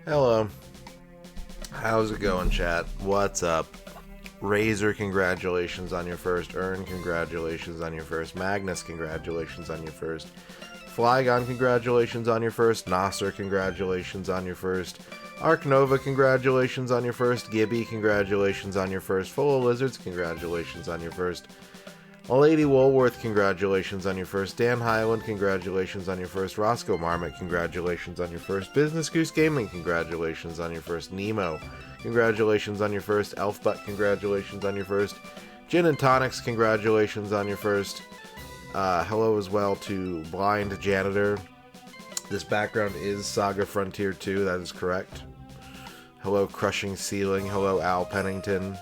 Hello. How's it going, chat? What's up? Razor, congratulations on your first. Ern, congratulations on your first. Magnus, congratulations on your first. Flygon, congratulations on your first. Nasser, congratulations on your first. Arc Nova, congratulations on your first. Gibby, congratulations on your first. Full of Lizards, congratulations on your first. Lady Woolworth, congratulations on your first. Dan Highland, congratulations on your first. Roscoe Marmot, congratulations on your first. Business Goose Gaming, congratulations on your first. Nemo, congratulations on your first. Elfbutt, congratulations on your first. Gin and Tonics, congratulations on your first. Hello as well to Blind Janitor. This background is Saga Frontier 2, that is correct. Hello Crushing Ceiling, hello Al Pennington.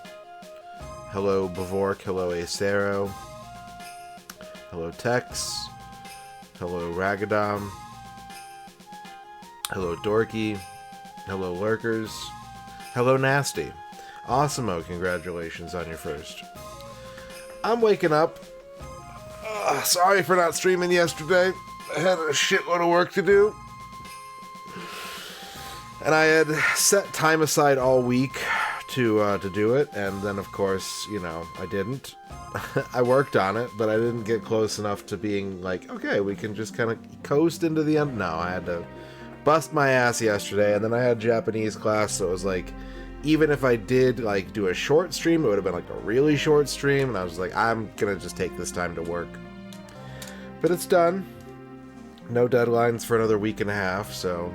Hello Bavork, hello Acero. Hello Tex. Hello Ragadom. Hello Dorky. Hello Lurkers. Hello Nasty. Awesomeo, congratulations on your first. I'm waking up. Sorry for not streaming yesterday. I had a shitload of work to do. And I had set time aside all week to do it, and then of course, you know, I didn't. I worked on it, but I didn't get close enough to being like, okay, we can just kind of coast into the end. No, I had to bust my ass yesterday, and then I had Japanese class, so it was like, even if I did like do a short stream, it would have been like a really short stream, and I was like, I'm gonna just take this time to work. But it's done. No deadlines for another week and a half, so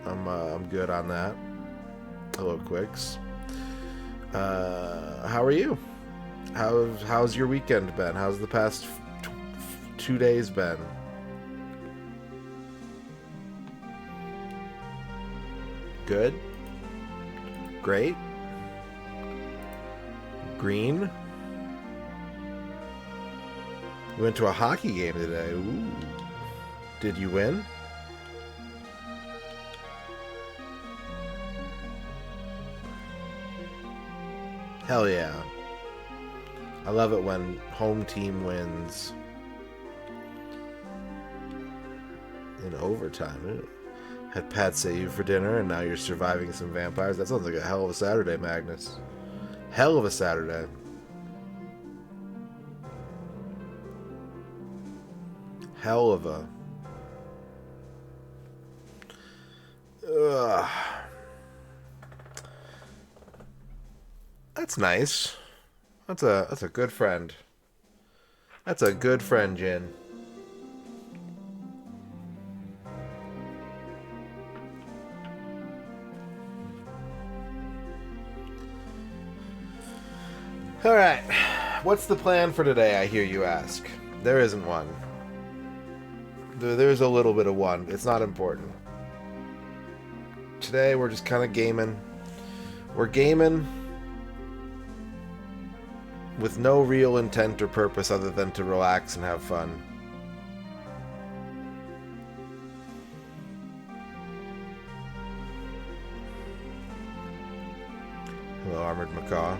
I'm good on that. Hello, Quicks. How are you? How's your weekend been? How's the past 2 days been? Good? Great? Green? You went to a hockey game today. Ooh. Did you win? Hell yeah. I love it when home team wins in overtime. Had Pat say you for dinner and now you're surviving some vampires. That sounds like a hell of a Saturday, Magnus. Hell of a Saturday. Hell of a... Ugh. That's nice. That's a good friend. That's a good friend, Jin. Alright. What's the plan for today, I hear you ask? There isn't one. There's a little bit of one. It's not important. Today we're just kind of gaming. We're gaming with no real intent or purpose other than to relax and have fun. Hello, Armored Macaw.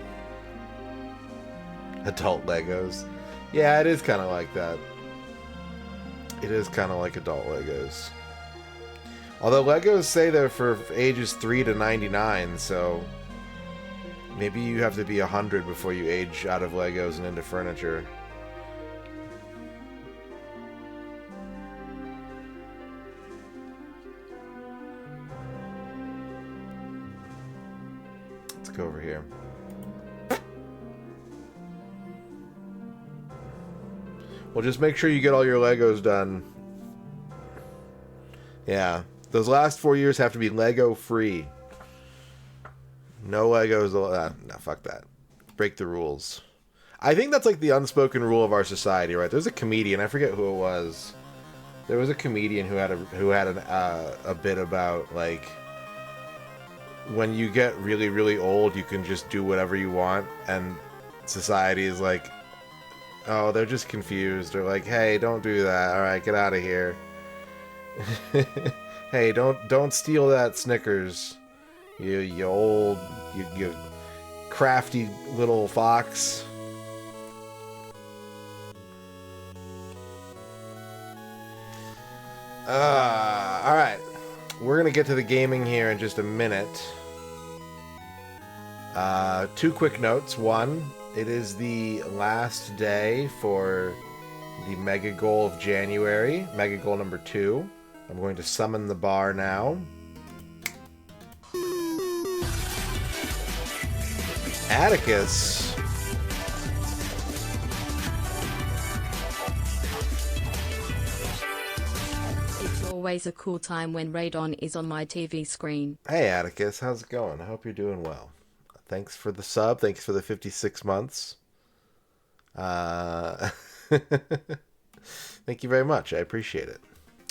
Adult Legos. Yeah, it is kind of like that. It is kind of like adult Legos. Although Legos say they're for ages 3 to 99, so... maybe you have to be 100 before you age out of Legos and into furniture. Let's go over here. Well, just make sure you get all your Legos done. Yeah. Those last 4 years have to be Lego free. No Legos. No, fuck that. Break the rules. I think that's like the unspoken rule of our society, right? There's a comedian. I forget who it was. There was a comedian who had a bit about like when you get really, really old, you can just do whatever you want, and society is like, oh, they're just confused. They're like, hey, don't do that. All right, get out of here. Hey, don't steal that Snickers. You old, you crafty little fox. Alright. We're going to get to the gaming here in just a minute. 2 quick notes. One, it is the last day for the Mega Goal of January. Mega Goal number 2. I'm going to summon the bar now. Atticus. It's always a cool time when Radon is on my TV screen. Hey Atticus, how's it going? I hope you're doing well. Thanks for the sub. Thanks for the 56 months. Thank you very much. I appreciate it.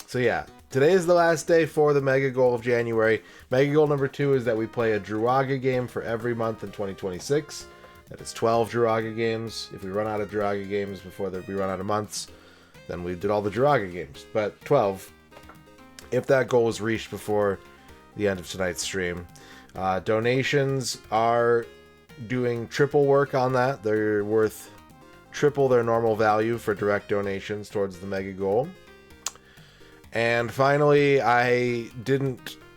So yeah, today is the last day for the Mega Goal of January. Mega Goal number 2 is that we play a Druaga game for every month in 2026. That is 12 Druaga games. If we run out of Druaga games before we run out of months, then we did all the Druaga games. But 12, if that goal is reached before the end of tonight's stream. Donations are doing triple work on that. They're worth triple their normal value for direct donations towards the mega goal. And finally, I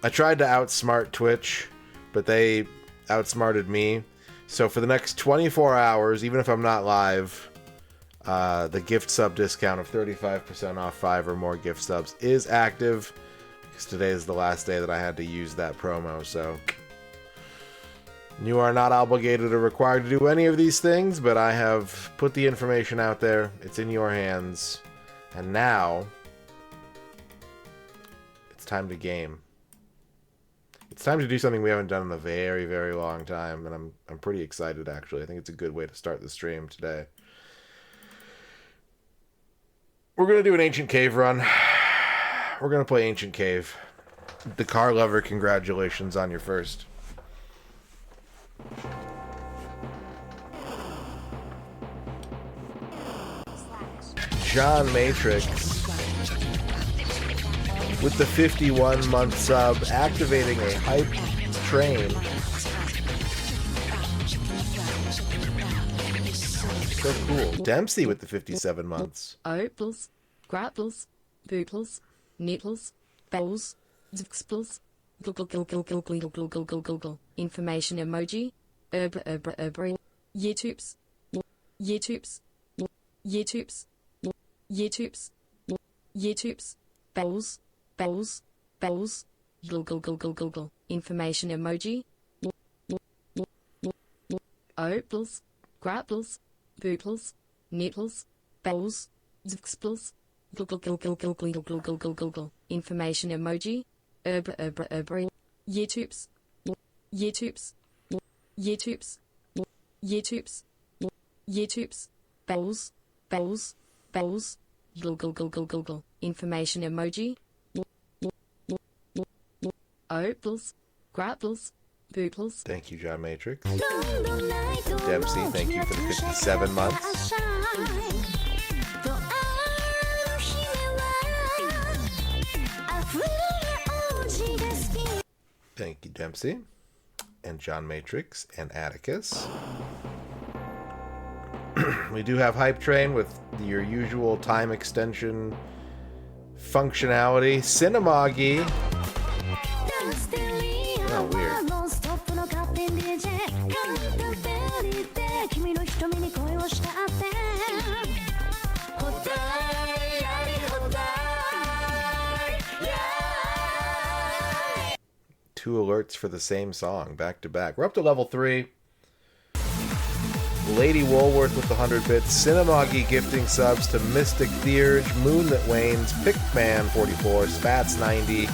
tried to outsmart Twitch, but they outsmarted me. So for the next 24 hours, even if I'm not live, the gift sub discount of 35% off 5 or more gift subs is active, because today is the last day that I had to use that promo. So you are not obligated or required to do any of these things, but I have put the information out there. It's in your hands. And now it's time to game. It's time to do something we haven't done in a very, very long time, and I'm pretty excited, actually. I think it's a good way to start the stream today. We're going to do an Ancient Cave run. We're going to play Ancient Cave. The car lover, congratulations on your first. John Matrix with the 51-month sub, activating a hype train. So cool. Dempsey with the 57 months. Opals, grapples, booples, needles, bells, zxples, google, information emoji, YouTubes, bells, google, information emoji, opals, grapples, booples, needles, bells, zxples, google, information emoji, YouTubes, bells, google, information emoji, opals, grapples, booples. Thank you, John Matrix. Dempsey, thank you for the 57 months. Thank you, Dempsey. And John Matrix and Atticus. We do have Hype Train with your usual time extension functionality. Cinemagi. Oh, weird. Two alerts for the same song, back to back. We're up to level 3. Lady Woolworth with the 100 bits. Cinemagi gifting subs to Mystic Theurge, Moon That Wanes, Pickman 44, Spats 90, and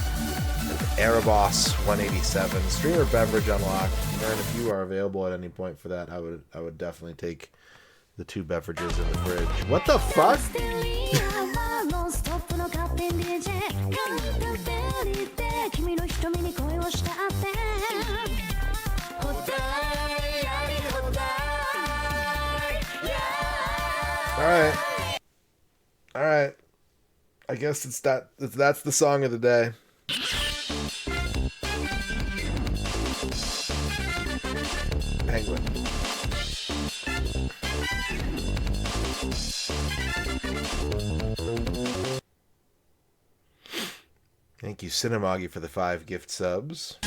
Erebos 187. Streamer beverage unlocked. Aaron, if you are available at any point for that, I would definitely take the 2 beverages in the fridge. What the fuck? All right. I guess that's the song of the day. Penguin. Thank you, Cinemagi, for the 5 gift subs.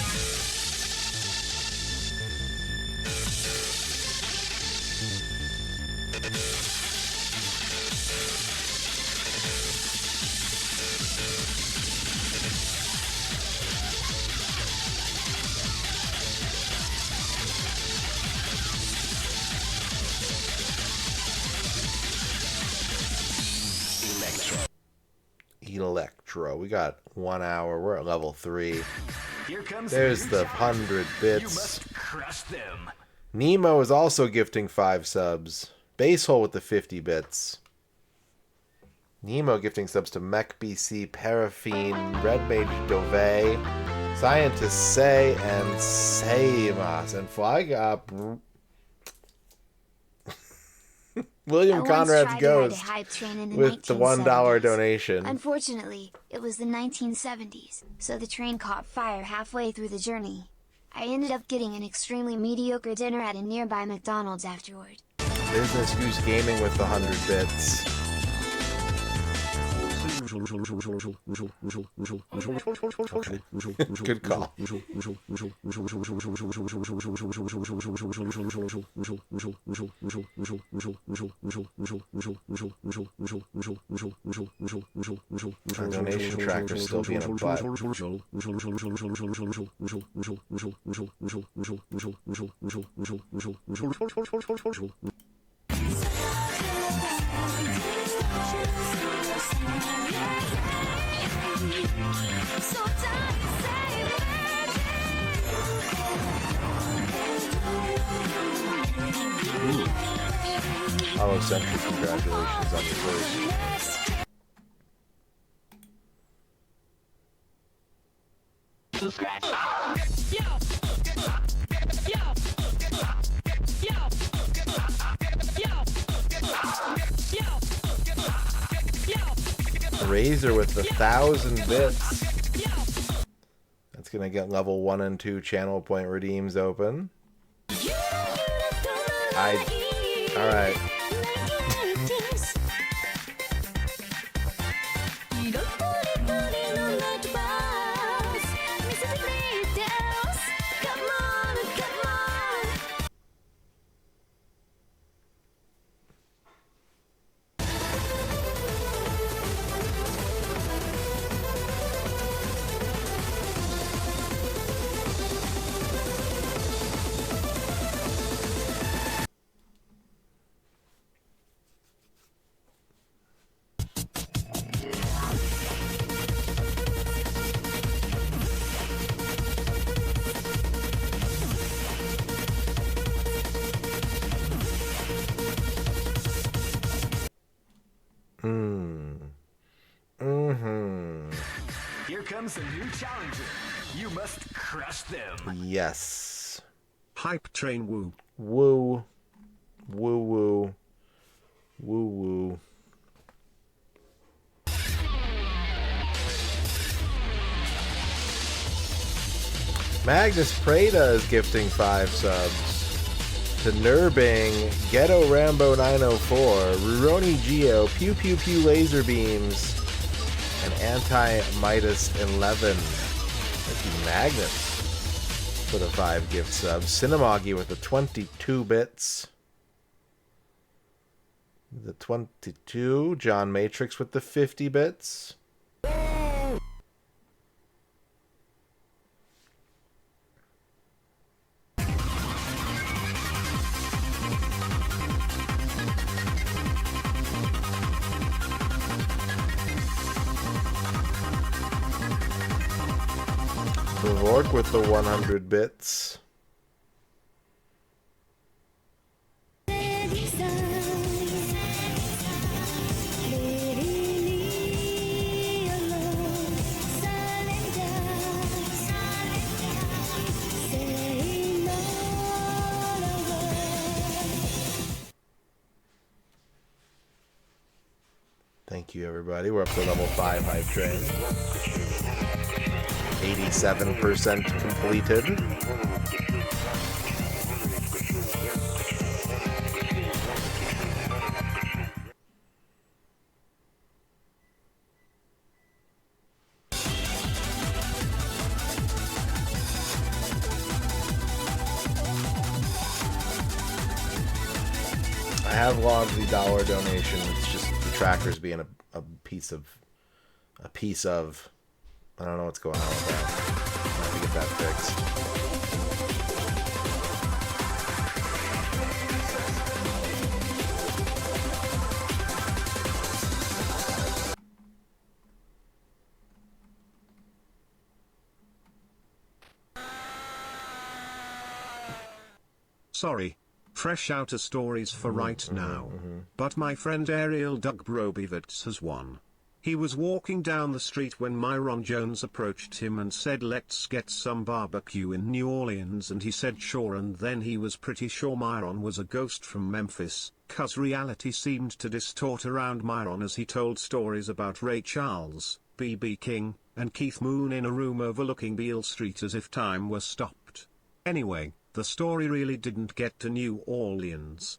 Electro. We got 1 hour. We're at level 3. There's the 100 bits. Nemo is also gifting 5 subs. Basehole with the 50 bits. Nemo gifting subs to Mech BC, Paraffine, Red Mage Dove, Scientists Say, and Seimas. And Fly Guy. William Conrad's Ghost with the $1 donation. Unfortunately, it was the 1970s, so the train caught fire halfway through the journey. I ended up getting an extremely mediocre dinner at a nearby McDonald's afterward. Business Goose Gaming with the 100 bits. Good call. Our donation tracker's still being a butt. Hollow Century, congratulations on your first. Razor with the 1,000 bits. That's gonna get level 1 and 2 channel point redeems open. Alright. Here comes a new challenger. You must crush them. Yes. Hype train woo. Woo. Woo woo. Woo woo. Magnus Prada is gifting 5 subs. To Nurbing, Ghetto Rambo 904, Ruroni Geo, Pew Pew Pew Laser Beams, and Anti-Midas 11. Thank you, Magnus, for the 5 gift subs. Cinemagi with the 22 bits. The 22. John Matrix with the 50 bits. Vork with the 100 bits. Thank you, everybody. We're up to level 5 hype train. 87% completed. I have logged the dollar donation. It's just the tracker's being a piece of I don't know what's going on with that. I have to get that fixed. Sorry. Fresh outer stories for right now. But my friend Ariel Doug Brobivitz has won. He was walking down the street when Myron Jones approached him and said, "Let's get some barbecue in New Orleans," and he said sure, and then he was pretty sure Myron was a ghost from Memphis, 'cause reality seemed to distort around Myron as he told stories about Ray Charles, B.B. King, and Keith Moon in a room overlooking Beale Street as if time were stopped. Anyway, the story really didn't get to New Orleans.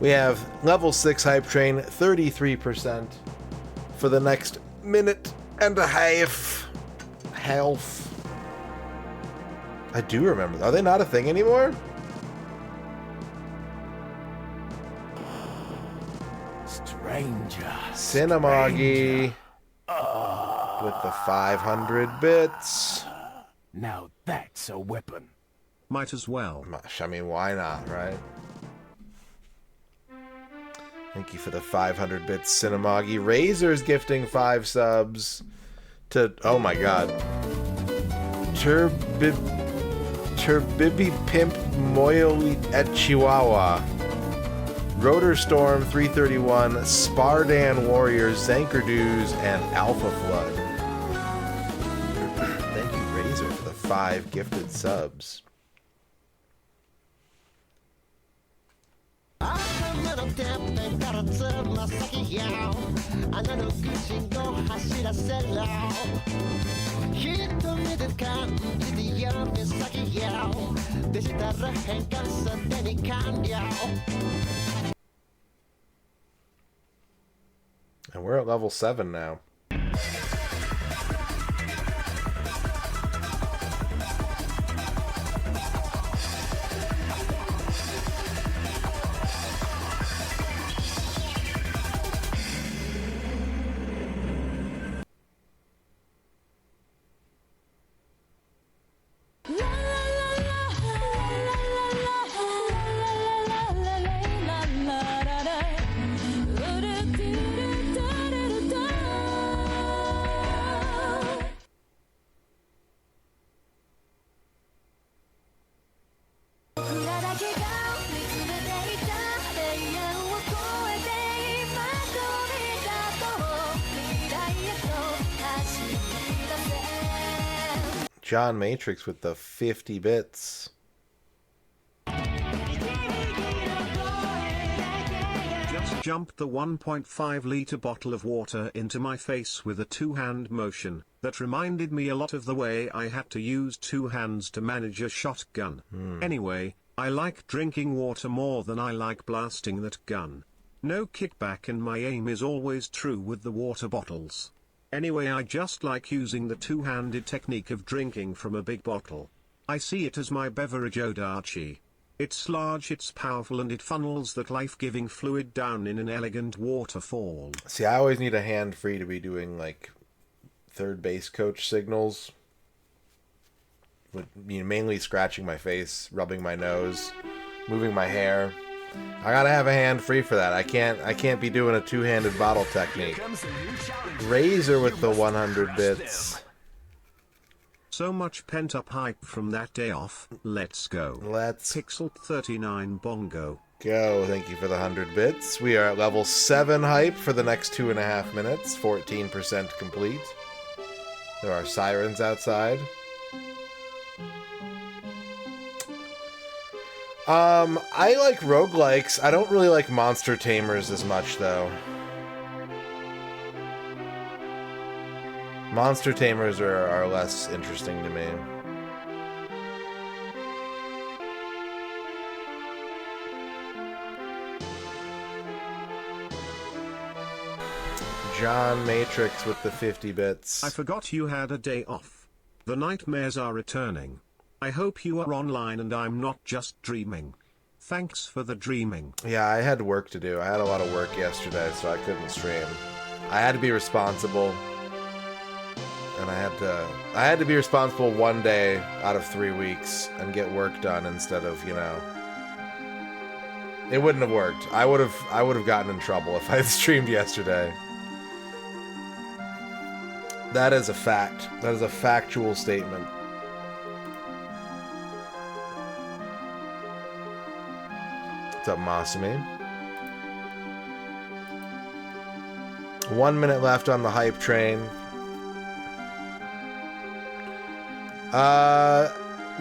We have level 6 hype train, 33% for the next minute and a half. I do remember. Are they not a thing anymore? Stranger. Cinemagi with the 500 bits. Now that's a weapon. Might as well. I mean, why not, right? Thank you for the 500 bits, Cinemagi. Razor's gifting 5 subs to, oh my god, Turbibi Pimp Moyoli et Chihuahua, Rotor Storm 331, Spardan Warriors, Zankerdoos, and Alpha Flood. Thank you, Razor, for the 5 gifted subs. And we're at level 7 now. John Matrix with the 50 bits. Just jumped the 1.5 liter bottle of water into my face with a two-hand motion. That reminded me a lot of the way I had to use 2 hands to manage a shotgun. Anyway, I like drinking water more than I like blasting that gun. No kickback, and my aim is always true with the water bottles. Anyway, I just like using the two-handed technique of drinking from a big bottle. I see it as my beverage Odachi. It's large, it's powerful, and it funnels that life-giving fluid down in an elegant waterfall. See, I always need a hand free to be doing, like, third base coach signals. With, you know, mainly scratching my face, rubbing my nose, moving my hair. I gotta have a hand free for that. I can't be doing a two-handed bottle technique. Razor with the 100 bits. So much pent-up hype from that day off. Let's go. Let's Pixel 39 Bongo. go. Thank you for the 100 bits. We are at level 7 hype for the next 2.5 minutes. 14% complete. There are sirens outside. I like roguelikes. I don't really like monster tamers as much, though. Monster tamers are less interesting to me. John Matrix with the 50 bits. I forgot you had a day off. The nightmares are returning. I hope you are online and I'm not just dreaming. Thanks for the dreaming. Yeah, I had work to do. I had a lot of work yesterday, so I couldn't stream. I had to be responsible. And I had to be responsible one day out of 3 weeks and get work done instead of, you know. It wouldn't have worked. I would have gotten in trouble if I had streamed yesterday. That is a fact. That is a factual statement. What's up, Masumi? 1 minute left on the hype train.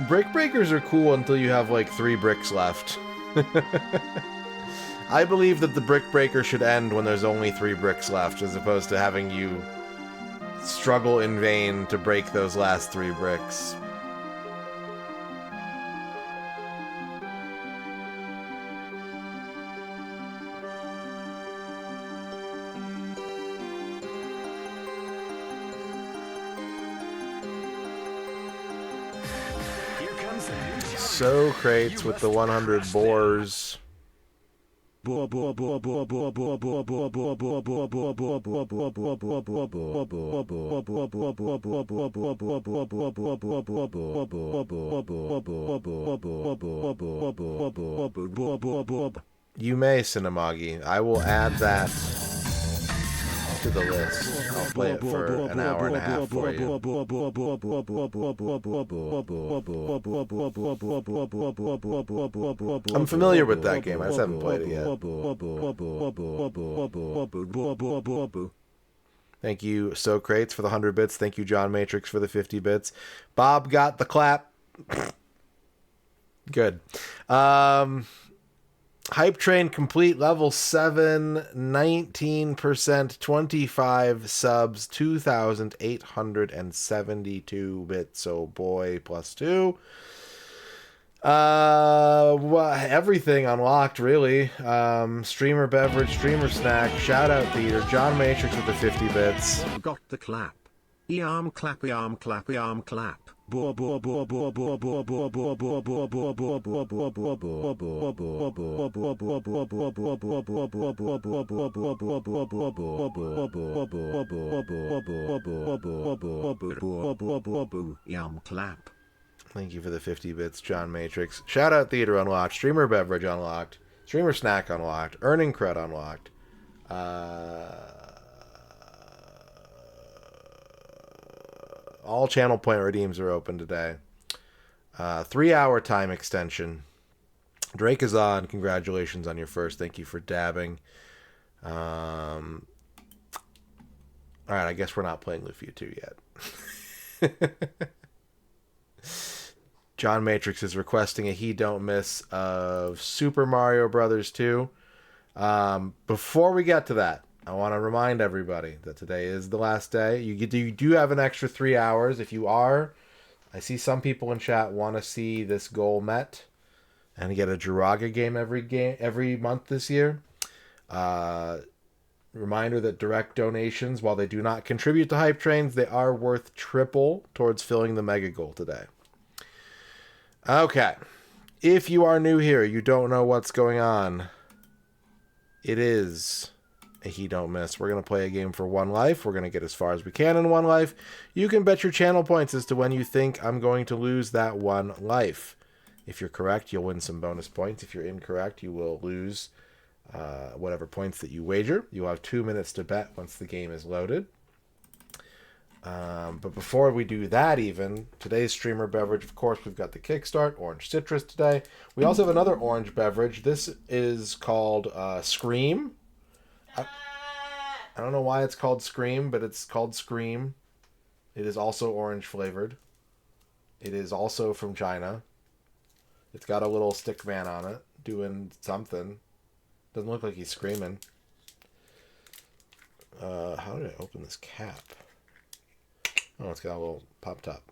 Brick breakers are cool until you have like 3 bricks left. I believe that the brick breaker should end when there's only 3 bricks left, as opposed to having you struggle in vain to break those last 3 bricks. some new challenges. So crates with the 100 boars. You may, Cinemagi. I will add that to the list. I'll play it for an hour and a half for you. I'm familiar with that game. I just haven't played it yet. Thank you, Socrates, for the 100 bits. Thank you, John Matrix, for the 50 bits. Bob got the clap. Good. Hype Train complete, level 7, 19%, 25 subs, 2,872 bits. Oh boy, plus 2. Everything unlocked, really. Streamer beverage, streamer snack, shout out theater, John Matrix with the 50 bits. Got the clap. Earm clap, earm clap, earm clap. You clap. Thank you for the 50 bits, John Matrix. Shout out theater unlocked, streamer beverage unlocked, streamer snack unlocked, earning cred unlocked. All channel point redeems are open today. 3-hour time extension. Drake is on. Congratulations on your first. Thank you for dabbing. All right, I guess we're not playing Lufia 2 yet. John Matrix is requesting a He Don't Miss of Super Mario Brothers 2. Before we get to that, I want to remind everybody that today is the last day. You do have an extra 3 hours. If you are, I see some people in chat want to see this goal met and get a Jiraga game every month this year. Reminder that direct donations, while they do not contribute to hype trains, they are worth triple towards filling the mega goal today. Okay. If you are new here, you don't know what's going on, it is a He Don't Miss. We're going to play a game for one life. We're going to get as far as we can in one life. You can bet your channel points as to when you think I'm going to lose that one life. If you're correct, you'll win some bonus points. If you're incorrect, you will lose whatever points that you wager. You'll have 2 minutes to bet once the game is loaded. But before we do that even, today's streamer beverage, of course, we've got the Kickstart, Orange Citrus today. We also have another orange beverage. This is called Scream. I don't know why it's called Scream, but it's called Scream. It is also orange flavored. It is also from China. It's got a little stick man on it doing something. Doesn't look like he's screaming. How did I open this cap? Oh, it's got a little pop top.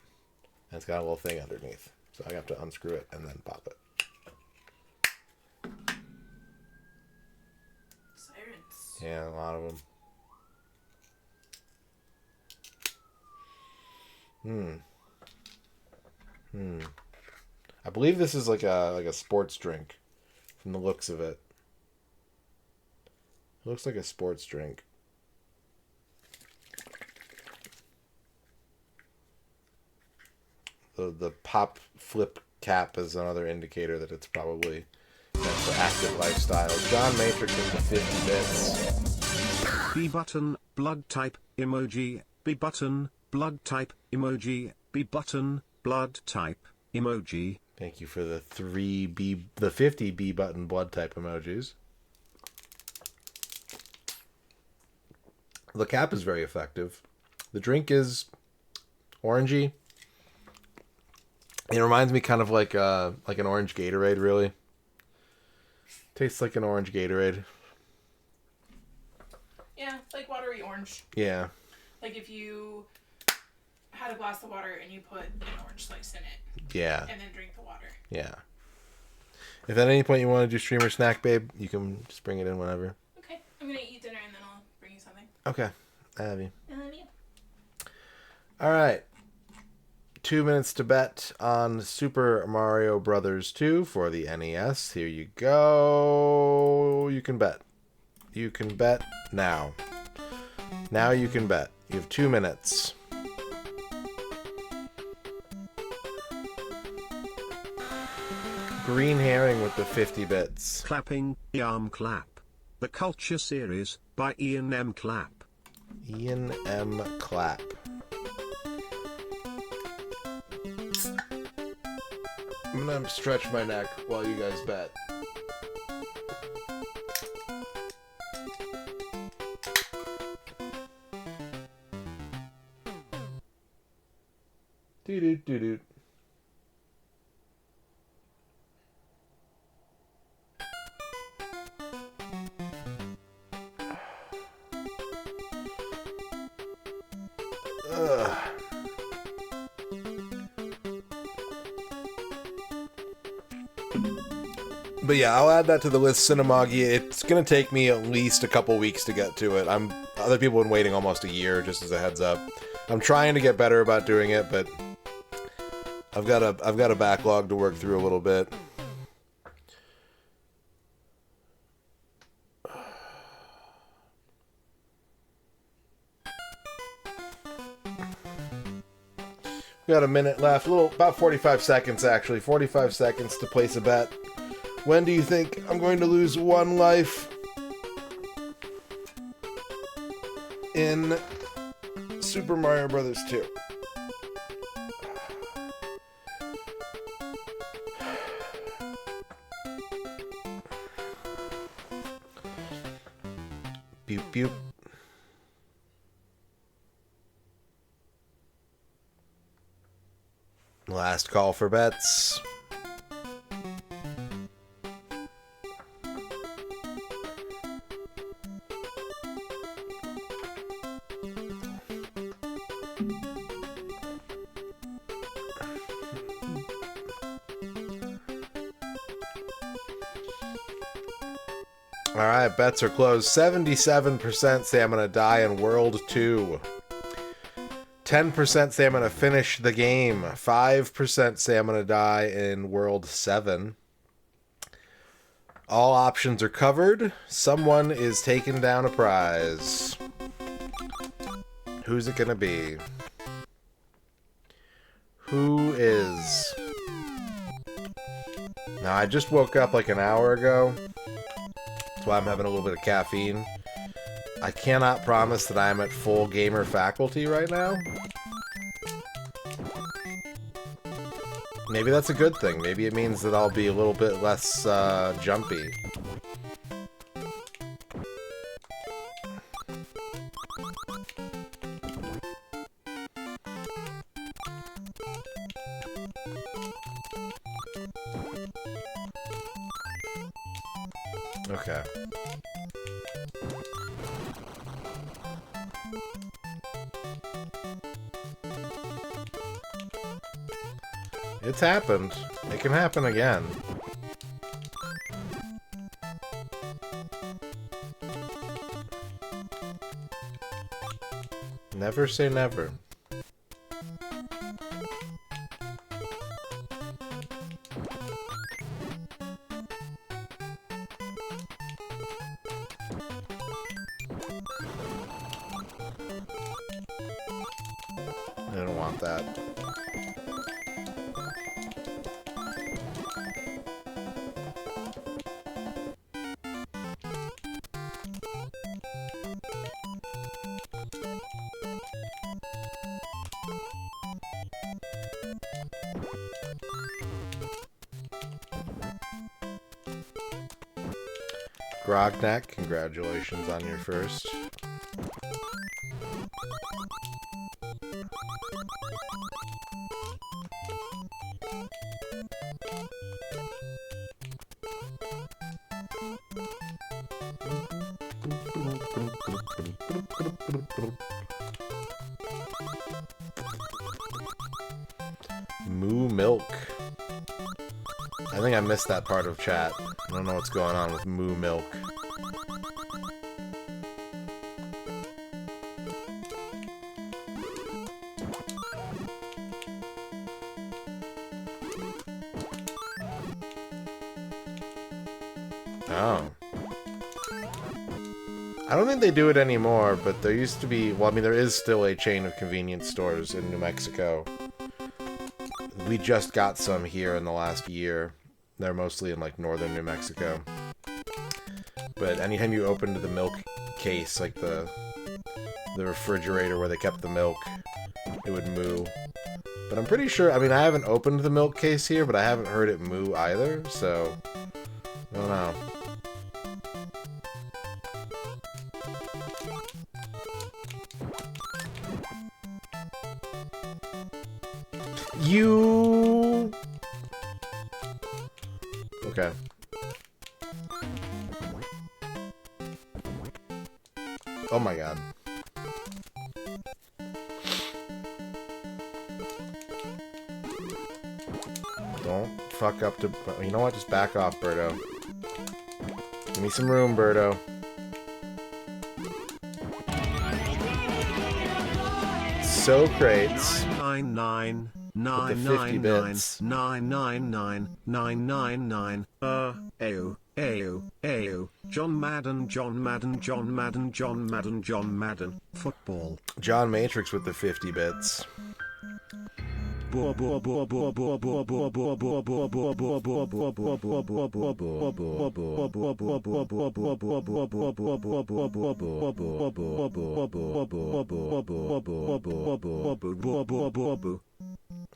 And it's got a little thing underneath. So I have to unscrew it and then pop it. Sirens. Yeah, a lot of them. I believe this is like a sports drink from the looks of it. It looks like a sports drink. The pop flip cap is another indicator that it's probably meant for active lifestyles. John Matrix into 50 bits. B button, blood type, emoji, B button, blood type, emoji, B button, blood type, emoji. Thank you for the 50 B button blood type emojis. The cap is very effective. The drink is orangey. It reminds me kind of like an orange Gatorade, really. Tastes like an orange Gatorade. Yeah, like watery orange. Yeah. Like if you had a glass of water and you put an orange slice in it. Yeah. And then drink the water. Yeah. If at any point you want to do streamer snack, babe, you can just bring it in whenever. Okay, I'm gonna eat dinner and then I'll bring you something. Okay. I have you. I love you. All right. 2 minutes to bet on Super Mario Brothers 2 for the NES. Here you go. You can bet. You can bet now. Now you can bet. You have 2 minutes. Green Herring with the 50 bits. Clapping, Yarm Clap. The Culture Series, by Ian M. Clapp. Ian M. Clapp. I'm gonna stretch my neck while you guys bet. Doo-doo-doo-doo. But yeah, I'll add that to the list, Cinemagi. It's gonna take me at least a couple weeks to get to it. Other people have been waiting almost a year, just as a heads up. I'm trying to get better about doing it, but I've got a backlog to work through a little bit. We got a minute left, about 45 seconds actually. 45 seconds to place a bet. When do you think I'm going to lose 1 life in Super Mario Brothers 2? Pew pew. Last call for bets. Alright, bets are closed. 77% say I'm gonna die in World 2. 10% say I'm gonna finish the game. 5% say I'm gonna die in World 7. All options are covered. Someone is taking down a prize. Who's it gonna be? Who is? Now, I just woke up like an hour ago. That's why I'm having a little bit of caffeine. I cannot promise that I'm at full gamer faculty right now. Maybe that's a good thing. Maybe it means that I'll be a little bit less jumpy. Okay. It's happened. It can happen again. Never say never. I don't want that. Grognak, congratulations on your first. Moo Milk. I think I missed that part of chat. I don't know what's going on with Moo Milk. Oh. I don't think they do it anymore, but there used to be... Well, I mean, there is still a chain of convenience stores in New Mexico. We just got some here in the last year. They're mostly in, like, northern New Mexico. But anytime you opened the milk case, like the refrigerator where they kept the milk, it would moo. But I'm pretty sure... I mean, I haven't opened the milk case here, but I haven't heard it moo either, so... I don't know. You... Okay. Oh my god. Don't fuck up to... You know what? Just back off, Birdo. Give me some room, Birdo. So crates. 999 With the 50 bits. 999 999 ayo, ayo, ayo. John Madden, John Madden, John Madden, John Madden, John Madden. Football. John Matrix with the 50 bits.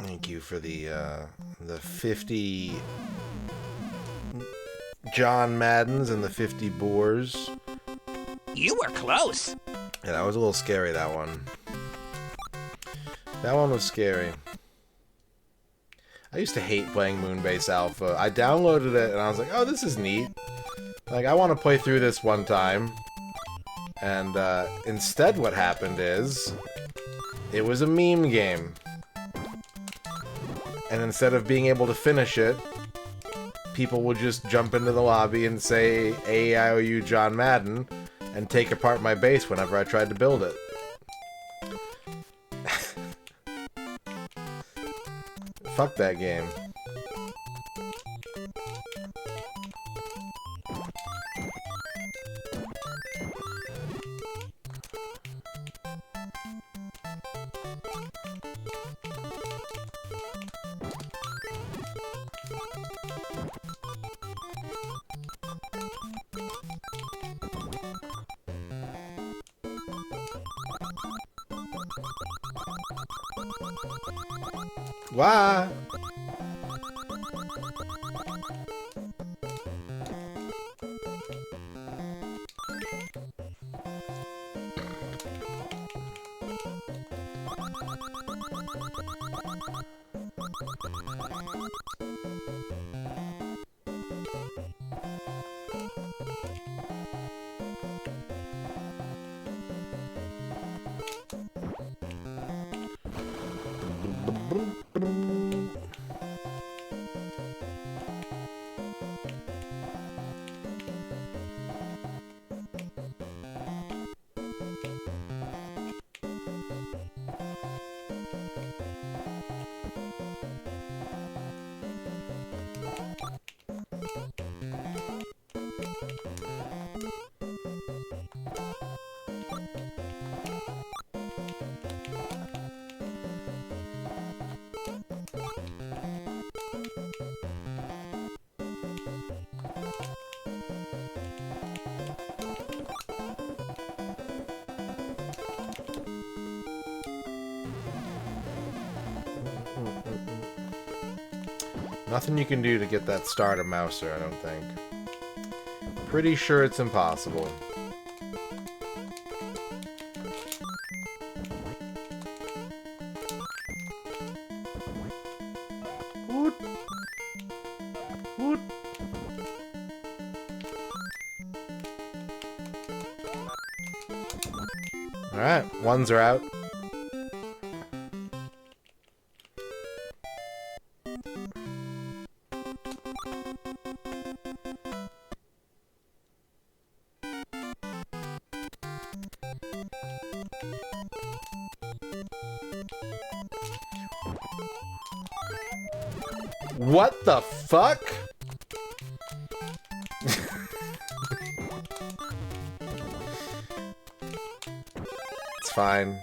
Thank you for the 50 John Maddens and the 50 Boars. You were close. Yeah, that was a little scary, that one. That one was scary. I used to hate playing Moonbase Alpha. I downloaded it and I was like, oh, this is neat. Like, I want to play through this one time. And instead what happened is, it was a meme game. And instead of being able to finish it, people would just jump into the lobby and say, A-I-O-U John Madden, and take apart my base whenever I tried to build it. Fuck that game. Why? Nothing you can do to get that start of Mouser, I don't think. Pretty sure it's impossible. Woot. Woot. Alright, ones are out. What the fuck? fine.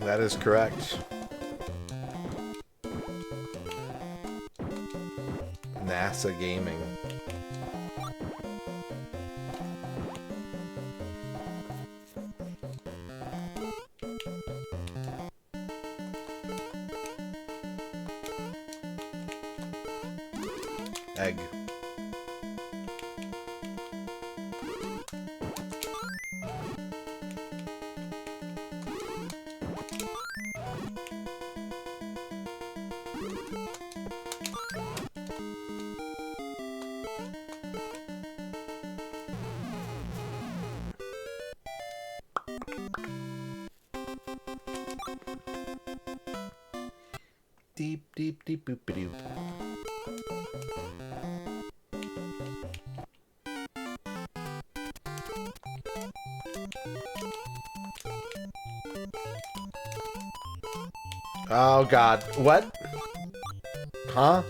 That is correct. NASA Gaming. Egg. Deep, deep, deep, boop, doop. Oh God! What? Huh?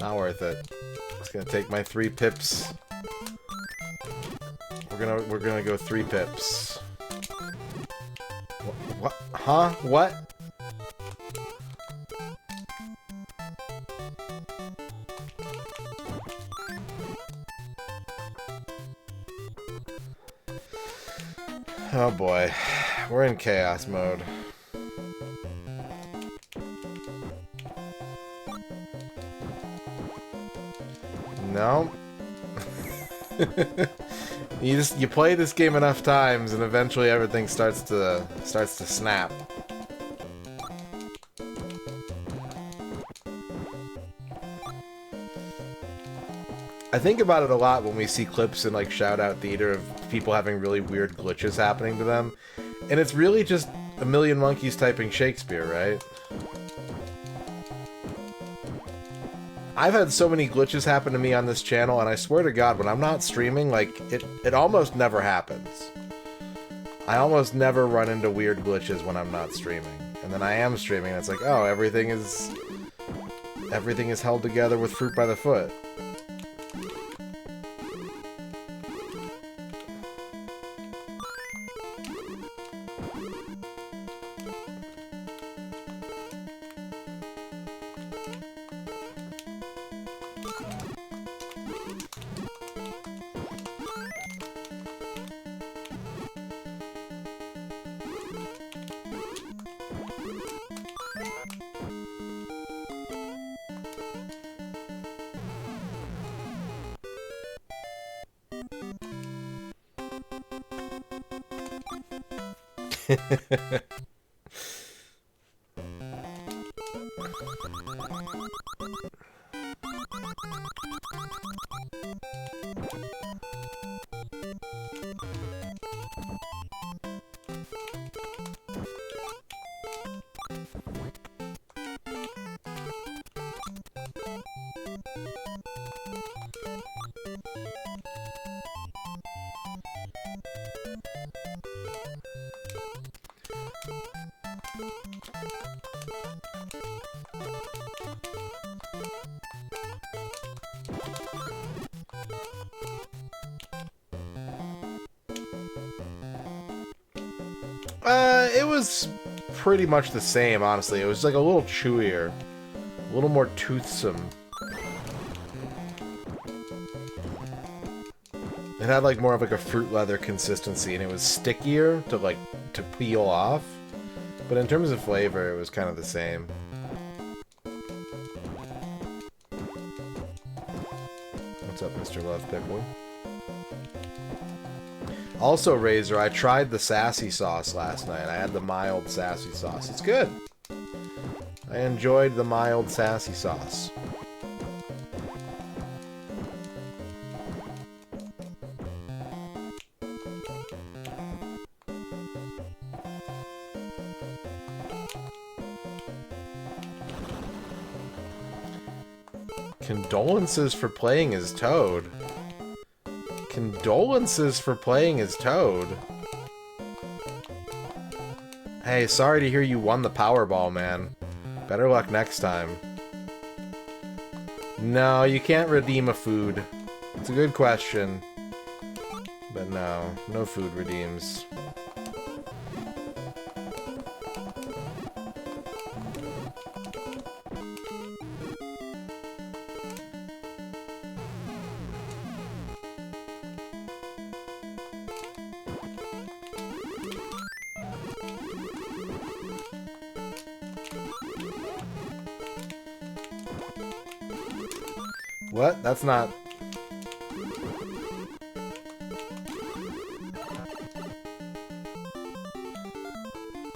Not worth it. It's gonna take my 3 pips. We're gonna go 3 pips. What? Huh? What? Oh boy, we're in chaos mode. No. You play this game enough times and eventually everything starts to snap. I think about it a lot when we see clips in like Shout Out Theater of people having really weird glitches happening to them. And it's really just a million monkeys typing Shakespeare, right? I've had so many glitches happen to me on this channel, and I swear to God, when I'm not streaming, like, it almost never happens. I almost never run into weird glitches when I'm not streaming. And then I am streaming, and it's like, oh, everything is held together with fruit by the foot. It was pretty much the same, honestly. It was like a little chewier, a little more toothsome. It had like more of like a fruit leather consistency, and it was stickier to peel off. But in terms of flavor, it was kind of the same. What's up, Mr. Love Pickle? Also, Razor, I tried the sassy sauce last night. I had the mild sassy sauce. It's good. I enjoyed the mild sassy sauce. Condolences for playing as Toad. Condolences for playing as Toad. Hey, sorry to hear you won the Powerball, man. Better luck next time. No, you can't redeem a food. It's a good question. But no, no food redeems. What? That's not...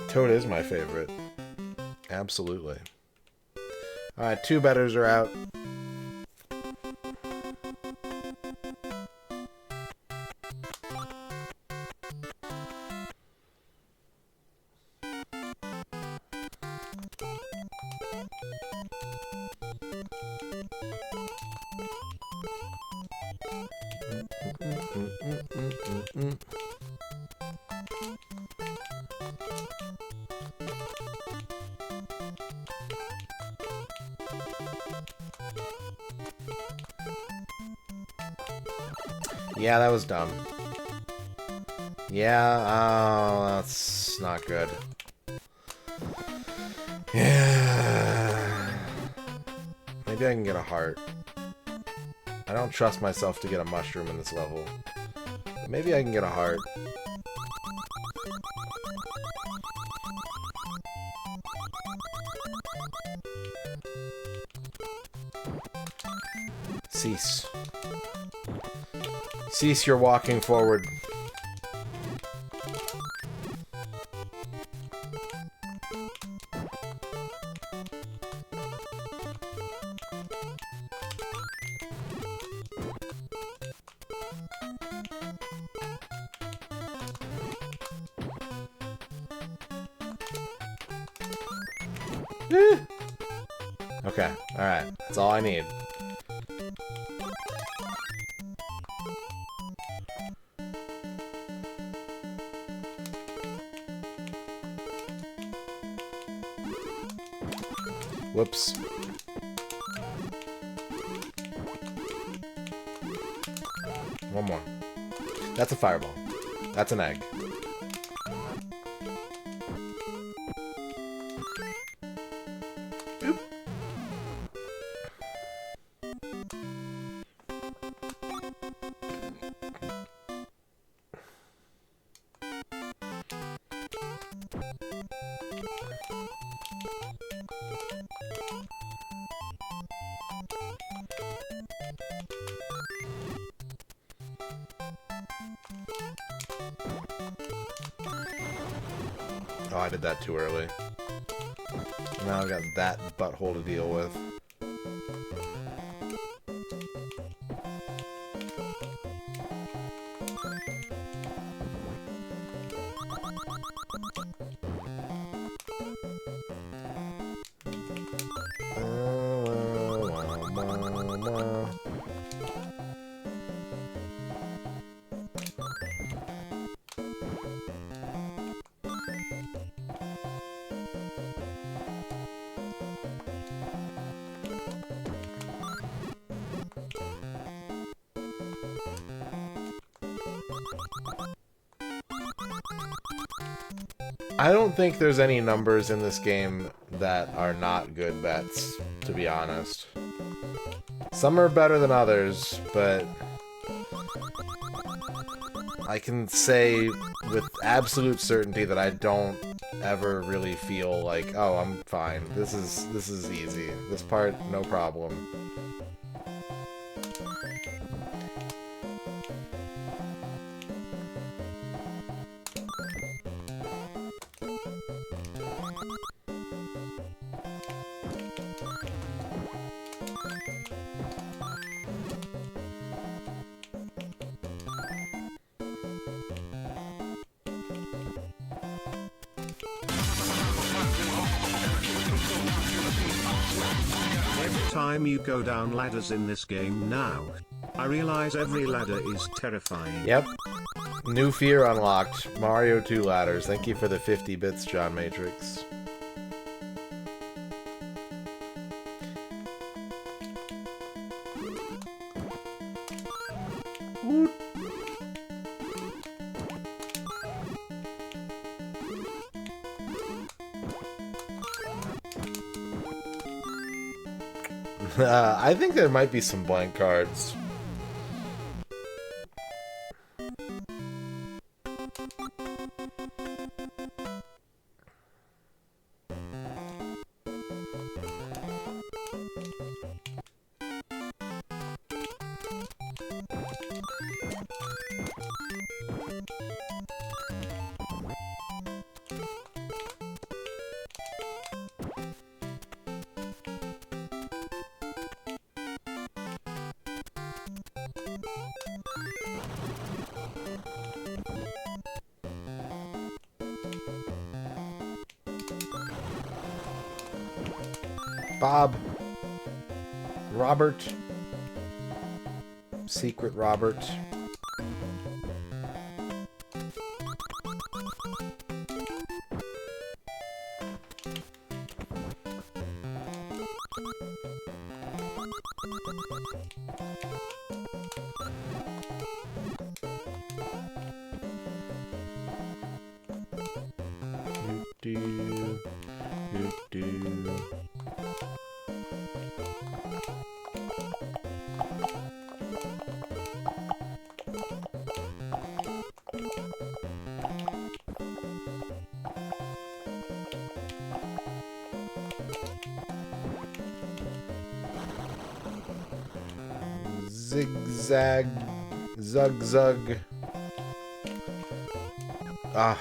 Toad is my favorite. Absolutely. Alright, 2 bettors are out. Yeah, that was dumb. Yeah, oh, that's not good. Yeah. Maybe I can get a heart. I don't trust myself to get a mushroom in this level. But maybe I can get a heart. Cease. Cease your walking forward. Okay, alright. That's all I need. Whoops. One more. That's a fireball. That's an egg. Oop. Oh, I did that too early. Now I've got that butthole to deal with. I don't think there's any numbers in this game that are not good bets, to be honest. Some are better than others, but I can say with absolute certainty that I don't ever really feel like, oh, I'm fine. This is easy. This part, no problem. Every time you go down ladders in this game now, I realize every ladder is terrifying. Yep. New fear unlocked. Mario 2 ladders. Thank you for the 50 bits, John Matrix. I think there might be some blank cards. Bob. Robert. Secret Robert. Do, do, do. Zigzag, zug zug. Ah.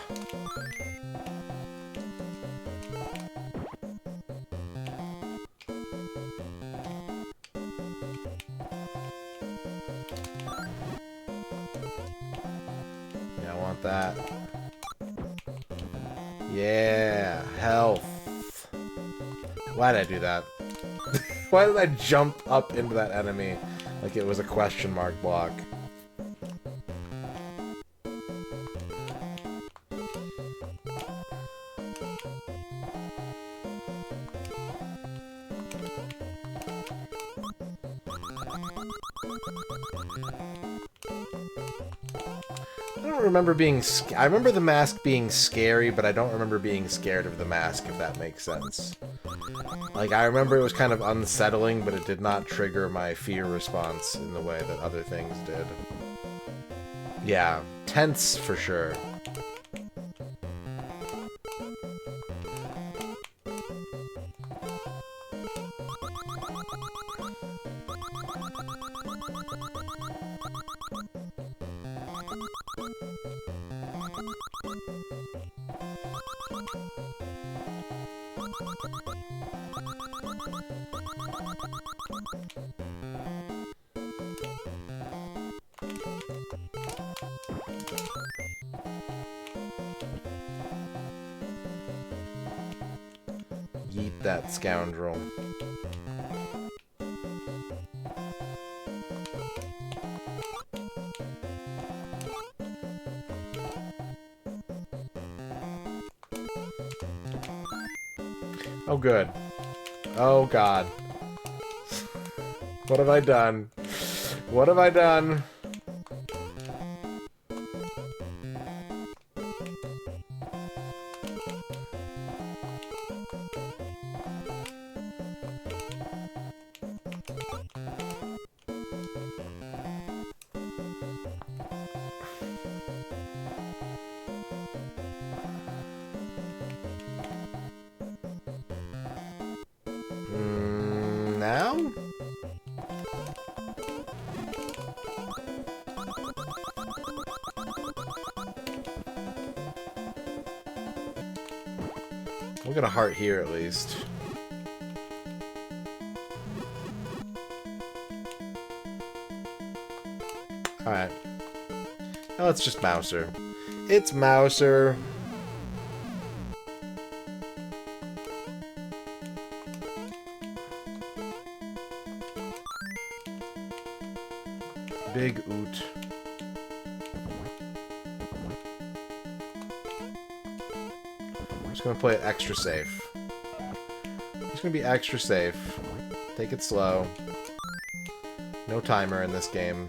Yeah, I want that. Yeah, health. Why did I do that? Why did I jump up into that enemy like it was a question mark block? I don't remember being... I remember the mask being scary, but I don't remember being scared of the mask, if that makes sense. Like, I remember it was kind of unsettling, but it did not trigger my fear response in the way that other things did. Yeah, tense for sure. Yeet that scoundrel. Oh, good. Oh, God. What have I done? What have I done? Now? We'll get a heart here at least. Alright. Oh, it's just Mouser. It's Mouser. Big oot. I'm just gonna play it extra safe. I'm just gonna be extra safe. Take it slow. No timer in this game.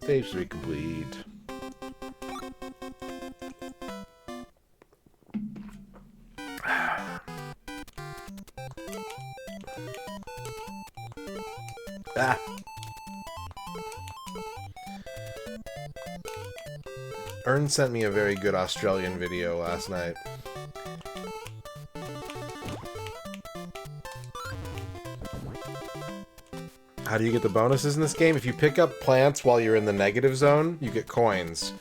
Save streak complete. Ah. Ern sent me a very good Australian video last night. How do you get the bonuses in this game? If you pick up plants while you're in the negative zone, you get coins.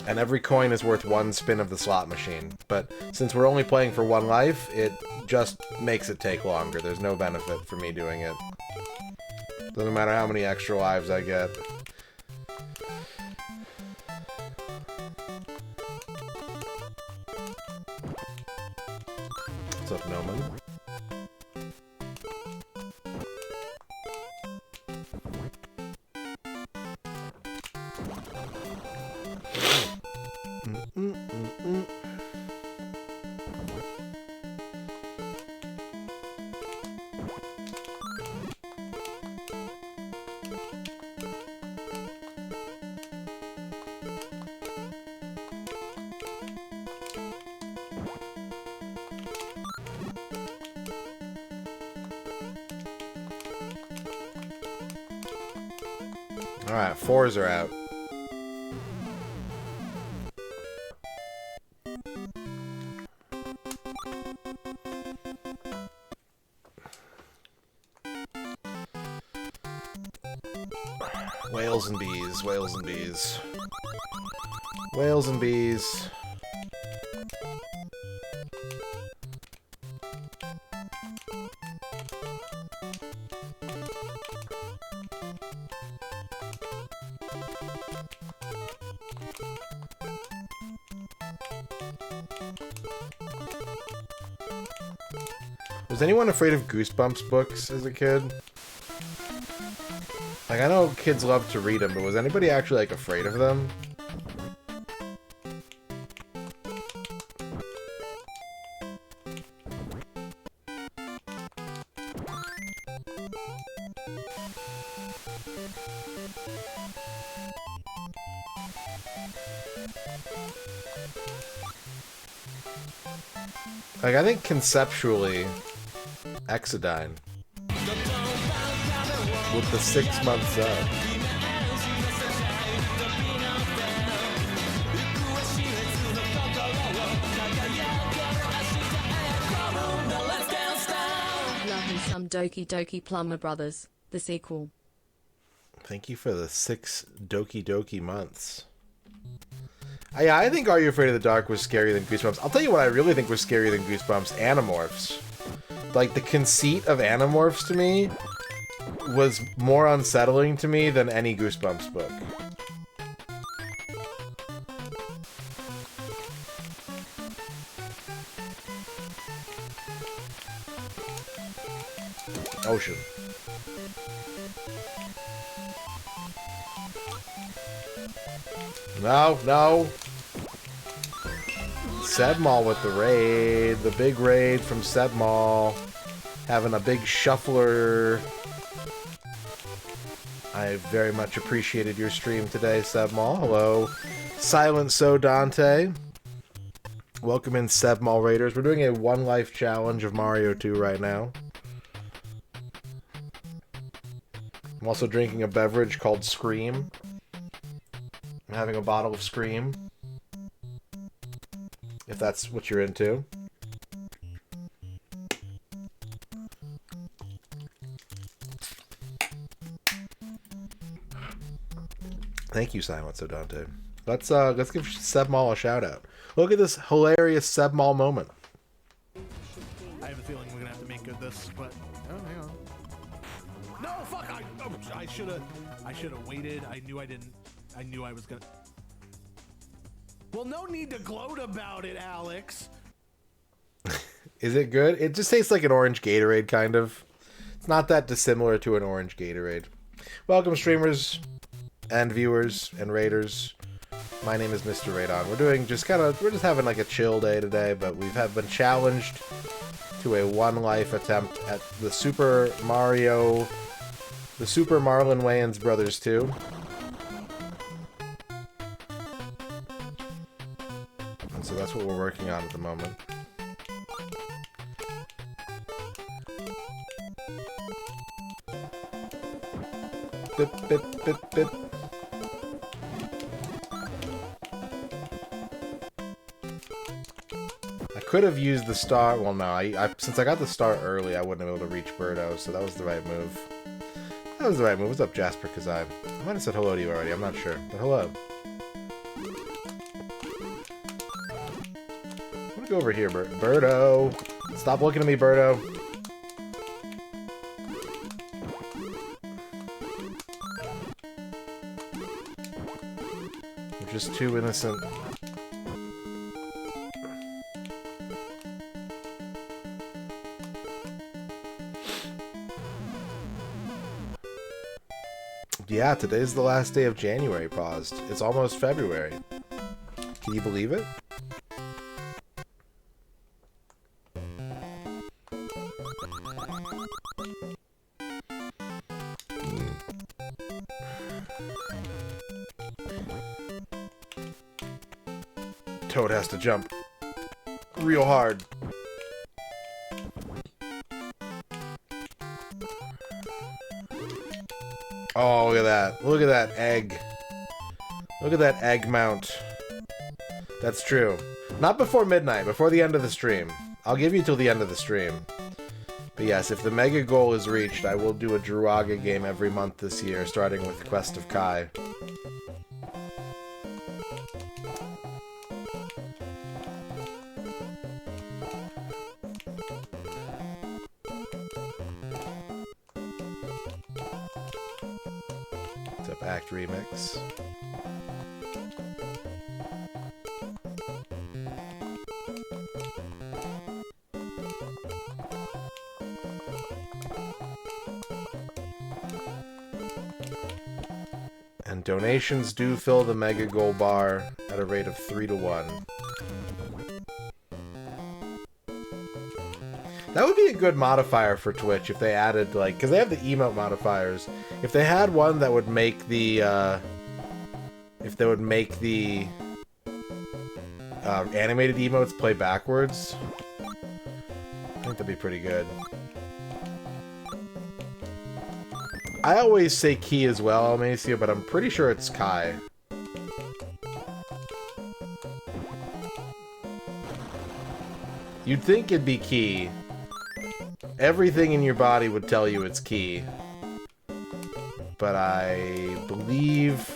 And every coin is worth 1 spin of the slot machine. But since we're only playing for 1 life, it just makes it take longer. There's no benefit for me doing it. Doesn't matter how many extra lives I get. What's up, Noman? Alright, 4s are out. Whales and bees, whales and bees. Whales and bees. Was anyone afraid of Goosebumps books as a kid? Like, I know kids love to read them, but was anybody actually, like, afraid of them? Like, I think conceptually, Exodyne. With the 6-month sub. Love me some Doki Doki Plumber Brothers, the sequel. Thank you for the 6 Doki Doki months. Yeah, I think Are You Afraid of the Dark was scarier than Goosebumps. I'll tell you what I really think was scarier than Goosebumps. Animorphs. Like, the conceit of Animorphs to me was more unsettling to me than any Goosebumps book. Ocean. No, no. Sebmall with the raid. The big raid from Sebmall. Having a big shuffler. I very much appreciated your stream today, Sebmall. Hello. Silent So Dante. Welcome in, Sebmall Raiders. We're doing a 1 life challenge of Mario 2 right now. I'm also drinking a beverage called Scream. I'm having a bottle of Scream. If that's what you're into. Thank you, Silent So Dante. Let's give Sebmall a shout out. Look at this hilarious Sebmall moment. I have a feeling close, but oh, hang on. No, fuck! I should have waited. I knew I was gonna. Well, no need to gloat about it, Alex. Is it good? It just tastes like an orange Gatorade, kind of. It's not that dissimilar to an orange Gatorade. Welcome, streamers and viewers and raiders. My name is MisterRadon. We're just having like a chill day today, but we've been challenged to a one-life attempt at the Super Marlon Wayans Brothers 2. And so that's what we're working on at the moment. Bip, bip, bip, bip. I could have used the star. Well, no. Since I got the star early, I wouldn't have been able to reach Birdo, so that was the right move. That was the right move. What's up, Jasper Kazai? I might have said hello to you already. I'm not sure, but hello. I'm gonna go over here, Birdo. Stop looking at me, Birdo. You're just too innocent. Yeah, today's the last day of January, paused. It's almost February. Can you believe it? Toad has to jump real hard. Oh, look at that. Look at that egg. Look at that egg mount. That's true. Not before midnight, before the end of the stream. I'll give you till the end of the stream. But yes, if the mega goal is reached, I will do a Druaga game every month this year, starting with Quest of Kai. Act remix. And donations do fill the mega goal bar at a rate of 3 to 1. That would be a good modifier for Twitch if they added, like, because they have the emote modifiers. If they had one that would make the, animated emotes play backwards, I think that'd be pretty good. I always say Key as well, Amacio, but I'm pretty sure it's Kai. You'd think it'd be Key. Everything in your body would tell you it's Key. But I believe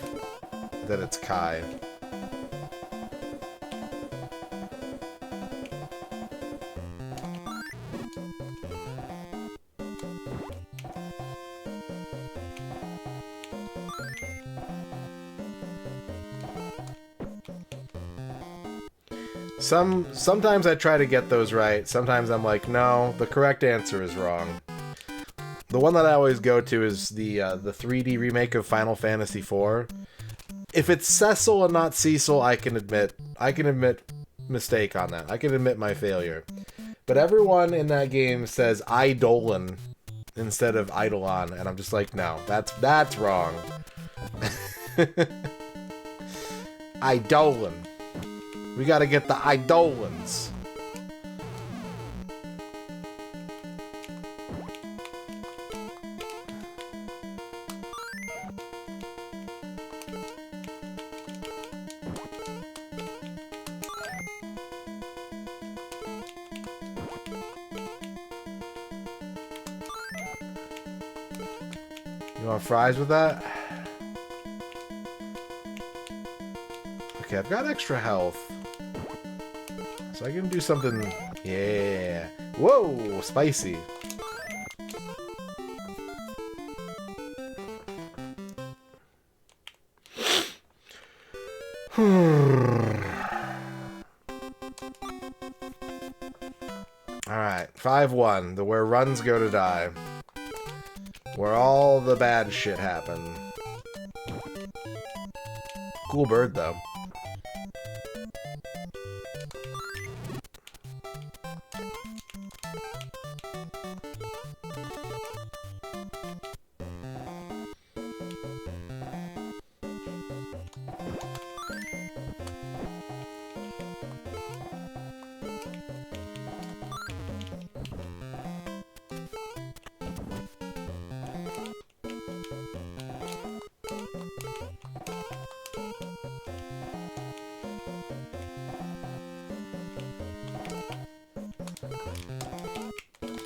that it's Kai. Sometimes I try to get those right. Sometimes I'm like, no, the correct answer is wrong. The one that I always go to is the 3D remake of Final Fantasy IV. If it's Cecil and not Cecil, I can admit mistake on that. I can admit my failure. But everyone in that game says Eidolon instead of Eidolon, and I'm just like, no, that's wrong. Eidolon. We gotta get the Eidolons. You want fries with that? Okay, I've got extra health. So I can do something... Yeah. Whoa! Spicy. Alright, 5-1. The where runs go to die. Where all the bad shit happen. Cool bird, though.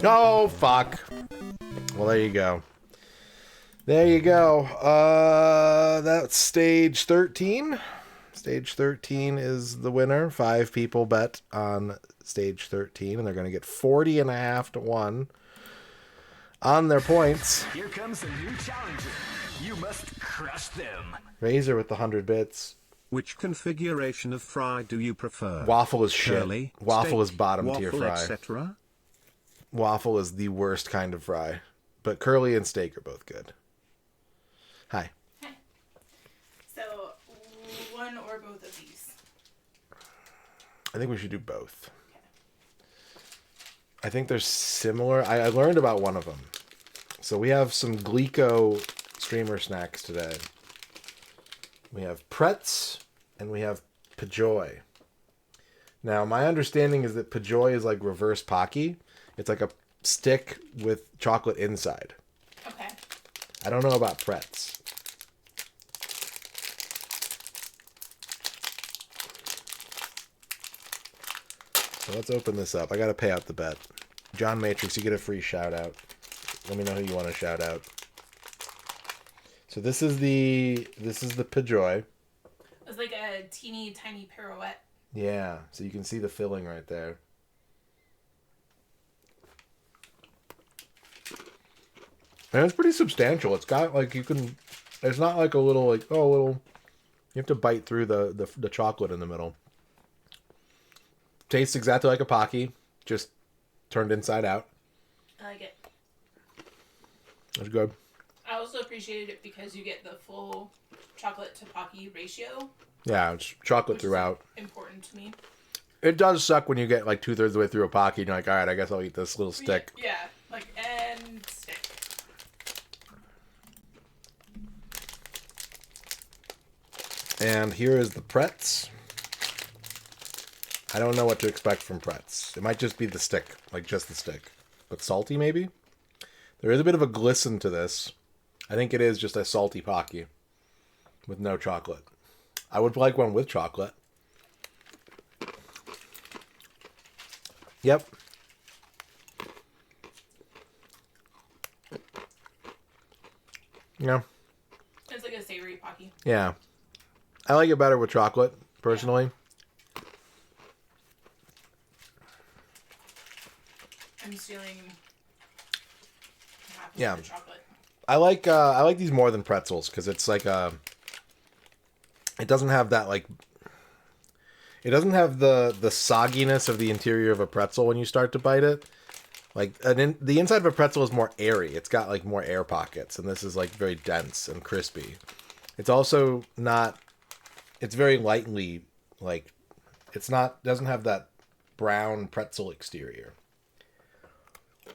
Oh, fuck. Well, there you go. There you go. That's stage 13. Stage 13 is the winner. 5 people bet on stage 13, and they're going to get 40.5 to 1 on their points. Here comes a new challenger. You must crush them. Razor with the 100 bits. Which configuration of fry do you prefer? Waffle is shit. Curly, Waffle steak, is bottom tier waffle, fry. etc. Waffle is the worst kind of fry. But curly and steak are both good. Hi. Hi. So, one or both of these? I think we should do both. I think they're similar. I learned about one of them. So we have some Glico streamer snacks today. We have Pretz and we have Pajoy. Now, my understanding is that Pajoy is like reverse Pocky. It's like a stick with chocolate inside. Okay. I don't know about Pretz. So let's open this up. I gotta pay out the bet. John Matrix, you get a free shout out. Let me know who you want to shout out. So this is the Pajoy. It's like a teeny tiny pirouette. Yeah, so you can see the filling right there. And it's pretty substantial. It's got like it's not like a little you have to bite through the chocolate in the middle. Tastes exactly like a Pocky, just turned inside out. I like it. That's good. I also appreciated it because you get the full chocolate to Pocky ratio. Yeah, it's chocolate which throughout. Is important to me. It does suck when you get like 2/3 of the way through a Pocky and you're like, all right, I guess I'll eat this little stick. Yeah, like, and stick. And here is the Pretz. I don't know what to expect from Pretz. It might just be the stick, like just the stick. But salty, maybe? There is a bit of a glisten to this. I think it is just a salty Pocky with no chocolate. I would like one with chocolate. Yep. Yeah. It's like a savory Pocky. Yeah. I like it better with chocolate, personally. I'm stealing half Yeah. of the chocolate. I like these more than pretzels because it's like it doesn't have that like it doesn't have the sogginess of the interior of a pretzel when you start to bite it. Like the inside of a pretzel is more airy. It's got like more air pockets, and this is like very dense and crispy. It's also not. It's very lightly like doesn't have that brown pretzel exterior.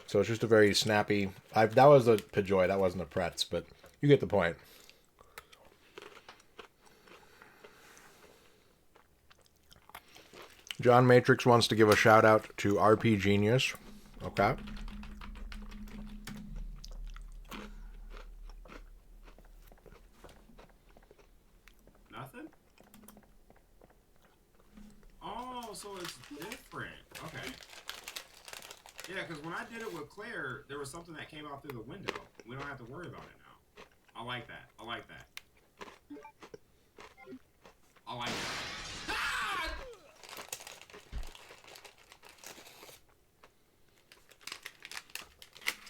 So it's just a very snappy. That was a Pajoy. That wasn't a Pretz, but you get the point. John Matrix wants to give a shout out to RP Genius. Okay. Nothing? Oh, so it's different. Okay. Yeah, because when I did it with Claire, there was something that came out through the window. We don't have to worry about it now. I like that. I like that. I like that.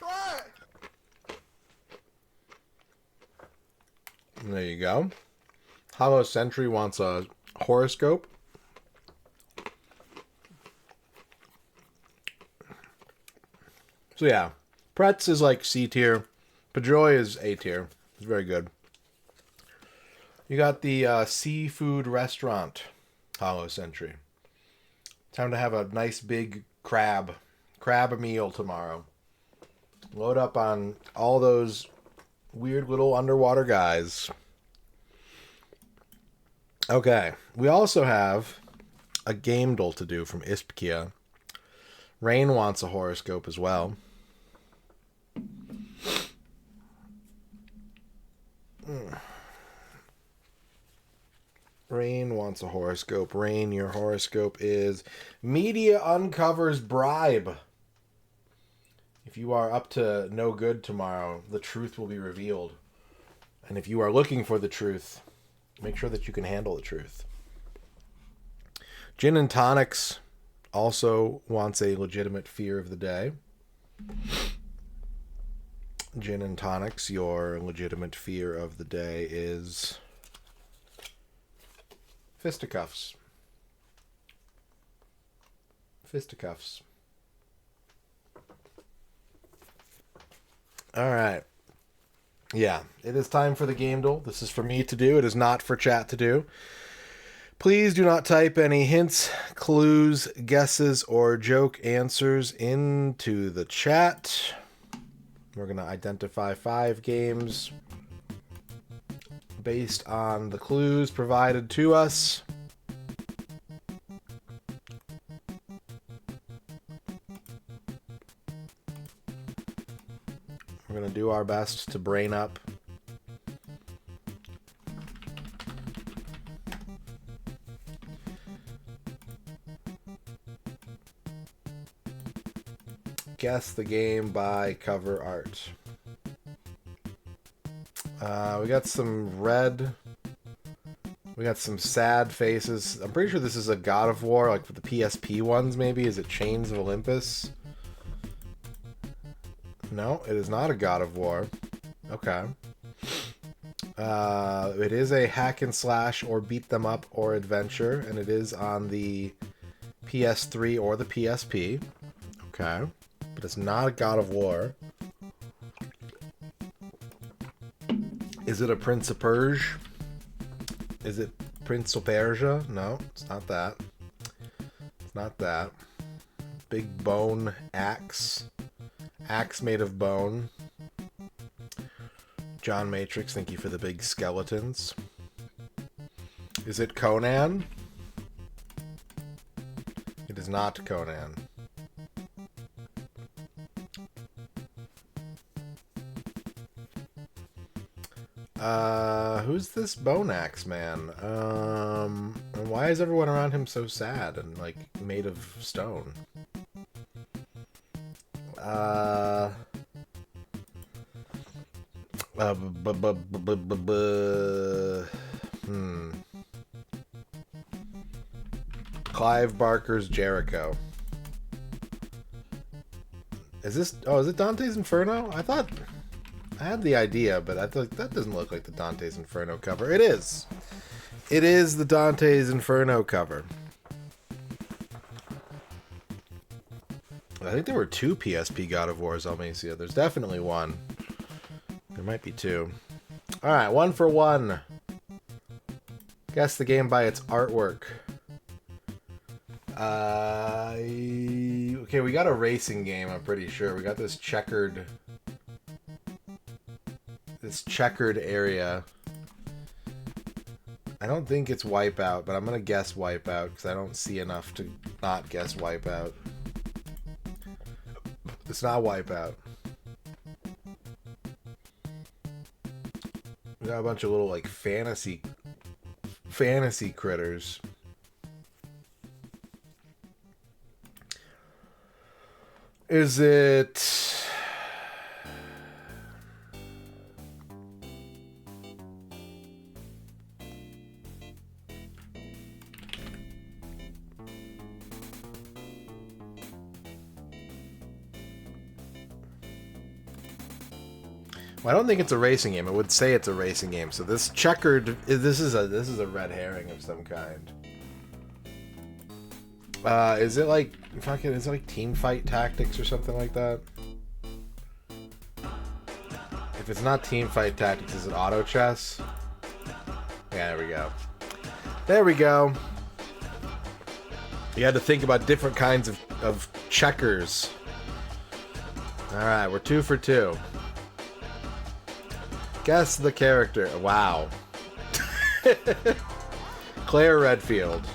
Ah! There you go. Hollow Sentry wants a horoscope. So yeah, Pretz is like C tier. Pedroy is A tier. It's very good. You got the seafood restaurant, Hollow Century. Time to have a nice big crab meal tomorrow. Load up on all those weird little underwater guys. Okay, we also have a Gamedel to do from Ispkia. Rain wants a horoscope as well. Rain wants a horoscope. Rain, your horoscope is Media uncovers bribe. If you are up to no good tomorrow, the truth will be revealed. And if you are looking for the truth, make sure that you can handle the truth. Gin and Tonics also wants a legitimate fear of the day. Gin and Tonics, your legitimate fear of the day is fisticuffs. Fisticuffs. All right. Yeah, it is time for the Gamedel. This is for me to do. It is not for chat to do. Please do not type any hints, clues, guesses, or joke answers into the chat. We're going to identify 5 games based on the clues provided to us. We're going to do our best to brain up. Guess the game by cover art. We got some red. We got some sad faces. I'm pretty sure this is a God of War, like for the PSP ones, maybe. Is it Chains of Olympus? No, it is not a God of War. Okay. It is a hack and slash or beat them up or adventure, and it is on the PS3 or the PSP. Okay. But it's not a God of War. Is it a Prince of Persia? Is it Prince of Persia? No, it's not that. It's not that. Big bone axe. Axe made of bone. John Matrix, thank you for the big skeletons. Is it Conan? It is not Conan. Who's this Bone Axe man? And why is everyone around him so sad and like made of stone? Clive Barker's Jericho. Is this? Oh, is it Dante's Inferno? I thought I had the idea, but I thought that doesn't look like the Dante's Inferno cover. It is. It is the Dante's Inferno cover. I think there were 2 PSP God of Wars, Almacia. There's definitely one. There might be 2. Alright, 1 for 1. Guess the game by its artwork. Okay, we got a racing game, I'm pretty sure. We got this checkered area. I don't think it's Wipeout, but I'm gonna guess Wipeout because I don't see enough to not guess Wipeout. It's not Wipeout. We got a bunch of little like fantasy critters. Is it? Well, I don't think it's a racing game. It would say it's a racing game. So this checkered, this is a red herring of some kind. Is it like fucking? Is it like Team Fight Tactics or something like that? If it's not team fight tactics, is it auto chess? Yeah, there we go. There we go. You had to think about different kinds of checkers. Alright, we're 2 for 2. Guess the character. Wow. Claire Redfield.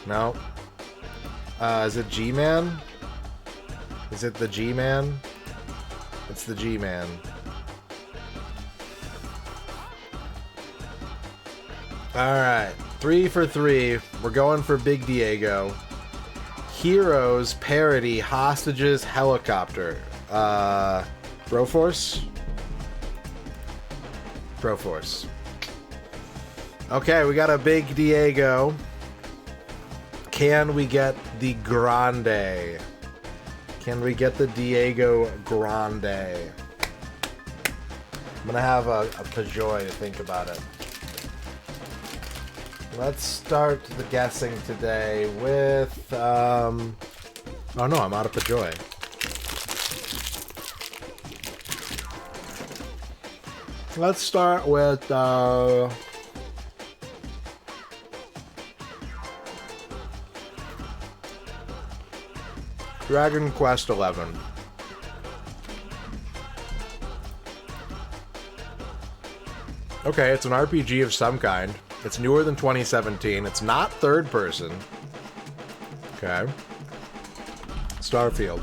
No. Is it G-Man? Is it the G-Man? It's the G-Man. Alright. 3 for 3. We're going for Big Diego. Heroes, parody, hostages, helicopter. Broforce? Broforce. Okay, we got a Big Diego. Can we get the Grande? Can we get the Diego Grande? I'm gonna have a Peugeot to think about it. Let's start the guessing today with, oh no, I'm out of Peugeot. Let's start with, Dragon Quest XI. Okay, it's an RPG of some kind. It's newer than 2017. It's not third person. Okay. Starfield.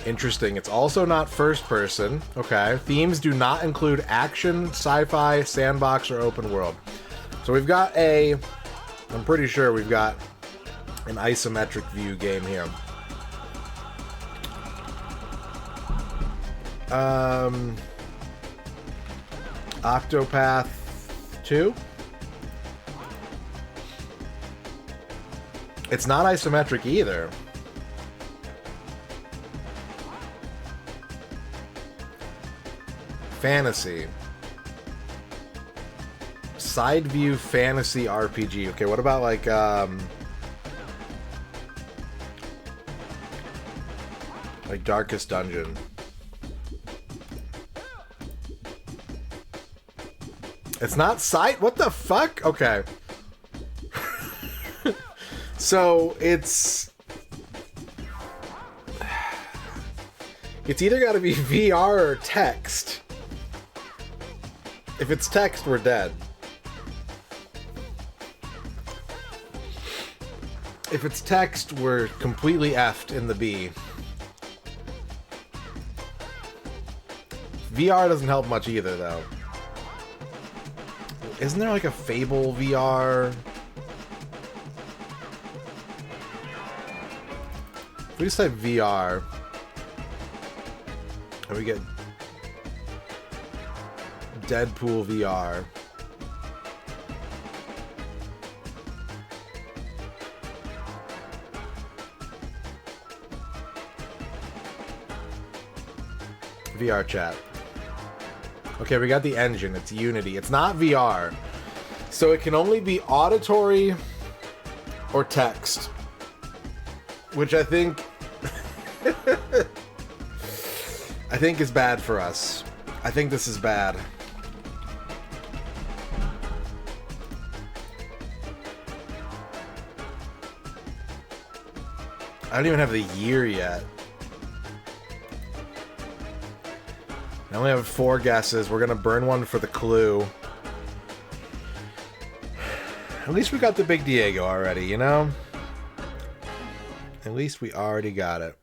Interesting. It's also not first person. Okay. Themes do not include action, sci-fi, sandbox, or open world. So we've got a... I'm pretty sure we've got an isometric view game here. Octopath 2? It's not isometric either. Fantasy. Side view fantasy RPG. Okay, what about like Darkest Dungeon? It's not side. What the fuck? Okay. So it's either got to be VR or text. If it's text, we're dead. If it's text, we're completely effed in the B. VR doesn't help much either, though. Isn't there like a Fable VR? If we just type VR, and we get Deadpool VR. VR chat. Okay, we got the engine. It's Unity. It's not VR. So it can only be auditory or text. Which I think... I think is bad for us. I think this is bad. I don't even have the year yet. I only have 4 guesses. We're gonna burn one for the clue. At least we got the Big Diego already, you know? At least we already got it.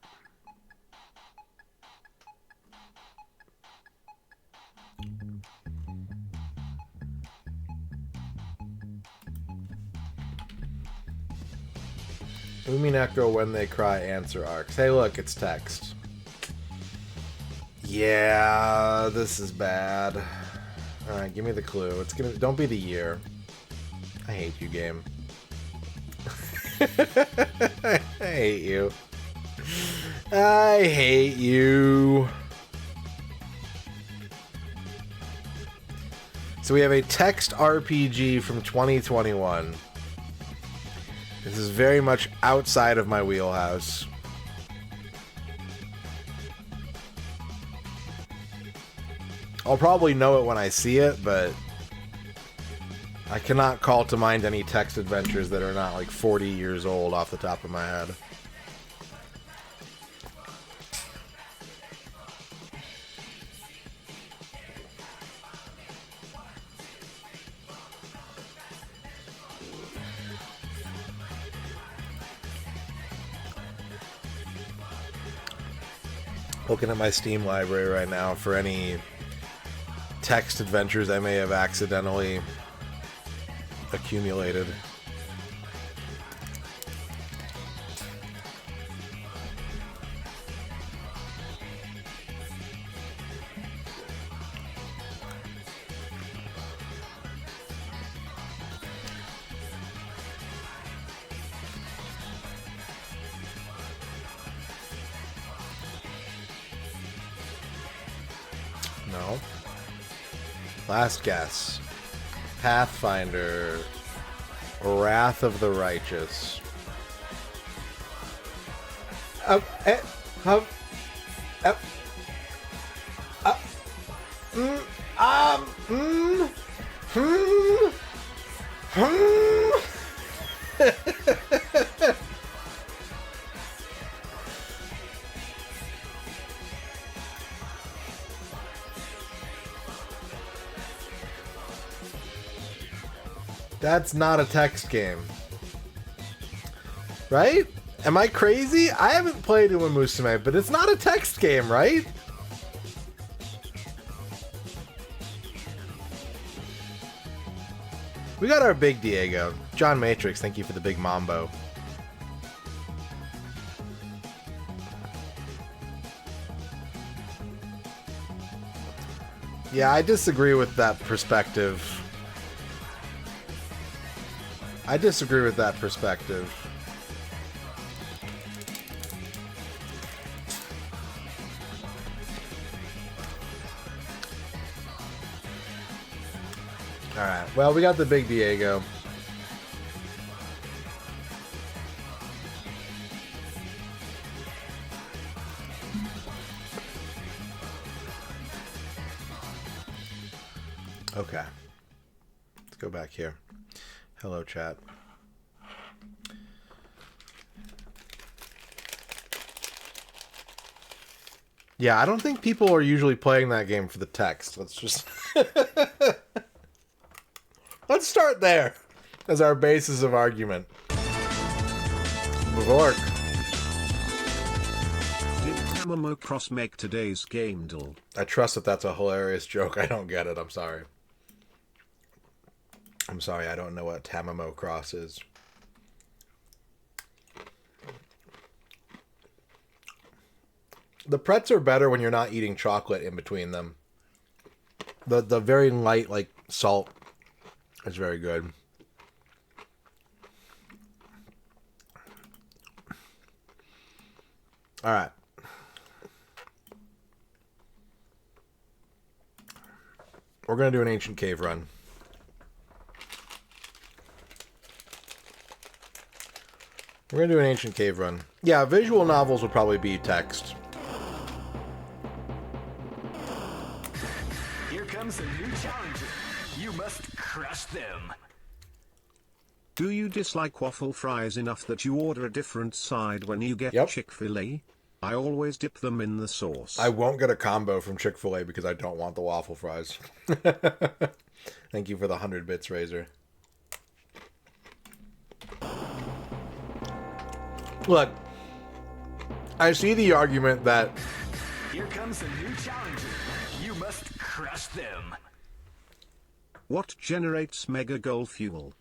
Umineko when they cry answer arcs. Hey look, it's text. Yeah, this is bad. Alright, give me the clue. It's gonna don't be the year. I hate you, game. I hate you. I hate you. So we have a text RPG from 2021. This is very much outside of my wheelhouse. I'll probably know it when I see it, but I cannot call to mind any text adventures that are not like 40 years old off the top of my head. Looking at my Steam library right now for any text adventures I may have accidentally accumulated. No. Last guess. Pathfinder. Wrath of the Righteous. That's not a text game. Right? Am I crazy? I haven't played Uma Musume, but it's not a text game, right? We got our big Diego. John Matrix, thank you for the big mambo. Yeah, I disagree with that perspective. Alright, well, we got the big Diego. Okay. Let's go back here. Hello, chat. Yeah, I don't think people are usually playing that game for the text. Let's just... Let's start there as our basis of argument. Vork. Did Tamamo Cross make today's game dull? I trust that that's a hilarious joke. I don't get it. I'm sorry. I don't know what Tamamo Cross is. The Pretz are better when you're not eating chocolate in between them. The very light, like, salt is very good. All right. We're going to do an ancient cave run. Yeah, visual novels will probably be text. Here comes a new challenger. You must crush them. Do you dislike waffle fries enough that you order a different side when you get Chick-fil-A? I always dip them in the sauce. I won't get a combo from Chick-fil-A because I don't want the waffle fries. Thank you for the 100 bits, Razor. Look, I see the argument that... Here comes a new challenger. You must crush them. What generates Mega Goal Fuel?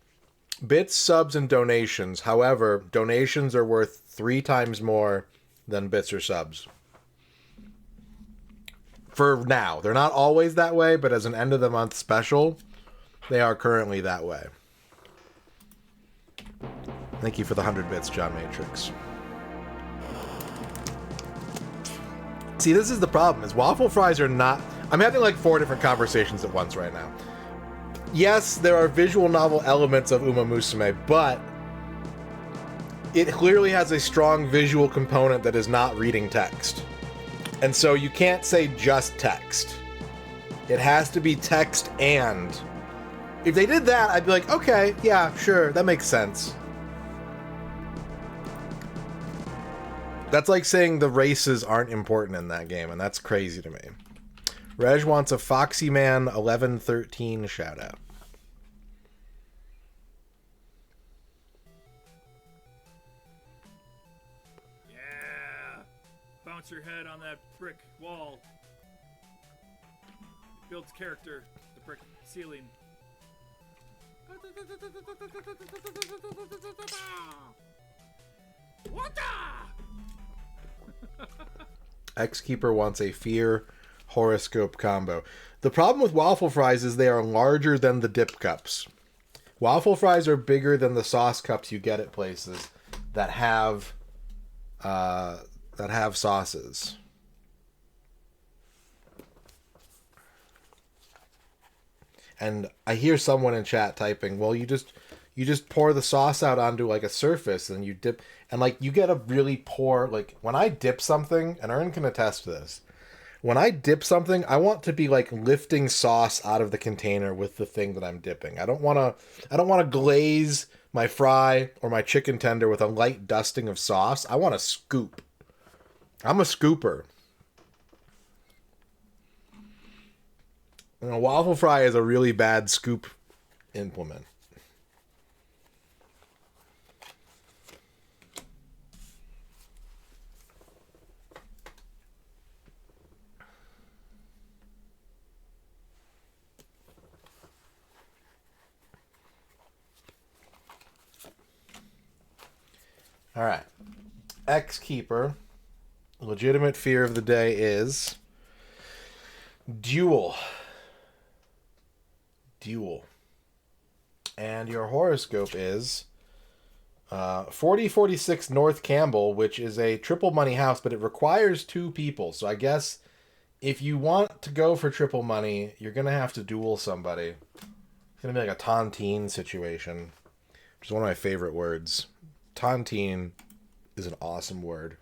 Bits, subs, and donations. However, donations are worth 3 times more than bits or subs. For now. They're not always that way, but as an end of the month special, they are currently that way. Thank you for the 100 bits, John Matrix. See, this is the problem, is waffle fries are not... I'm having like 4 different conversations at once right now. Yes, there are visual novel elements of Uma Musume, but it clearly has a strong visual component that is not reading text. And so you can't say just text. It has to be text and. If they did that, I'd be like, okay, yeah, sure, that makes sense. That's like saying the races aren't important in that game, and that's crazy to me. Reg wants a Foxy Man 1113 shout out. Yeah. Bounce your head on that brick wall. It builds character. The brick ceiling. What X-Keeper wants a fear horoscope combo. The problem with waffle fries is they are larger than the dip cups. Waffle fries are bigger than the sauce cups you get at places that have sauces. And I hear someone in chat typing, well, you just pour the sauce out onto like a surface and you dip, and like you get a really poor, like when I dip something, and Ern can attest to this, when I dip something, I want to be like lifting sauce out of the container with the thing that I'm dipping. I don't want to glaze my fry or my chicken tender with a light dusting of sauce. I want to scoop. I'm a scooper. And a waffle fry is a really bad scoop implement. All right. X-Keeper. Legitimate fear of the day is duel. And your horoscope is 4046 North Campbell, which is a triple money house, but it requires 2 people. So I guess if you want to go for triple money, you're going to have to duel somebody. It's going to be like a tontine situation, which is one of my favorite words. Tontine is an awesome word.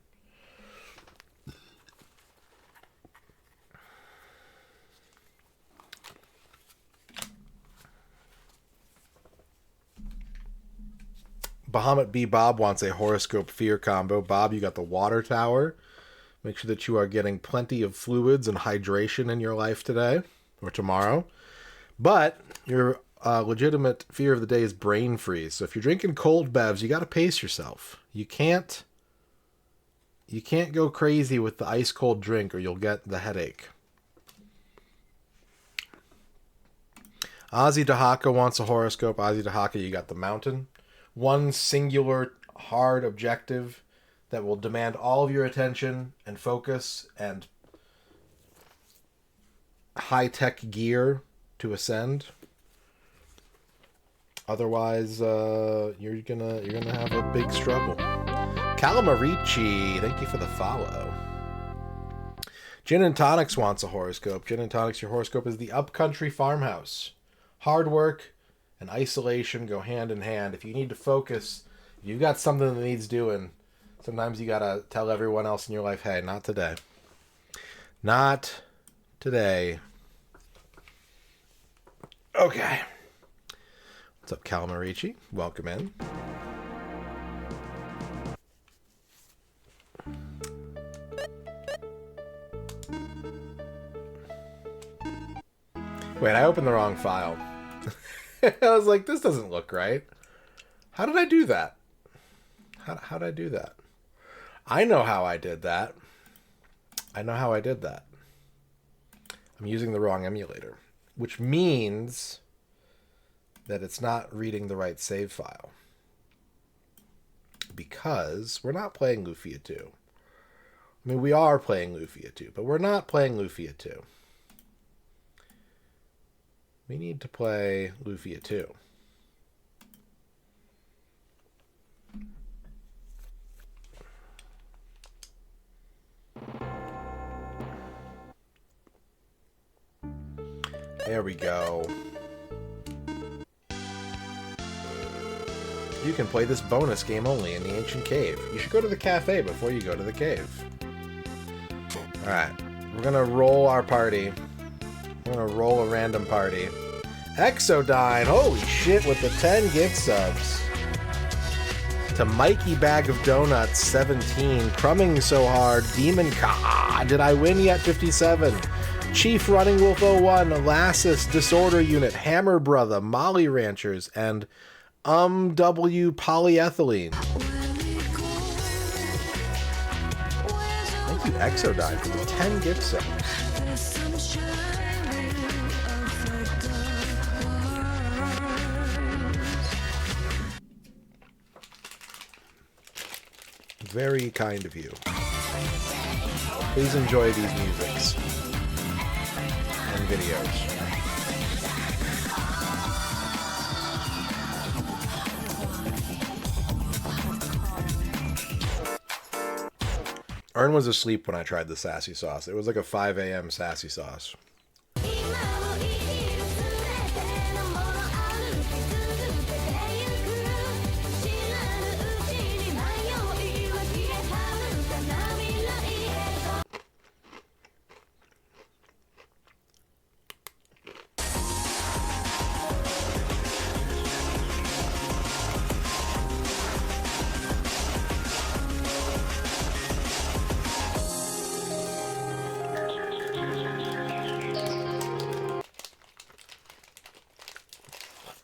Bahamut B. Bob wants a horoscope fear combo. Bob, you got the water tower. Make sure that you are getting plenty of fluids and hydration in your life today or tomorrow. But your legitimate fear of the day is brain freeze. So if you're drinking cold bevs, you got to pace yourself. You can't go crazy with the ice cold drink or you'll get the headache. Ozzy Dahaka wants a horoscope. Ozzy Dahaka, you got the mountain. One singular hard objective that will demand all of your attention and focus and high-tech gear to ascend. Otherwise, you're gonna have a big struggle. Calamarici, thank you for the follow. Gin and Tonics wants a horoscope. Gin and Tonics, your horoscope is the Upcountry Farmhouse. Hard work and isolation go hand in hand. If you need to focus, if you've got something that needs doing, sometimes you gotta tell everyone else in your life, hey, not today. Not today. Okay. What's up, Calamarici? Welcome in. Wait, I opened the wrong file. I was like, this doesn't look right. How did I do that? How did I do that? I know how I did that. I'm using the wrong emulator, which means that it's not reading the right save file. Because we're not playing Lufia 2. I mean, we are playing Lufia 2, but we're not playing Lufia 2. We need to play Lufia 2. There we go. You can play this bonus game only in the Ancient Cave. You should go to the cafe before you go to the cave. Alright, we're gonna roll our party I'm gonna roll a random party. Exodyne, holy shit, with the 10 gift subs. To Mikey Bag of Donuts, 17. Crumbing So Hard, Demon Ka. Did I win yet? 57. Chief Running Wolf 01, Lassus, Disorder Unit, Hammer Brother, Molly Ranchers, and W Polyethylene. Thank you, Exodyne, for the 10 gift subs. Very kind of you. Please enjoy these musics and videos. Ern was asleep when I tried the sassy sauce. It was like a 5 a.m. sassy sauce.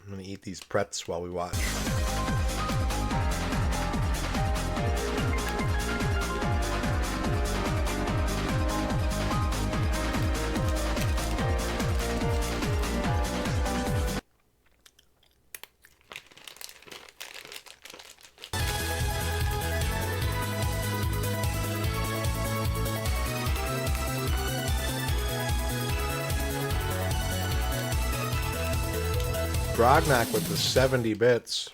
I'm gonna eat these pretz while we watch. Grognak with the 70 bits.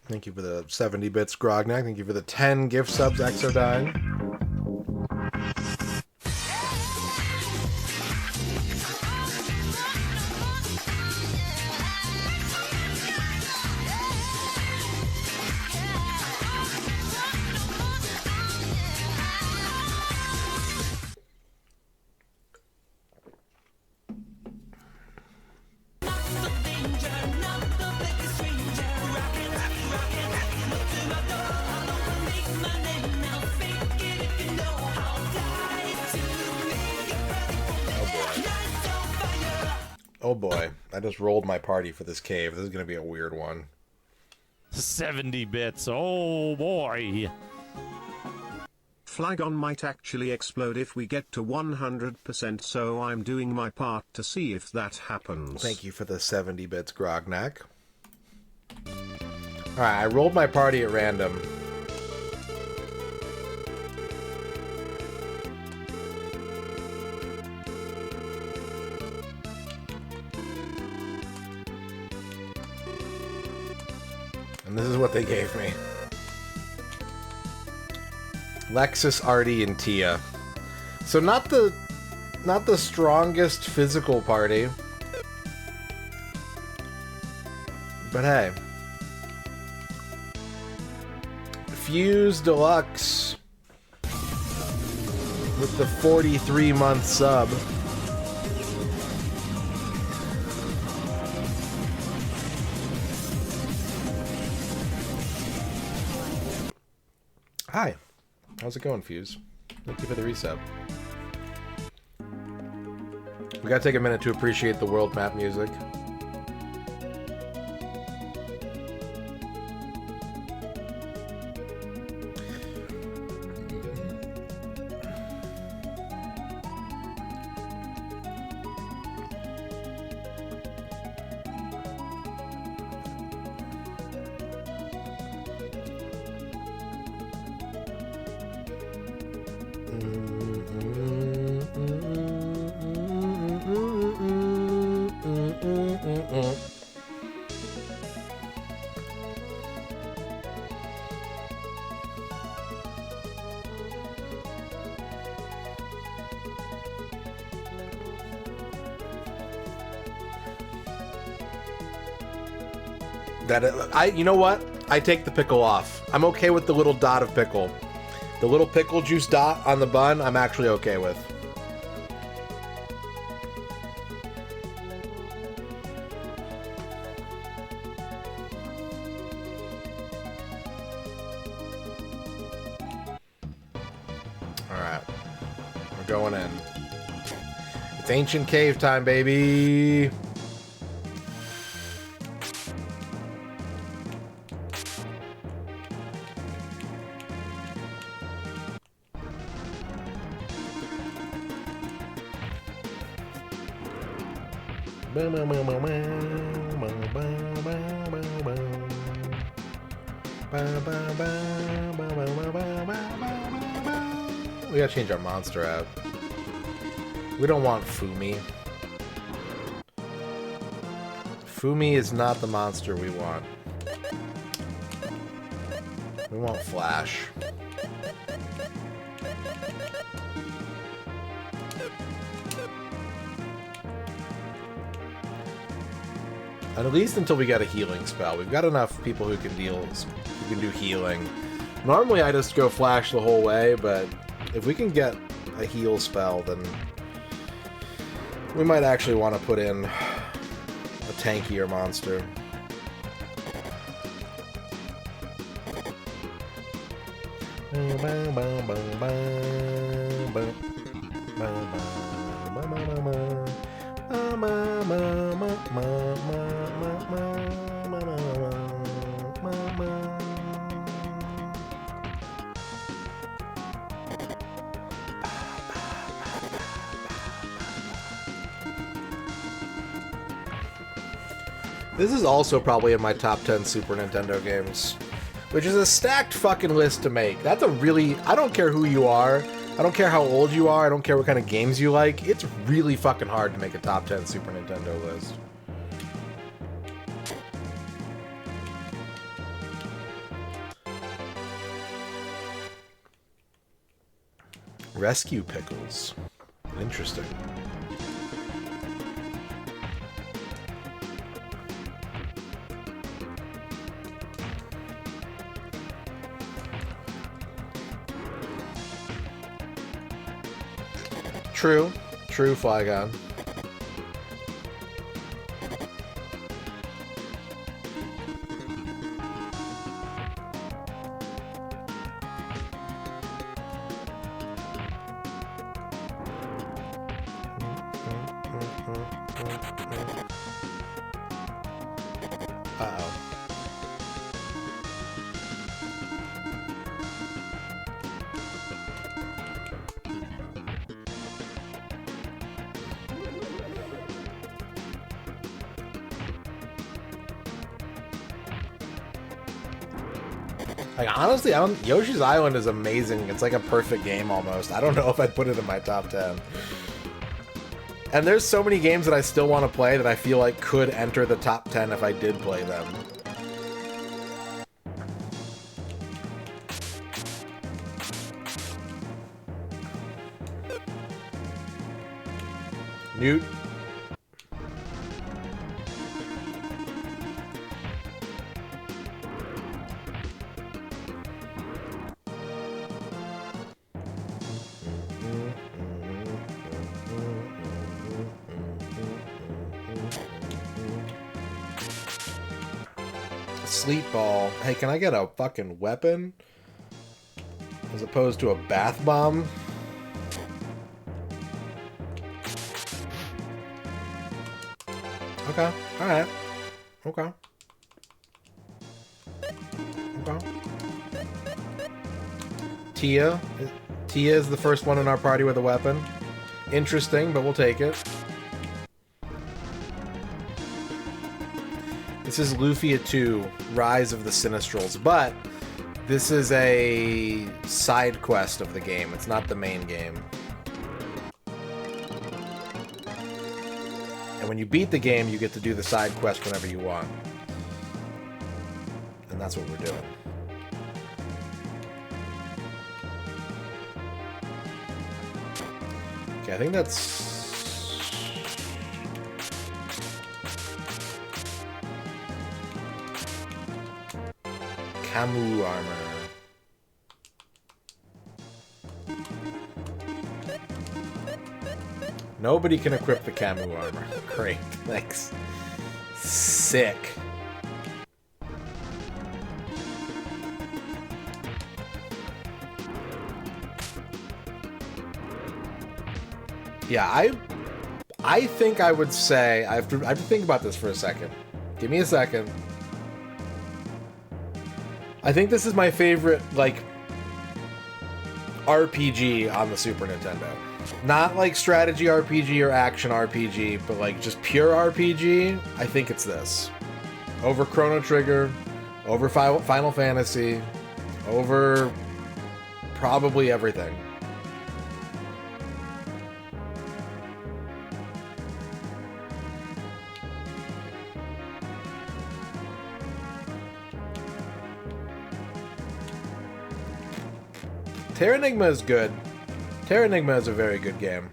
Thank you for the 70 bits, Grognak. Thank you for the 10 gift subs, Exodyne. Oh boy, I just rolled my party for this cave. This is going to be a weird one. 70 bits, oh boy. Flygon might actually explode if we get to 100%, so I'm doing my part to see if that happens. Thank you for the 70 bits, Grognak. Alright, I rolled my party at random. And this is what they gave me. Lexus, Artie, and Tia. So not the strongest physical party. But hey. Fuse Deluxe with the 43-month sub. Hi. How's it going, Fuse? Thank you for the resub. We gotta take a minute to appreciate the world map music. You know what? I take the pickle off. I'm okay with the little dot of pickle. The little pickle juice dot on the bun, I'm actually okay with. Alright. We're going in. It's ancient cave time, baby! We gotta change our monster out. We don't want Fumi. Fumi is not the monster we want. We want Flash. At least until we get a healing spell. We've got enough people who can deal, who can do healing. Normally I just go Flash the whole way, but if we can get a heal spell, then we might actually want to put in a tankier monster. This is also probably in my top 10 Super Nintendo games, which is a stacked fucking list to make. That's a really... I don't care who you are. I don't care how old you are. I don't care what kind of games you like. It's really fucking hard to make a top 10 Super Nintendo list. Rescue pickles. Interesting. True. True, Flygon. Uh-oh. Like, honestly, Yoshi's Island is amazing. It's like a perfect game almost. I don't know if I'd put it in my top 10. And there's so many games that I still want to play that I feel like could enter the top 10 if I did play them. Newt. Sleep ball. Hey, can I get a fucking weapon? As opposed to a bath bomb? Okay. Alright. Okay. Okay. Tia. Tia is the first one in our party with a weapon. Interesting, but we'll take it. This is Lufia 2, Rise of the Sinistrals, but this is a side quest of the game. It's not the main game. And when you beat the game, you get to do the side quest whenever you want. And that's what we're doing. Okay, I think that's... Camu armor. Nobody can equip the Camu armor. Great, thanks. Sick. Yeah, I think I would say I have to think about this for a second. Give me a second. I think this is my favorite like RPG on the Super Nintendo. Not like strategy RPG or action RPG, but like just pure RPG. I think it's this. Over Chrono Trigger, over Final Fantasy, over probably everything. Terranigma is good. Terranigma is a very good game.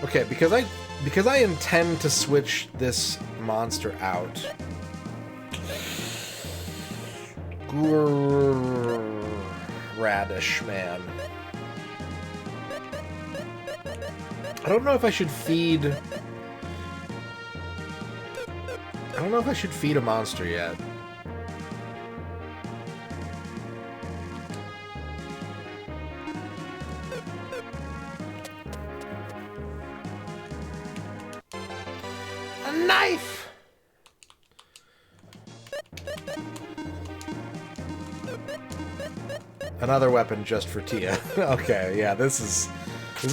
Okay, because I intend to switch this monster out. Radish man. I don't know if I should feed... I don't know if I should feed a monster yet. A knife! Another weapon just for Tia. Okay, yeah, this is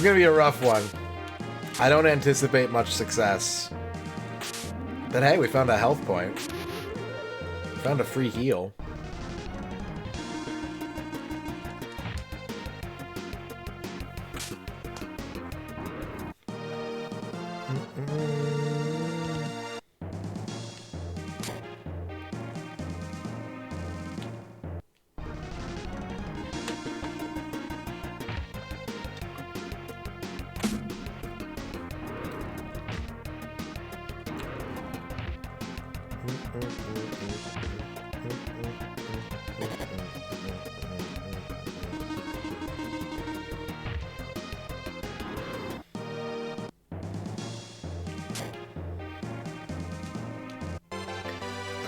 gonna be a rough one. I don't anticipate much success. But hey, we found a health point. Found a free heal.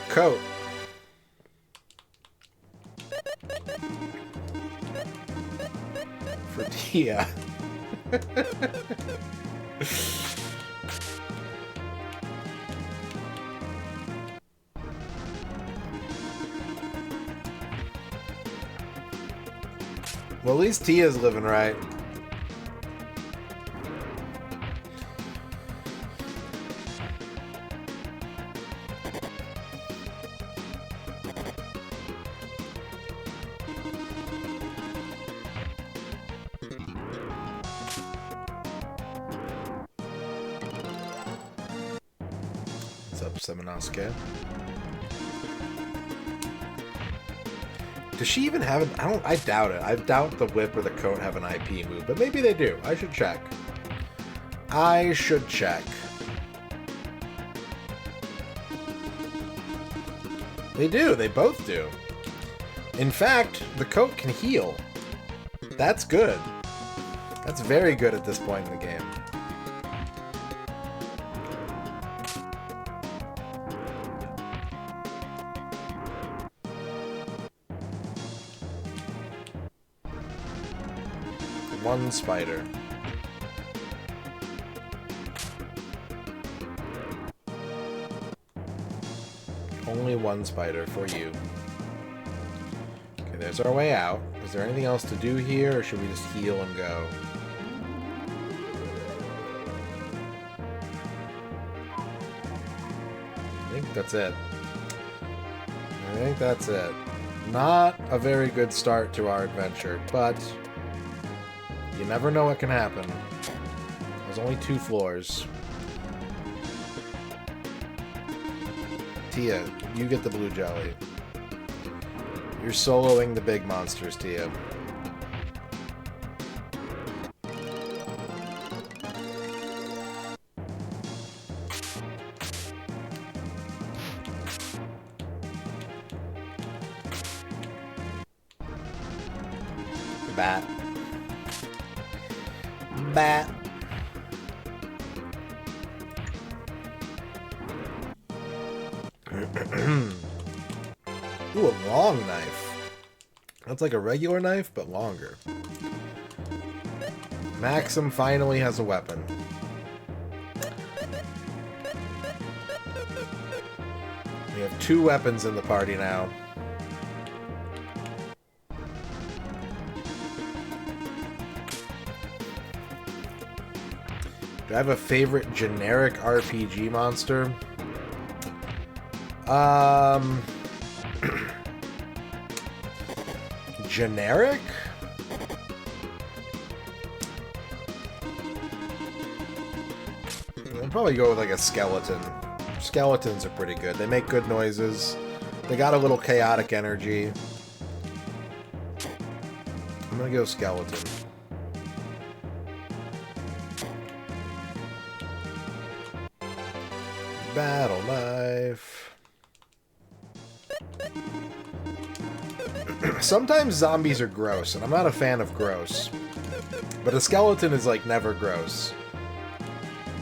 Coat. For Tia. Well, at least Tia's living right. What's up, Semenosuke? Does she even have an... I doubt it. I doubt the whip or the coat have an IP move, but maybe they do. I should check. I should check. They do. They both do. In fact, the coat can heal. That's good. That's very good at this point in the game. One spider. Only one spider for you. Okay, there's our way out. Is there anything else to do here, or should we just heal and go? I think that's it. I think that's it. Not a very good start to our adventure, but you never know what can happen. There's only 2 floors. Tia, you get the blue jelly. You're soloing the big monsters, Tia. Bat. Bat. Ooh, a long knife. That's like a regular knife, but longer. Maxim finally has a weapon. We have 2 weapons in the party now. Do I have a favorite generic RPG monster? Generic? I'd probably go with like a skeleton. Skeletons are pretty good. They make good noises. They got a little chaotic energy. I'm gonna go skeleton. Battle knife. Sometimes zombies are gross, and I'm not a fan of gross. But a skeleton is, like, never gross.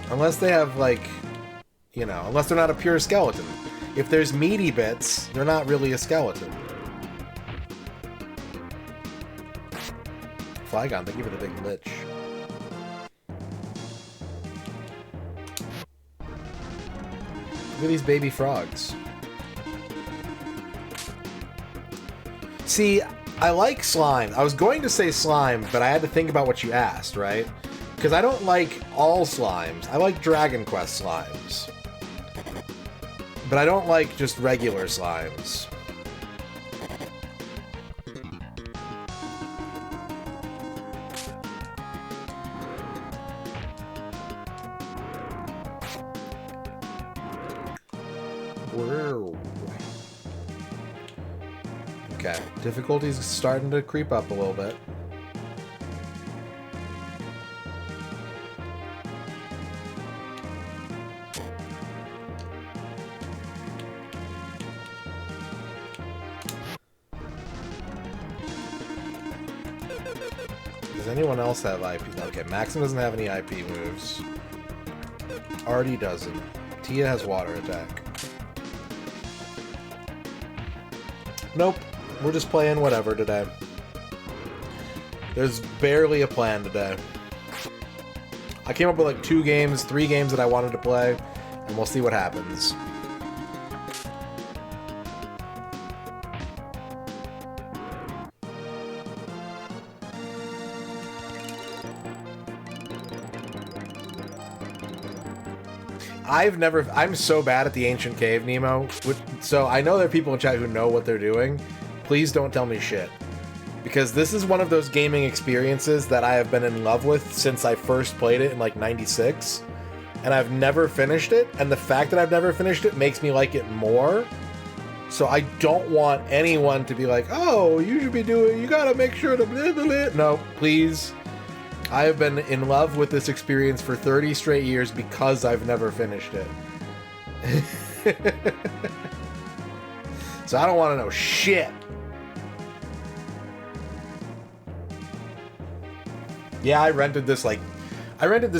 Unless they have, like, you know, unless they're not a pure skeleton. If there's meaty bits, they're not really a skeleton. Flygon, thank you for the big lich. Look at these baby frogs. See, I like slime. I was going to say slime, but I had to think about what you asked, right? Because I don't like all slimes. I like Dragon Quest slimes. But I don't like just regular slimes. Okay, difficulty's starting to creep up a little bit. Does anyone else have IP? Okay, Maxim doesn't have any IP moves. Artie doesn't. Tia has water attack. Nope. We're just playing whatever today. There's barely a plan today. I came up with like 2 games, 3 games that I wanted to play, and we'll see what happens. I'm so bad at the Ancient Cave, Nemo. So I know there are people in chat who know what they're doing. Please don't tell me shit. Because this is one of those gaming experiences that I have been in love with since I first played it in like 92. And I've never finished it. And the fact that I've never finished it makes me like it more. So I don't want anyone to be like, oh, you gotta make sure to blah, blah, blah. No, please. I have been in love with this experience for 30 straight years because I've never finished it. So I don't want to know shit. Yeah, I rented this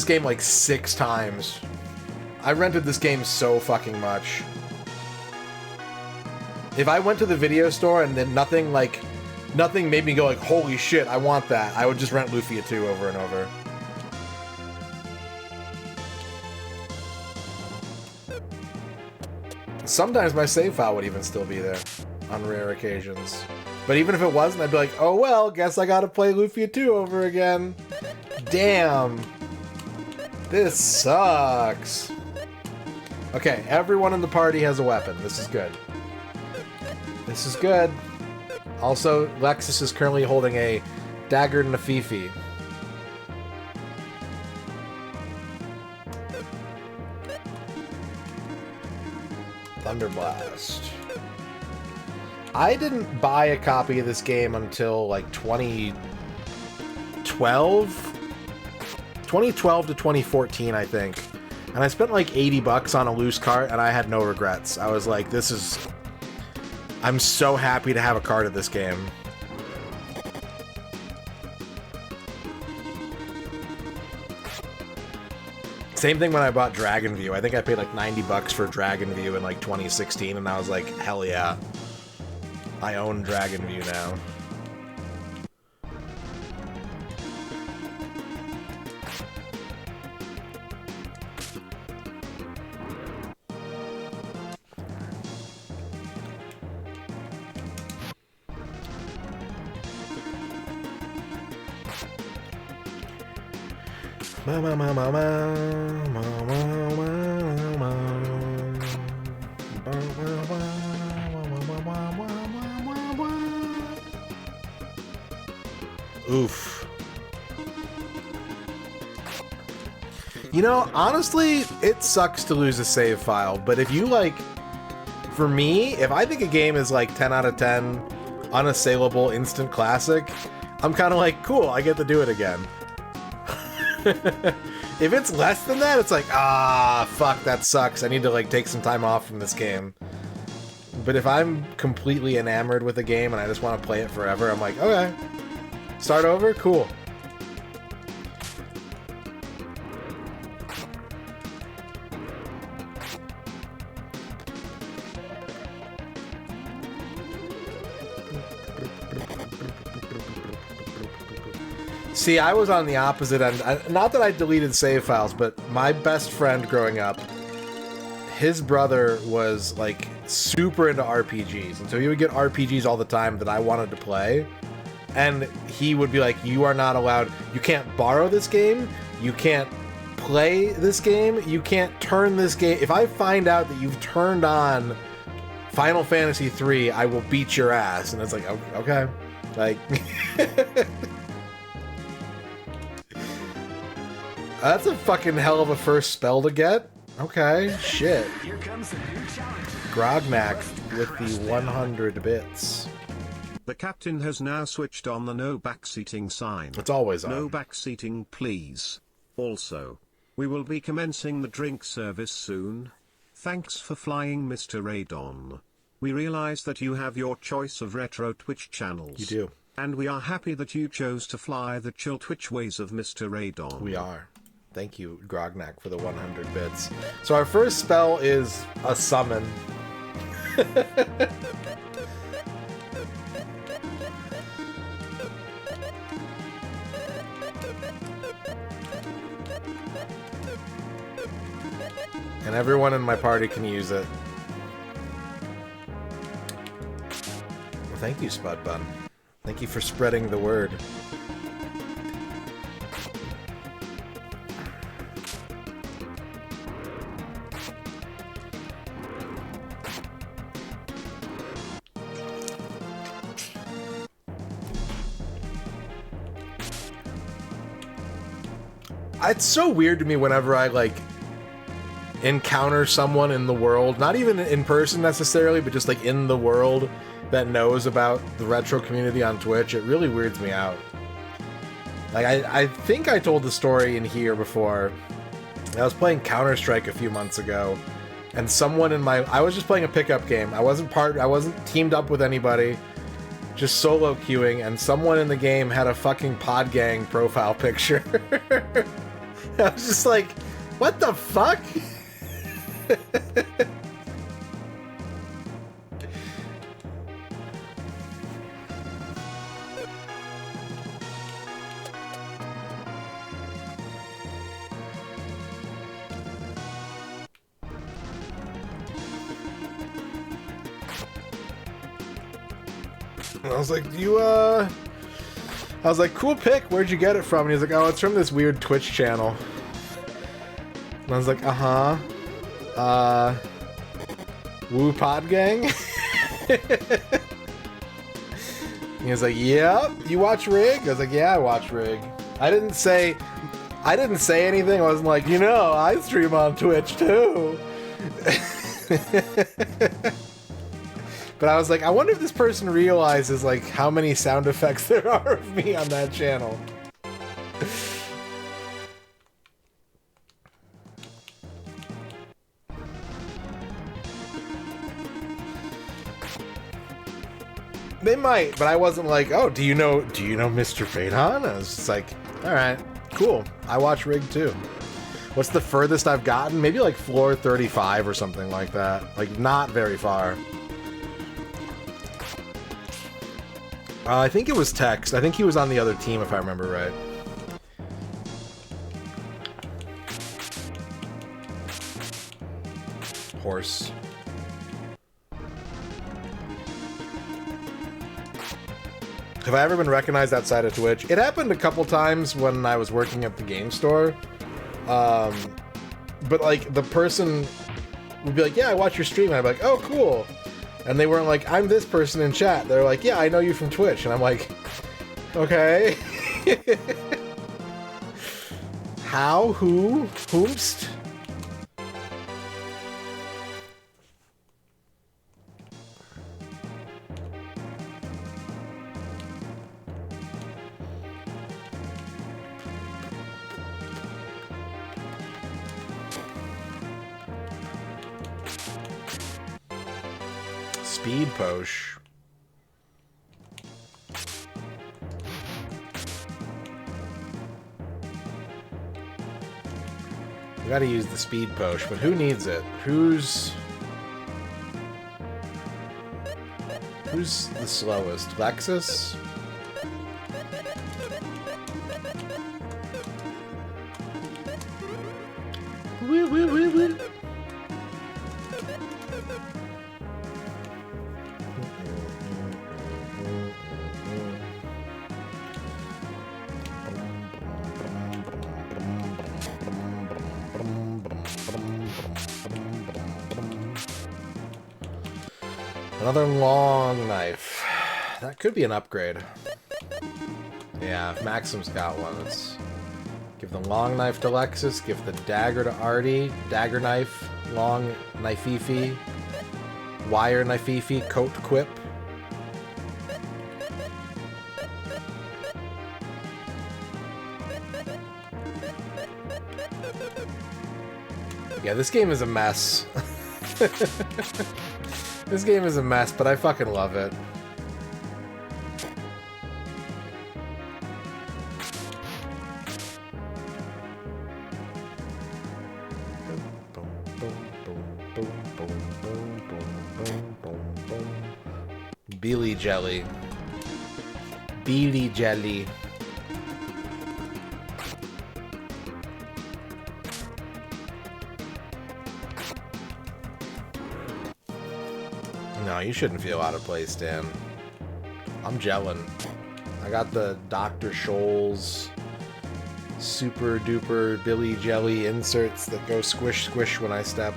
game like 6 times. I rented this game so fucking much. If I went to the video store and then nothing made me go like, holy shit, I want that, I would just rent Lufia 2 over and over. Sometimes my save file would even still be there on rare occasions. But even if it wasn't, I'd be like, oh well, guess I gotta play Lufia 2 over again. Damn. This sucks. Okay, everyone in the party has a weapon. This is good. This is good. Also, Lexus is currently holding a dagger Nafifi. Thunderblast. I didn't buy a copy of this game until like 2012 to 2014, I think. And I spent like $80 on a loose cart, and I had no regrets. I was like, I'm so happy to have a cart of this game. Same thing when I bought Dragon View. I think I paid like $90 for Dragon View in like 2016, and I was like, hell yeah. I own Dragon View now. Oof. You know, honestly, it sucks to lose a save file, but if you like, for me, if I think a game is like 10 out of 10, unassailable, instant classic, I'm kind of like, cool, I get to do it again. If it's less than that, it's like, fuck, that sucks. I need to like take some time off from this game. But if I'm completely enamored with a game and I just want to play it forever, I'm like, okay. Start over? Cool. See, I was on the opposite end. Not that I deleted save files, but my best friend growing up, his brother was like super into RPGs. And so he would get RPGs all the time that I wanted to play. And he would be like, you are not allowed, you can't borrow this game, you can't play this game, you can't turn this game. If I find out that you've turned on Final Fantasy III, I will beat your ass. And it's like, okay. Like, that's a fucking hell of a first spell to get. Okay, shit. Here comes a new challenge. Grognak with the 100 bits. The captain has now switched on the no backseating sign. It's always on. No backseating, please. Also, we will be commencing the drink service soon. Thanks for flying, MisterRadon. We realize that you have your choice of retro Twitch channels. You do. And we are happy that you chose to fly the chill Twitch ways of MisterRadon. We are. Thank you, Grognak, for the 100 bits. So our first spell is a summon. And everyone in my party can use it. Well, thank you, Spud Bun. Thank you for spreading the word. It's so weird to me whenever I, like, encounter someone in the world, not even in person necessarily, but just, like, in the world that knows about the retro community on Twitch. It really weirds me out. Like, I think I told the story in here before. I was playing Counter-Strike a few months ago, and someone in my... I was just playing a pickup game. I wasn't teamed up with anybody. Just solo queuing, and someone in the game had a fucking Pod Gang profile picture. I was just like, what the fuck? And I was like, I was like, cool pick, where'd you get it from? And he's like, oh, it's from this weird Twitch channel. And I was like, Woo Pod Gang? He was like, yep, you watch Rig? I was like, yeah, I watch Rig. I didn't say anything. I wasn't like, you know, I stream on Twitch too. But I was like, I wonder if this person realizes like how many sound effects there are of me on that channel. They might, but I wasn't like, oh, do you know MisterRadon? I was just like, all right, cool. I watch Rig too. What's the furthest I've gotten? Maybe like floor 35 or something like that. Like, not very far. I think it was Text. I think he was on the other team, if I remember right. Horse. Have I ever been recognized outside of Twitch? It happened a couple times when I was working at the game store. But like the person would be like, yeah, I watch your stream. And I'd be like, oh, cool. And they weren't like, I'm this person in chat. They're like, yeah, I know you from Twitch. And I'm like, okay. How? Who? Whomst? Speed Posh. We gotta use the Speed Posh, but who needs it? Who's the slowest? Lexus? Woo woo woo woo. Another long knife. That could be an upgrade. Yeah, if Maxim's got one, let's give the long knife to Lexus, give the dagger to Artie, dagger knife, long knifey, wire knifey, coat quip. Yeah, this game is a mess. This game is a mess, but I fucking love it. Beely jelly. Beely jelly. No, you shouldn't feel out of place, Dan. I'm gelling. I got the Dr. Scholl's super duper Billy Jelly inserts that go squish squish when I step.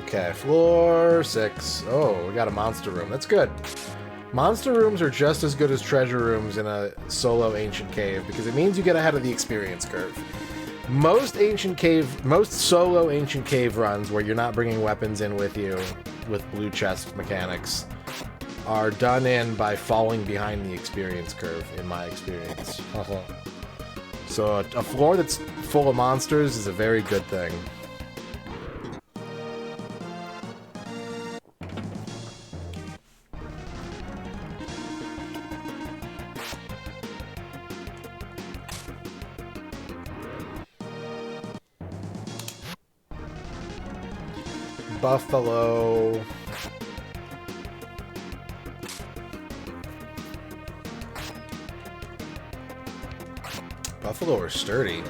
Okay, floor 6. Oh, we got a monster room. That's good. Monster rooms are just as good as treasure rooms in a solo ancient cave because it means you get ahead of the experience curve. Most solo ancient cave runs where you're not bringing weapons in with you with blue chest mechanics are done in by falling behind the experience curve, in my experience. So a floor that's full of monsters is a very good thing. Buffalo. Buffalo are sturdy.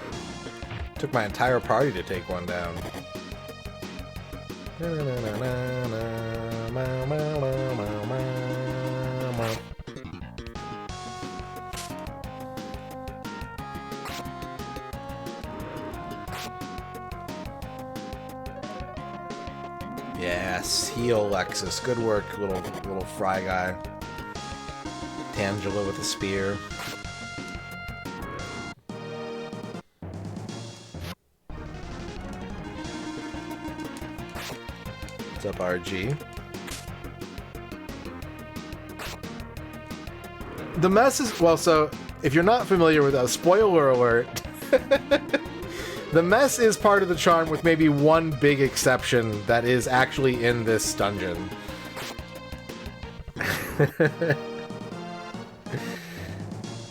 Took my entire party to take one down. Yes, heal Lexus. Good work, little fry guy. Angela with a spear. What's up, RG? The mess is, well, so if you're not familiar with that, spoiler alert, the mess is part of the charm with maybe one big exception that is actually in this dungeon.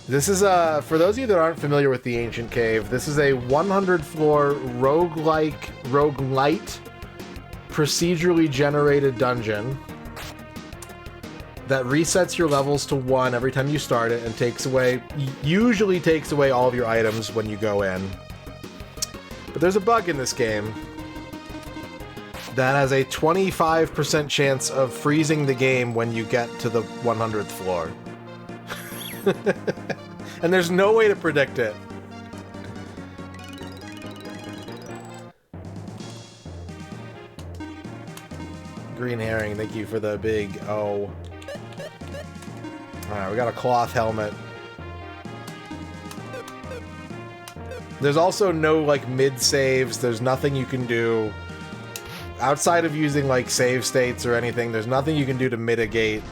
This is, for those of you that aren't familiar with the Ancient Cave, this is a 100-floor roguelite, procedurally generated dungeon that resets your levels to 1 every time you start it and usually takes away all of your items when you go in. But there's a bug in this game that has a 25% chance of freezing the game when you get to the 100th floor. And there's no way to predict it. Green Herring, thank you for the big O. Alright, we got a cloth helmet. There's also no, like, mid-saves. There's nothing you can do. Outside of using, like, save states or anything, there's nothing you can do to mitigate.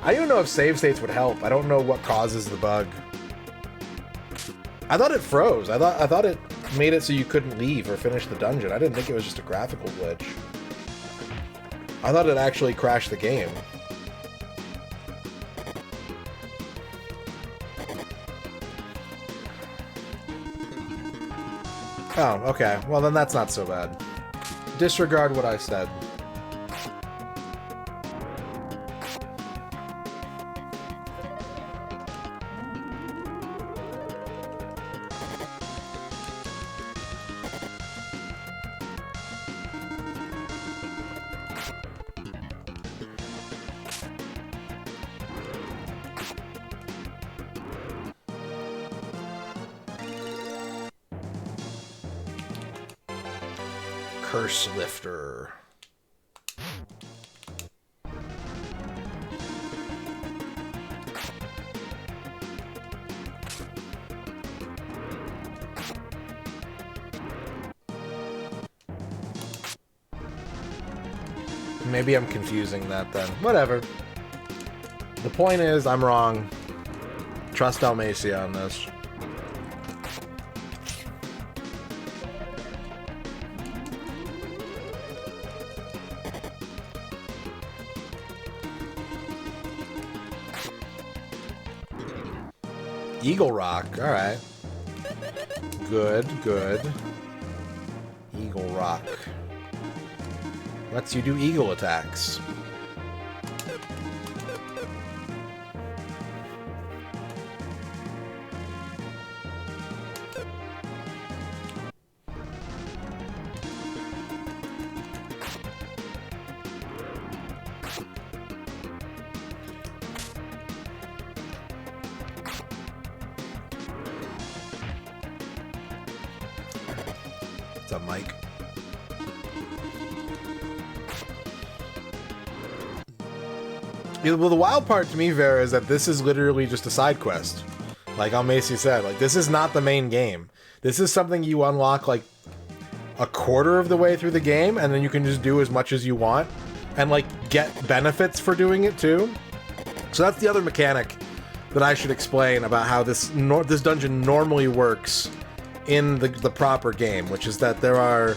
I don't even know if save states would help. I don't know what causes the bug. I thought it froze. I thought it made it so you couldn't leave or finish the dungeon. I didn't think it was just a graphical glitch. I thought it actually crashed the game. Oh, okay. Well, then that's not so bad. Disregard what I said. Curse Lifter. Maybe I'm confusing that then. Whatever. The point is, I'm wrong. Trust Dalmacia on this. Eagle Rock, alright. Good, good. Eagle Rock. Lets you do eagle attacks. What's up, Mike? Yeah, well, the wild part to me, Vera, is that this is literally just a side quest. Like Almacy said, like, this is not the main game. This is something you unlock, like, a quarter of the way through the game, and then you can just do as much as you want, and, like, get benefits for doing it, too. So that's the other mechanic that I should explain about how this dungeon normally works in the proper game, which is that there are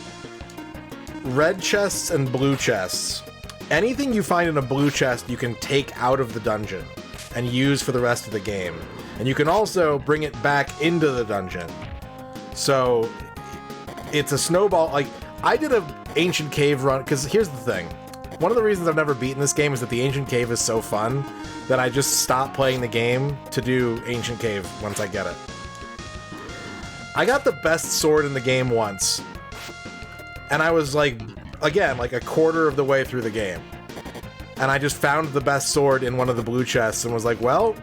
red chests and blue chests. Anything you find in a blue chest you can take out of the dungeon and use for the rest of the game. And you can also bring it back into the dungeon. So it's a snowball. Like, I did a Ancient Cave run, because here's the thing. One of the reasons I've never beaten this game is that the Ancient Cave is so fun that I just stop playing the game to do Ancient Cave once I get it. I got the best sword in the game once, and I was like, again, like a quarter of the way through the game. And I just found the best sword in one of the blue chests and was like, well,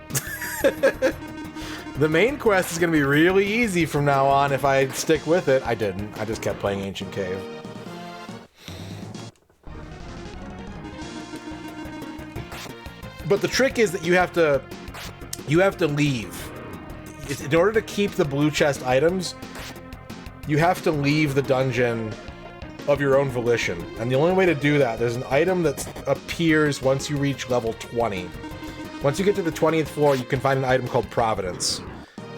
the main quest is going to be really easy from now on if I stick with it. I didn't. I just kept playing Ancient Cave. But the trick is that you have to you have to leave. In order to keep the blue chest items, you have to leave the dungeon of your own volition. And the only way to do that, there's an item that appears once you reach level 20. Once you get to the 20th floor, you can find an item called Providence.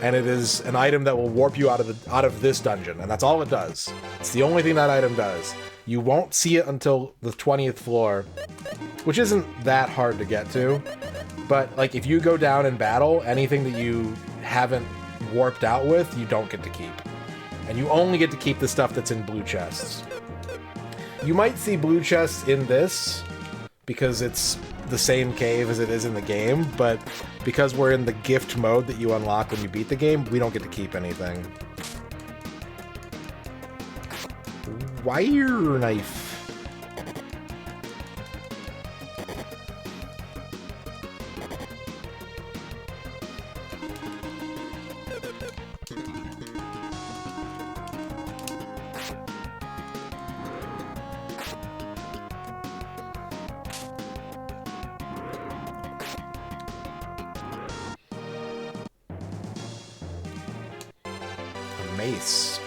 And it is an item that will warp you out of this dungeon, and that's all it does. It's the only thing that item does. You won't see it until the 20th floor, which isn't that hard to get to. But like if you go down in battle, anything that you haven't warped out with, you don't get to keep. And you only get to keep the stuff that's in blue chests. You might see blue chests in this, because it's the same cave as it is in the game, but because we're in the gift mode that you unlock when you beat the game, we don't get to keep anything. Wire knife. Mace.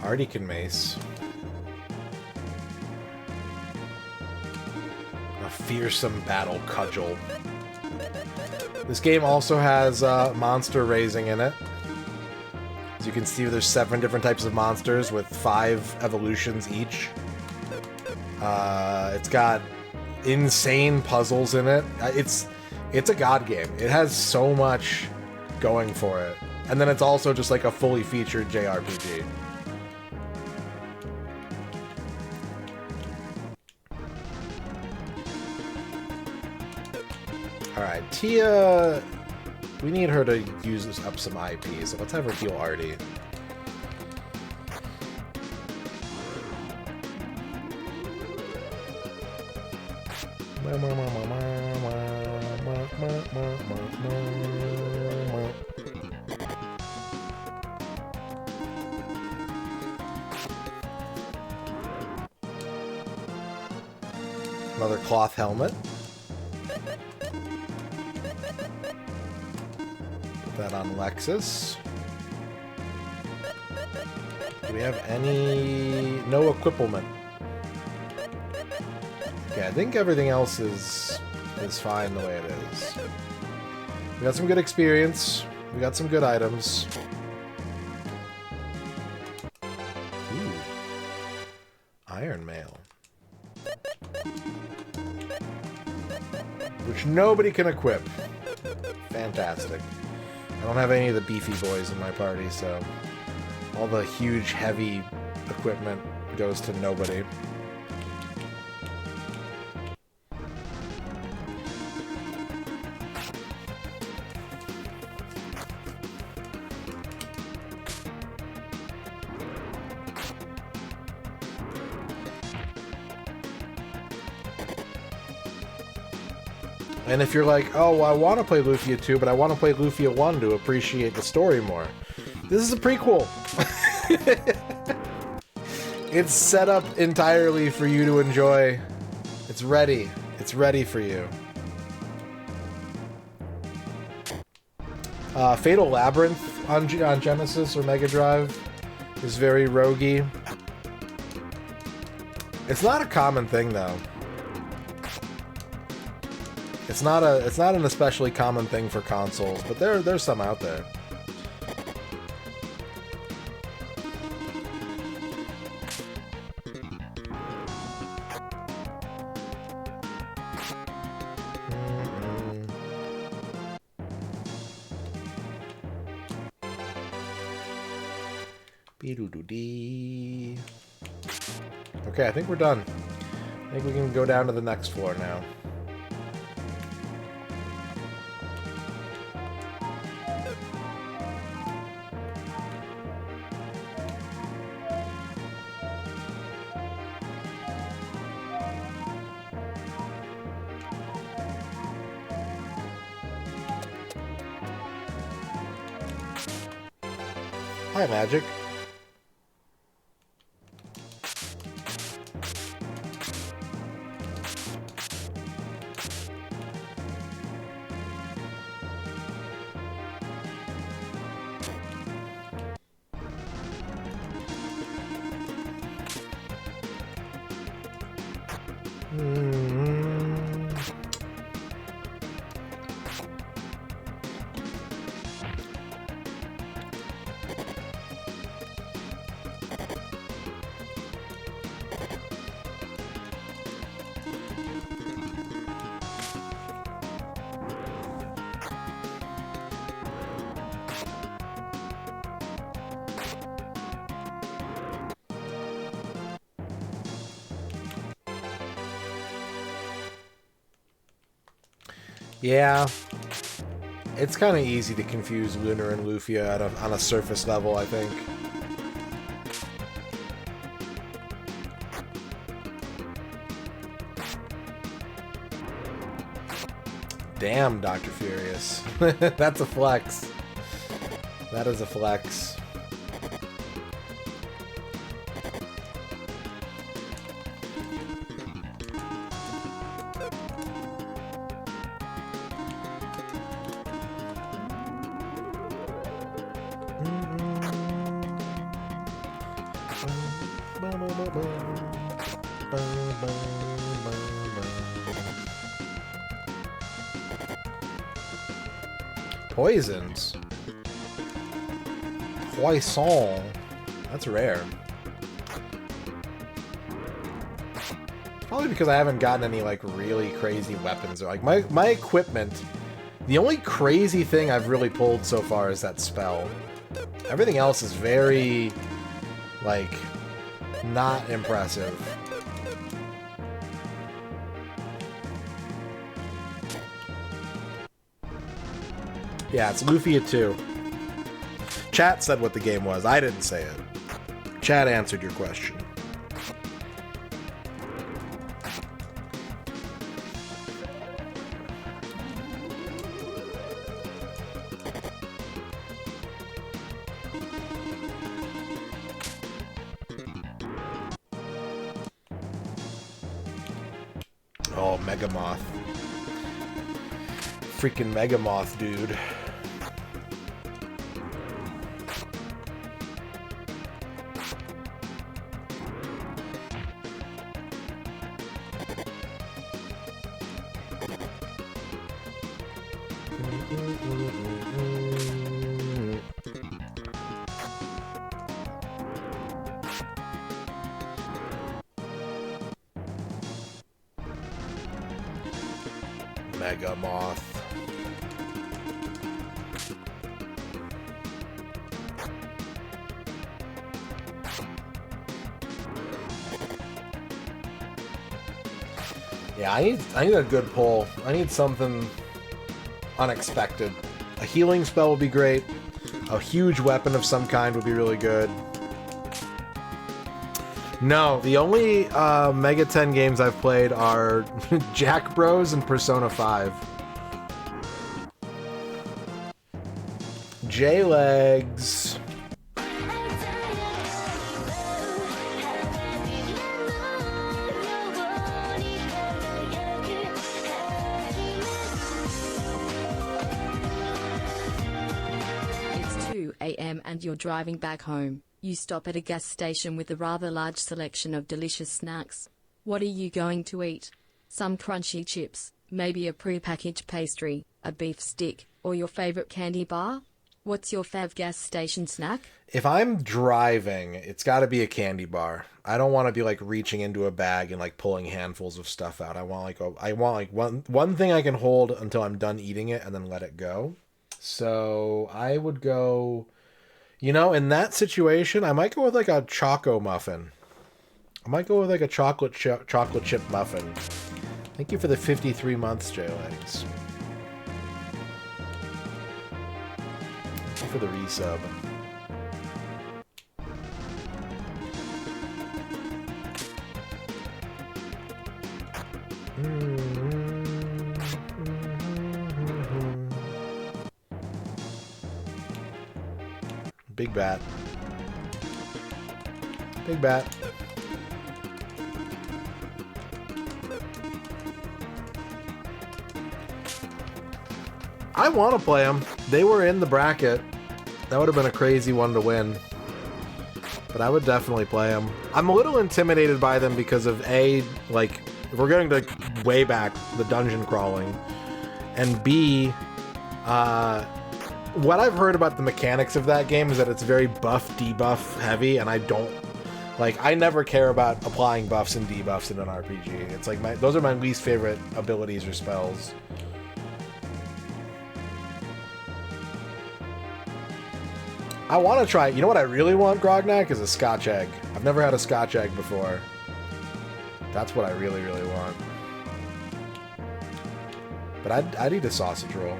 Artican mace. A fearsome battle cudgel. This game also has monster raising in it. As you can see, there's 7 different types of monsters with 5 evolutions each. It's got insane puzzles in it. It's a god game. It has so much going for it. And then it's also just like a fully featured JRPG. Alright, Tia... We need her to use up some IP, so let's have her heal Artie. Another cloth helmet. Put that on Lexus. Do we have any... No equipment. Okay, I think everything else is fine the way it is. We got some good experience. We got some good items. Ooh. Iron Mail. Which nobody can equip. Fantastic. I don't have any of the beefy boys in my party, so all the huge, heavy equipment goes to nobody. And if you're like, oh, well, I want to play Lufia 2, but I want to play Lufia 1 to appreciate the story more. This is a prequel. It's set up entirely for you to enjoy. It's ready. It's ready for you. Fatal Labyrinth on Genesis or Mega Drive is very roguey. It's not a common thing, though. It's not an especially common thing for consoles, but there's some out there. Okay, I think we're done. I think we can go down to the next floor now. Hi, Magic. Yeah. It's kind of easy to confuse Lunar and Lufia on a surface level, I think. Damn, Dr. Furious. That's a flex. That is a flex. Poisons. Poisson. That's rare. Probably because I haven't gotten any like really crazy weapons. Like my equipment, the only crazy thing I've really pulled so far is that spell. Everything else is very like not impressive. Yeah, it's Lufia 2. Chat said what the game was. I didn't say it. Chat answered your question. Oh, Megamoth. Freaking Megamoth, dude. Megamoth. Yeah, I need a good pull. I need something unexpected. A healing spell would be great. A huge weapon of some kind would be really good. No, the only Mega 10 games I've played are Jack Bros and Persona 5. J-Legs. It's 2 a.m. and you're driving back home. You stop at a gas station with a rather large selection of delicious snacks. What are you going to eat? Some crunchy chips, maybe a pre-packaged pastry, a beef stick, or your favorite candy bar? What's your fav gas station snack? If I'm driving, it's got to be a candy bar. I don't want to be like reaching into a bag and like pulling handfuls of stuff out. I want like one thing I can hold until I'm done eating it and then let it go. So I would go, you know, in that situation, I might go with like a choco muffin. I might go with like a chocolate chip muffin. Thank you for the 53 months, J-Legs. Thank you for the resub. Big bat. Big bat. I want to play them. They were in the bracket. That would have been a crazy one to win. But I would definitely play them. I'm a little intimidated by them because of A, like, if we're going to way back, the dungeon crawling, and B, what I've heard about the mechanics of that game is that it's very buff, debuff heavy, and I don't, like, I never care about applying buffs and debuffs in an RPG. It's like, those are my least favorite abilities or spells. I want to try, you know what I really want, Grognak, is a Scotch egg. I've never had a Scotch egg before. That's what I really, really want. But I'd eat a sausage roll.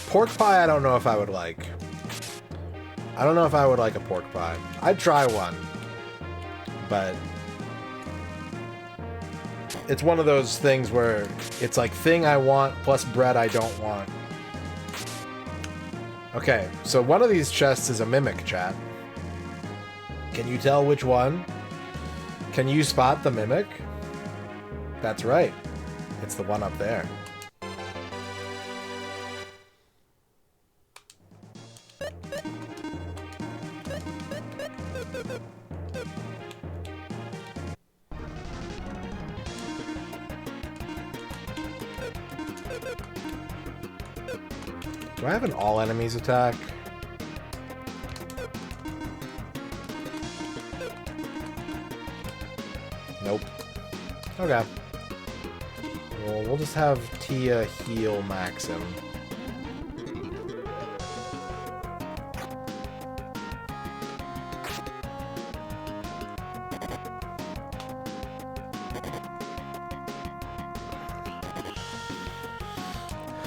Pork pie, I don't know if I would like. I don't know if I would like a pork pie. I'd try one. But it's one of those things where it's like thing I want plus bread I don't want. Okay, so one of these chests is a mimic, chat. Can you tell which one? Can you spot the mimic? That's right. It's the one up there. Do I have an all enemies attack? Nope. Okay. Well, we'll just have Tia heal Maxim.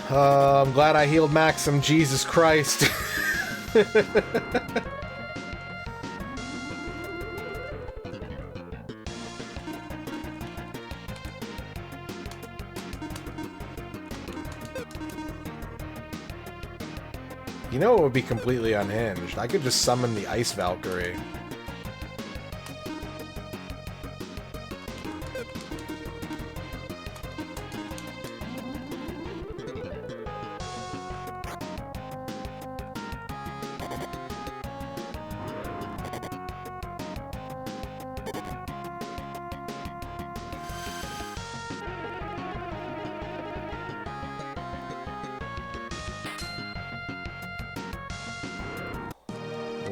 I'm glad I healed Maxim, Jesus Christ. You know it would be completely unhinged. I could just summon the Ice Valkyrie.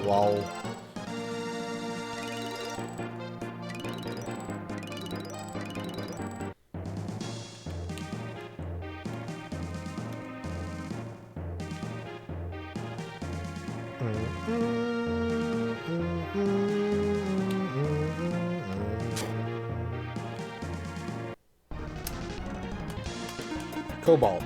Lol. Cobalt.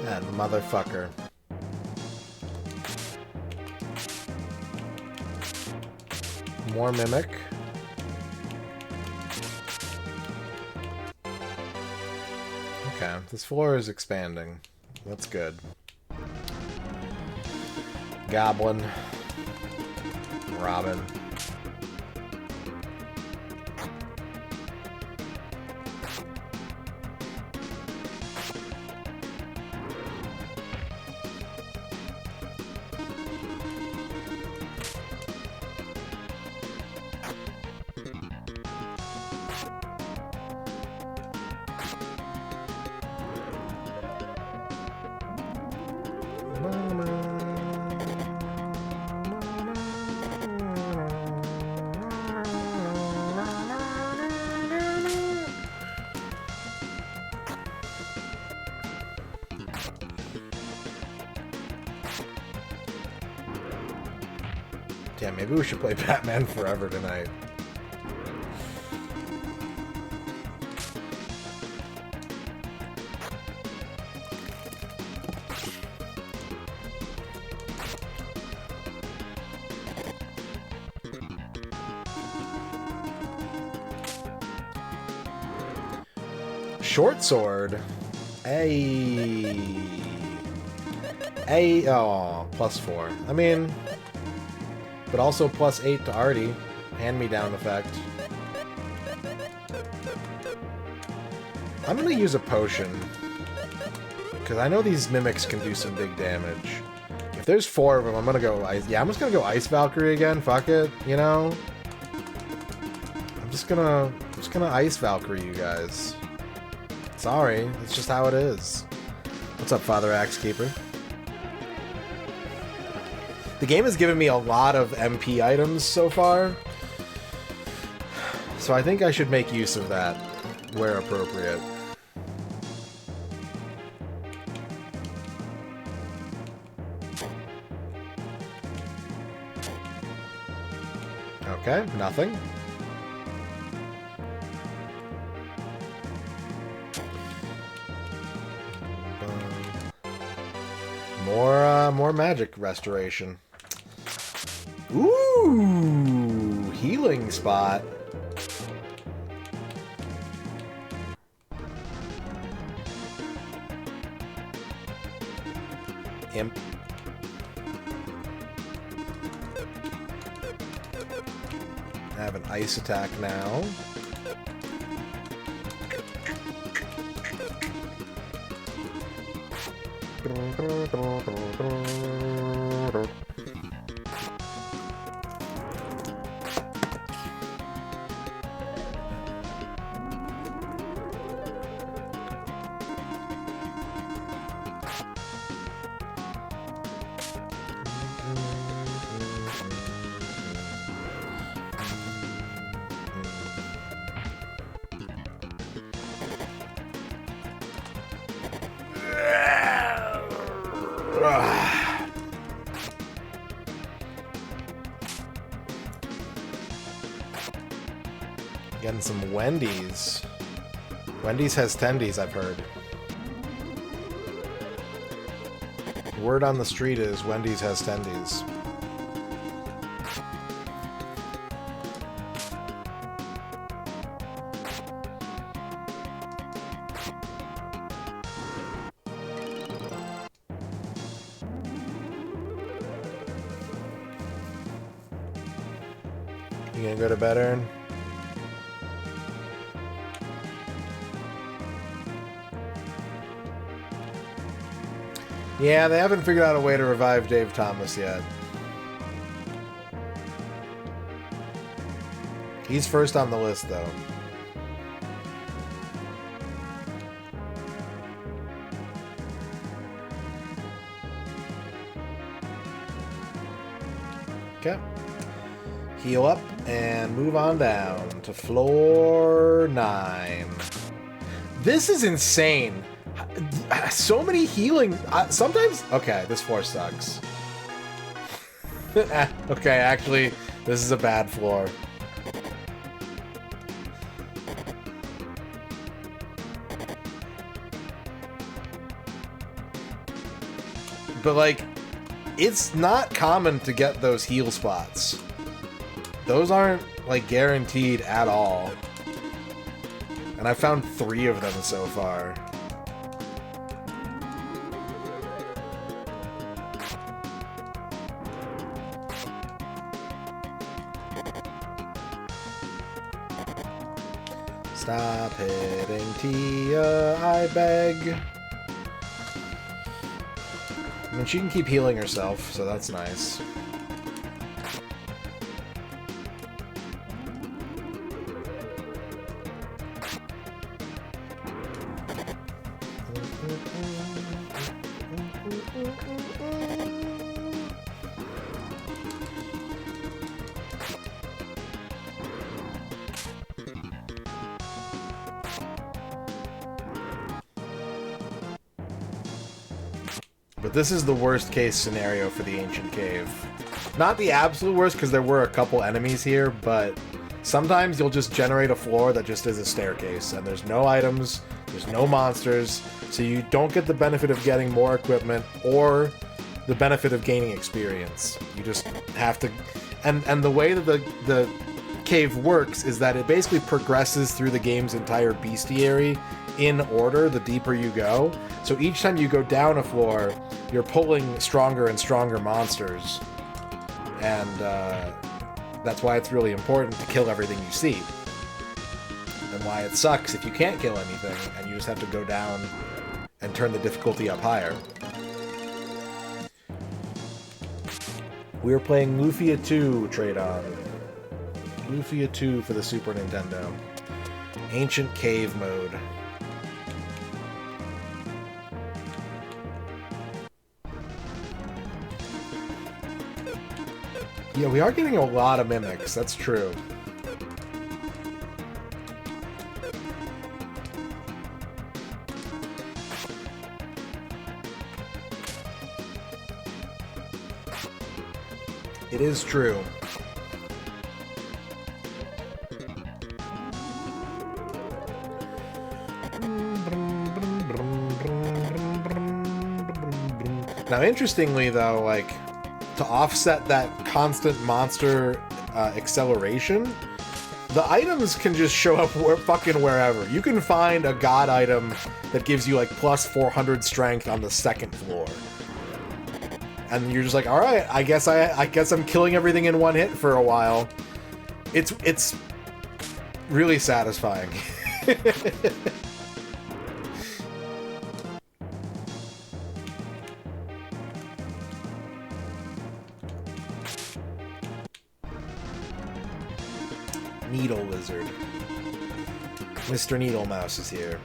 That motherfucker. More mimic. Okay, this floor is expanding. That's good. Goblin. Robin. Damn, maybe we should play Batman Forever tonight. Short sword. Oh, +4. I mean, but also +8 to Artie. Hand-me-down effect. I'm gonna use a potion. Because I know these mimics can do some big damage. If there's 4 of them, I'm gonna go Ice... Yeah, I'm just gonna go Ice Valkyrie again. Fuck it, you know? I'm just gonna Ice Valkyrie you guys. Sorry, it's just how it is. What's up, Father Axekeeper? The game has given me a lot of MP items so far, so I think I should make use of that where appropriate. Okay, nothing. More magic restoration. Ooh, healing spot. Imp. I have an ice attack now. Getting some Wendy's. Wendy's has tendies, I've heard. Word on the street is Wendy's has tendies. You gonna go to bed, Aaron? Yeah, they haven't figured out a way to revive Dave Thomas yet. He's first on the list, though. Okay. Heal up and move on down to floor 9. This is insane. So many healing... sometimes... Okay, this floor sucks. Okay, actually, this is a bad floor. But, like, it's not common to get those heal spots. Those aren't, like, guaranteed at all. And I found 3 of them so far. Stop hitting Tia, I beg. I mean, she can keep healing herself, so that's nice. But this is the worst case scenario for the Ancient Cave. Not the absolute worst, because there were a couple enemies here, but sometimes you'll just generate a floor that just is a staircase, and there's no items, there's no monsters, so you don't get the benefit of getting more equipment or the benefit of gaining experience. You just have to... And the way that the cave works is that it basically progresses through the game's entire bestiary in order the deeper you go. So each time you go down a floor, you're pulling stronger and stronger monsters. And that's why it's really important to kill everything you see. And why it sucks if you can't kill anything and you just have to go down and turn the difficulty up higher. We are playing Lufia 2 trade-on. Lufia 2 for the Super Nintendo. Ancient Cave mode. Yeah, we are getting a lot of mimics, that's true. It is true. Now, interestingly, though, like, to offset that constant monster acceleration, the items can just show up fucking wherever. You can find a god item that gives you, like, plus 400 strength on the second floor. And you're just like, all right, I guess I'm killing everything in one hit for a while. It's really satisfying. Needle Lizard. Mr. Needle Mouse is here.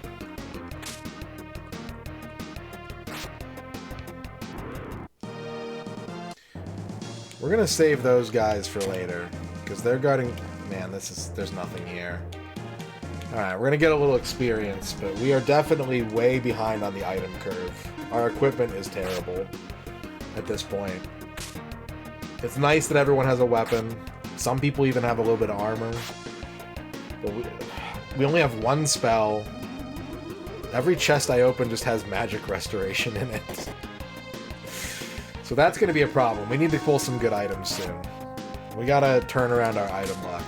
We're gonna save those guys for later, because they're guarding... Man, there's nothing here. Alright, we're gonna get a little experience, but we are definitely way behind on the item curve. Our equipment is terrible at this point. It's nice that everyone has a weapon. Some people even have a little bit of armor. But we only have one spell. Every chest I open just has magic restoration in it. So that's going to be a problem. We need to pull some good items soon. We gotta turn around our item luck.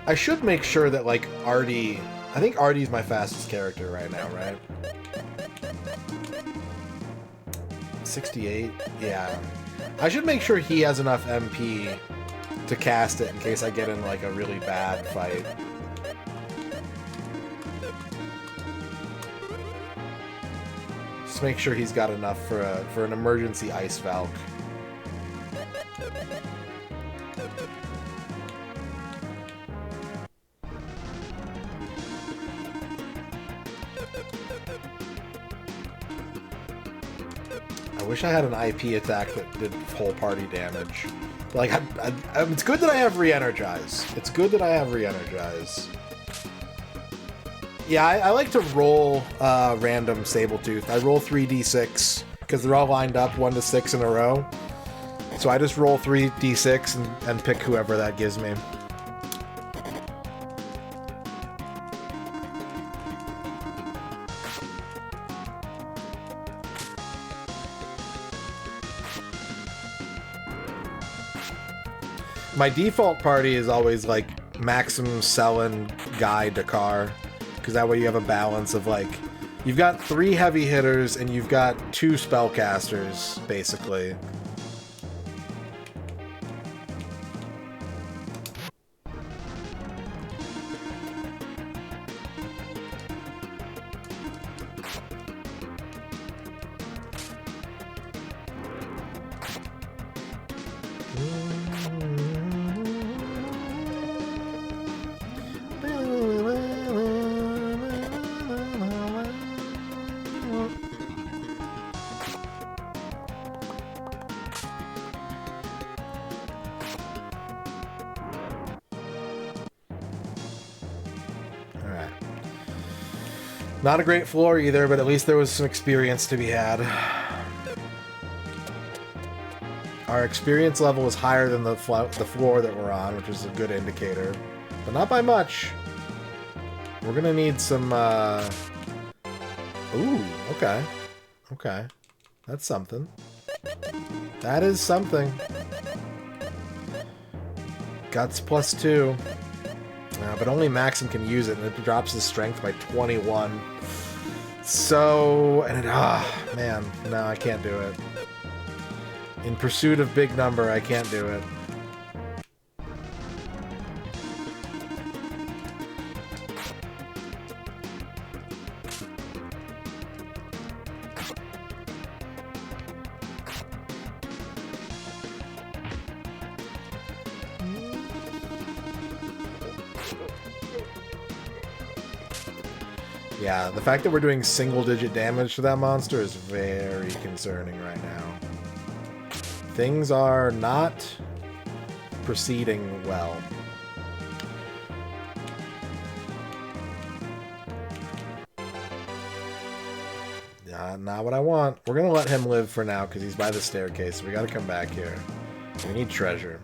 I should make sure that, like, Artie... I think Artie's my fastest character right now, right? 68? Yeah. I should make sure he has enough MP to cast it in case I get in, like, a really bad fight. Just make sure he's got enough for an emergency Ice Valk. I wish I had an IP attack that did whole party damage. Like, it's good that I have re-energize. It's good that I have re-energize. Yeah, I like to roll random Sabletooth. I roll 3d6 because they're all lined up 1 to 6 in a row. So I just roll 3d6 and pick whoever that gives me. My default party is always, like, Maxim, Selen, Guy, Dakar. Because that way you have a balance of, like... You've got 3 heavy hitters and you've got 2 spellcasters, basically. Not a great floor either, but at least there was some experience to be had. Our experience level is higher than the floor that we're on, which is a good indicator. But not by much. We're gonna need some, Ooh, okay. Okay. That's something. That is something. Guts +2. But only Maxim can use it, and it drops his strength by 21. So, and it, man, no, I can't do it. In pursuit of big number, I can't do it. Yeah, the fact that we're doing single-digit damage to that monster is very concerning right now. Things are not proceeding well. Not what I want. We're gonna let him live for now because he's by the staircase. We gotta come back here. We need treasure.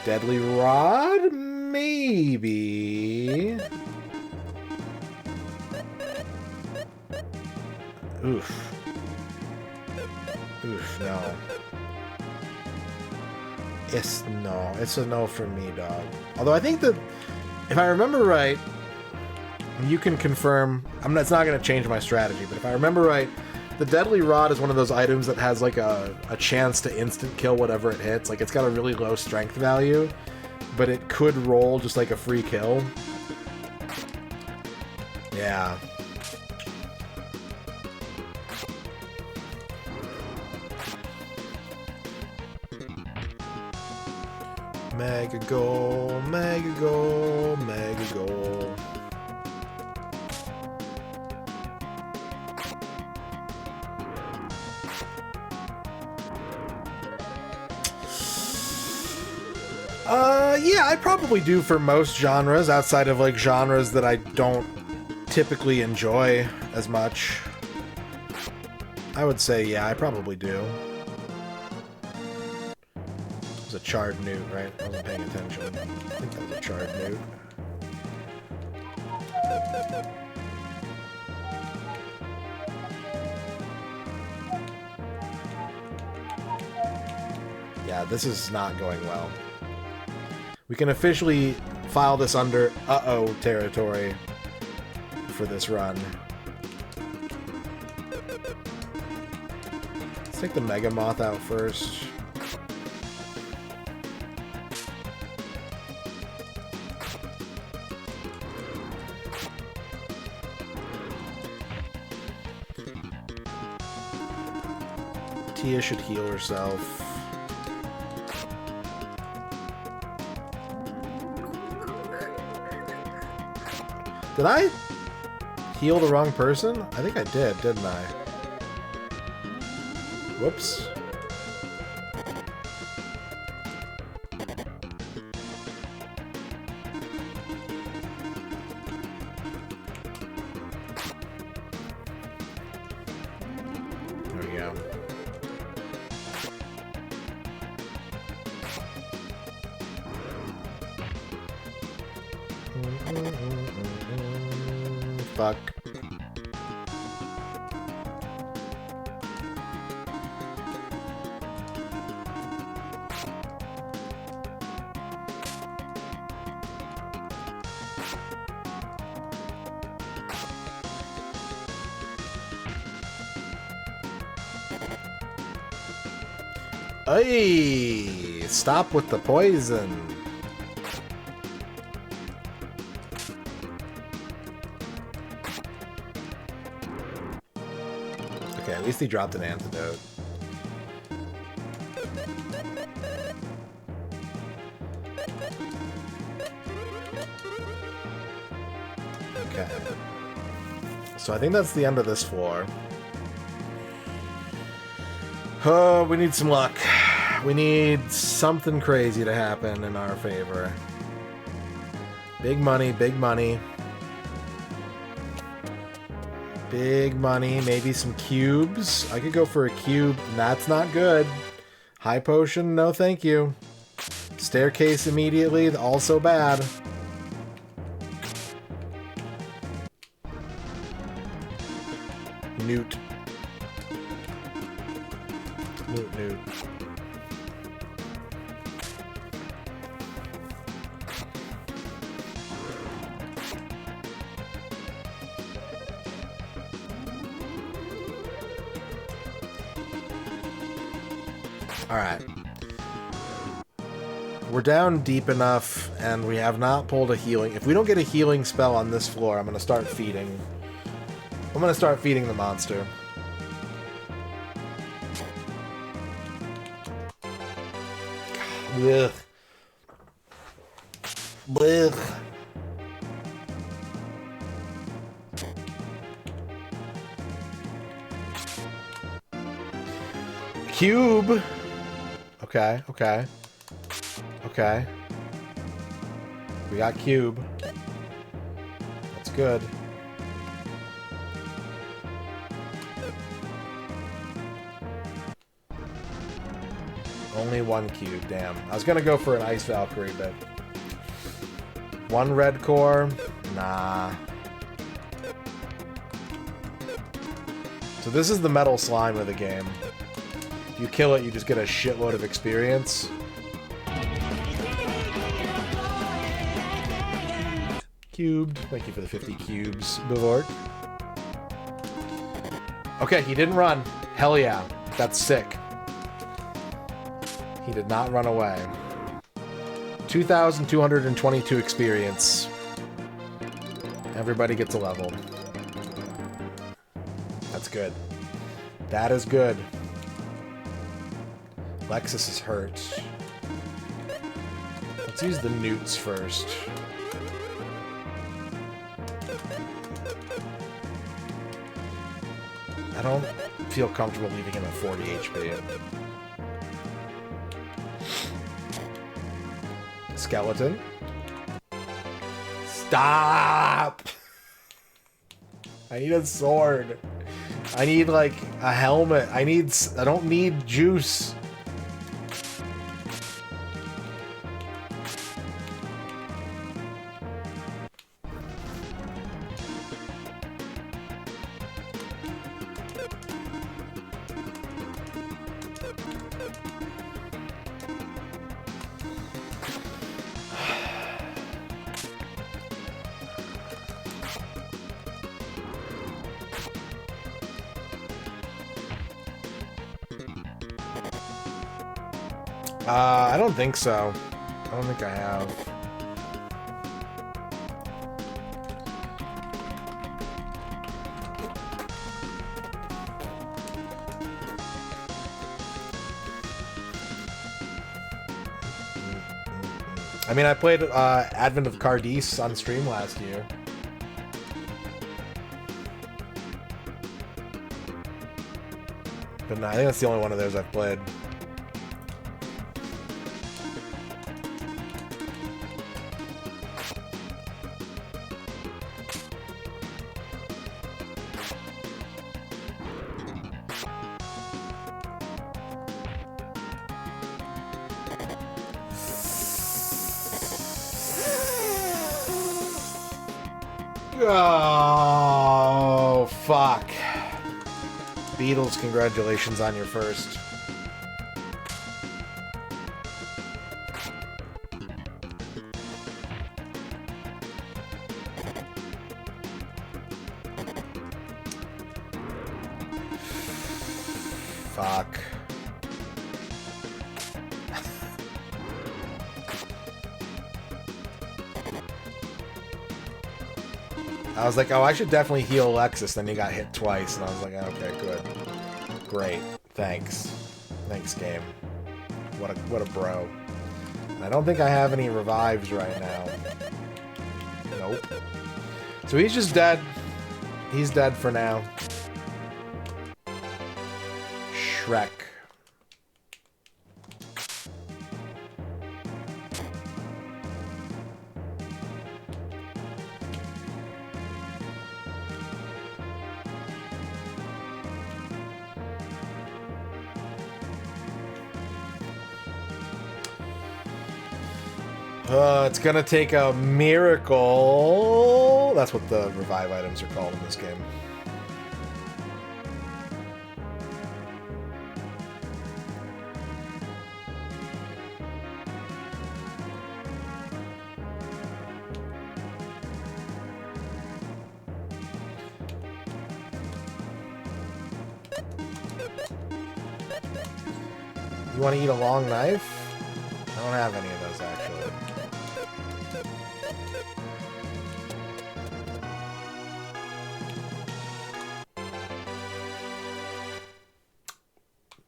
Deadly Rod? Maybe. Oof. Oof, no. It's no. It's a no for me, dog. Although I think that, if I remember right, you can confirm, it's not going to change my strategy, but if I remember right, the Deadly Rod is one of those items that has like a chance to instant kill whatever it hits. Like, it's got a really low strength value, but it could roll just like a free kill. Yeah. Mega goal, mega goal, mega goal. Yeah, I probably do for most genres, outside of like genres that I don't typically enjoy as much. I would say, yeah, I probably do. It was a charred newt, right? I wasn't paying attention. I think that was a charred newt. Yeah, this is not going well. We can officially file this under uh-oh territory for this run. Let's take the Mega Moth out first. Tia should heal herself. Did I heal the wrong person? I think I did, didn't I? Whoops. There we go. Fuck. Hey, stop with the poison. Okay, at least he dropped an antidote. Okay. So I think that's the end of this floor. Oh, we need some luck. We need something crazy to happen in our favor. Big money, big money. Big money, maybe some cubes. I could go for a cube, and that's not good. High potion, no thank you. Staircase immediately, also bad. Newt. Newt. Alright. We're down deep enough, and we have not pulled a healing. If we don't get a healing spell on this floor, I'm going to start feeding. I'm going to start feeding the monster. Ugh. Ugh. Cube. Okay, okay. Okay. We got cube. That's good. Only one cube, damn. I was gonna go for an Ice Valkyrie, but... One red core? Nah. So this is the metal slime of the game. If you kill it, you just get a shitload of experience. Cubed. Thank you for the 50 cubes, Bivort. Okay, he didn't run. Hell yeah. That's sick. He did not run away. 2,222 experience. Everybody gets a level. That's good. That is good. Lexus is hurt. Let's use the newts first. I don't feel comfortable leaving him at 40 HP. Skeleton. Stop! I need a sword. I need, like, a helmet. I don't need juice. I don't think so. I don't think I have. I mean, I played Advent of Cardis on stream last year. But no, I think that's the only one of those I've played. Oh, fuck. Beatles, congratulations on your first. Fuck. I was like, oh, I should definitely heal Alexis. Then he got hit twice, and I was like, okay, good. Great. Thanks. Thanks, game. What a bro. I don't think I have any revives right now. Nope. So he's just dead. He's dead for now. Shrek. It's gonna take a miracle. That's what the revive items are called in this game. You want to eat a long knife? I don't have any of those, actually.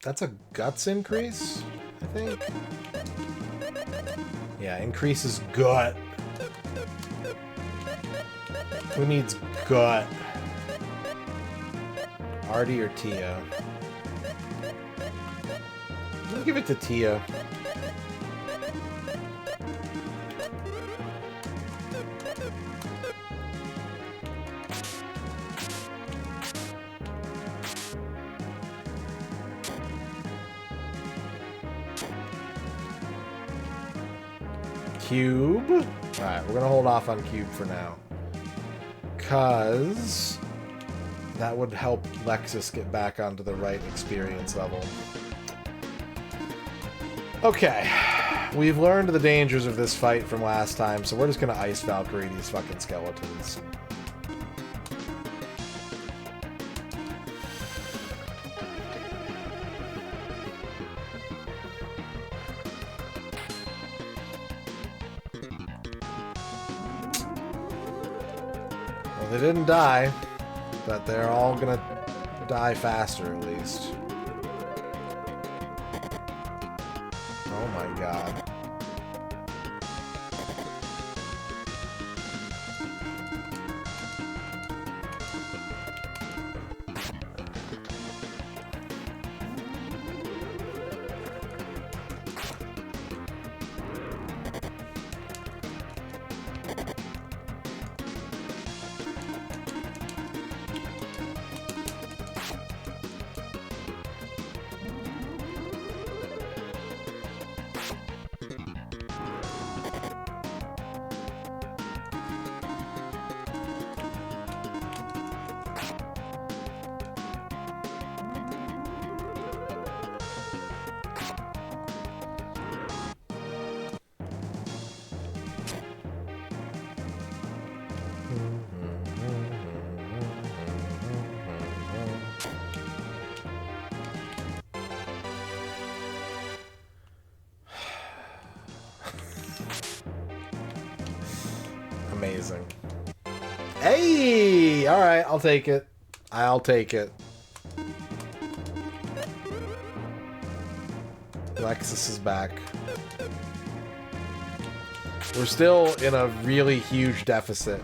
That's a guts increase, I think. Yeah, increases gut. Who needs gut? Artie or Tia? I'll give it to Tia. Cube. Alright, we're gonna hold off on Cube for now. Cause that would help Lexus get back onto the right experience level. Okay. We've learned the dangers of this fight from last time, so we're just gonna Ice Valkyrie these fucking skeletons. Well, they didn't die, but they're all gonna die faster, at least. Oh my god. Amazing. Hey! Alright, I'll take it. I'll take it. Lexus is back. We're still in a really huge deficit.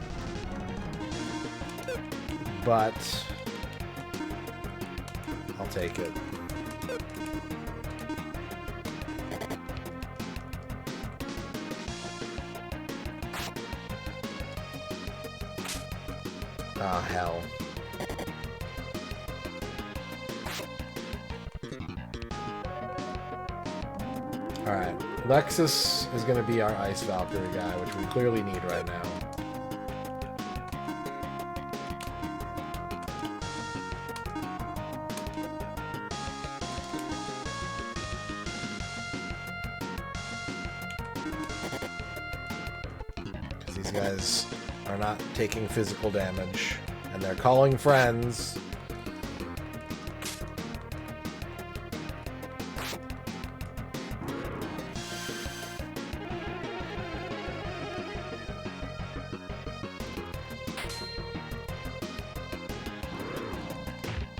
But I'll take it. Oh, hell. Alright. Lexus is going to be our Ice Valkyrie guy, which we clearly need right now. Because these guys are not taking physical damage, and they're calling friends.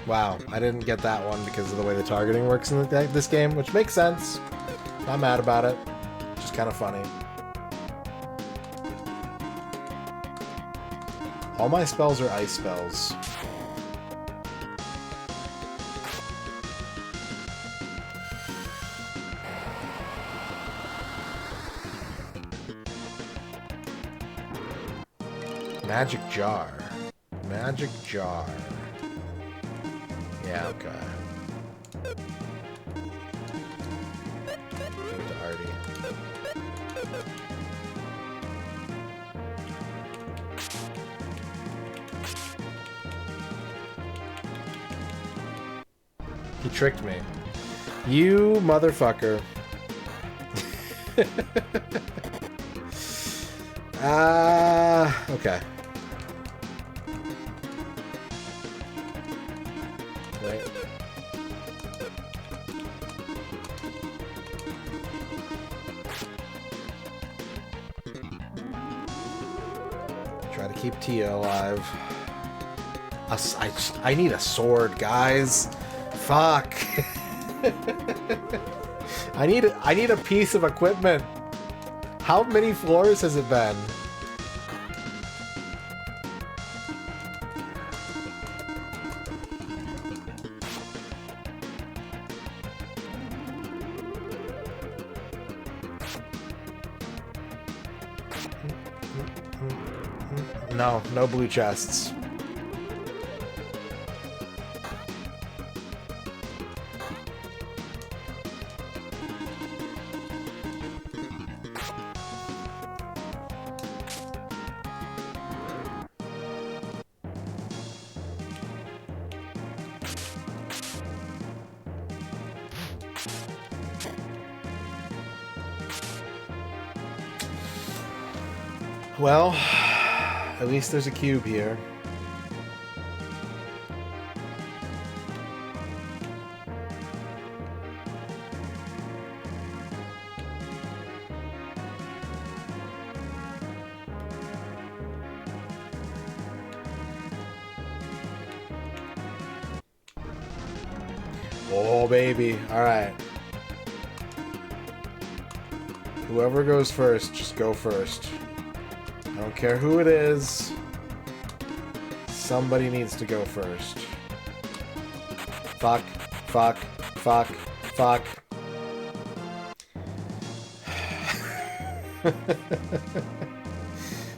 Wow, I didn't get that one because of the way the targeting works in this game, which makes sense. Not mad about it. Just kind of funny. All my spells are ice spells. Magic jar. Magic jar. Yeah, okay. Give it to Artie. He tricked me. You motherfucker. Okay. Wait. Try to keep Tia alive. I need a sword, guys. Fuck. I need a piece of equipment. How many floors has it been? No, no blue chests. Well, at least there's a cube here. Oh, baby. All right. Whoever goes first, just go first. I don't care who it is. Somebody needs to go first. Fuck. Fuck. Fuck. Fuck.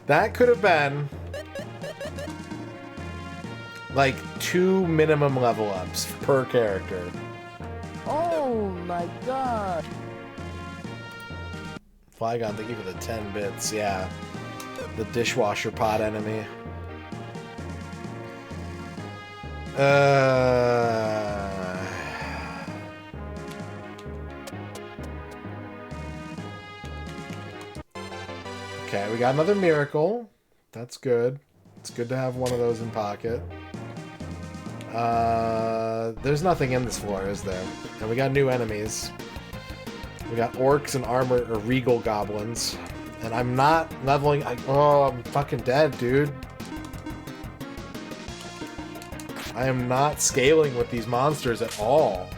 That could have been like 2 minimum level ups per character. Oh my god. Flygon, thank you for the 10 bits. Yeah. The dishwasher pot enemy. Okay, we got another miracle. That's good. It's good to have one of those in pocket. There's nothing in this floor, is there? And we got new enemies. We got orcs and armor or regal goblins. And I'm not leveling... oh, I'm fucking dead, dude. I am not scaling with these monsters at all.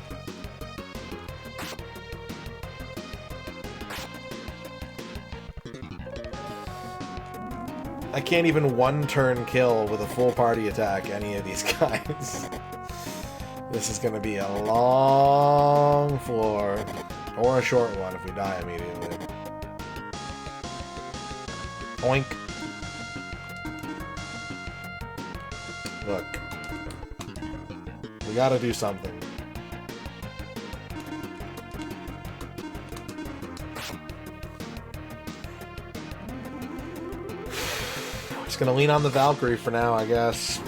I can't even one-turn kill with a full party attack any of these guys. This is going to be a long floor. Or a short one if we die immediately. Oink. Look. We gotta do something. Just gonna lean on the Valkyrie for now, I guess.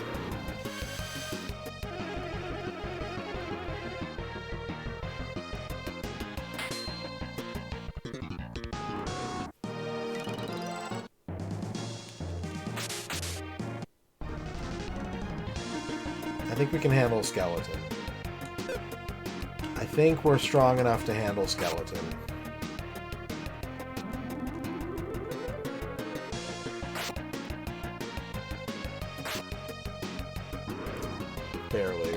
I think we can handle Skeleton. I think we're strong enough to handle Skeleton. Barely.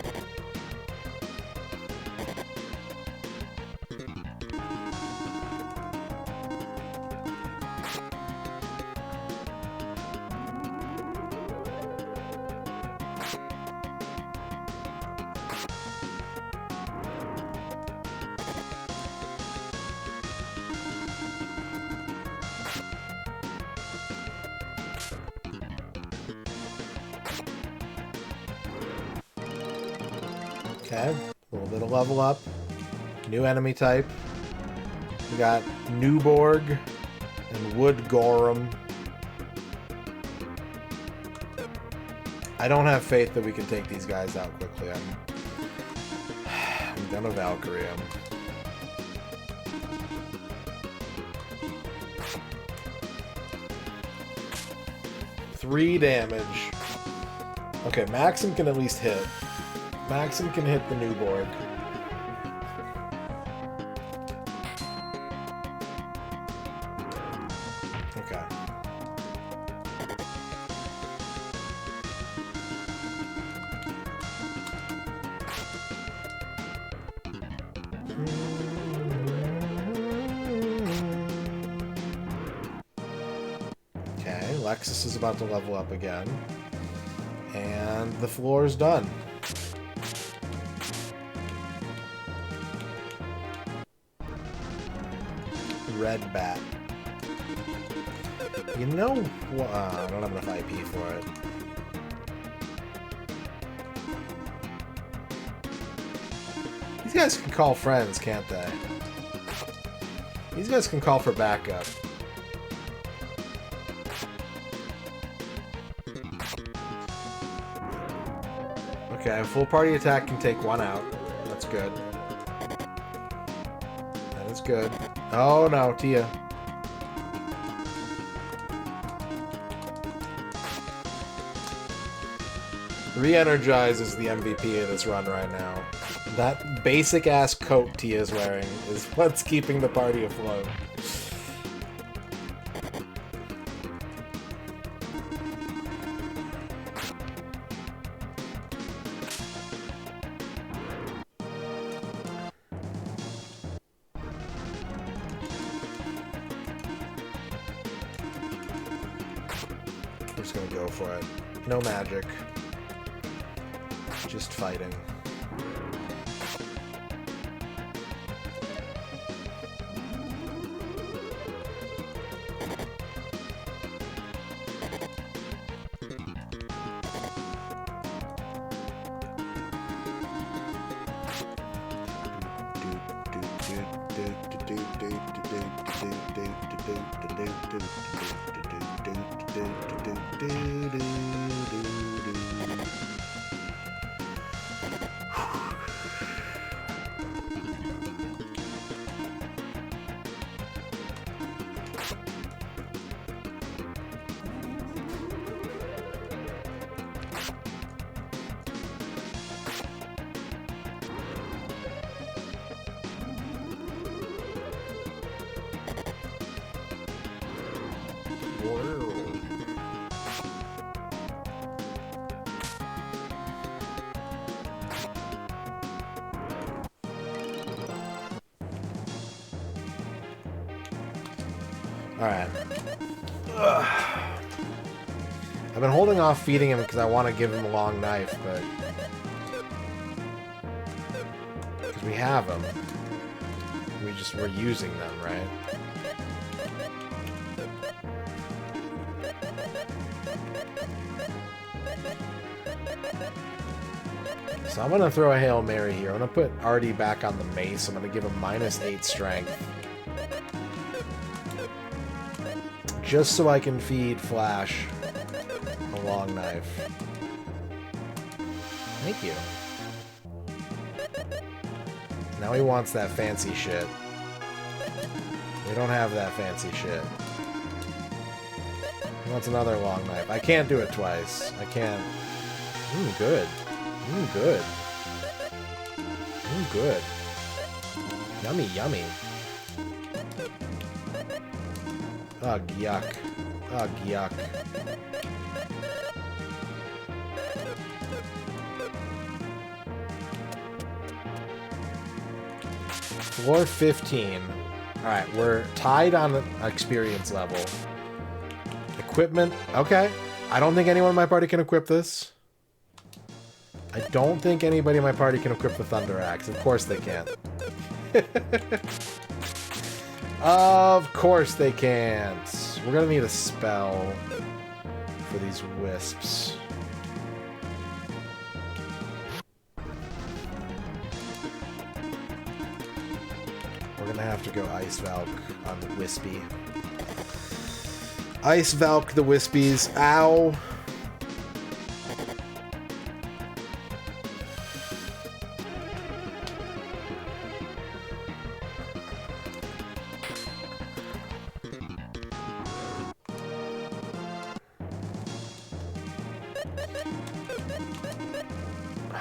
Okay, a little bit of level up. New enemy type. We got Newborg and Wood Gorham. I don't have faith that we can take these guys out quickly. I'm Gonna Valkyrie him. Three damage. Okay, Maxim can at least hit. Maxim can hit the Newborg. Okay. Okay, Lexus is about to level up again. And the floor is done. Red Bat. You know what? I don't have enough IP for it. These guys can call friends, can't they? These guys can call for backup. Okay, full party attack can take one out. That's good. That is good. Oh no, Tia. Re-Energize is the MVP of this run right now. That basic-ass coat Tia is wearing is what's keeping the party afloat. I'm just gonna go for it. No magic. Just fighting. Alright. I've been holding off feeding him because I want to give him a long knife, but... because we have them. We're using them, right? So I'm going to throw a Hail Mary here. I'm going to put Artie back on the mace. I'm going to give him -8 strength. Just so I can feed Flash a long knife. Thank you. Now he wants that fancy shit. We don't have that fancy shit. He wants another long knife. I can't do it twice. I can't. Good. Good. Good. Yummy, yummy. Ugh, yuck. Ugh, yuck. Floor 15. Alright, we're tied on experience level. Equipment. Okay. I don't think anyone in my party can equip this. I don't think anybody in my party can equip the Thunder Axe. Of course they can't. Of course they can't. We're gonna need a spell for these wisps. We're gonna have to go Ice Valk on the Wispy. Ice Valk the Wispies. Ow!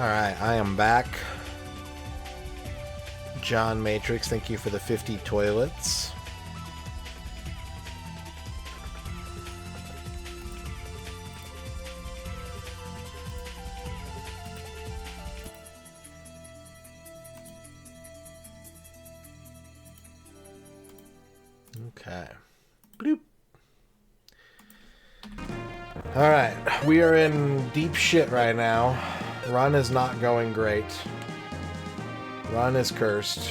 Alright, I am back. John Matrix, thank you for the 50 toilets. Okay. Bloop. Alright, we are in deep shit right now. Run is not going great. Run is cursed.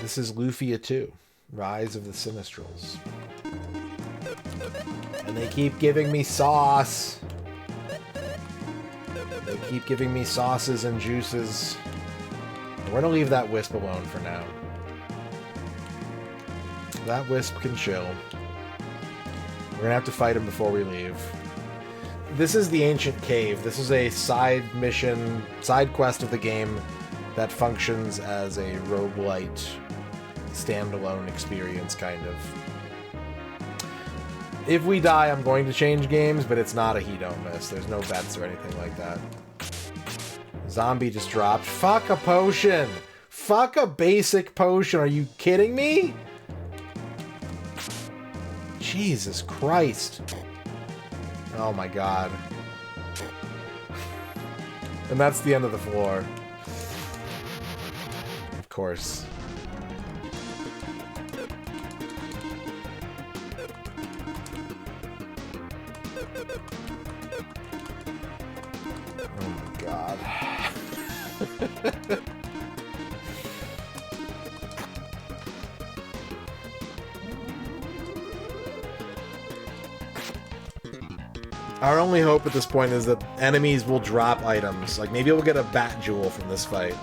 This is Lufia 2, Rise of the Sinistrals. And they keep giving me sauce. They keep giving me sauces and juices. We're gonna leave that Wisp alone for now. That Wisp can chill. We're gonna have to fight him before we leave. This is the Ancient Cave. This is a side mission, side quest of the game that functions as a roguelite standalone experience, kind of. If we die, I'm going to change games, but it's not a he don't miss. There's no bets or anything like that. Zombie just dropped. Fuck a potion! Fuck a basic potion! Are you kidding me? Jesus Christ. Oh my god. And that's the end of the floor. Of course. Oh my god. Our only hope at this point is that enemies will drop items. Like, maybe we'll get a bat jewel from this fight.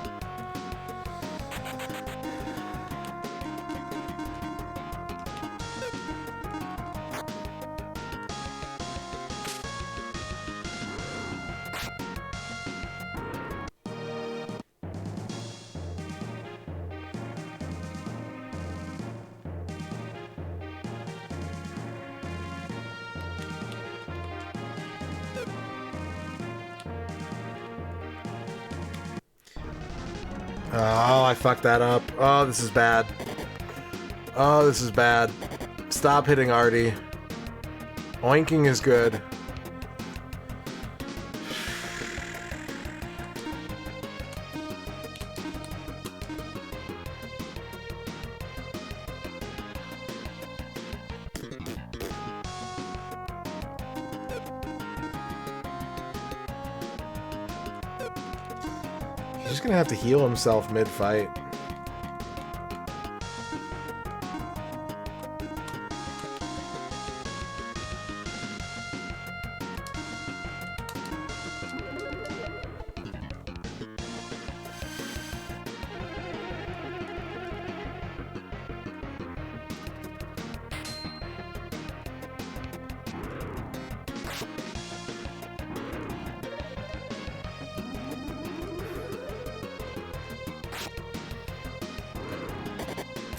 Oh, I fucked that up. Oh, this is bad. Oh, this is bad. Stop hitting Artie. Oinking is good. He's just gonna have to heal himself mid-fight.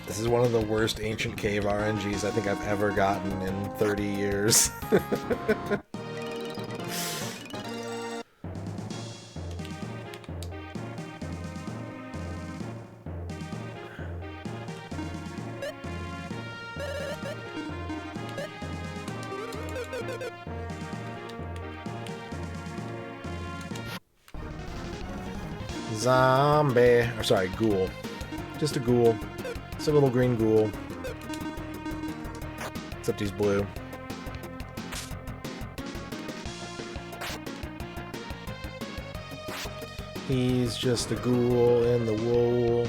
This is one of the worst Ancient Cave RNGs I think I've ever gotten in 30 years. Zombie. Or sorry, ghoul. Just a ghoul. It's a little green ghoul. Except he's blue. He's just a ghoul in the wool.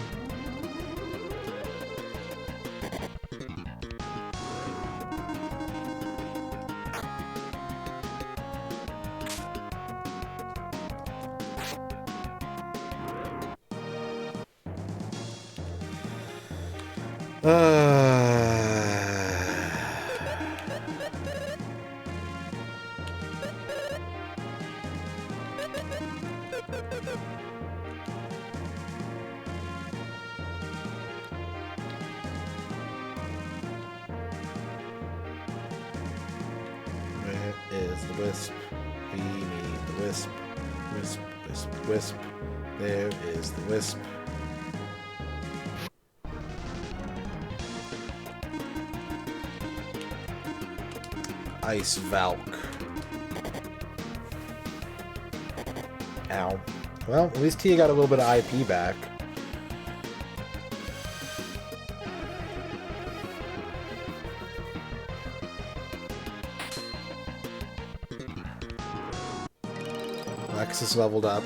is the wisp. We need the wisp. Wisp, wisp, wisp. There is the wisp. Ice Valk. Ow. Well, at least Tia got a little bit of IP back. Lexus leveled up.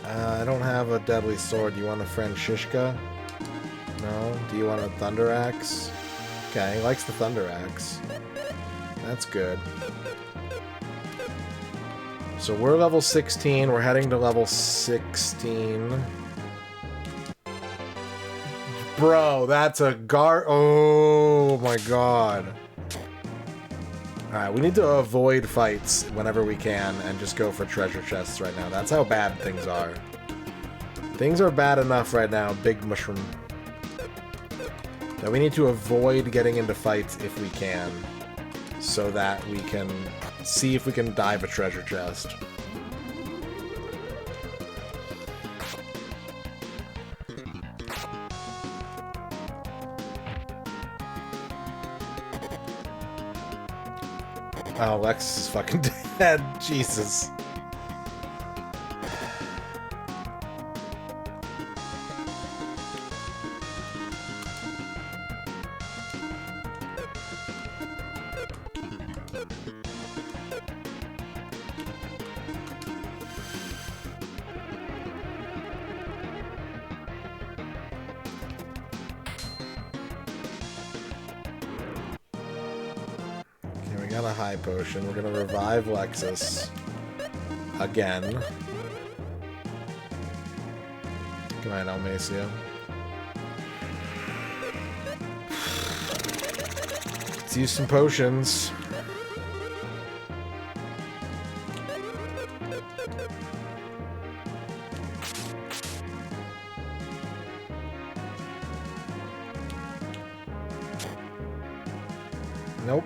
I don't have a deadly sword. Do you want a friend Shishka? No? Do you want a Thunder Axe? Okay, he likes the Thunder Axe. That's good. So we're level 16. We're heading to level 16. Bro, that's a oh my god. Alright, we need to avoid fights whenever we can and just go for treasure chests right now. That's how bad things are. Things are bad enough right now, Big Mushroom. That we need to avoid getting into fights if we can, so that we can see if we can dive a treasure chest. Oh, Lex is fucking dead. Jesus. Potion. We're gonna revive Lexus again. Good night, Almacia. Let's use some potions. Nope.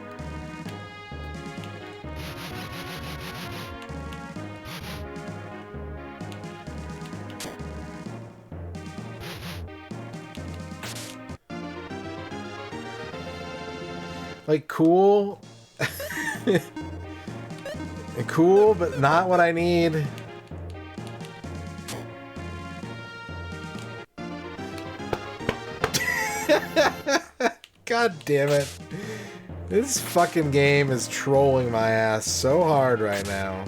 Like, cool. Cool, but not what I need. God damn it. This fucking game is trolling my ass so hard right now.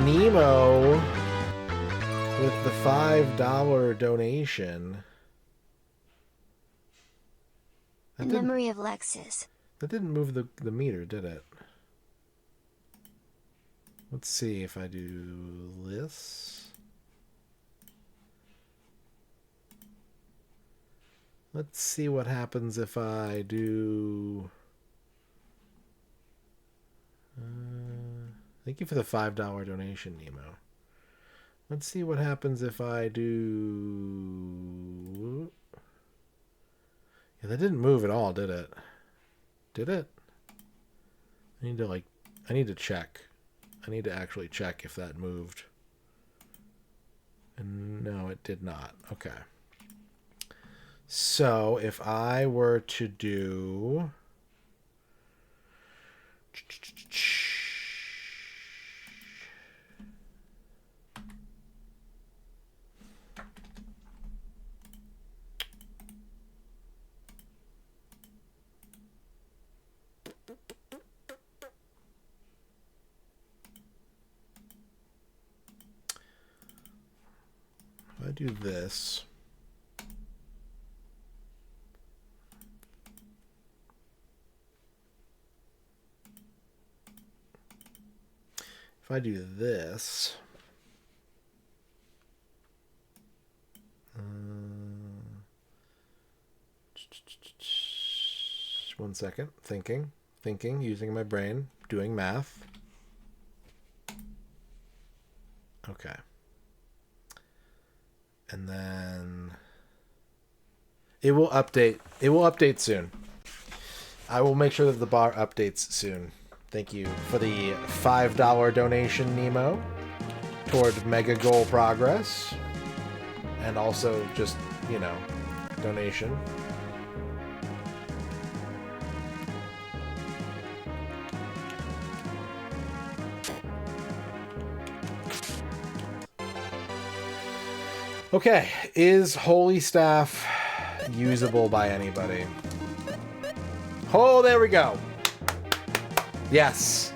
Nemo with the $5 donation. In memory of Lexus. That didn't move the meter, did it? Let's see if I do this. Let's see what happens if I do... thank you for the $5 donation, Nemo. Let's see what happens if I do... Yeah, that didn't move at all, did it? Did it? I need to check. I need to actually check if that moved. And no, it did not. Okay. So, if I were to do... If I do this... I do this... 1 second. Thinking, using my brain, doing math. Okay. And then it will update. It will update soon. I will make sure that the bar updates soon. Thank you for the $5 donation, Nemo, toward Mega Goal progress. And also just, you know, donation. Okay, is Holy Staff usable by anybody? Oh, there we go. Yes.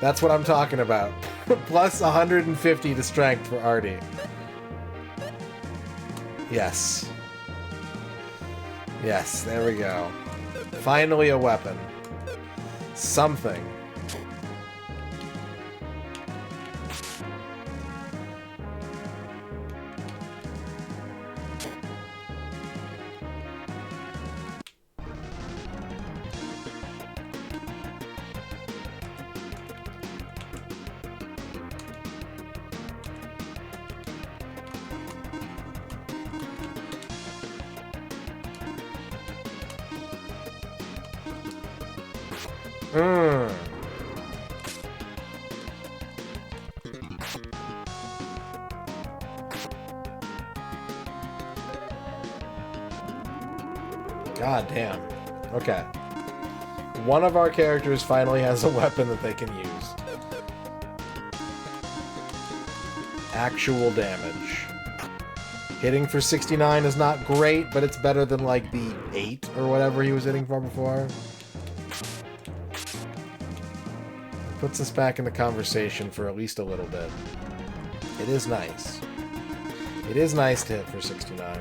That's what I'm talking about. Plus 150 to strength for Artie. Yes. Yes, there we go. Finally a weapon. Something. God damn. Okay. One of our characters finally has a weapon that they can use. Actual damage. Hitting for 69 is not great, but it's better than like the 8 or whatever he was hitting for before. Puts us back in the conversation for at least a little bit. It is nice. It is nice to hit for 69.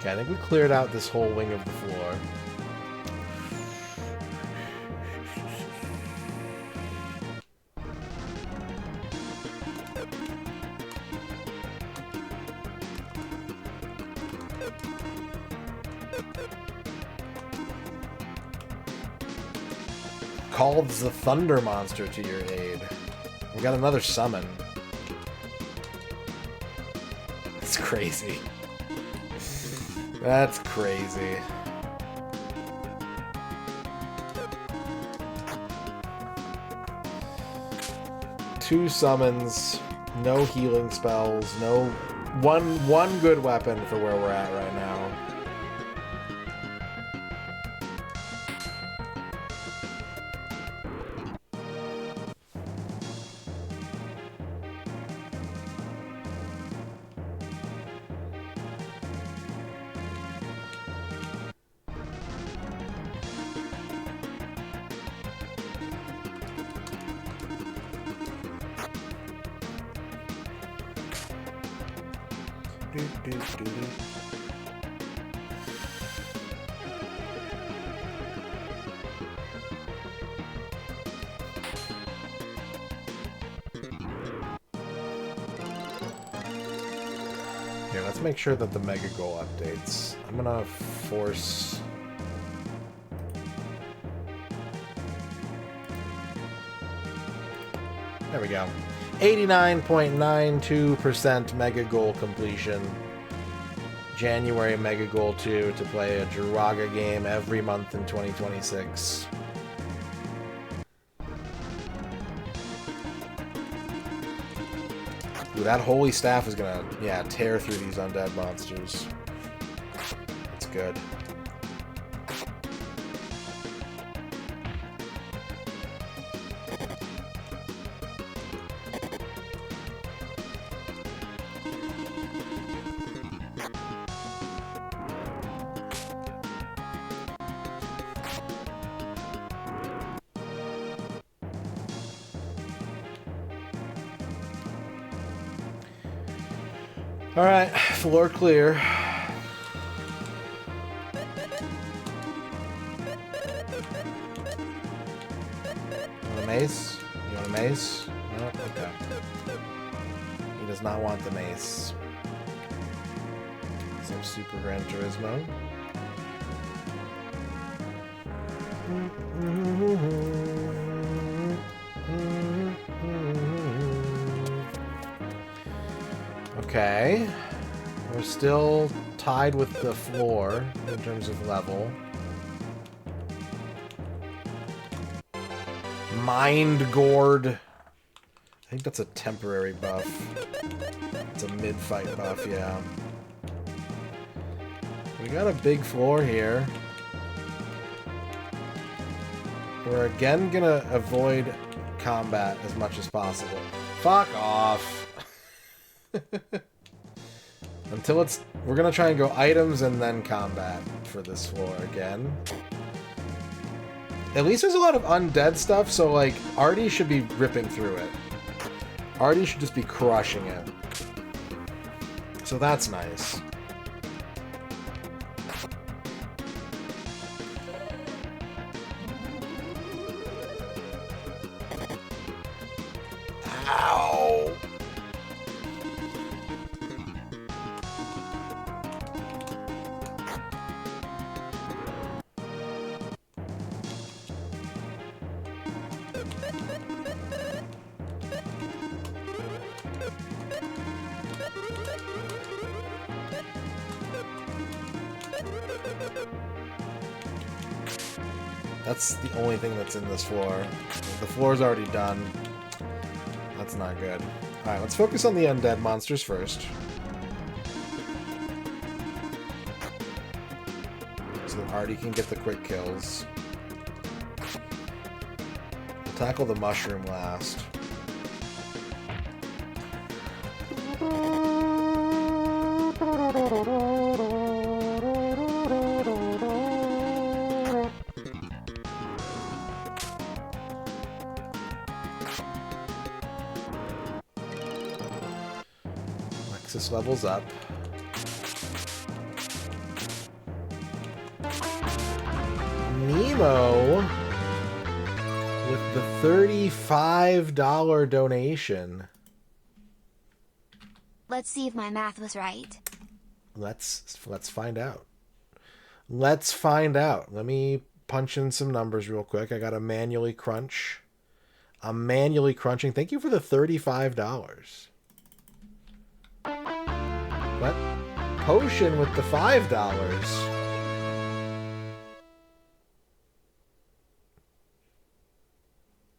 Okay, I think we cleared out this whole wing of the floor. Called the Thunder Monster to your aid. We got another summon. It's crazy. That's crazy. Two summons, no healing spells, no one good weapon for where we're at right now. Here, let's make sure that the Mega Goal updates. I'm gonna force... There we go. 89.92% Mega Goal completion. January Mega Goal 2 to play a Jiraga game every month in 2026. Ooh, that Holy Staff is gonna, yeah, tear through these undead monsters. That's good. Alright, floor clear. You want a mace? You want a mace? No? Okay. He does not want the mace. Some Super Gran Turismo. Okay. We're still tied with the floor in terms of level. Mind Gourd. I think that's a temporary buff. It's a mid-fight buff, yeah. We got a big floor here. We're again gonna avoid combat as much as possible. Fuck off! Until it's... We're gonna try and go items and then combat for this floor again. At least there's a lot of undead stuff, so, like, Artie should be ripping through it. Artie should just be crushing it. So that's nice. Ow! That's the only thing that's in this floor. The floor's already done. That's not good. Alright, let's focus on the undead monsters first. So that Artie can get the quick kills. We'll tackle the mushroom last. Lexus levels up. Nemo with the $35 donation. Let's see if my math was right. Let's find out. Let's find out. Let me punch in some numbers real quick. I got to manually crunch. I'm manually crunching. Thank you for the $35. What? Potion with the $5.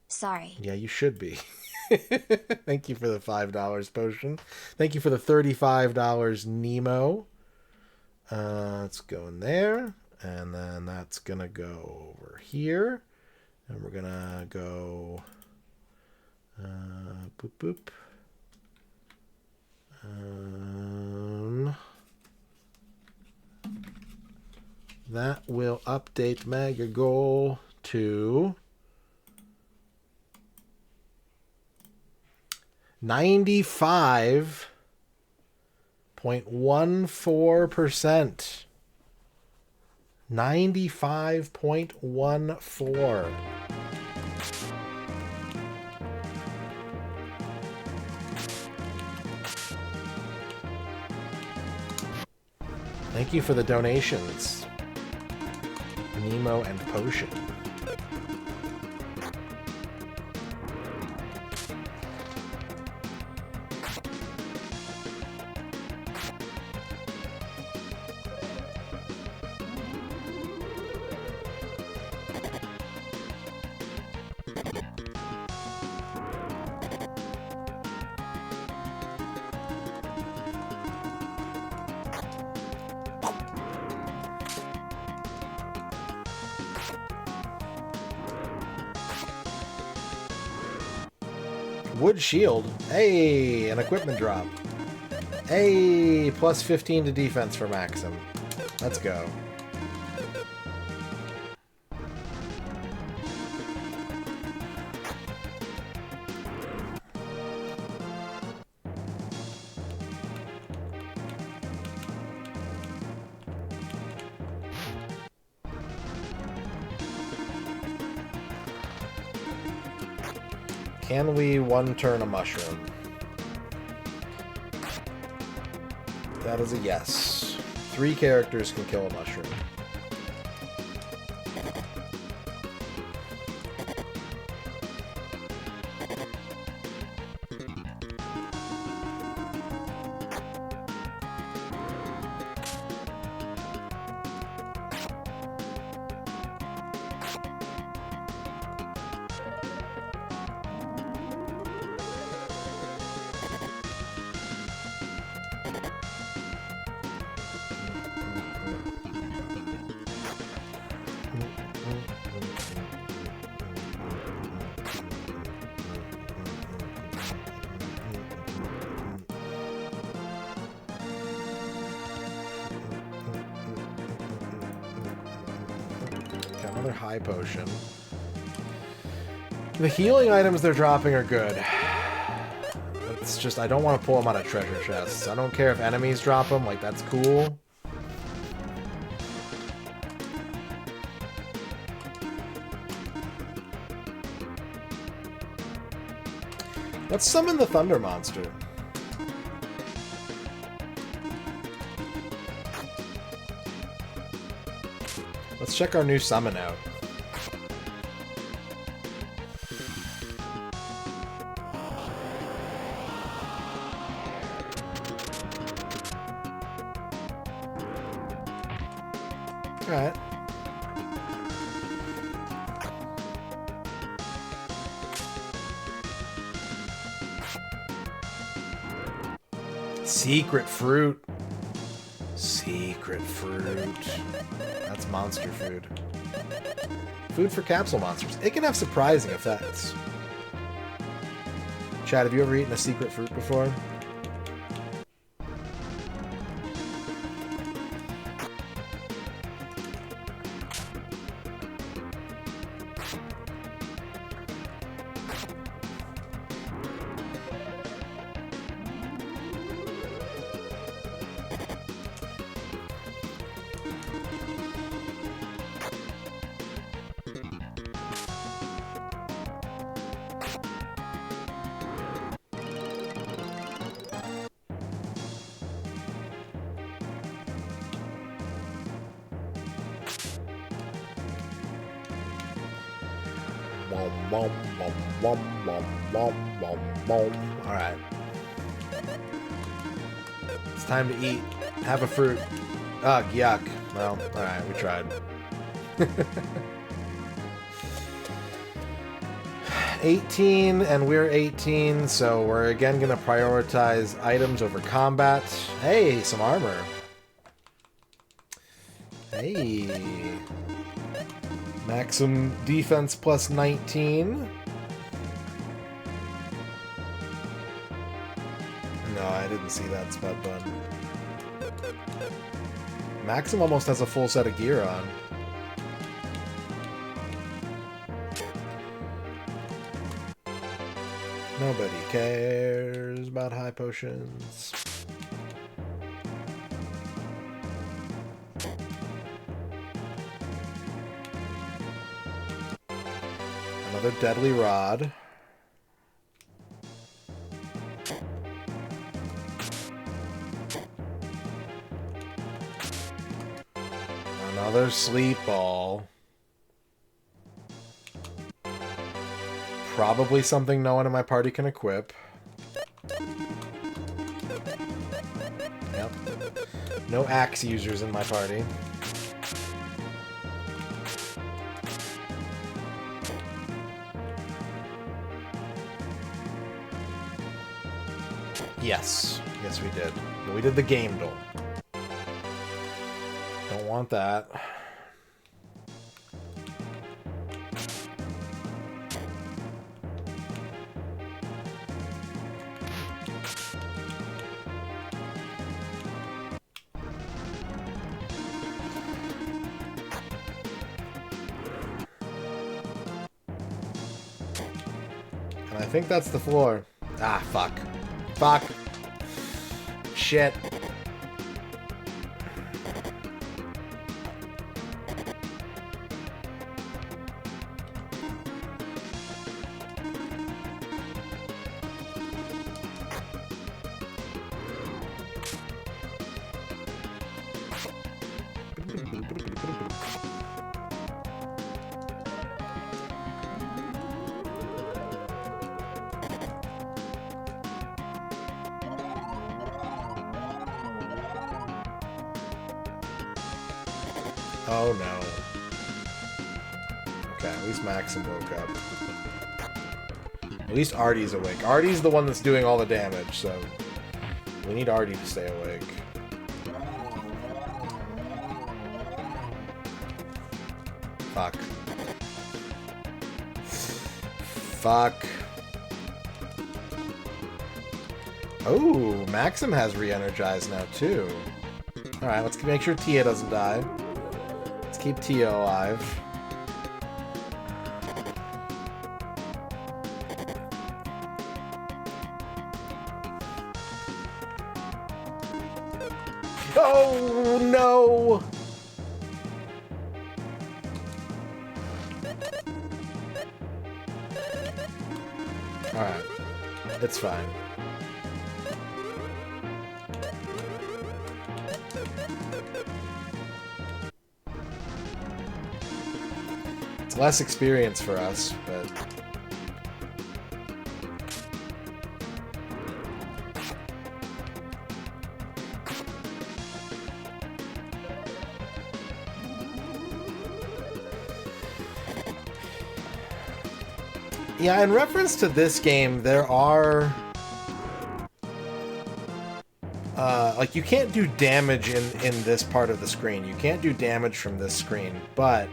Sorry. Yeah, you should be. Thank you for the $5 potion. Thank you for the $35 Nemo. Let's go in there. And then that's going to go over here. And we're going to go... boop, boop. That will update Mega Goal to 95.14%. 95.14. Thank you for the donations, Nemo and Potion. Wood shield. Hey, an equipment drop. Hey, plus 15 to defense for Maxim. Let's go. Can we one turn a mushroom? That is a yes. 3 characters can kill a mushroom. Another high potion. The healing items they're dropping are good. It's just, I don't want to pull them out of treasure chests. I don't care if enemies drop them, like, that's cool. Let's summon the Thunder Monster. Let's check our new summon out. Alright. Secret fruit. Secret fruit. That's monster food. Food for capsule monsters. It can have surprising effects. Chad, have you ever eaten a secret fruit before? Alright. It's time to eat. Have a fruit. Ugh, yuck. Well, alright, we tried. 18, and we're 18, so we're again gonna prioritize items over combat. Hey, some armor. Hey. Maximum defense plus 19. No, I didn't see that, Spud Bun. Maxim almost has a full set of gear on. Nobody cares about high potions. Another deadly rod. Another sleep ball. Probably something no one in my party can equip. Yep. No axe users in my party. Yes. Yes, we did. But we did the game door. Don't want that. And I think that's the floor. Ah, fuck. Fuck. Shit. Oh no. Okay, at least Maxim woke up. At least Artie's awake. Artie's the one that's doing all the damage, so we need Artie to stay awake. Fuck. Fuck. Oh, Maxim has re-energized now too. Alright, let's make sure Tia doesn't die. Let's keep Tia alive. Oh no! Alright. It's fine. It's less experience for us, but... Yeah, in reference to this game, there are... like, you can't do damage in this part of the screen. You can't do damage from this screen, but...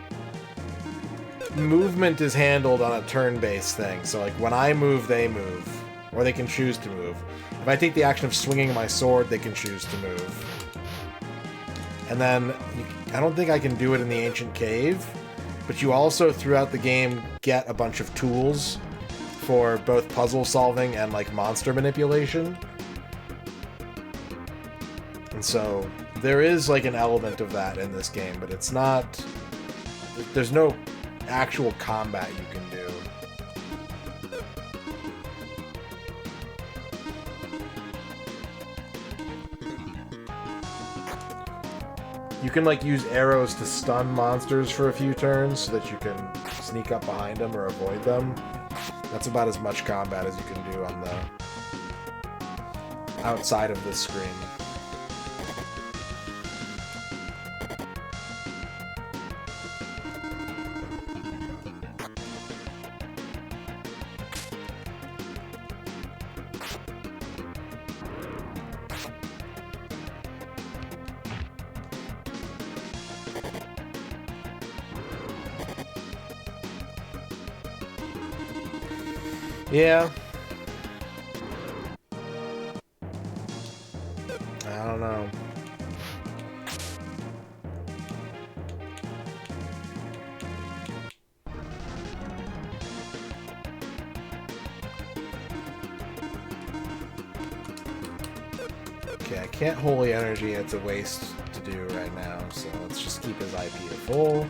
movement is handled on a turn-based thing. So, like, when I move, they move. Or they can choose to move. If I take the action of swinging my sword, they can choose to move. And then, I don't think I can do it in the Ancient Cave, but you also, throughout the game, get a bunch of tools for both puzzle solving and, like, monster manipulation. And so, there is, like, an element of that in this game, but it's not... There's no actual combat you can do. You can, like, use arrows to stun monsters for a few turns so that you can sneak up behind them or avoid them. That's about as much combat as you can do on the outside of this screen. Yeah. I don't know. Okay, I can't Holy Energy, it's a waste to do right now, so let's just keep his IP to full.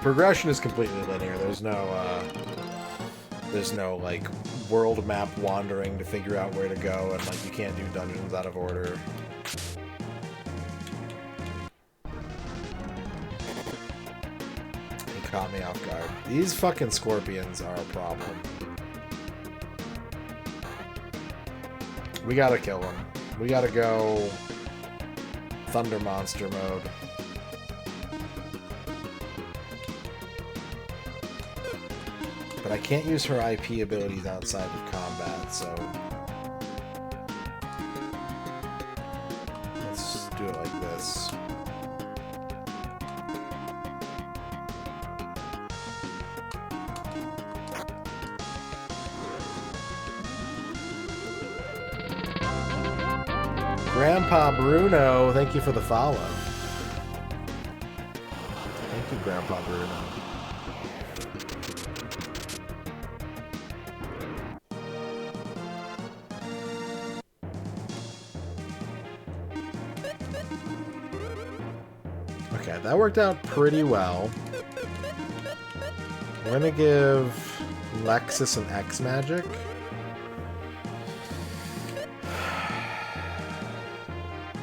Progression is completely linear. There's no like world map wandering to figure out where to go, and like you can't do dungeons out of order. He caught me off guard. These fucking scorpions are a problem. We gotta kill them. We gotta go Thunder Monster mode. But I can't use her IP abilities outside of combat, so... let's do it like this. Grandpa Bruno, thank you for the follow. Thank you, Grandpa Bruno. Okay, that worked out pretty well. I'm gonna give Lexus an X magic.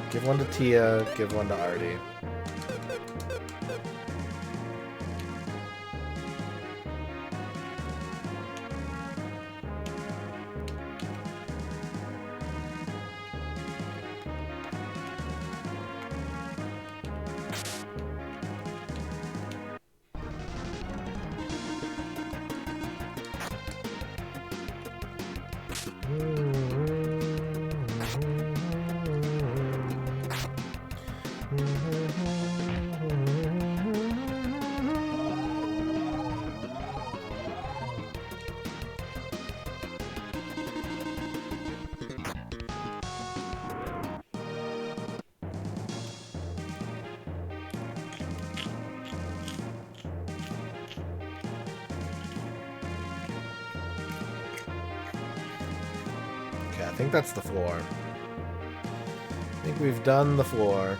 Give one to Tia, give one to Artie. I think that's the floor. I think we've done the floor.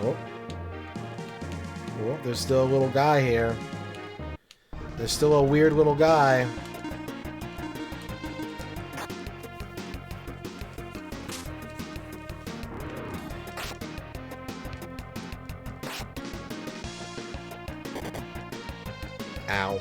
Oh. Oh, there's still a little guy here. There's still a weird little guy. Ow.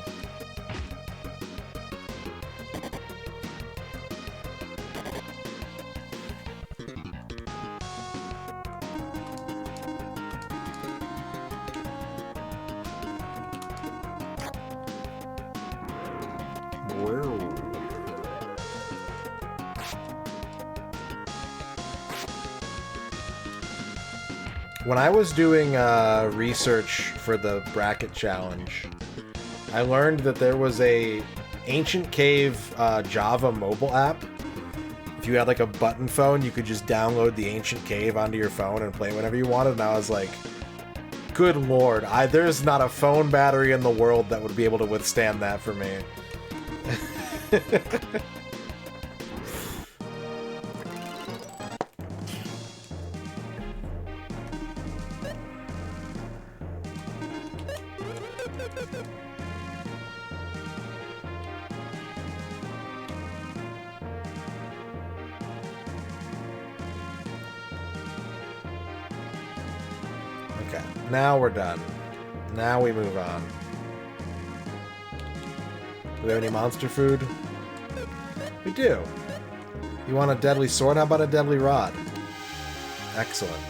When I was doing research for the bracket challenge, I learned that there was a Ancient Cave Java mobile app. If you had like a button phone, you could just download the Ancient Cave onto your phone and play whenever you wanted. And I was like, good lord, there's not a phone battery in the world that would be able to withstand that for me. Okay, now we're done. Now we move on. Do we have any monster food? We do. You want a deadly sword? How about a deadly rod? Excellent.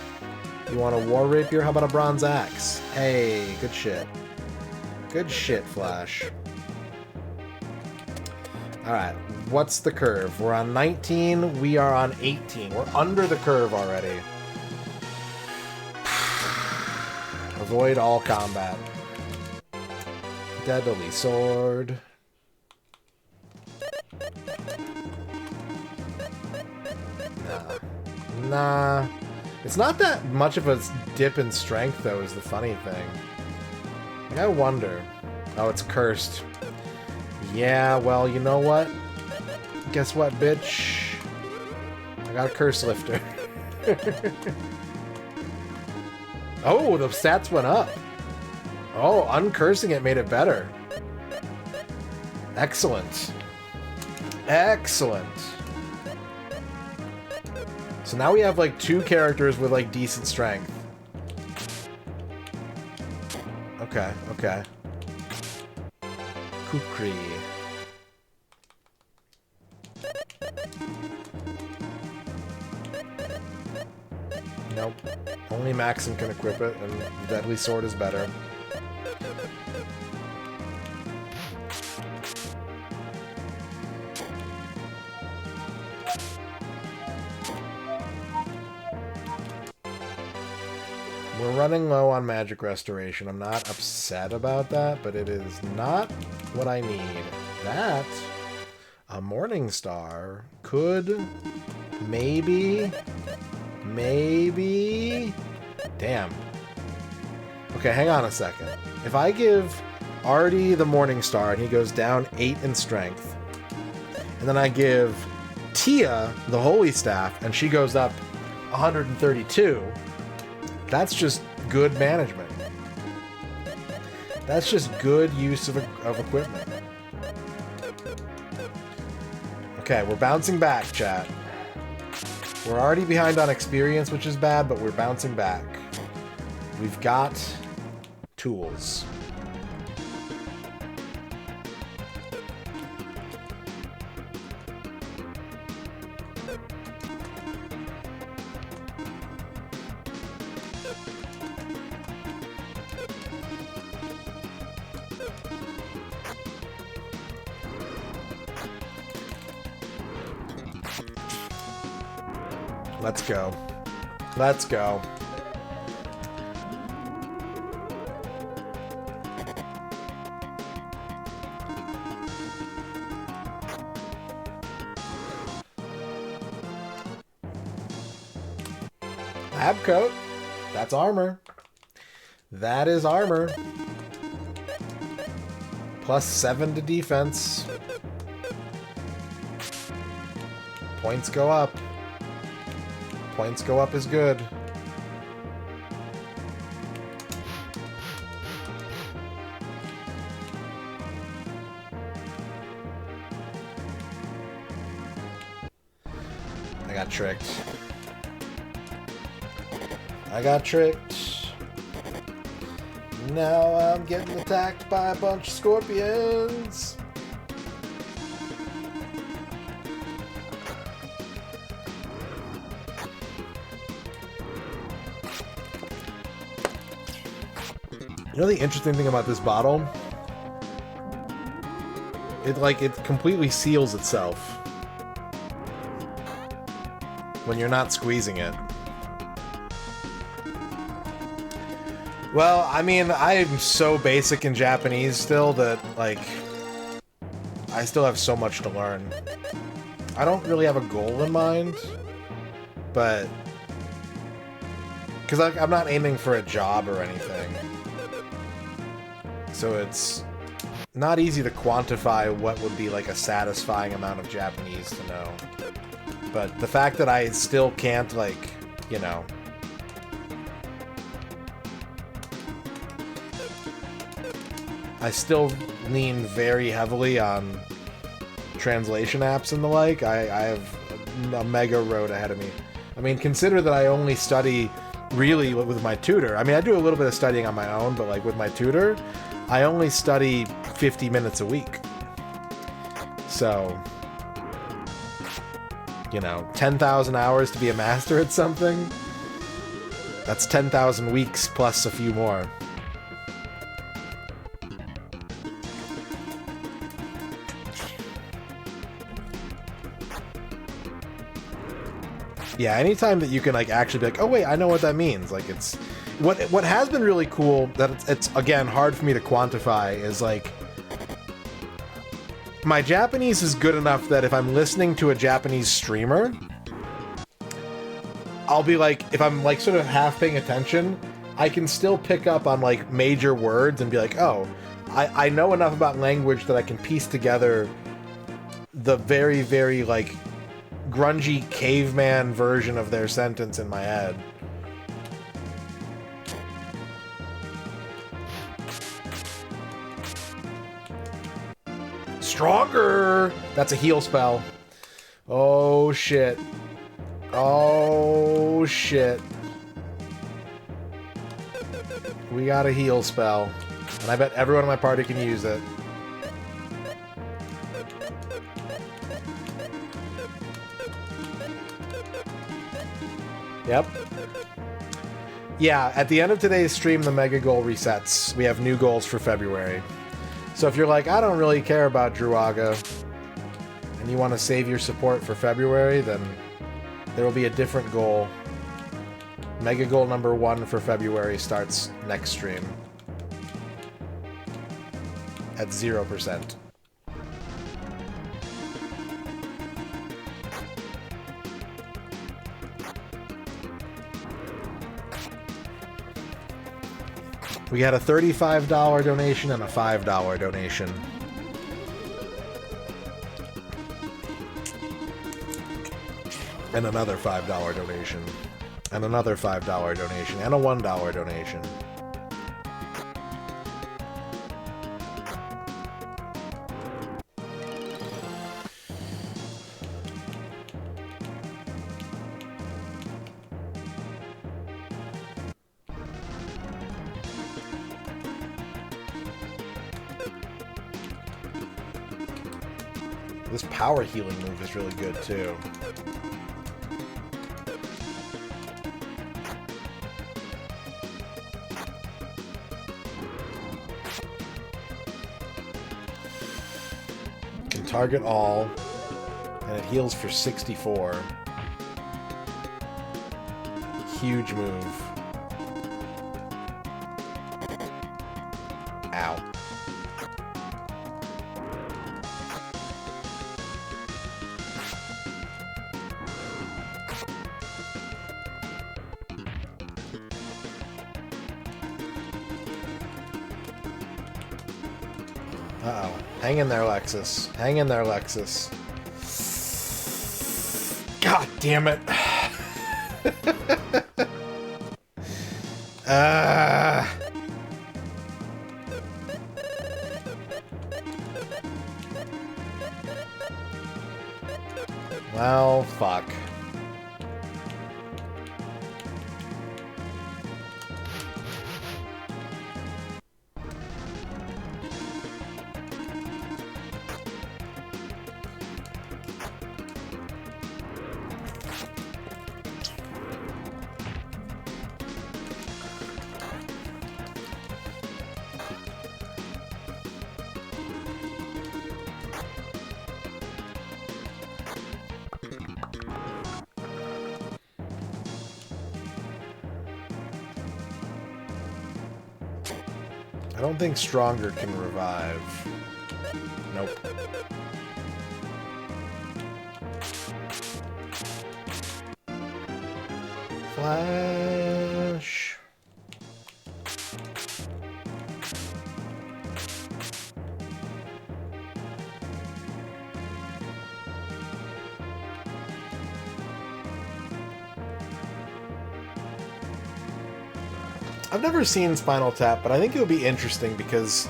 You want a war rapier? How about a bronze axe? Hey, good shit. Good shit, Flash. Alright, what's the curve? We're on 19, we are on 18. We're under the curve already. Avoid all combat. Deadly sword. Nah. It's not that much of a dip in strength, though, is the funny thing. I wonder. Oh, it's cursed. Yeah, well, you know what? Guess what, bitch? I got a curse lifter. Oh, the stats went up. Oh, uncursing it made it better. Excellent. Excellent. So now we have like 2 characters with like decent strength. Okay, okay. Kukri. Nope. Only Maxim can equip it, and the Deadly Sword is better. We're running low on magic restoration. I'm not upset about that, but it is not what I need. That... A Morning Star could maybe. Damn. Okay, hang on a second. If I give Artie the Morning Star and he goes down 8 in strength, and then I give Tia the Holy Staff and she goes up 132, that's just good management. That's just good use of equipment. Okay, we're bouncing back, chat. We're already behind on experience, which is bad, but we're bouncing back. We've got tools. Let's go. Let's go. Lab coat. That's armor. That is armor. +7 to defense. Points go up. Points go up is good. I got tricked. I got tricked. Now I'm getting attacked by a bunch of scorpions. You know the interesting thing about this bottle? It completely seals itself when you're not squeezing it. Well, I mean, I'm so basic in Japanese still that, like, I still have so much to learn. I don't really have a goal in mind, but... because I'm not aiming for a job or anything. So it's not easy to quantify what would be like a satisfying amount of Japanese to know. But the fact that I still can't, like, you know... I still lean very heavily on translation apps and the like. I have a mega road ahead of me. I mean, consider that I only study really with my tutor. I mean, I do a little bit of studying on my own, but like with my tutor, I only study 50 minutes a week. So, you know, 10,000 hours to be a master at something, that's 10,000 weeks plus a few more. Yeah, anytime that you can like actually be like, oh wait, I know what that means. Like it's what has been really cool that it's again hard for me to quantify is like my Japanese is good enough that if I'm listening to a Japanese streamer, I'll be like, if I'm like sort of half paying attention, I can still pick up on like major words and be like, oh, I know enough about language that I can piece together the very, very like grungy caveman version of their sentence in my head. Stronger! That's a heal spell. Oh shit. Oh shit. We got a heal spell. And I bet everyone in my party can use it. Yep. Yeah, at the end of today's stream, the mega goal resets. We have new goals for February. So if you're like, I don't really care about Druaga, and you want to save your support for February, then there will be a different goal. Mega goal number 1 for February starts next stream. At 0%. We had a $35 donation and a $5 donation. And another $5 donation. And another $5 donation. And a $1 donation. This power healing move is really good too. Can target all, and it heals for 64. Huge move. Ow. Uh-oh. Hang in there, Lexus. Hang in there, Lexus. God damn it. Well, fuck. I don't think Stronger can revive. Nope. Flash. I've never seen Spinal Tap, but I think it would be interesting because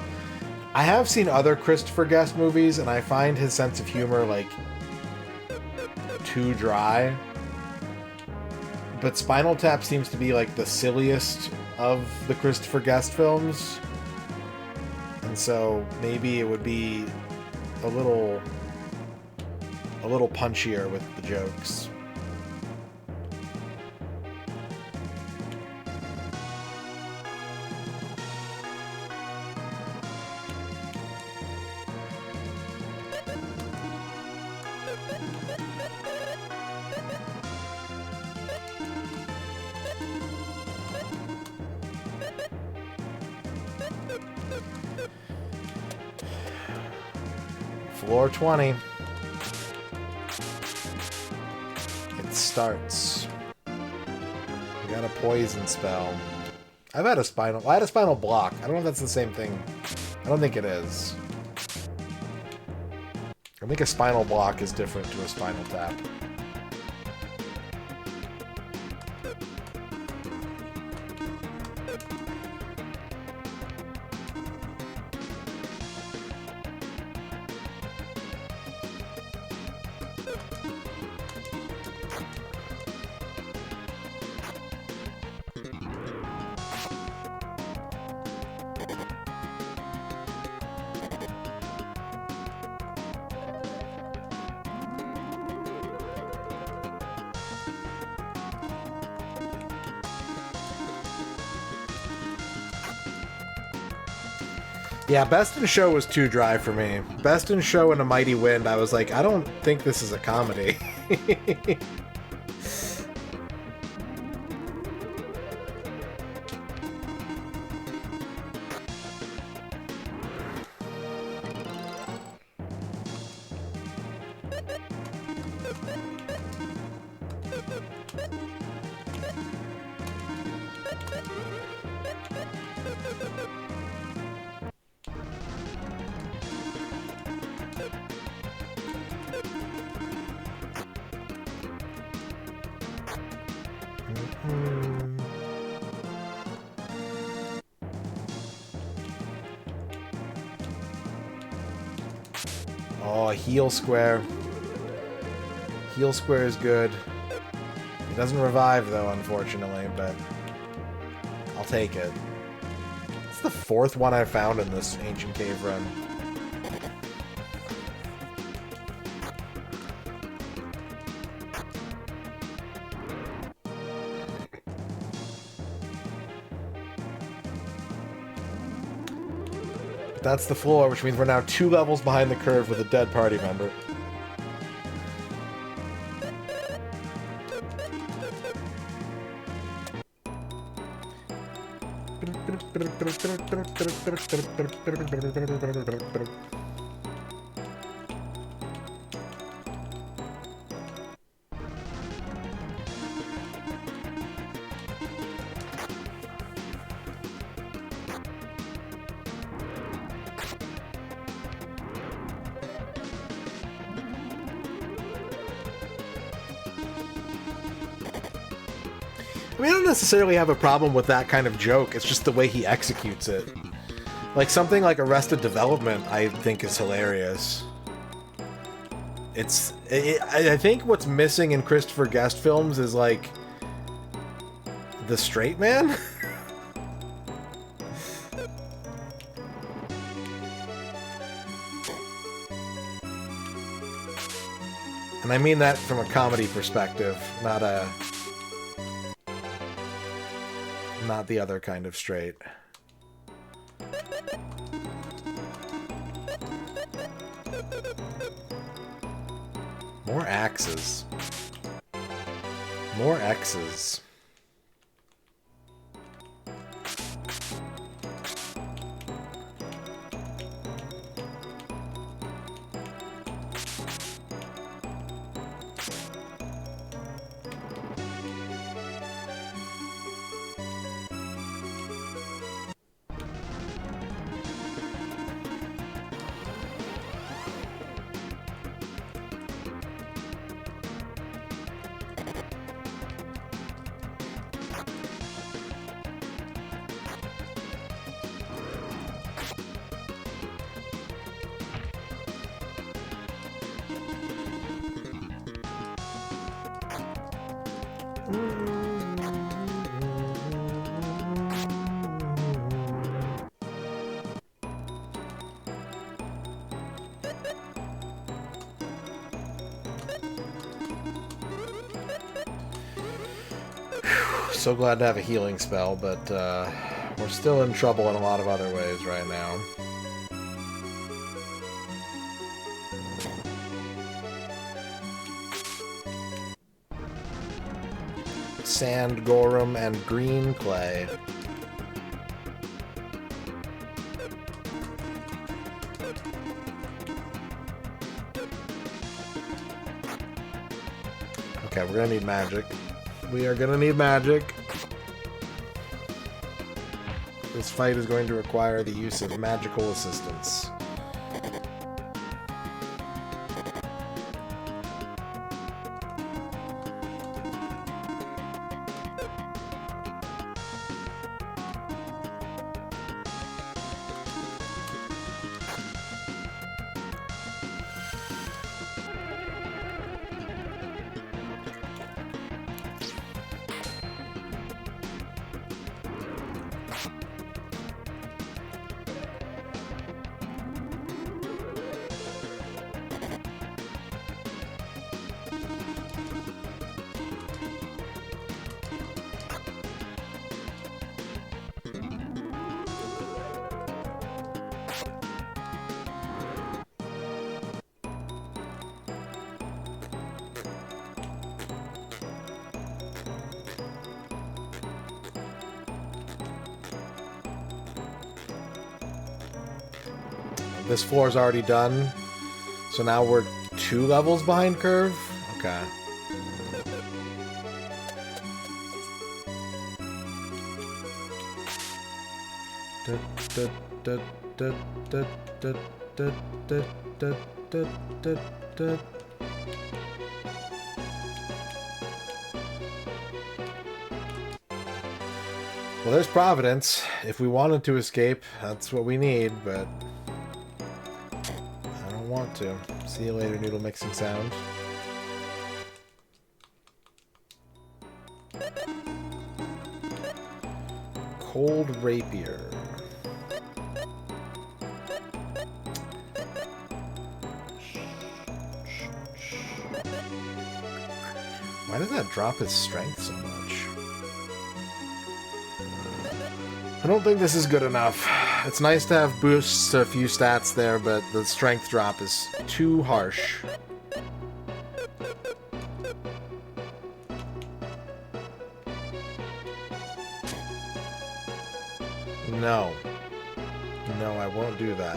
I have seen other Christopher Guest movies, and I find his sense of humor, like, too dry. But Spinal Tap seems to be, like, the silliest of the Christopher Guest films. And so maybe it would be a little punchier with the jokes. Floor 20. It starts. We got a poison spell. I had a spinal block. I don't know if that's the same thing. I don't think it is. I think a spinal block is different to a spinal tap. Yeah, Best in Show was too dry for me. Best in Show and A Mighty Wind, I was like, I don't think this is a comedy. Oh, heal square. Heal square is good. It doesn't revive, though, unfortunately, but I'll take it. It's the 4th one I found in this ancient cave run. That's the floor, which means we're now 2 levels behind the curve with a dead party member. I mean, I don't necessarily have a problem with that kind of joke. It's just the way he executes it. Like, something like Arrested Development, I think, is hilarious. I think what's missing in Christopher Guest films is, like, the straight man? And I mean that from a comedy perspective, not the other kind of straight. More axes. More X's. So glad to have a healing spell, but we're still in trouble in a lot of other ways right now. Sand, Gorum, and green clay. Okay, we're gonna need magic. We are gonna need magic. This fight is going to require the use of magical assistance. This floor is already done, so now we're 2 levels behind curve? Okay. Well, there's Providence. If we wanted to escape, that's what we need, but want to. See you later, noodle mixing sound. Cold rapier. Why does that drop his strength so much? I don't think this is good enough. It's nice to have boosts to a few stats there, but the strength drop is too harsh. No. No, I won't do that.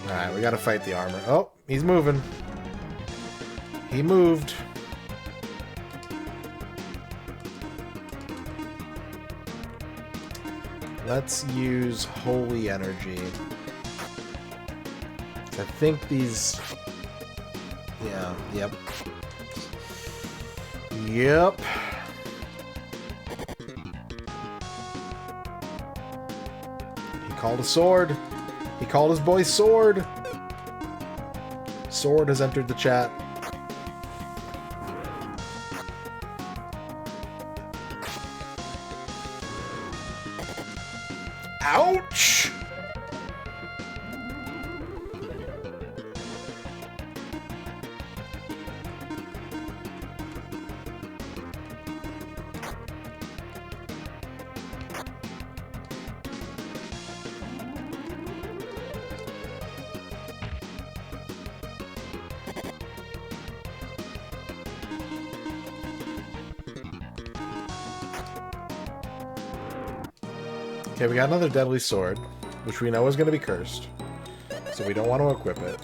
Alright, we gotta fight the armor. Oh, he's moving. He moved. Let's use holy energy. I think these... Yeah, yep. Yep. He called a sword. He called his boy Sword. Sword has entered the chat. Ouch! Okay, we got another deadly sword, which we know is going to be cursed, so we don't want to equip it.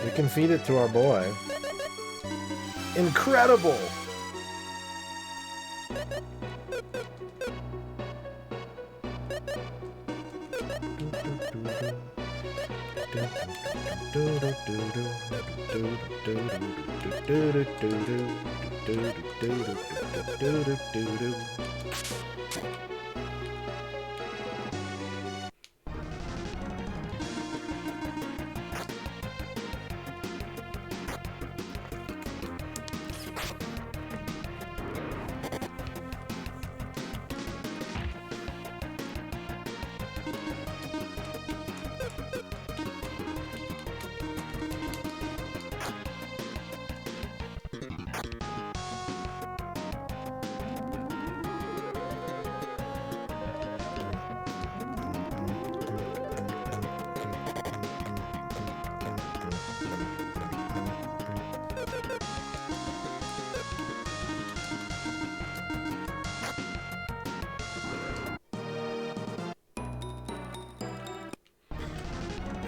We can feed it to our boy. Incredible!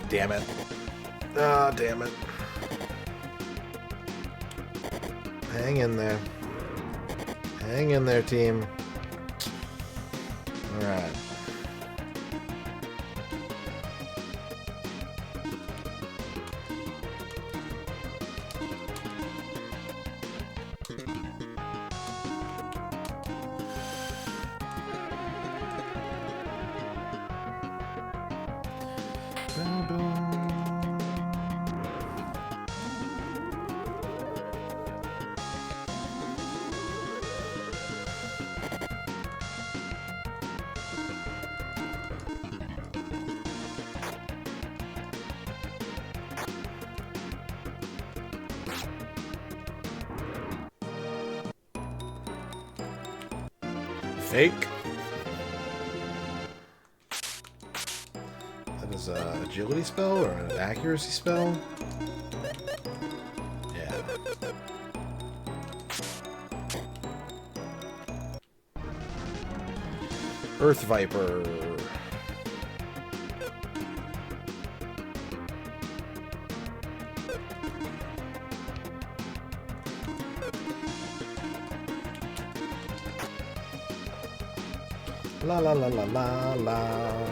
Damn it. Ah, damn it. Hang in there. Hang in there, team. Alright. Fake. That is an agility spell or an accuracy spell? Yeah. Earth Viper. La la la la la la.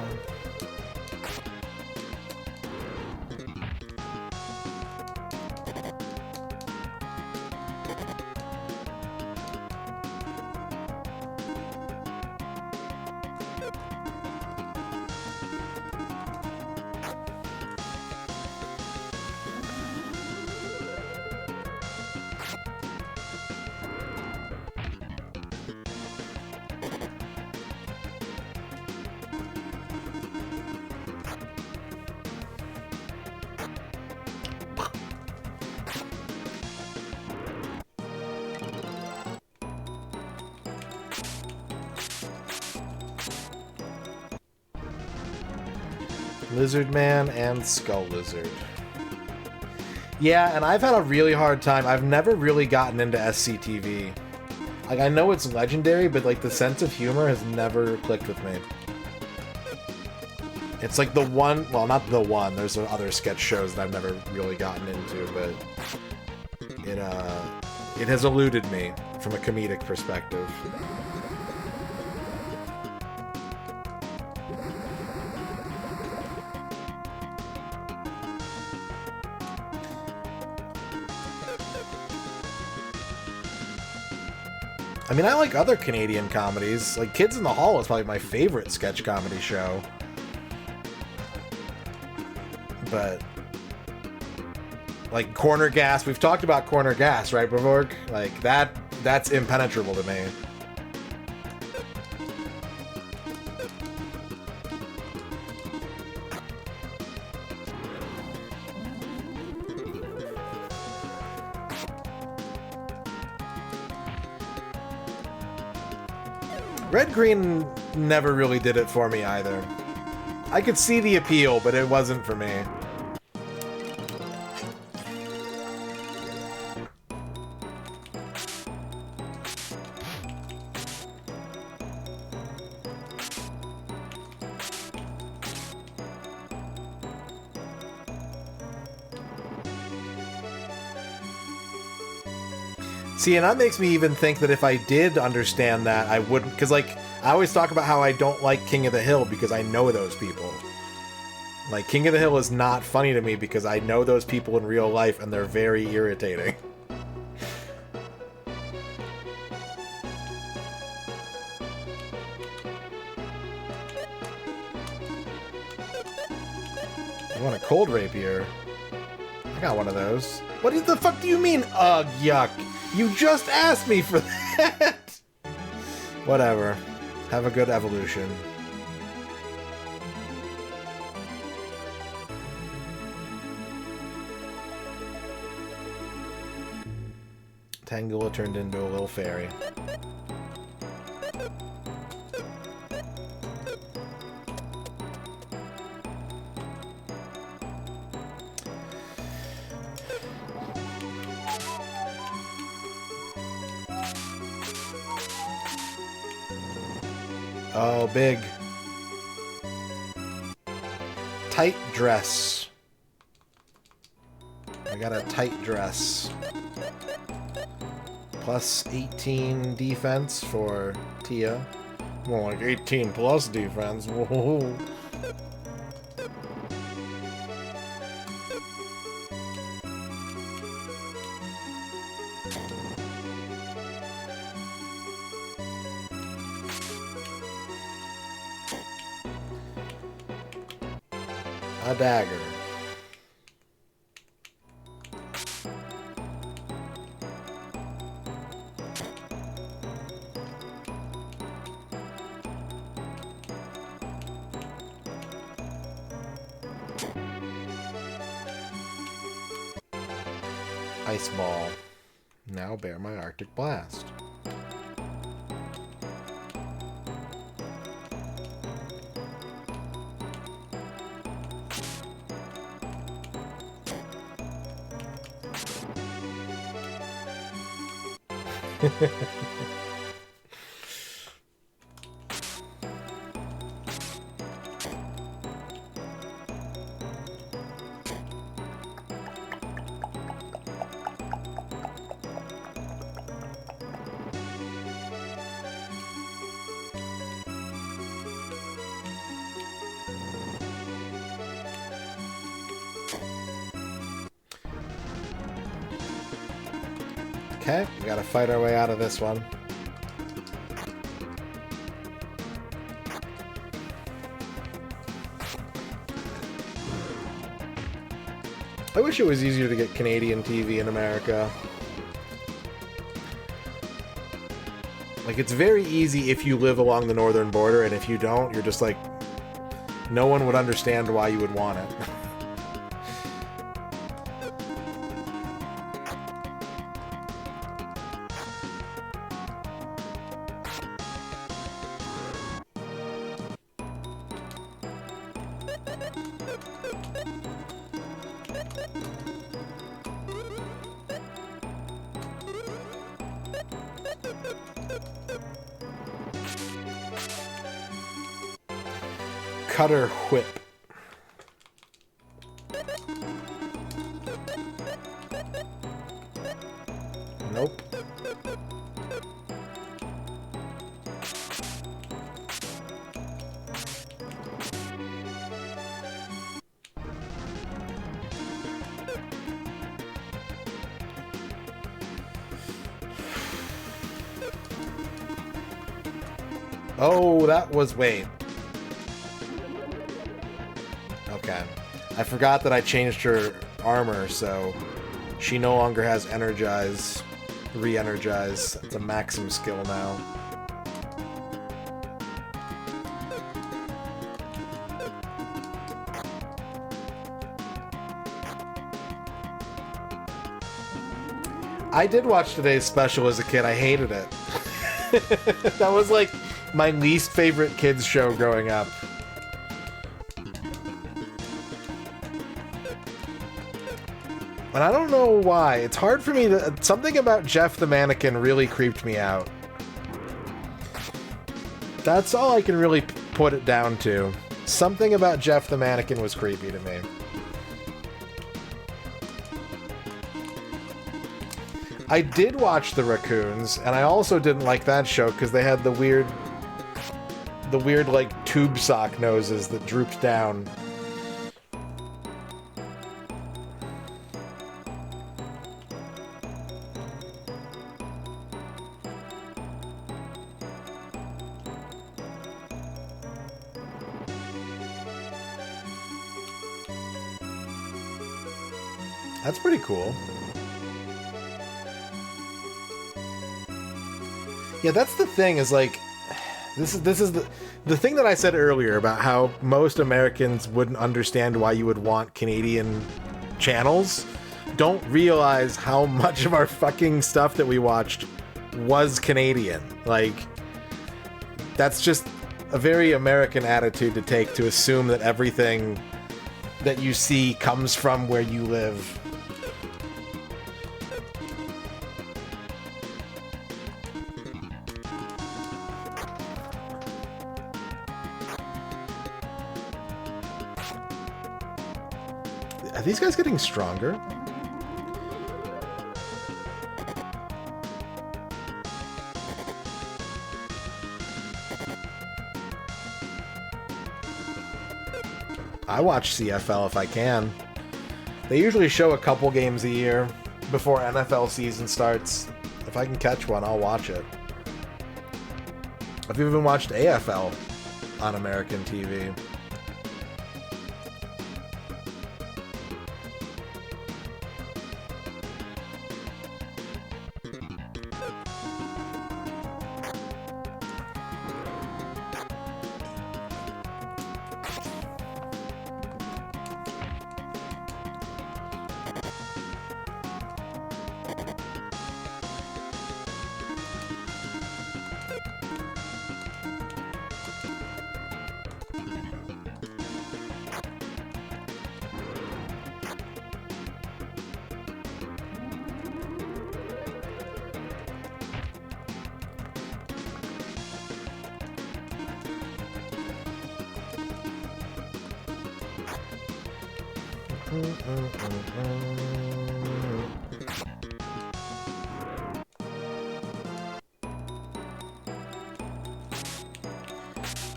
Lizard Man and Skull Lizard. Yeah, and I've had a really hard time. I've never really gotten into SCTV. Like, I know it's legendary, but, like, the sense of humor has never clicked with me. It's like the one... Well, not the one. There's other sketch shows that I've never really gotten into, but... It has eluded me from a comedic perspective. I mean, I like other Canadian comedies. Like, Kids in the Hall is probably my favorite sketch comedy show. But... Like, Corner Gas. We've talked about Corner Gas, right, Bavork? Like, that's impenetrable to me. Red Green never really did it for me either. I could see the appeal, but it wasn't for me. See, and that makes me even think that if I did understand that, I wouldn't... Because, like, I always talk about how I don't like King of the Hill because I know those people. Like, King of the Hill is not funny to me because I know those people in real life and they're very irritating. You want a cold rapier? I got one of those. What the fuck do you mean, ugh, yuck? You just asked me for that! Whatever. Have a good evolution. Tangela turned into a little fairy. Oh, big. Tight dress. I got a tight dress. Plus 18 defense for Tia. More like 18 plus defense. Whoa. A dagger. Ice ball. Now bear my Arctic blast. Okay, we gotta fight our way out of this one. I wish it was easier to get Canadian TV in America. Like, it's very easy if you live along the northern border, and if you don't, you're just like, no one would understand why you would want it. Cutter whip. Nope. Oh, that was... wait. Okay. I forgot that I changed her armor, so she no longer has energize, re-energize. It's a maximum skill now. I did watch today's special as a kid. I hated it. That was like my least favorite kids show growing up. And I don't know why. It's hard for me to... something about Jeff the Mannequin really creeped me out. That's all I can really put it down to. Something about Jeff the Mannequin was creepy to me. I did watch The Raccoons, and I also didn't like that show because they had the weird, like, tube sock noses that drooped down. That's pretty cool. Yeah, that's the thing, is like, this is the thing that I said earlier about how most Americans wouldn't understand why you would want Canadian channels. Don't realize how much of our fucking stuff that we watched was Canadian. Like, that's just a very American attitude to take, to assume that everything that you see comes from where you live. Are these guys getting stronger? I watch CFL if I can. They usually show a couple games a year before NFL season starts. If I can catch one, I'll watch it. I've even watched AFL on American TV.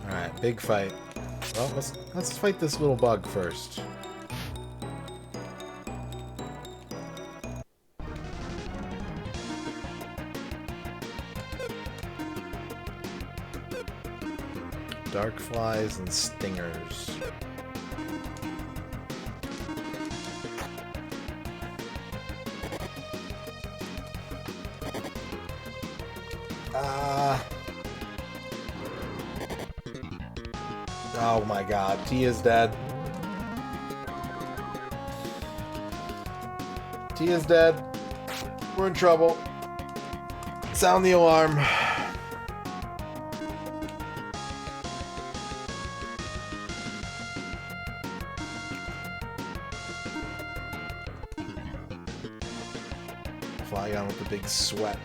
Alright, big fight. Well, let's fight this little bug first. dark flies and stingers. Oh my god, Tia's dead. Tia's dead. We're in trouble. Sound the alarm. Fly on with the big sweat.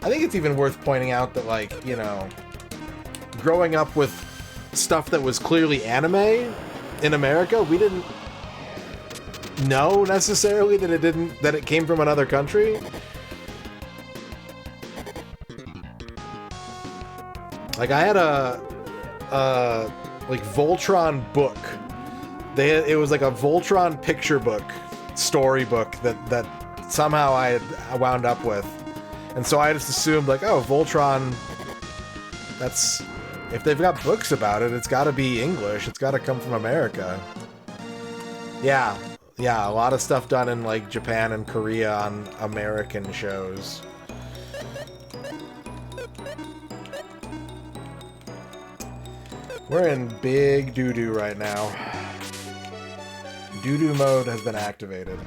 I think it's even worth pointing out that, like, you know, growing up with stuff that was clearly anime in America, we didn't know necessarily that it came from another country. Like, I had a like Voltron book. It was like a Voltron picture book, storybook that somehow I wound up with. And so I just assumed, like, oh, Voltron, that's, if they've got books about it, it's got to be English. It's got to come from America. Yeah, a lot of stuff done in, like, Japan and Korea on American shows. We're in big doo-doo right now. Doo-doo mode has been activated.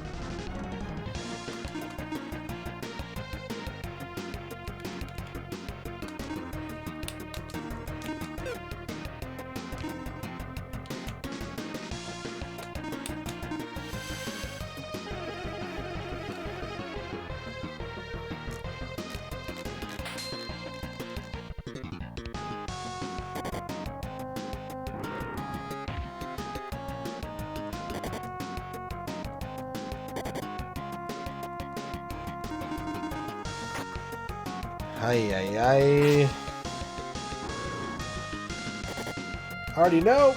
I already know.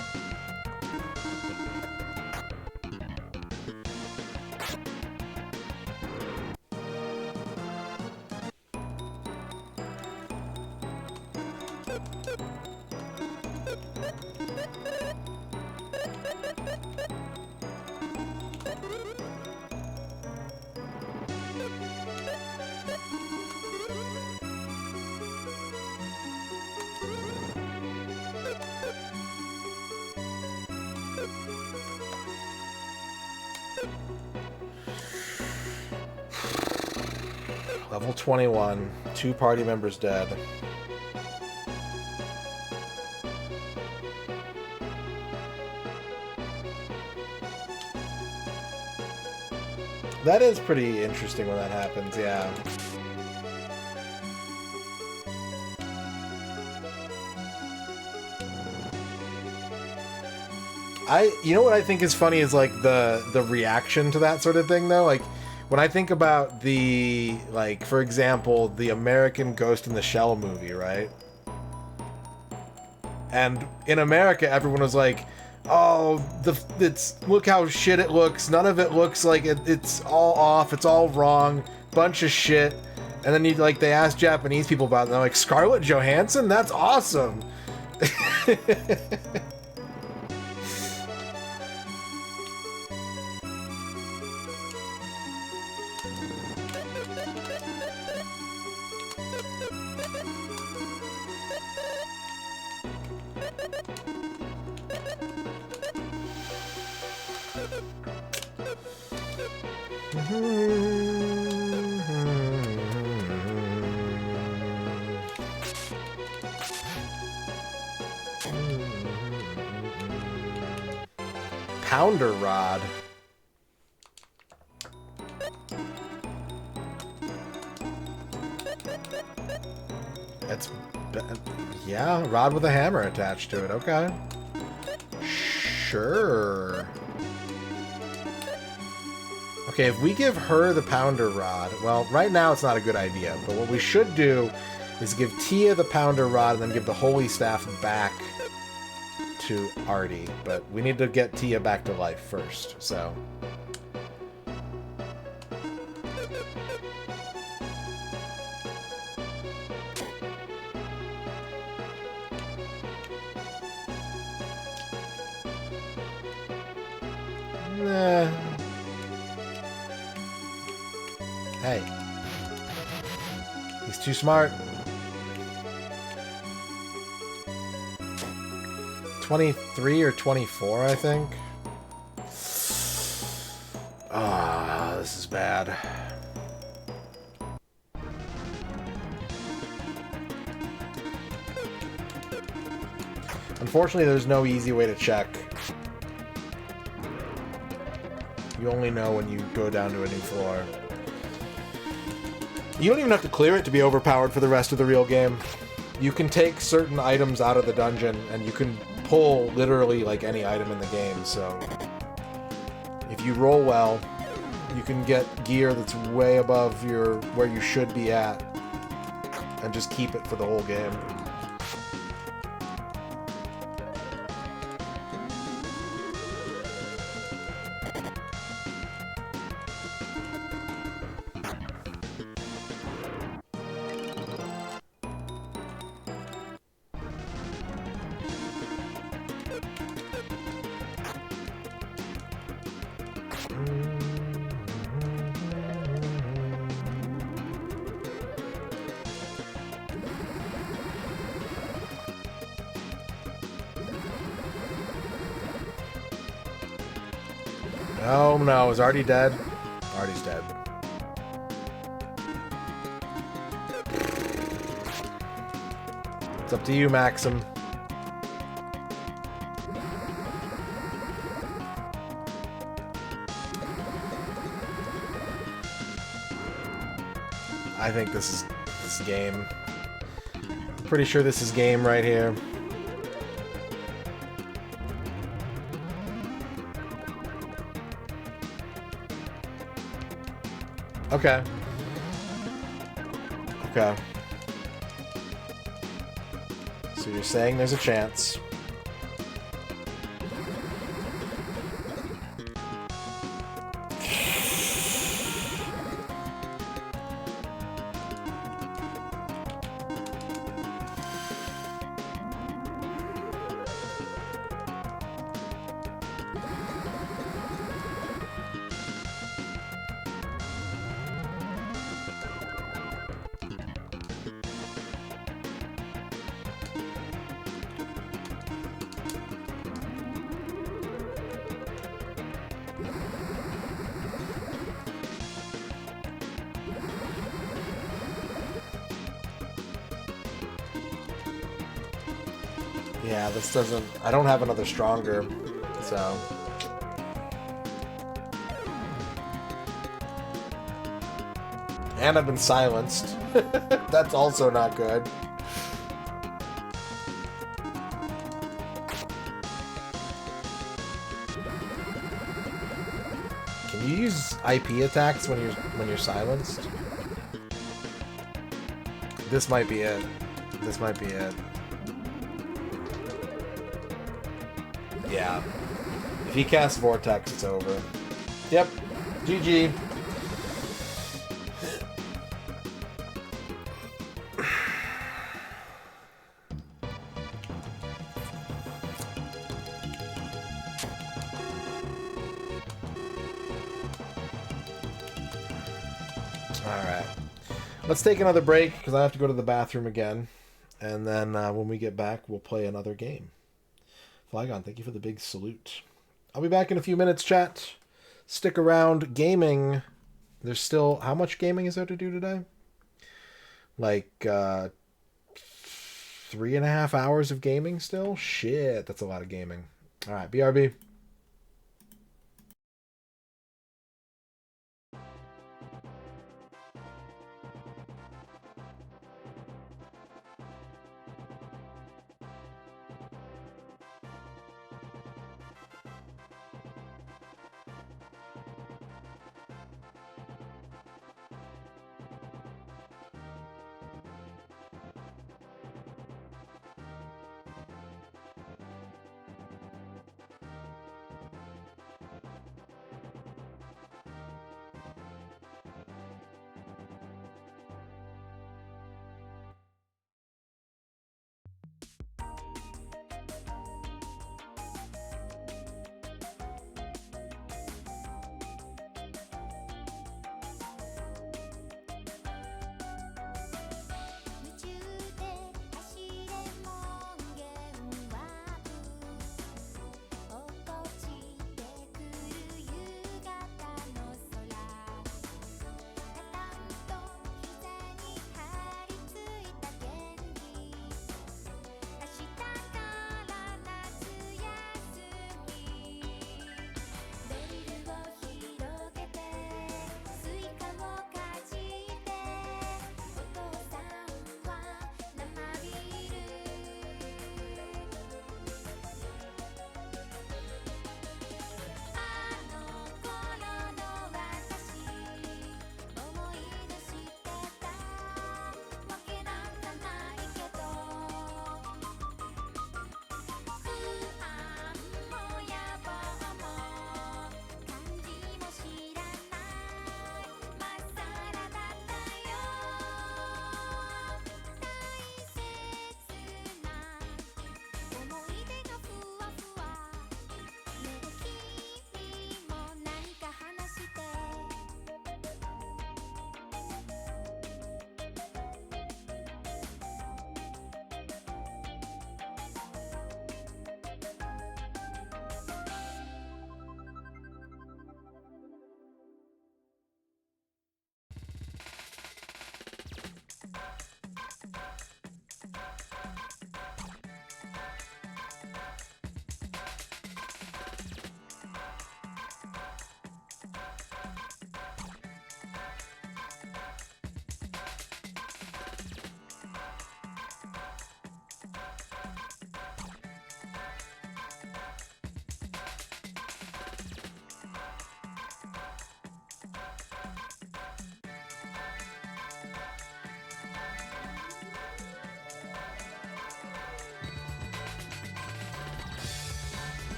Level 21, 2 party members dead. That is pretty interesting when that happens, yeah. You know what I think is funny is, like, the reaction to that sort of thing, though? Like, when I think about the, like, for example, the American Ghost in the Shell movie, right? And in America, everyone was like, oh, look how shit it looks. None of it looks like it's all off. It's all wrong. Bunch of shit. And then they ask Japanese people about it, and they're like, Scarlett Johansson? That's awesome. Pounder rod. Yeah, rod with a hammer attached to it. Okay. Sure. Okay, if we give her the pounder rod, well, right now it's not a good idea, but what we should do is give Tia the pounder rod and then give the holy staff back to Artie. But we need to get Tia back to life first, so... Nah. Hey. He's too smart. 23 or 24, I think. Ah, this is bad. Unfortunately, there's no easy way to check. You only know when you go down to a new floor. You don't even have to clear it to be overpowered for the rest of the real game. You can take certain items out of the dungeon, and you can pull literally like any item in the game, so if you roll well, you can get gear that's way above where you should be at, and just keep it for the whole game. Oh no, is Artie dead? Artie's dead. It's up to you, Maxim. I think this is game. Pretty sure this is game right here. Okay. Okay. So you're saying there's a chance. Yeah, this doesn't... I don't have another stronger, so... And I've been silenced. That's also not good. Can you use IP attacks when you're silenced? This might be it. This might be it. Yeah. If he casts Vortex, it's over. Yep. GG. Alright. Let's take another break, because I have to go to the bathroom again. And then when we get back, we'll play another game. Flygon, thank you for the big salute. I'll be back in a few minutes, chat. Stick around. Gaming. There's still... How much gaming is there to do today? Like, 3.5 hours of gaming still? Shit, that's a lot of gaming. Alright, BRB.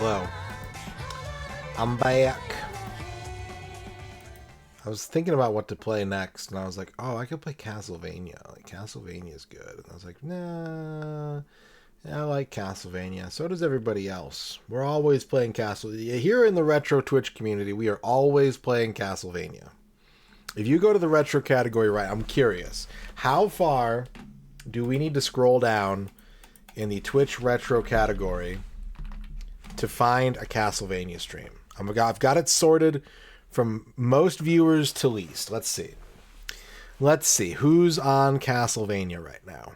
Hello. I'm back. I was thinking about what to play next, and I was like, oh, I could play Castlevania. Like, Castlevania's good. And I was like, nah, I like Castlevania. So does everybody else. We're always playing Castlevania. Here in the Retro Twitch community, we are always playing Castlevania. If you go to the Retro category, right, I'm curious. How far do we need to scroll down in the Twitch Retro category to find a Castlevania stream? I've got it sorted from most viewers to least. Let's see. Let's see. Who's on Castlevania right now?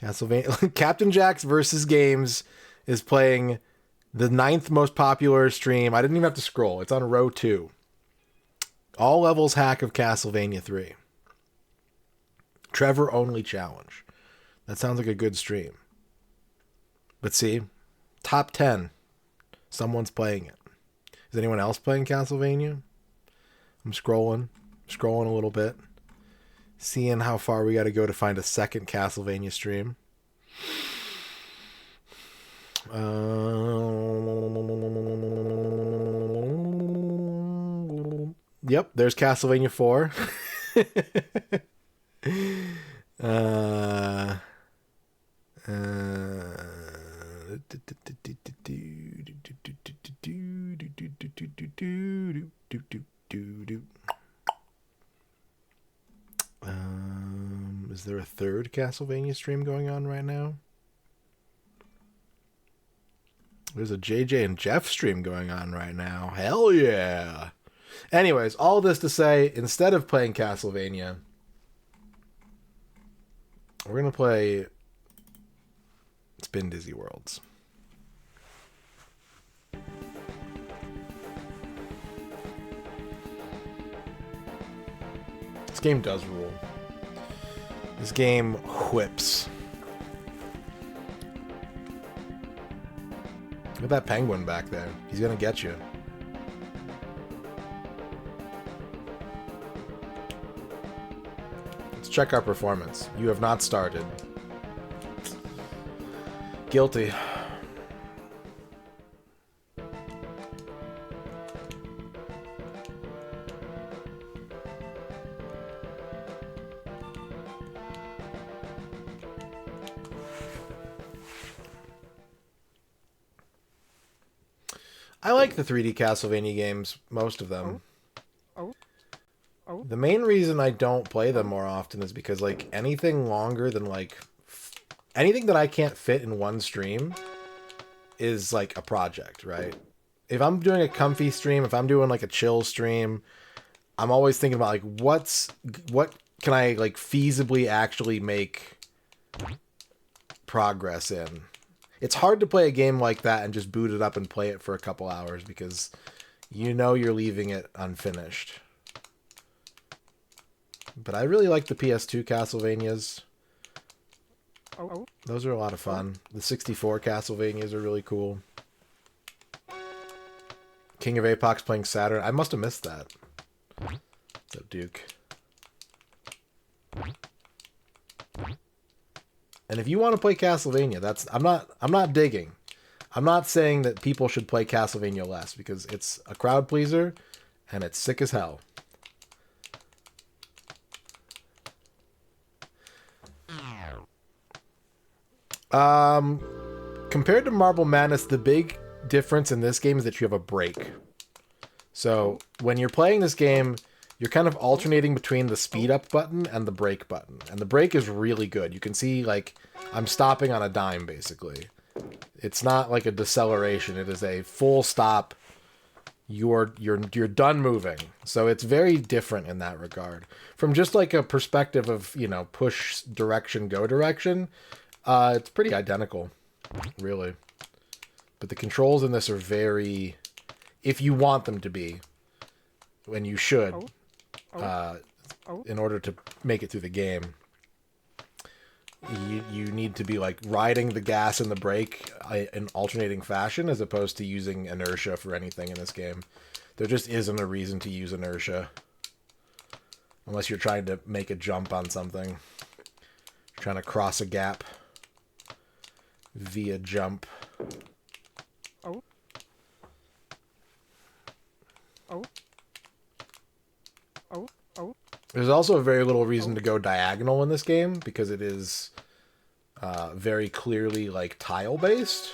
Castlevania. Captain Jack's versus Games is playing the 9th most popular stream. I didn't even have to scroll. It's on row 2. All levels hack of Castlevania 3. Trevor only challenge. That sounds like a good stream. But see, top 10. Someone's playing it. Is anyone else playing Castlevania? I'm scrolling a little bit, seeing how far we got to go to find a second Castlevania stream. Yep, there's Castlevania 4. Is there a third Castlevania stream going on right now? There's a JJ and Jeff stream going on right now. Hell yeah. Anyways, all this to say, instead of playing Castlevania, we're going to play Spin Dizzy Worlds. This game does rule. This game whips. Look at that penguin back there. He's gonna get you. Let's check our performance. You have not started. Guilty. I like the 3D Castlevania games, most of them. The main reason I don't play them more often is because, like, anything longer than, like, anything that I can't fit in one stream is, like, a project, right? If I'm doing a comfy stream, if I'm doing, like, a chill stream, I'm always thinking about, like, what can I, like, feasibly actually make progress in? It's hard to play a game like that and just boot it up and play it for a couple hours because you know you're leaving it unfinished. But I really like the PS2 Castlevanias. Those are a lot of fun. The 64 Castlevanias are really cool. King of Apox playing Saturn. I must have missed that. So Duke. And if you want to play Castlevania, I'm not digging. I'm not saying that people should play Castlevania less because it's a crowd pleaser and it's sick as hell. Compared to Marble Madness, the big difference in this game is that you have a break. So when you're playing this game, you're kind of alternating between the speed up button and the brake button. And the brake is really good. You can see, like, I'm stopping on a dime, basically. It's not like a deceleration. It is a full stop. You're done moving. So it's very different in that regard. From just like a perspective of, you know, push direction, go direction, it's pretty identical, really. But the controls in this are very, if you want them to be, and you should, in order to make it through the game, you need to be like riding the gas and the brake in alternating fashion as opposed to using inertia for anything in this game. There just isn't a reason to use inertia unless you're trying to make a jump on something, trying to cross a gap via jump. There's also very little reason to go diagonal in this game because it is very clearly like tile based.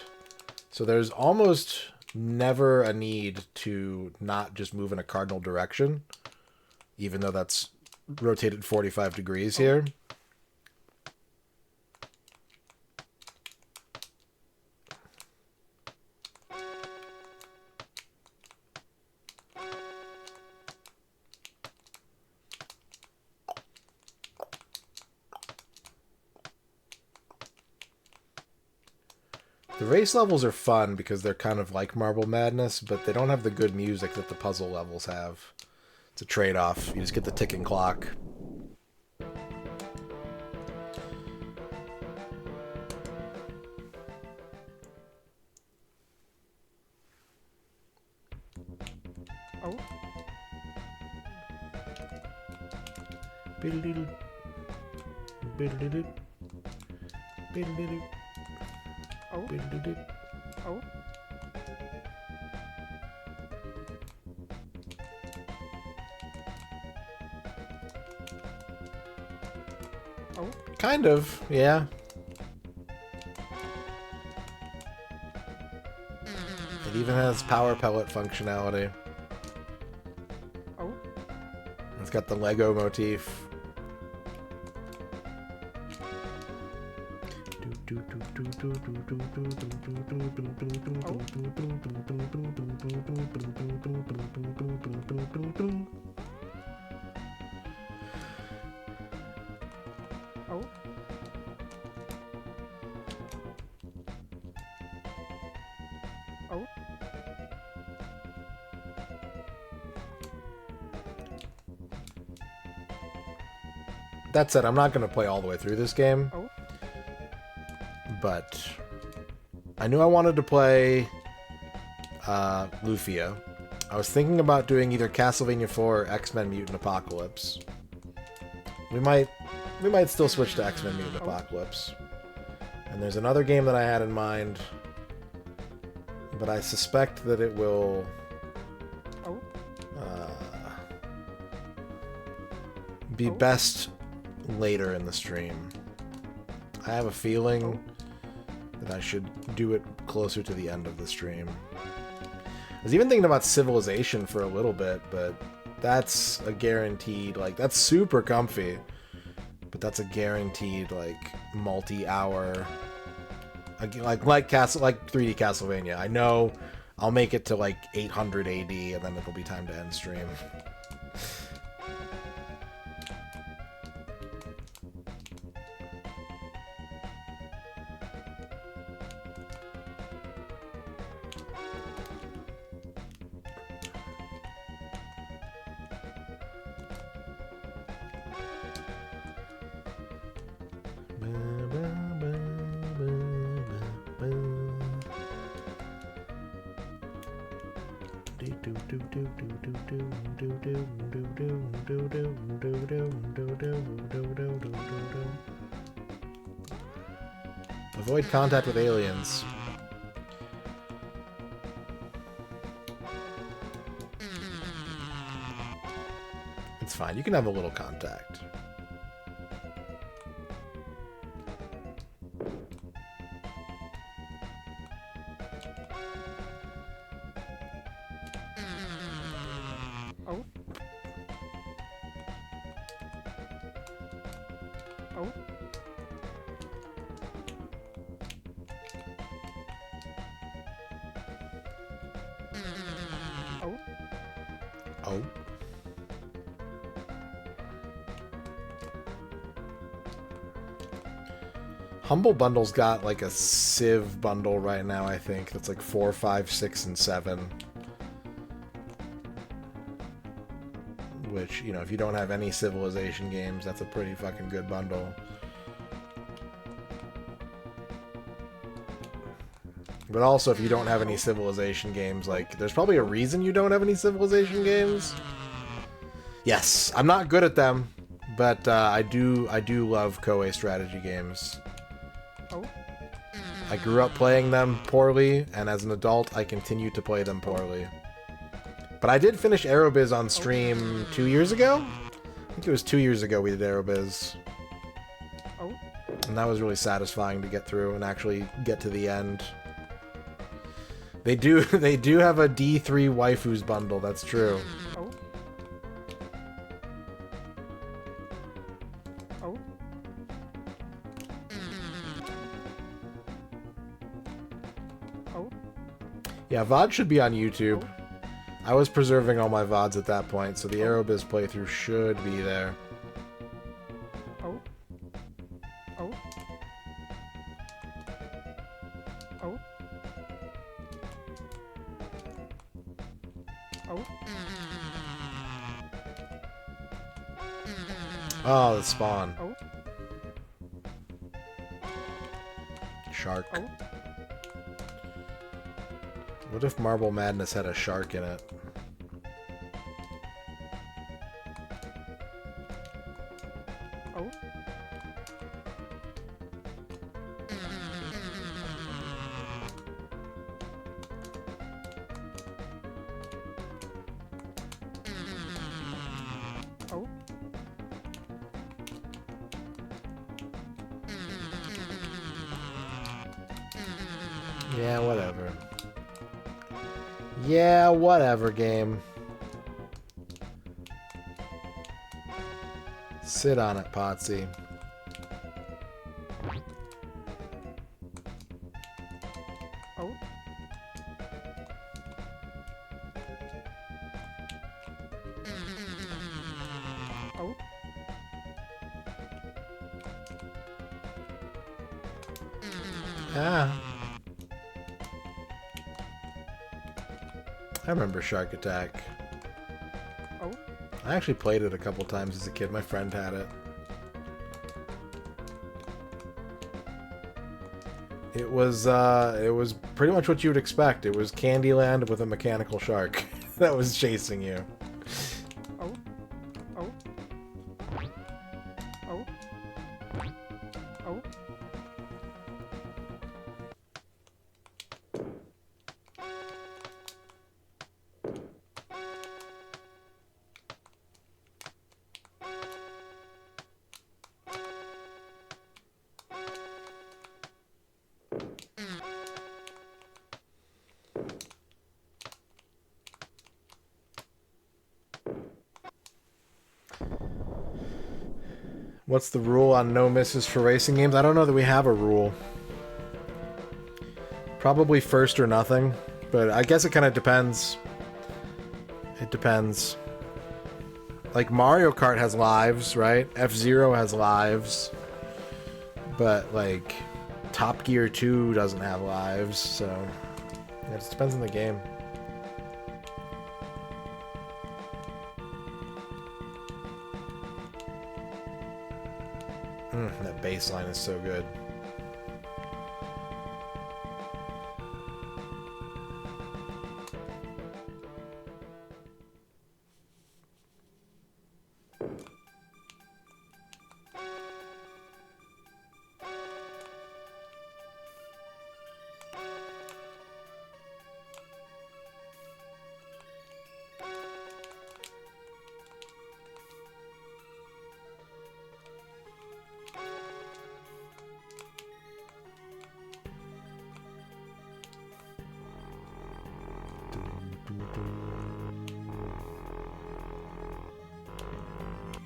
So there's almost never a need to not just move in a cardinal direction, even though that's rotated 45 degrees here. The race levels are fun because they're kind of like Marble Madness, but they don't have the good music that the puzzle levels have. It's a trade-off. You just get the ticking clock. Oh. Biddle-diddle. Biddle-diddle. Biddle-diddle. Oh. Biddle-diddle. Oh. Oh. Kind of, yeah. It even has power pellet functionality. Oh. It's got the Lego motif. Oh. Oh. That said, I'm not going to play all the way through this game. Oh. But I knew I wanted to play Lufia. I was thinking about doing either Castlevania 4 or X-Men Mutant Apocalypse. We might still switch to X-Men Mutant Apocalypse. And there's another game that I had in mind, but I suspect that it will be best later in the stream. I have a feeling that I should do it closer to the end of the stream. I was even thinking about Civilization for a little bit, but that's a guaranteed, like, that's super comfy, but that's a guaranteed, like, multi-hour, like 3D Castlevania. I know I'll make it to, like, 800 AD, and then it'll be time to end stream. Avoid contact with aliens. It's fine. You can have a little contact. Oh. Oh. Oh. Oh. Humble Bundle's got like a Civ bundle right now, I think. That's like 4, 5, 6, and 7. Which, you know, if you don't have any Civilization games, that's a pretty fucking good bundle. But also, if you don't have any Civilization games, like, there's probably a reason you don't have any Civilization games. Yes, I'm not good at them, but I do love Koei strategy games. Oh. I grew up playing them poorly, and as an adult, I continue to play them poorly. But I did finish Aerobiz on stream 2 years ago. I think it was 2 years ago we did Aerobiz. Oh. And that was really satisfying to get through and actually get to the end. They do have a D3 waifus bundle, that's true. Oh. Oh. Oh. Yeah, VOD should be on YouTube. I was preserving all my VODs at that point, so the Aerobiz playthrough should be there. Oh. Oh. Oh. Oh. Oh, the spawn. Oh. Shark. Oh. What if Marble Madness had a shark in it? Oh. Oh. Yeah, whatever. Yeah, whatever, game. Sit on it, Potsy. Oh. Oh. Ah. I remember Shark Attack. Oh. I actually played it a couple times as a kid. My friend had it. It was pretty much what you would expect. It was Candyland with a mechanical shark that was chasing you. Oh. Oh. Oh. Oh. What's the rule on no misses for racing games? I don't know that we have a rule. Probably first or nothing, but I guess it kind of depends. It depends. Like Mario Kart has lives, right? F-Zero has lives. But like Top Gear 2 doesn't have lives, so yeah, it just depends on the game. That bass line is so good.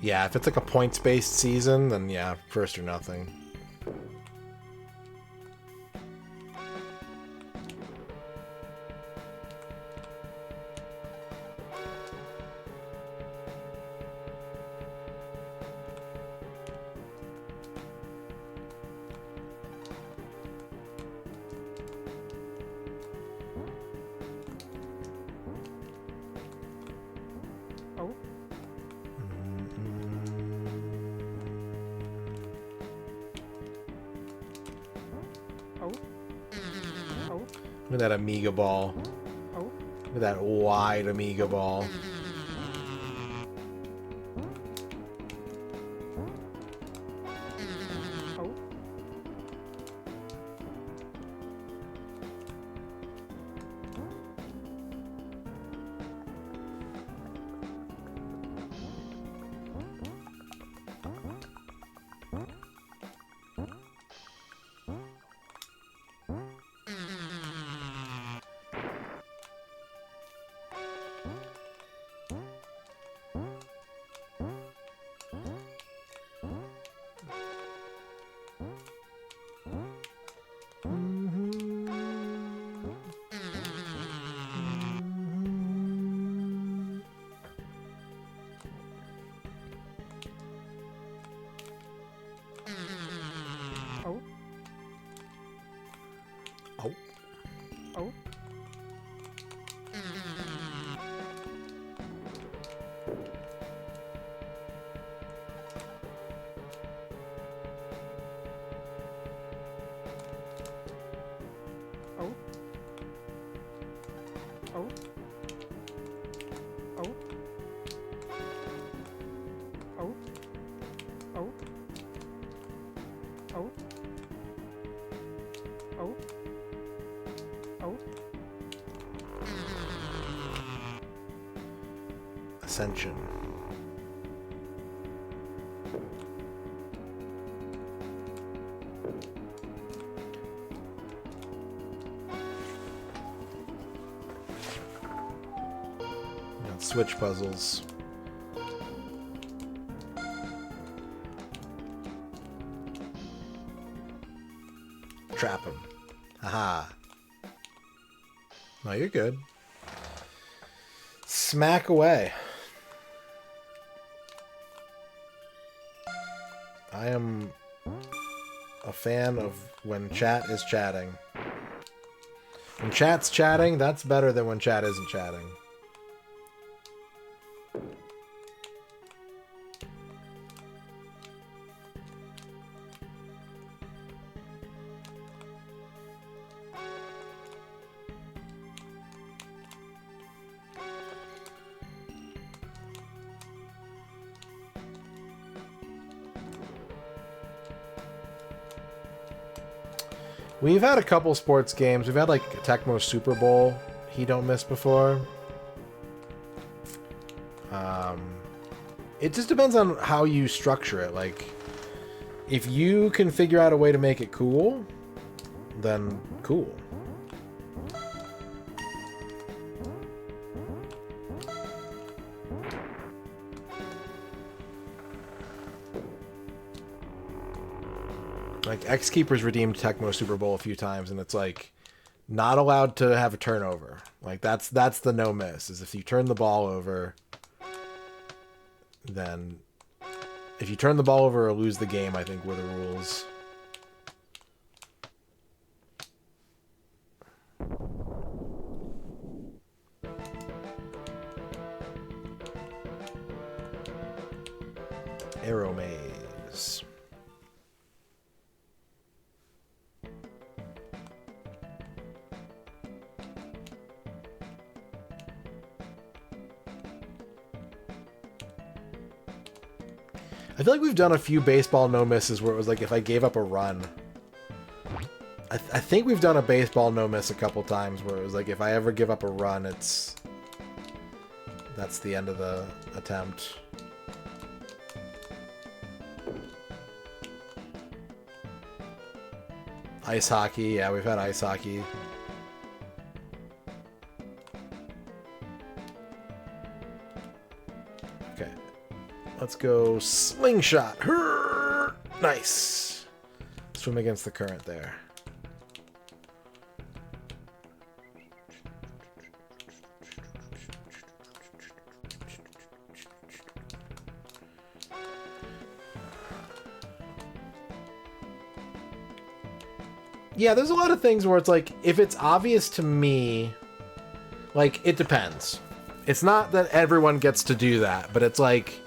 Yeah, if it's like a points-based season, then yeah, first or nothing. Oh. Oh. Oh. Look at that Amiga ball. Oh. Look at that wide Amiga ball. Oh. Oh. Oh. Oh. Oh. Oh. Oh. Oh. Ascension. Switch puzzles. Trap him. Haha. No, you're good. Smack away. I am a fan of when chat is chatting. When chat's chatting, that's better than when chat isn't chatting. We've had a couple sports games. We've had like Tecmo Super Bowl. He don't miss before. It just depends on how you structure it. Like, if you can figure out a way to make it cool, then cool. Like, X-Keeper's redeemed Tecmo Super Bowl a few times, and it's like not allowed to have a turnover. Like, that's the no miss, is if you turn the ball over, then if you turn the ball over or lose the game, I think were the rules. Arrow Maze. I feel like we've done a few baseball no misses where it was like if I gave up a run. I think we've done a baseball no miss a couple times where it was like if I ever give up a run, that's the end of the attempt. Ice hockey, yeah, we've had ice hockey. Okay. Let's go slingshot. Nice. Swim against the current there. Yeah, there's a lot of things where it's like, if it's obvious to me, like, it depends. It's not that everyone gets to do that, but it's like,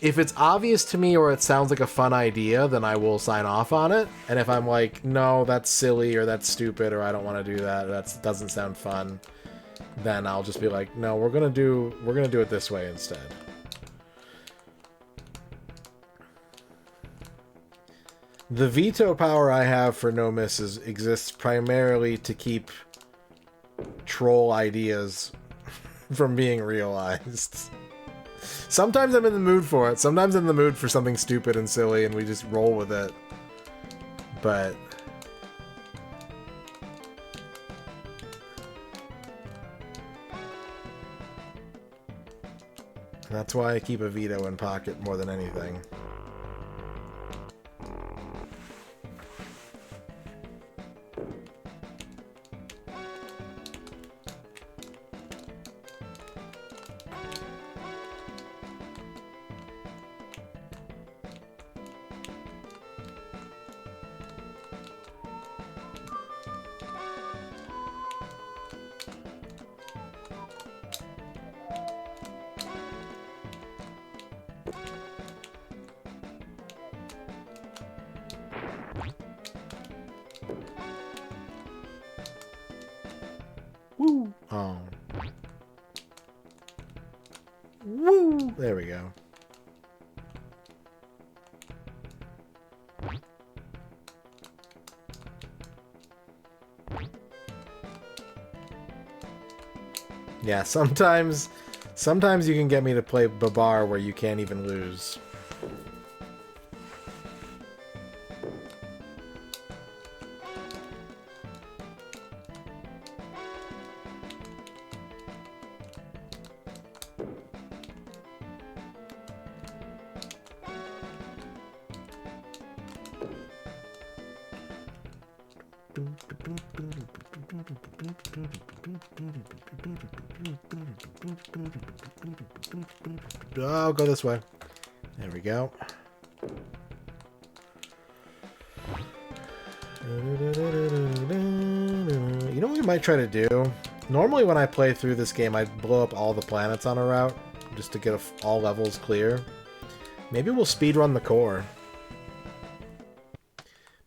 if it's obvious to me or it sounds like a fun idea, then I will sign off on it. And if I'm like, no, that's silly or that's stupid or I don't want to do that, that doesn't sound fun, then I'll just be like, no, we're gonna do it this way instead. The veto power I have for no misses exists primarily to keep troll ideas from being realized. Sometimes I'm in the mood for it. Sometimes I'm in the mood for something stupid and silly and we just roll with it. But that's why I keep a veto in pocket more than anything. Woo! Oh. Woo! There we go. Yeah, sometimes you can get me to play Babar where you can't even lose. Oh, go this way. There we go. You know what we might try to do? Normally when I play through this game, I blow up all the planets on a route just to get all levels clear. Maybe we'll speedrun the core.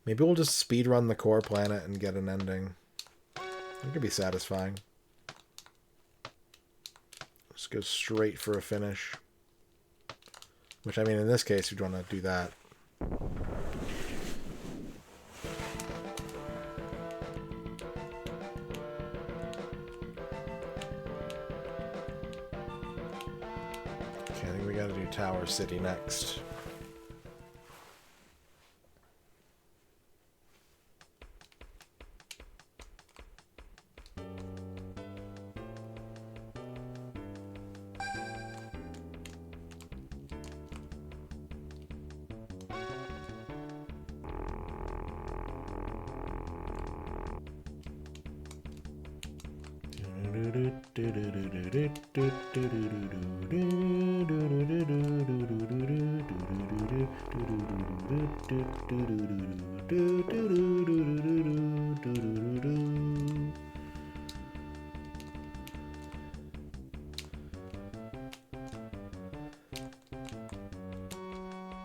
Maybe we'll just speedrun the core planet and get an ending. It could be satisfying. Just go straight for a finish. Which, I mean, in this case, you'd want to do that. Okay, I think we gotta do Tower City next.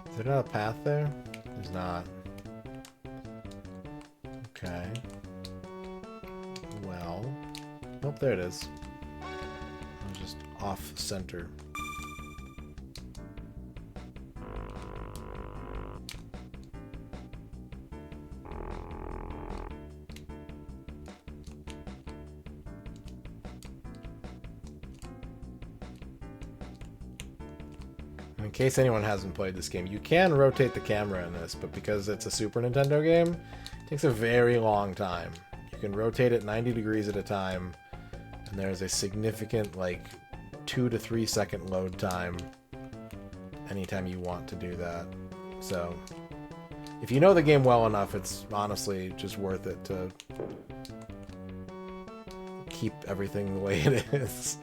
Is there not a path there? There's not. Okay. Well. Nope, there it is. I'm just off center. In case anyone hasn't played this game, you can rotate the camera in this, but because it's a Super Nintendo game, it takes a very long time. You can rotate it 90 degrees at a time, and there's a significant, like, 2 to 3 second load time anytime you want to do that. So, if you know the game well enough, it's honestly just worth it to keep everything the way it is.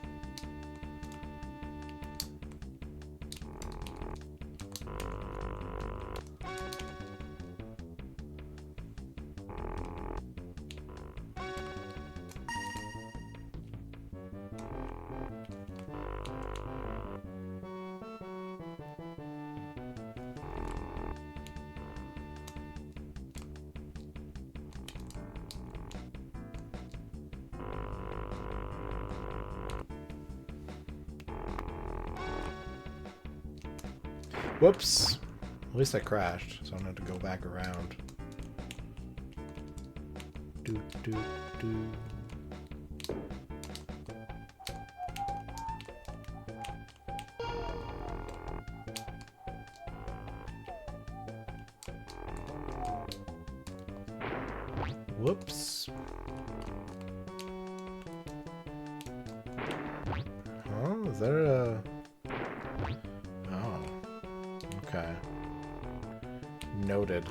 Whoops. At least I crashed, so I don't have to go back around. Do, do, do. Whoops. Oh, is there a... Okay. Noted.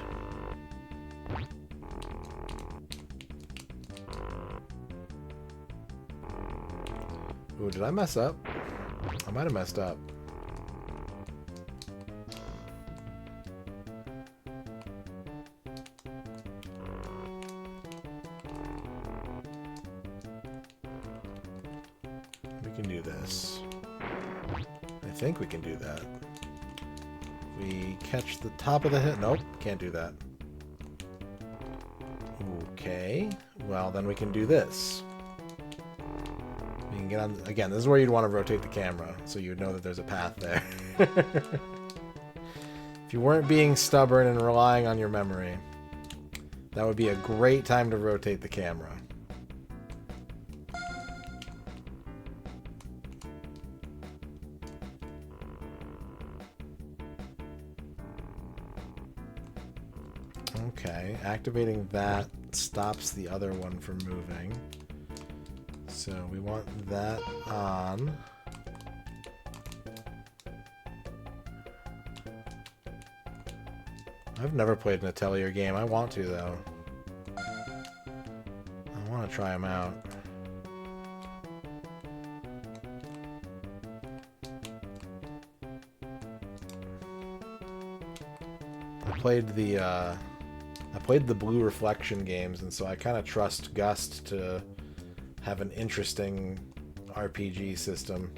Ooh, did I mess up? I might have messed up. We can do this. I think we can do that. We catch the top of the hit. Nope, can't do that. Okay, well then we can do this. We can get on... Again, this is where you'd want to rotate the camera, so you would know that there's a path there. If you weren't being stubborn and relying on your memory, that would be a great time to rotate the camera. Okay, activating that stops the other one from moving. So we want that on. I've never played an Atelier game. I want to, though. I want to try them out. I played the Blue Reflection games, and so I kind of trust Gust to have an interesting RPG system.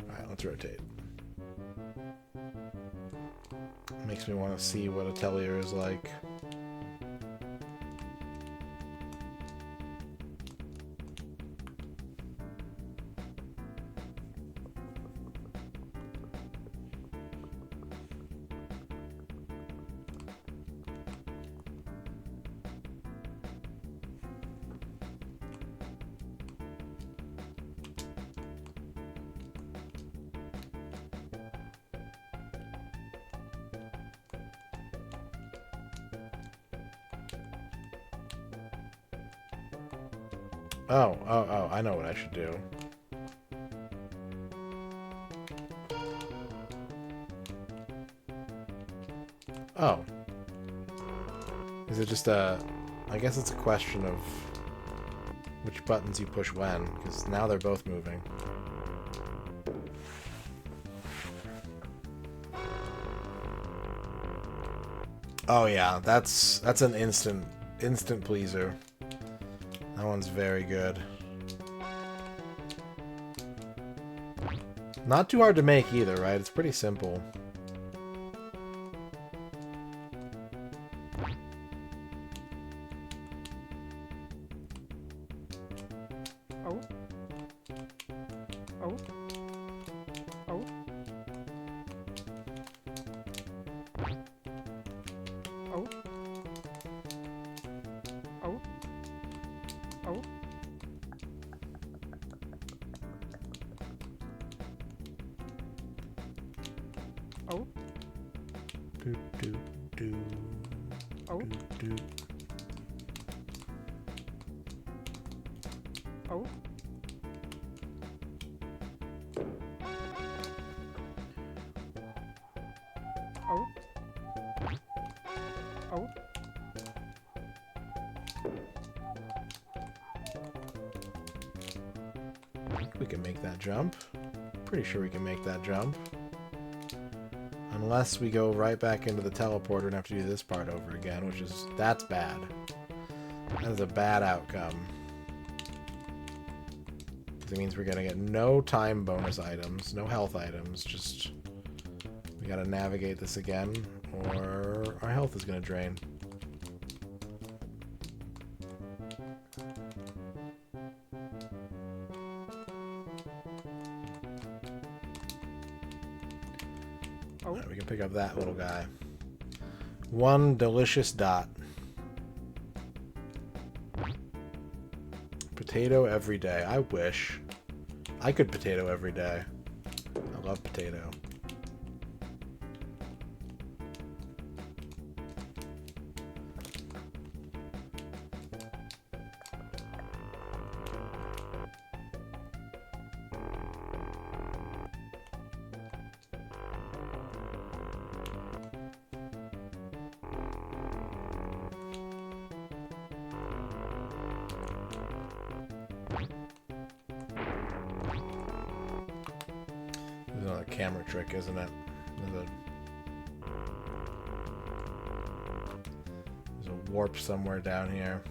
Alright, let's rotate. Makes me want to see what Atelier is like. Oh, I know what I should do. Oh. Is it just a... I guess it's a question of which buttons you push when, because now they're both moving. Oh yeah, that's an instant pleaser. That one's very good. Not too hard to make either, right? It's pretty simple. Oh. Oh. Oh. Oh. Oh. Oh. Oh. Do do do. Oh. Do. Oh. Oh. Oh. We can make that jump. Pretty sure we can make that jump. Unless we go right back into the teleporter and have to do this part over again, which is... that's bad. That is a bad outcome. Because it means we're gonna get no time bonus items, no health items, just... we gotta navigate this again, or our health is gonna drain. Right, we can pick up that little guy. One delicious dot. Potato every day. I wish. I could potato every day. I love potato. Another camera trick, isn't it? There's a warp somewhere down here.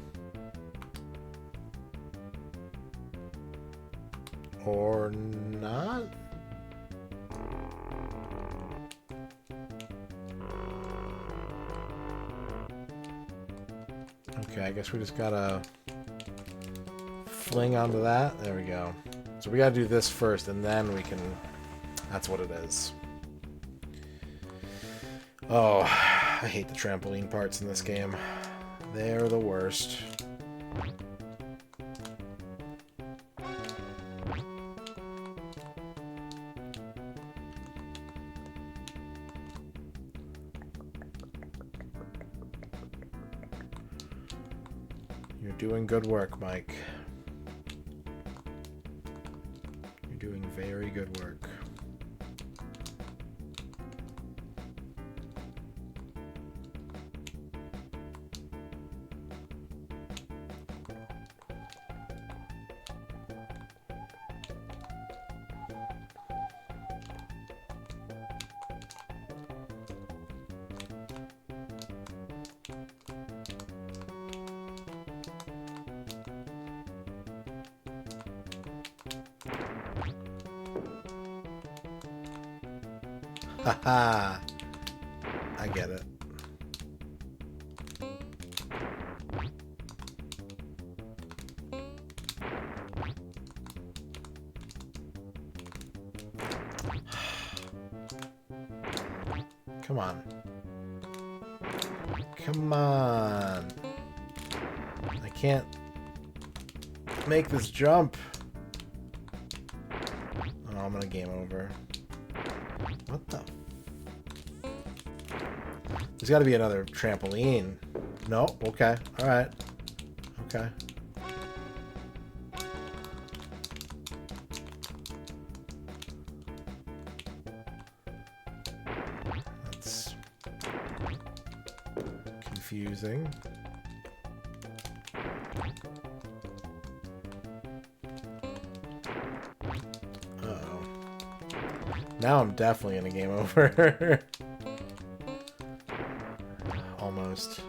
Or not? Okay, I guess we just gotta fling onto that. There we go. So we gotta do this first, and then we can... That's what it is. Oh, I hate the trampoline parts in this game. They're the worst. You're doing good work, Mike. You're doing very good work. Haha. I get it. Come on. Come on. I can't make this jump. Oh, I'm gonna game over. What the? There's got to be another trampoline. No? Okay. Alright. Okay. That's confusing. Uh-oh. Now I'm definitely in a game over. Almost.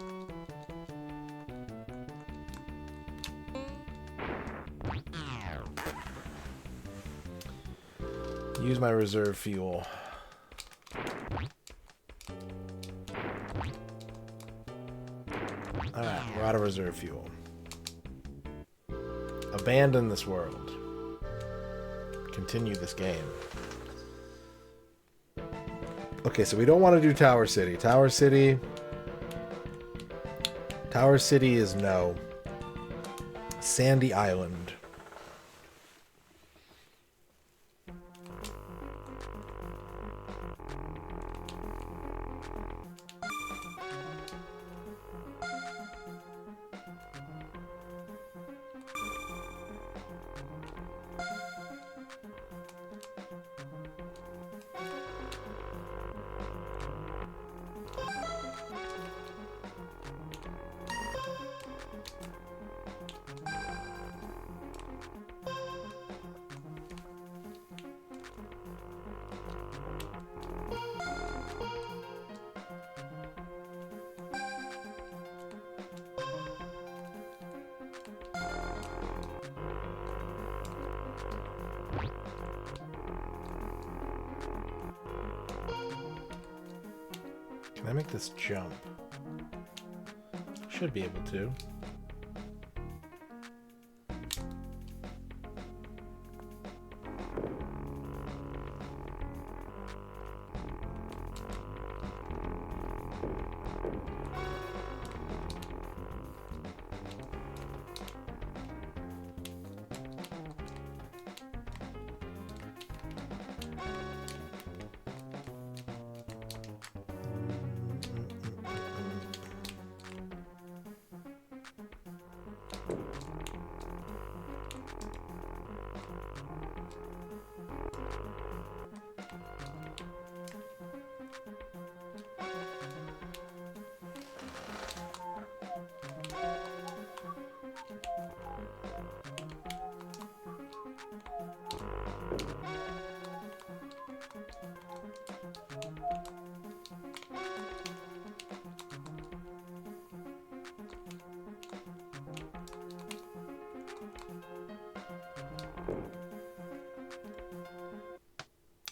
Use my reserve fuel. Alright, we're out of reserve fuel. Abandon this world. Continue this game. Okay, so we don't want to do Tower City. Tower City is no. Sandy Island. Can I make this jump? Should be able to.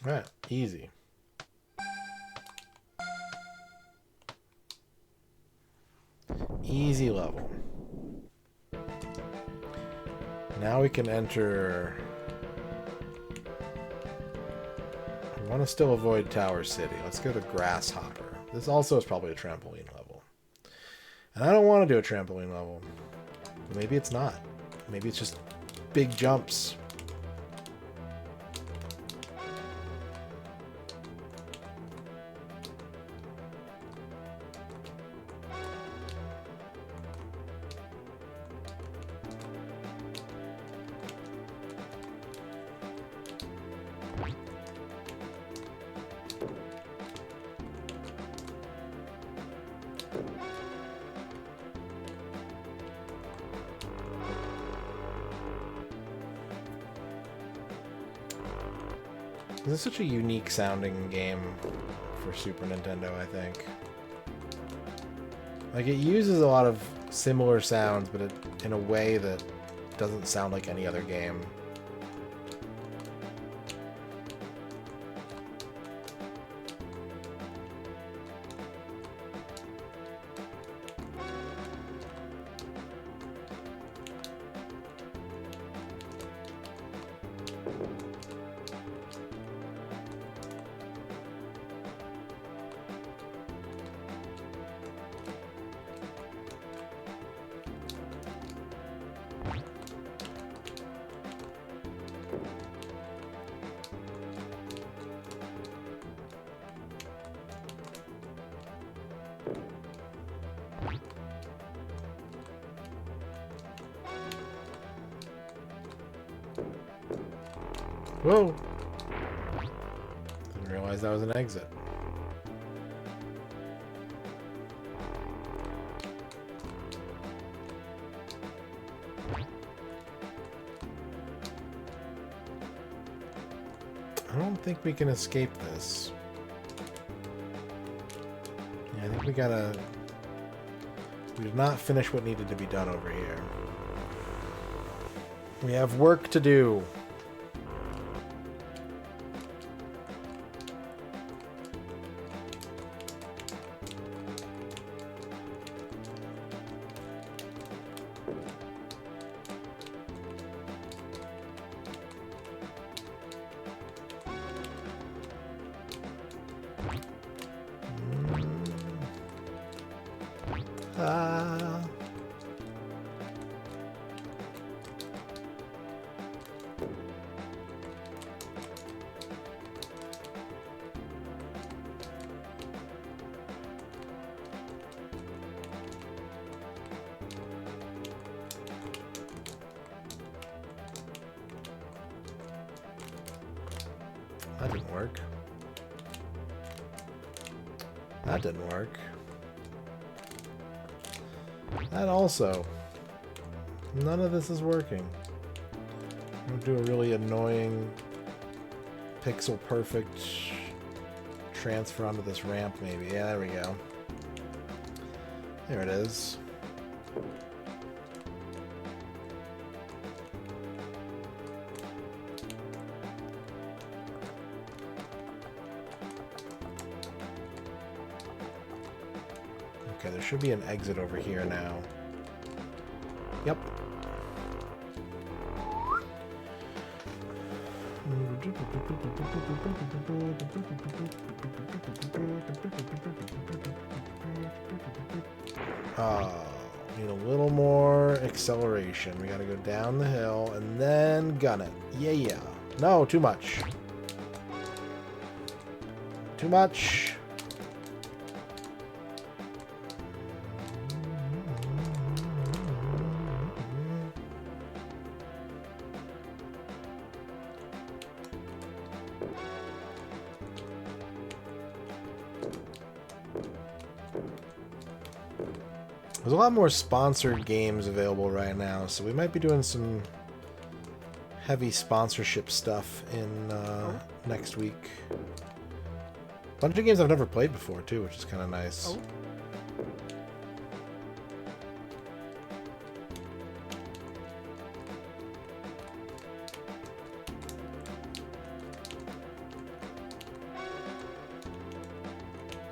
Alright, easy. Easy level. Now we can enter... I want to still avoid Tower City. Let's go to Grasshopper. This also is probably a trampoline level. And I don't want to do a trampoline level. Maybe it's not. Maybe it's just big jumps. This is such a unique sounding game for Super Nintendo, I think. Like, it uses a lot of similar sounds, but in a way that doesn't sound like any other game. Whoa! Didn't realize that was an exit. I don't think we can escape this. Yeah, I think we gotta... We did not finish what needed to be done over here. We have work to do. That didn't work. That didn't work. That also. None of this is working. I'm gonna do a really annoying pixel perfect transfer onto this ramp maybe. Yeah, there we go. There it is. Okay, there should be an exit over here now. Yep. Need a little more acceleration. We gotta go down the hill and then gun it. Yeah. No, too much. Too much. There's a lot more sponsored games available right now, so we might be doing some heavy sponsorship stuff in next week. Bunch of games I've never played before too, which is kind of nice. Oh.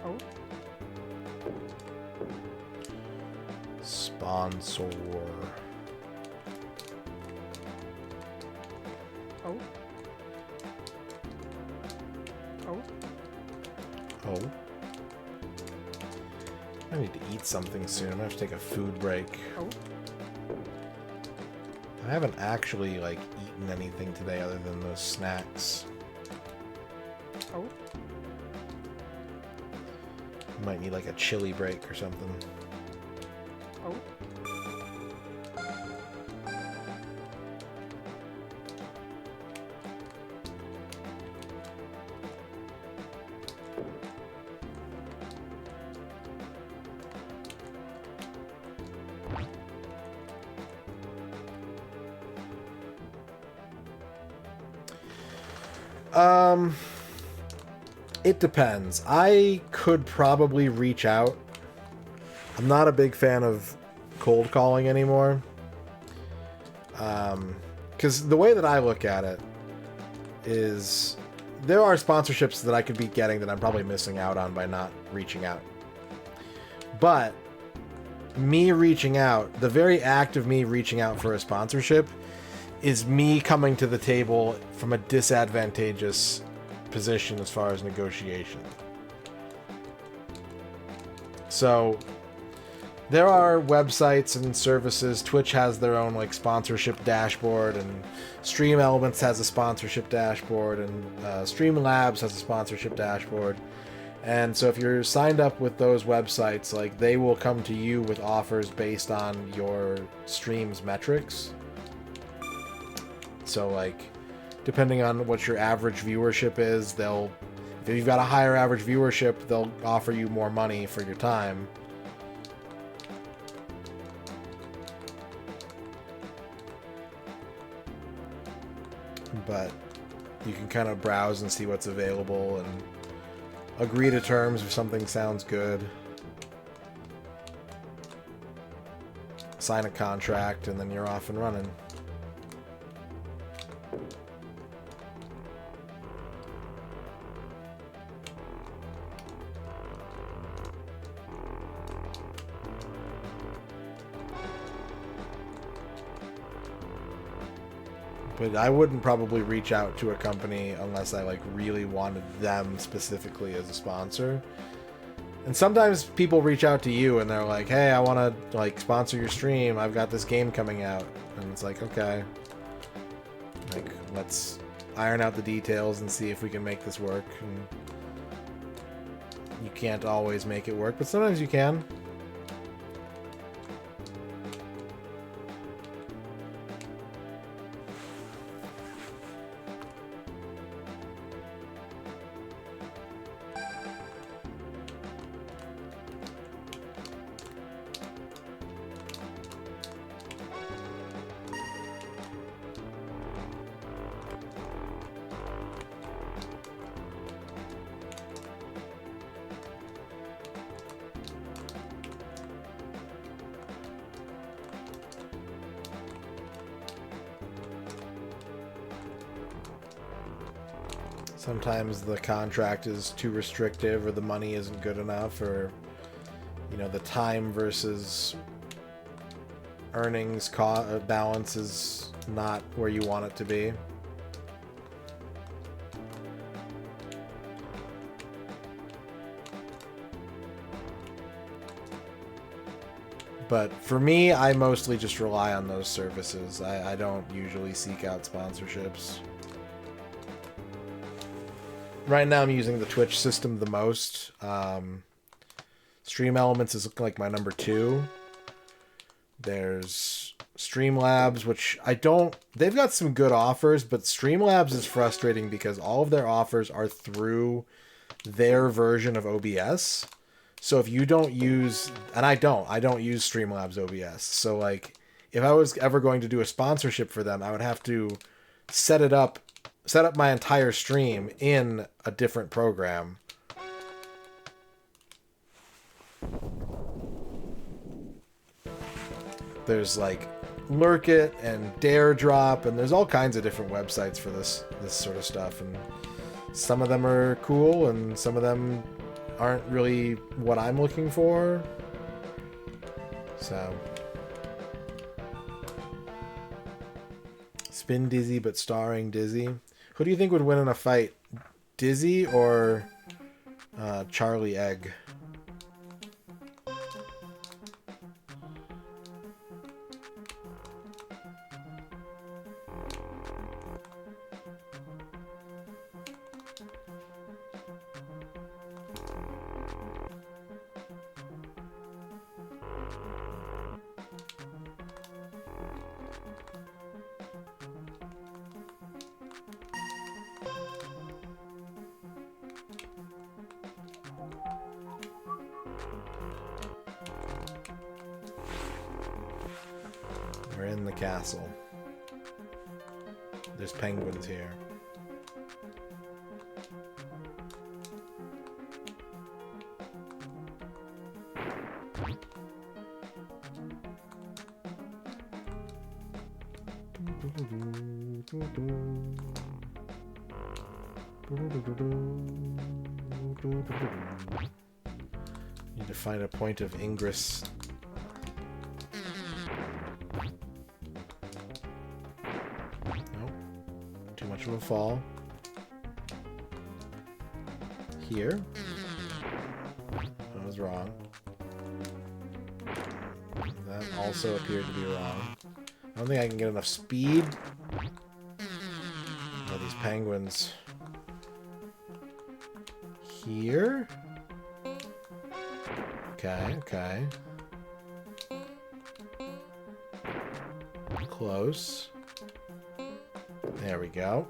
Oh. Sponsor. Oh. Oh. Oh. I need to eat something soon. I'm gonna have to take a food break. Oh. I haven't actually, like, eaten anything today other than those snacks. Oh. Might need, like, a chili break or something. Oh. It depends. I could probably reach out. I'm not a big fan of cold calling anymore. Because the way that I look at it is there are sponsorships that I could be getting that I'm probably missing out on by not reaching out. But me reaching out, the very act of me reaching out for a sponsorship is me coming to the table from a disadvantageous position as far as negotiation. So there are websites and services. Twitch has their own like sponsorship dashboard, and Stream Elements has a sponsorship dashboard, and Streamlabs has a sponsorship dashboard. And so if you're signed up with those websites, like they will come to you with offers based on your stream's metrics. So like depending on what your average viewership is, if you've got a higher average viewership, they'll offer you more money for your time. But you can kind of browse and see what's available and agree to terms if something sounds good. Sign a contract and then you're off and running. But I wouldn't probably reach out to a company unless I like really wanted them specifically as a sponsor. And sometimes people reach out to you and they're like, "Hey, I want to like sponsor your stream. I've got this game coming out." And it's like, "Okay. Like let's iron out the details and see if we can make this work." And you can't always make it work, but sometimes you can. Sometimes the contract is too restrictive, or the money isn't good enough, or you know, the time versus earnings balance is not where you want it to be. But for me, I mostly just rely on those services. I don't usually seek out sponsorships. Right now I'm using the Twitch system the most. Stream Elements is like my number 2. There's Streamlabs, which they've got some good offers, but Streamlabs is frustrating because all of their offers are through their version of OBS. So if you don't use, and I don't use Streamlabs OBS. So like if I was ever going to do a sponsorship for them, I would have to set up my entire stream in a different program. There's like Lurk It and Dare Drop, and there's all kinds of different websites for this sort of stuff, and some of them are cool and some of them aren't really what I'm looking for. So Spin Dizzy, but starring Dizzy. Who do you think would win in a fight? Dizzy or Charlie Egg? We're in the castle. There's penguins here. Need to find a point of ingress. Too much of a fall. Here. I was wrong. That also appeared to be wrong. I don't think I can get enough speed. Oh, these penguins. Here? Okay, okay. Close. There we go.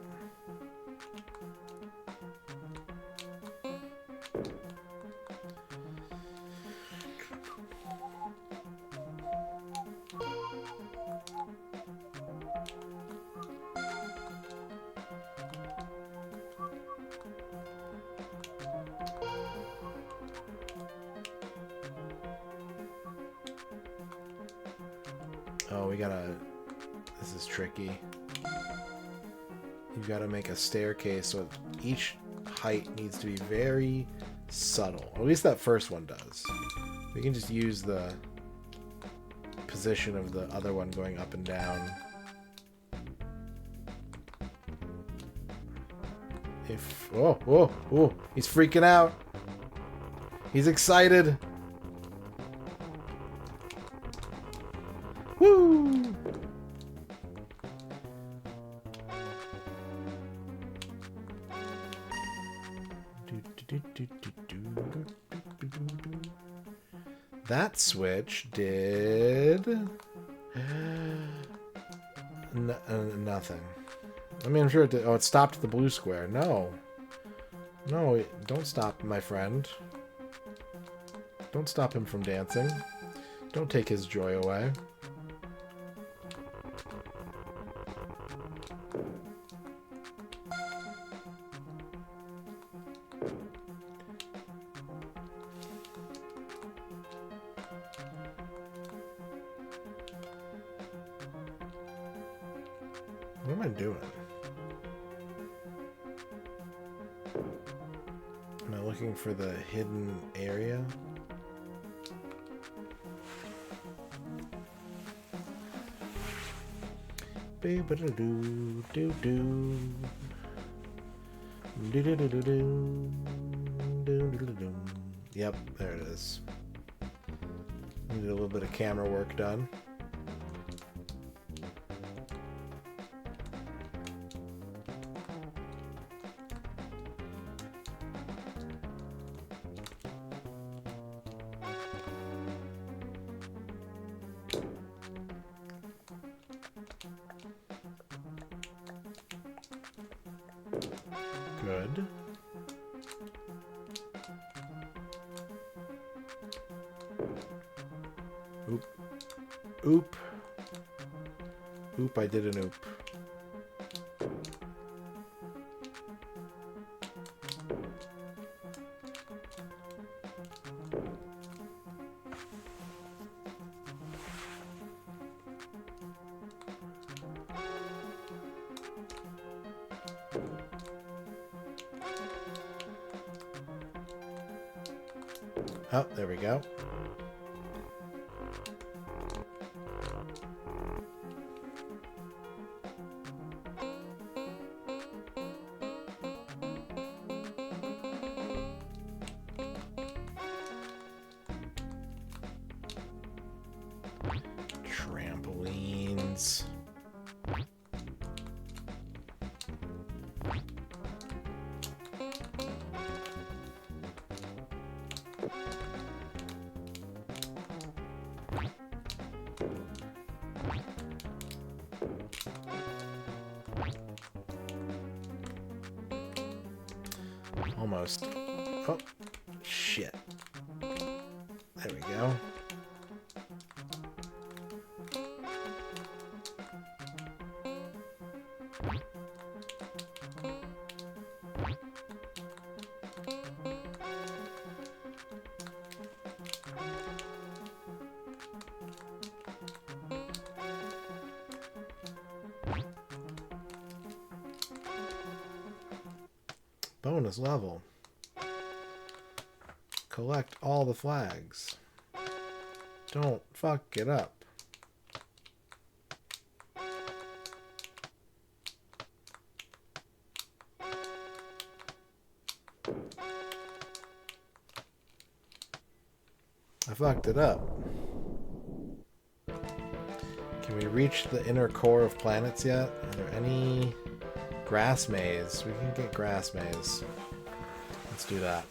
Oh, we gotta... This is tricky. You've got to make a staircase so each height needs to be very subtle. At least that first one does. We can just use the position of the other one going up and down. If... Oh, oh, oh, he's freaking out. He's excited. Woo! That switch did nothing. I mean, I'm sure it did. Oh, it stopped the blue square. No. No, don't stop, my friend. Don't stop him from dancing. Don't take his joy away. What am I doing? Am I looking for the hidden area? Yep, there it is. Needed a little bit of camera work done. Good. Oop. Oop. Oop, I did an oop. Oh, there we go. Bones. Almost. Oh, shit. There we go. Bonus level. Collect all the flags. Don't fuck it up. I fucked it up. Can we reach the inner core of planets yet? Are there any grass maze? We can get grass maze. Let's do that.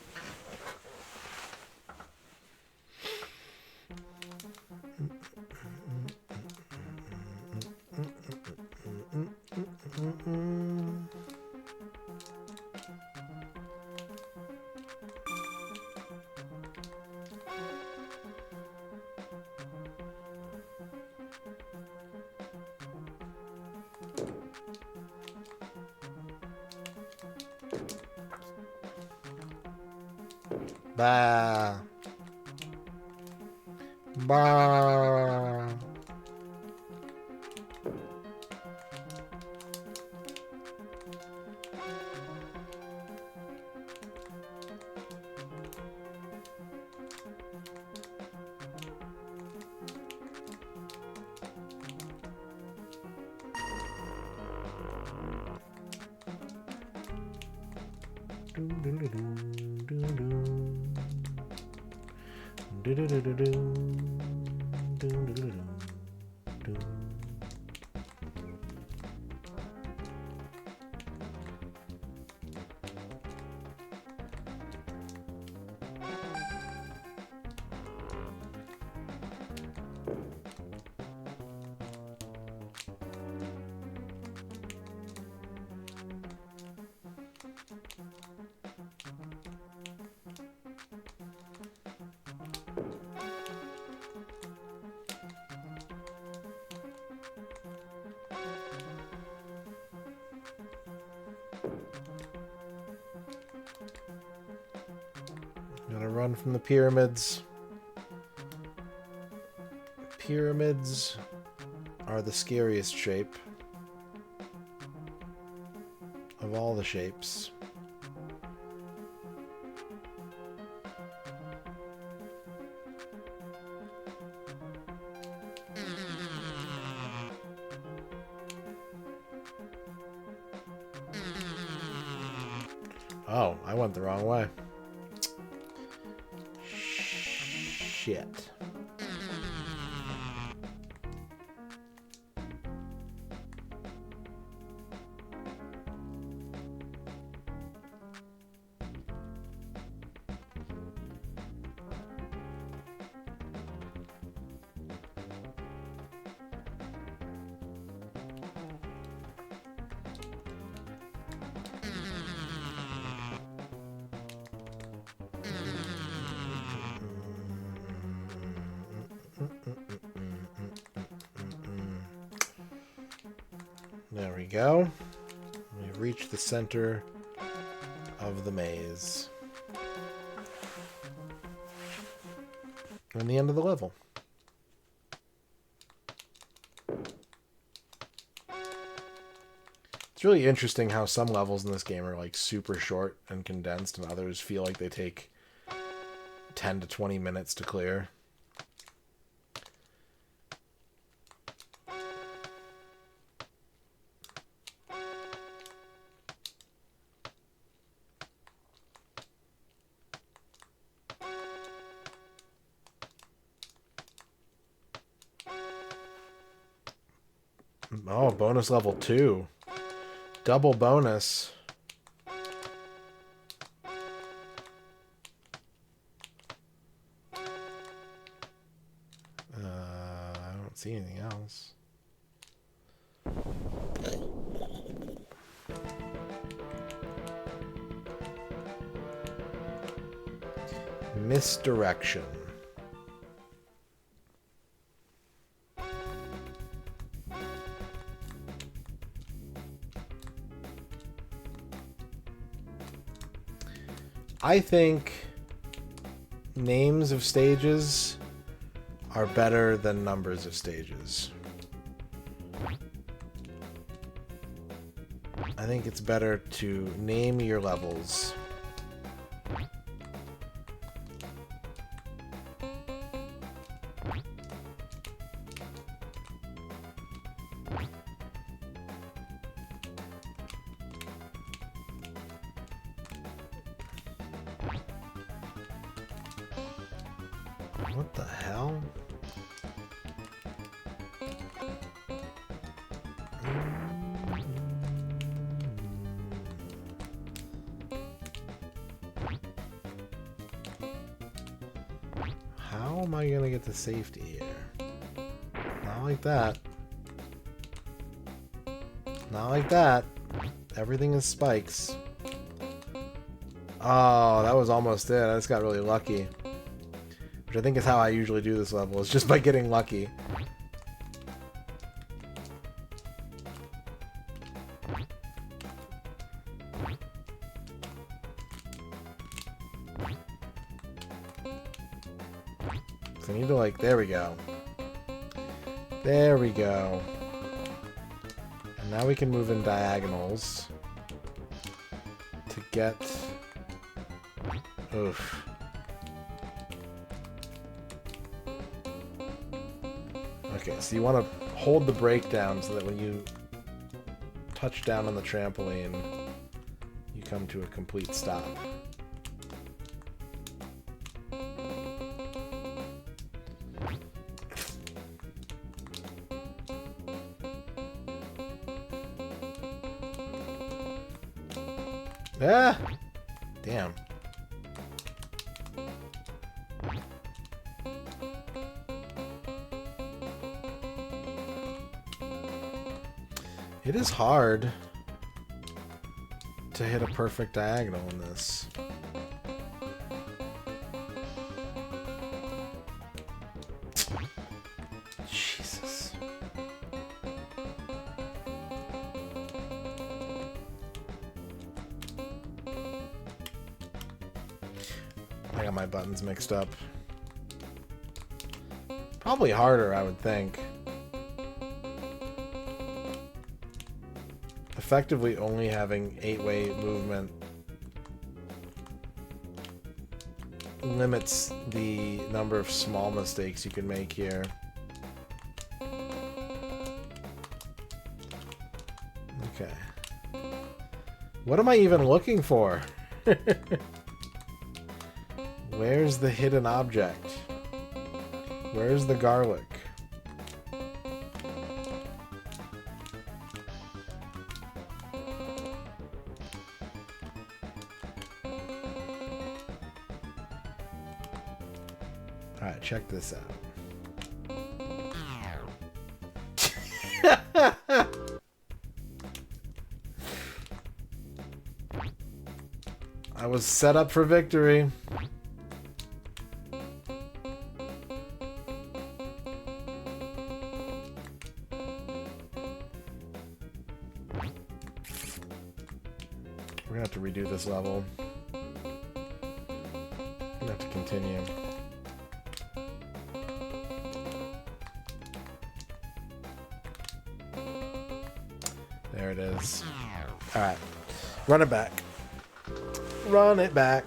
Bah. Bah. Gotta run from the pyramids. Pyramids are the scariest shape of all the shapes. Oh, I went the wrong way. Shit. There we go. We've reached the center of the maze. And the end of the level. It's really interesting how some levels in this game are like super short and condensed, and others feel like they take 10 to 20 minutes to clear. Oh, bonus level 2. Double bonus. I don't see anything else. Misdirection. I think names of stages are better than numbers of stages. I think it's better to name your levels. What the hell? How am I gonna get to safety here? Not like that. Not like that. Everything is spikes. Oh, that was almost it. I just got really lucky. Which I think is how I usually do this level, is just by getting lucky. So I need to, like, there we go. There we go. And now we can move in diagonals to get... Oof. Okay, so you want to hold the brake down so that when you touch down on the trampoline, you come to a complete stop. Ah! Damn. It is hard to hit a perfect diagonal in this. Jesus. I got my buttons mixed up. Probably harder, I would think. Effectively only having 8-way movement limits the number of small mistakes you can make here. Okay. What am I even looking for? Where's the hidden object? Where's the garlic? Alright, check this out. I was set up for victory. We're gonna have to redo this level. We're gonna have to continue. There it is. Alright. Run it back. Run it back.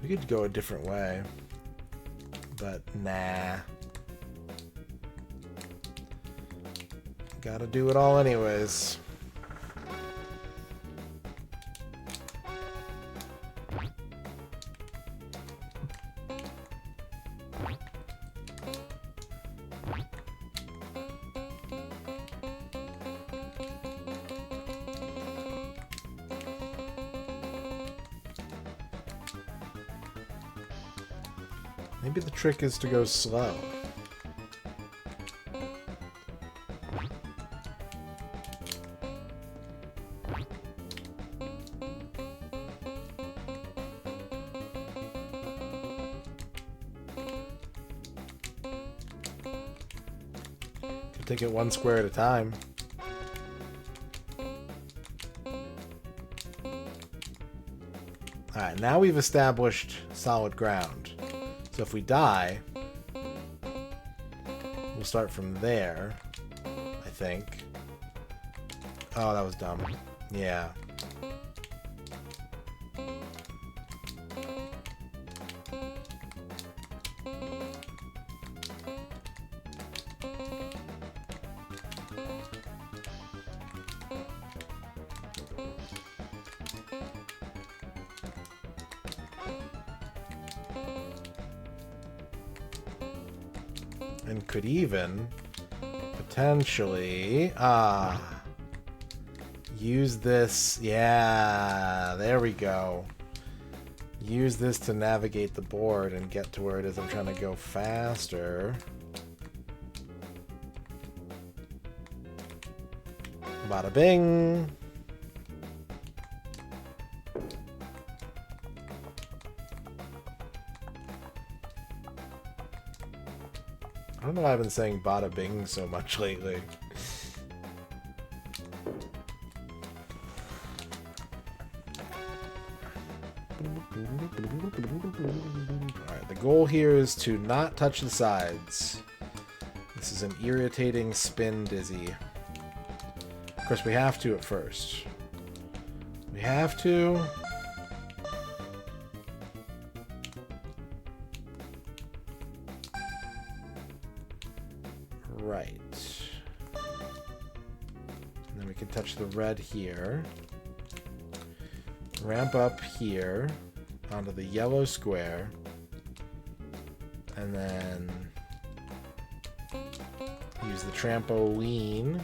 We could go a different way. But nah. Gotta do it all anyways. Maybe the trick is to go slow. Take it one square at a time. Alright, now we've established solid ground. So if we die, we'll start from there, I think. Oh, that was dumb. Yeah. And could even potentially use this. Yeah, there we go. Use this to navigate the board and get to where it is I'm trying to go faster. Bada bing. I don't know why I've been saying bada bing so much lately. Alright, the goal here is to not touch the sides. This is an irritating spin dizzy. Of course, we have to at first. We have to. Right. And then we can touch the red here. Ramp up here onto the yellow square. And then use the trampoline.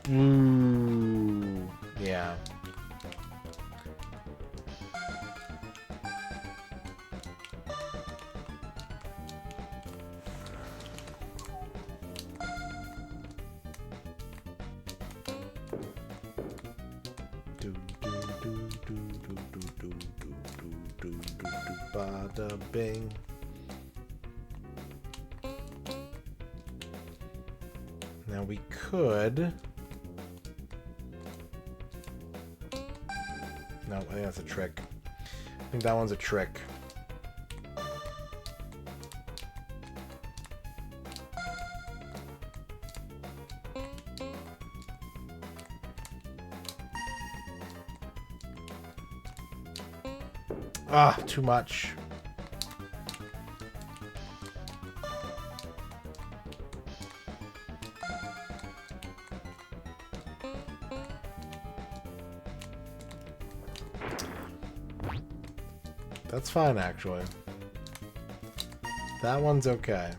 Ooh, yeah. Bada bing. Now we could. No, I think that's a trick. I think that one's a trick. Ah, too much. That's fine, actually. That one's okay.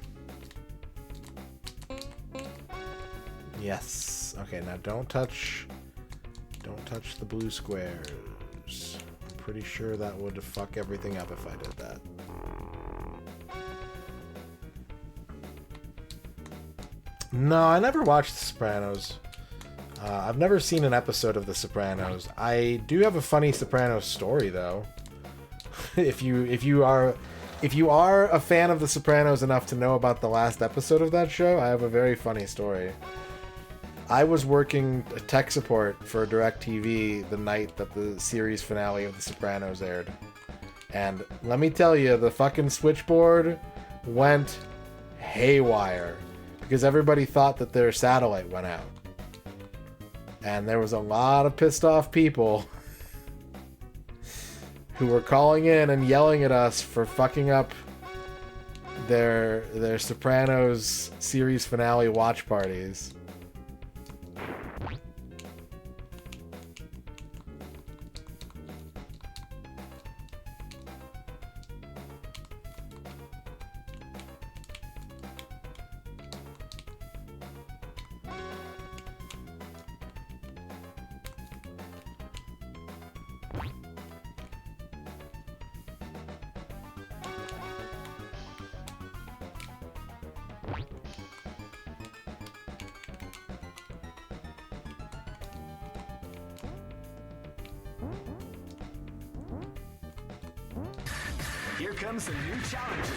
Yes. Okay, now don't touch the blue squares. I'm pretty sure that would fuck everything up if I did that. No, I never watched The Sopranos. I've never seen an episode of The Sopranos. I do have a funny Sopranos story, though. If you are a fan of The Sopranos enough to know about the last episode of that show, I have a very funny story. I was working tech support for DirecTV the night that the series finale of The Sopranos aired. And let me tell you, the fucking switchboard went haywire because everybody thought that their satellite went out. And there was a lot of pissed off people who were calling in and yelling at us for fucking up their Sopranos series finale watch parties. Here comes a new challenger.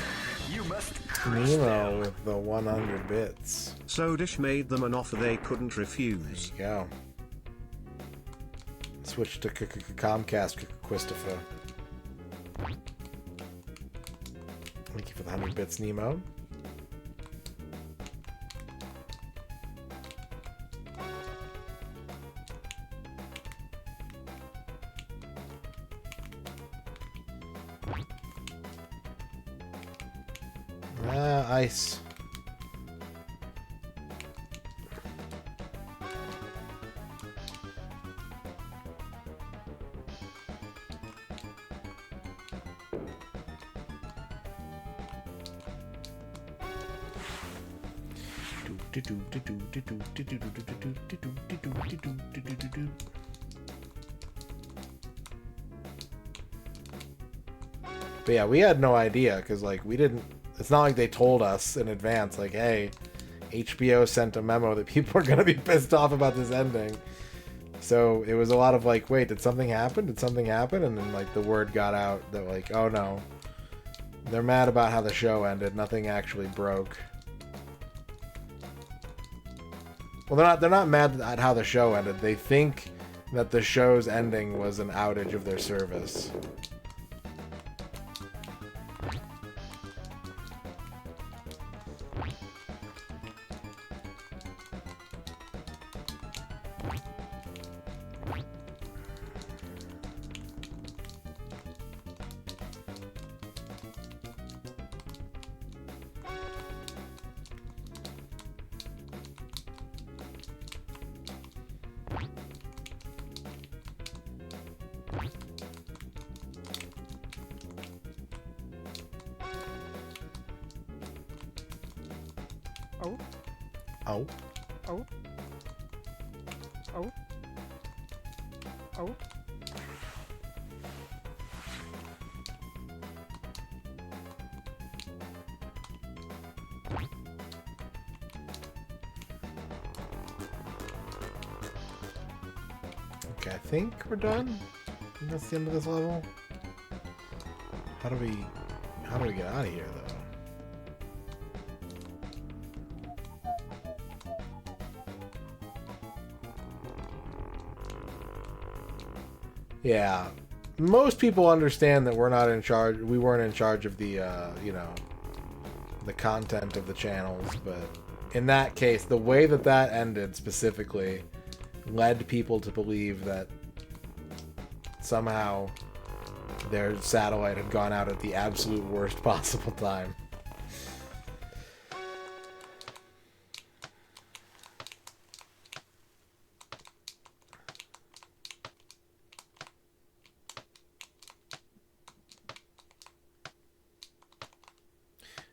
You must crush Nemo them. with the 100 bits. Sodish made them an offer they couldn't refuse. There you go. Switch to Comcast, Christopher. Thank you for the 100 bits, Nemo. Ice. But yeah, we had no idea because like we didn't. It's not like they told us in advance, like, hey, HBO sent a memo that people are gonna be pissed off about this ending. So it was a lot of like, wait, did something happen? Did something happen? And then like the word got out that like, oh no, they're mad about how the show ended. Nothing actually broke. Well, they're not mad at how the show ended. They think that the show's ending was an outage of their service. Oh. Oh. Oh. Oh. Oh. Okay, I think we're done. That's the end of this level. How do we get out of here though? Yeah, most people understand that we're not in charge. We weren't in charge of the, you know, the content of the channels. But in that case, the way that that ended specifically led people to believe that somehow their satellite had gone out at the absolute worst possible time.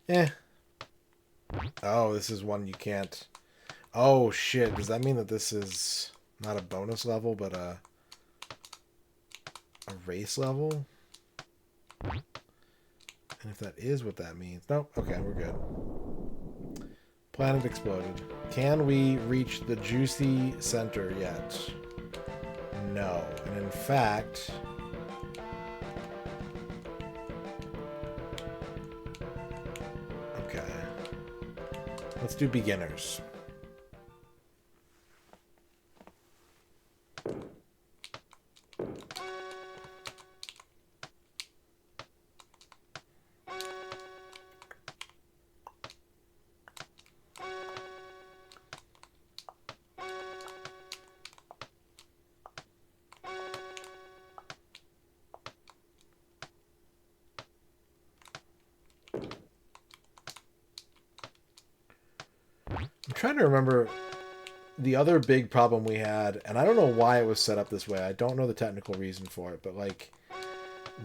Eh. Oh, this is one you can't... Oh, shit. Does that mean that this is not a bonus level, but a race level? And if that is what that means... Nope. Okay, we're good. Planet exploded. Can we reach the juicy center yet? No. And in fact... Okay. Let's do beginners. I'm trying to remember the other big problem we had, and I don't know why it was set up this way. I don't know the technical reason for it, but like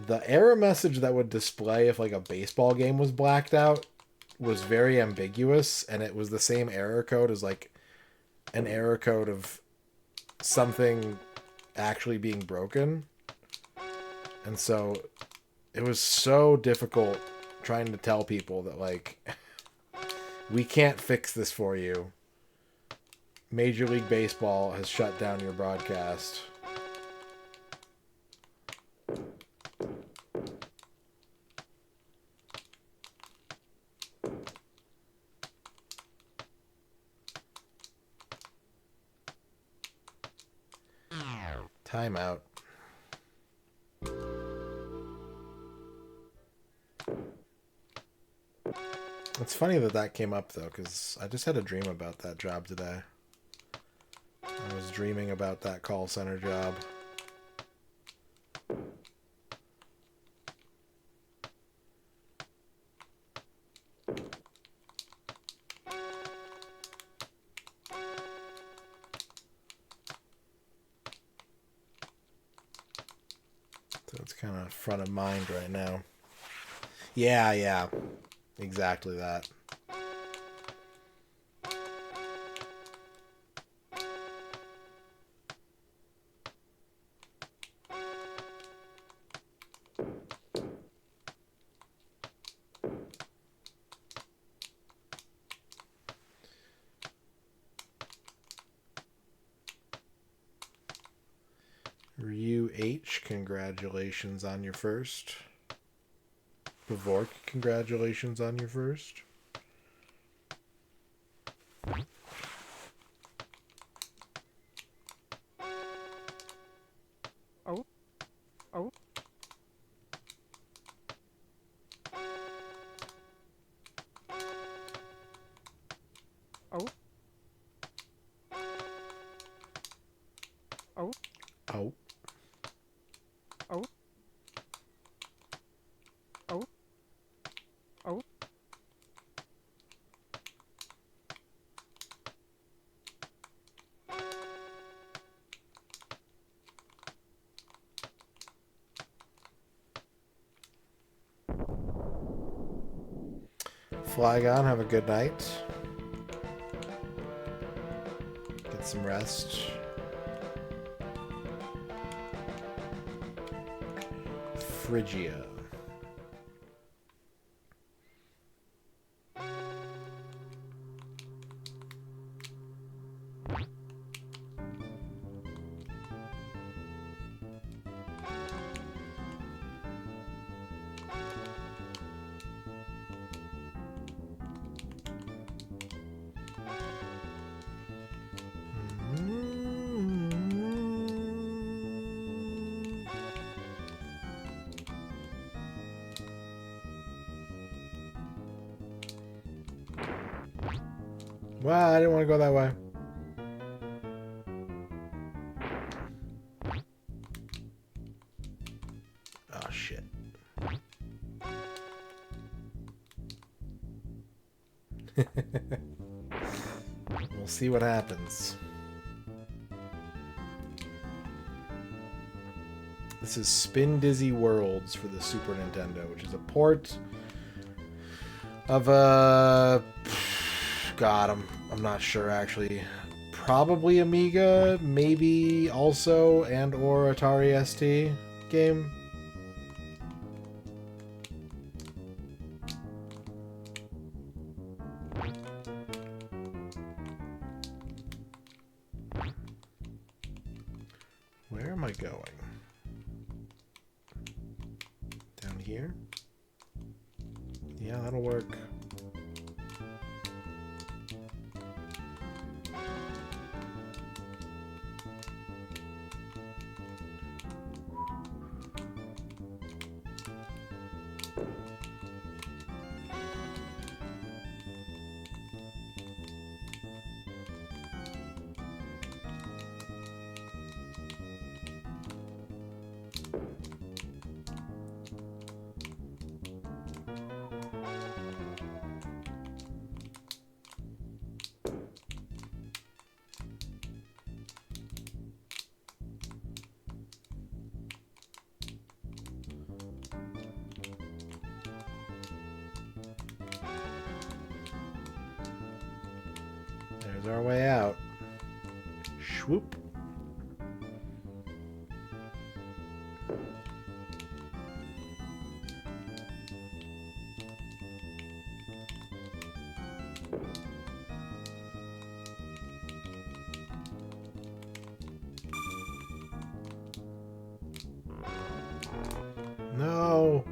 the error message that would display if like a baseball game was blacked out was very ambiguous, and it was the same error code as like an error code of something actually being broken. And so it was so difficult trying to tell people that like we can't fix this for you. Major League Baseball has shut down your broadcast. Timeout. It's funny that that came up, though, because I just had a dream about that job today. I was dreaming about that call center job. So it's kind of front of mind right now. Yeah. Exactly that. Ryu H, congratulations on your first. Pavork, congratulations on your first. Oh. Oh. Oh. Oh. Oh. Oh. Oh. Oh. Flygon, have a good night. Get some rest. Phrygia. Well, I didn't want to go that way. Oh, shit. We'll see what happens. This is Spin Dizzy Worlds for the Super Nintendo, which is a port of a... God, I'm not sure, actually. Probably Amiga, maybe also, and or Atari ST game. Where am I going? Down here? Yeah, that'll work. There's our way out. Shwoop. No.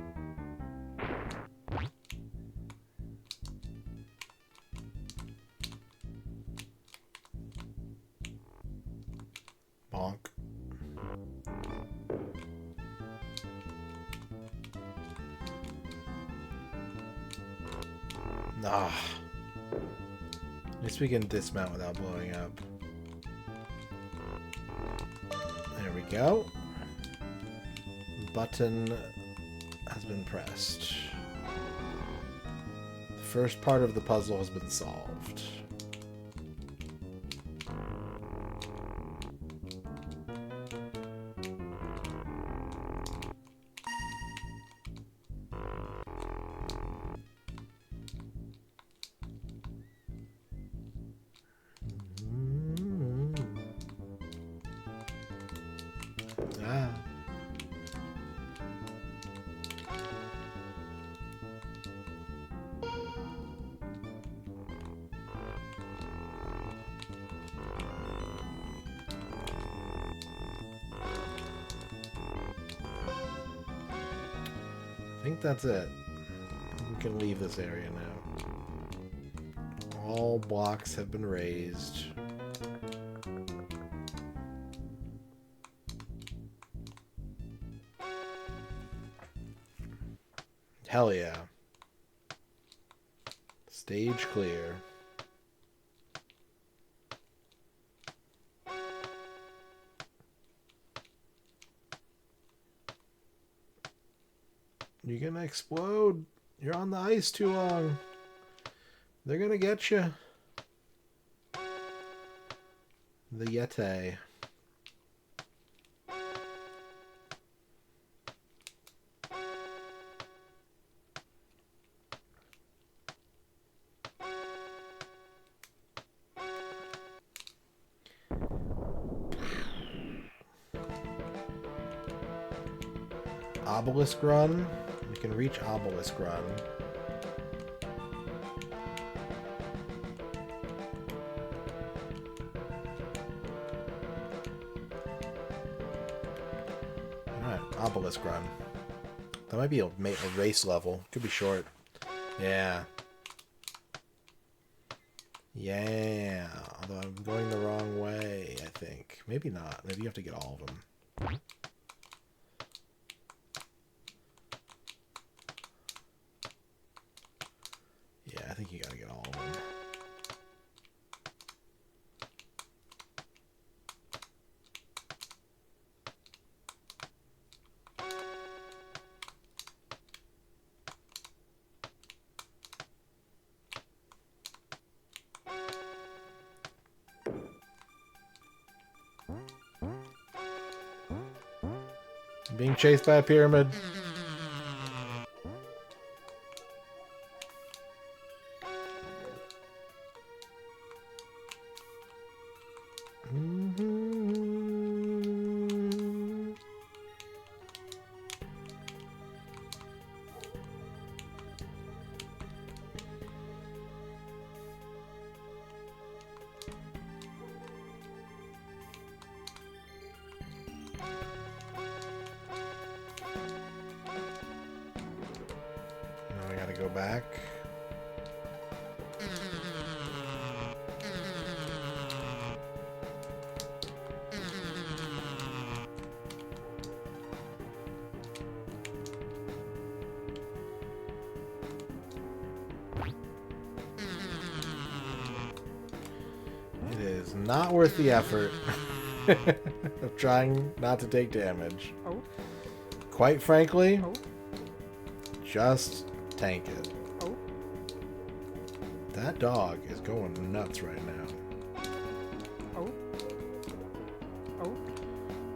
Bonk. Ah. At least we can dismount without blowing up. There we go. Button has been pressed. The first part of the puzzle has been solved. Ah. I think that's it. We can leave this area now. All blocks have been raised. Hell yeah. Stage clear. You're gonna explode. You're on the ice too long. They're gonna get you. The Yeti. Obelisk Run. We can reach Obelisk Run. Alright, Obelisk Run. That might be a race level. Could be short. Yeah. Yeah. Although I'm going the wrong way, I think. Maybe not. Maybe you have to get all of them. Yeah, I think you gotta get all of them. I'm being chased by a pyramid. Now I gotta go back. It is not worth the effort of trying not to take damage. Oh. Quite frankly, Oh. just tank it. Oh. That dog is going nuts right now. Oh. Oh.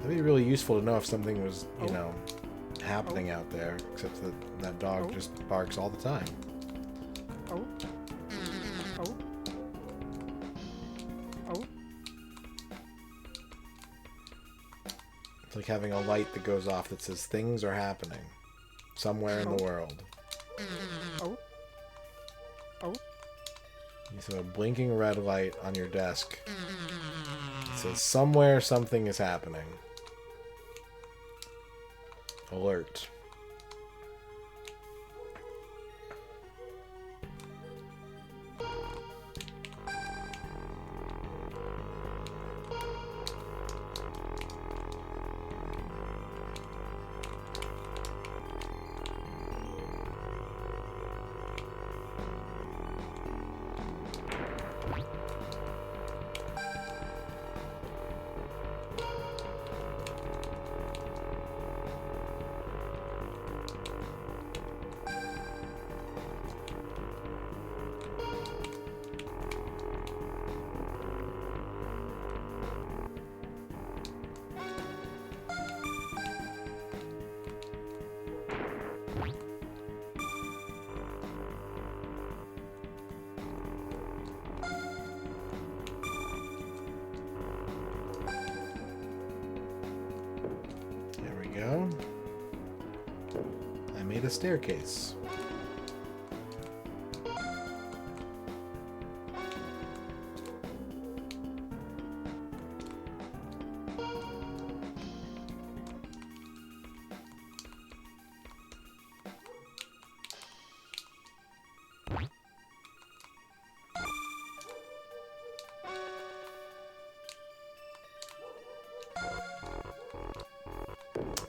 That'd be really useful to know if something was, you know, happening out there. Except that that dog just barks all the time. Oh. Oh. Oh. It's like having a light that goes off that says things are happening somewhere in the world. Oh. Oh. You see a blinking red light on your desk. It says somewhere something is happening. Alert. the staircase.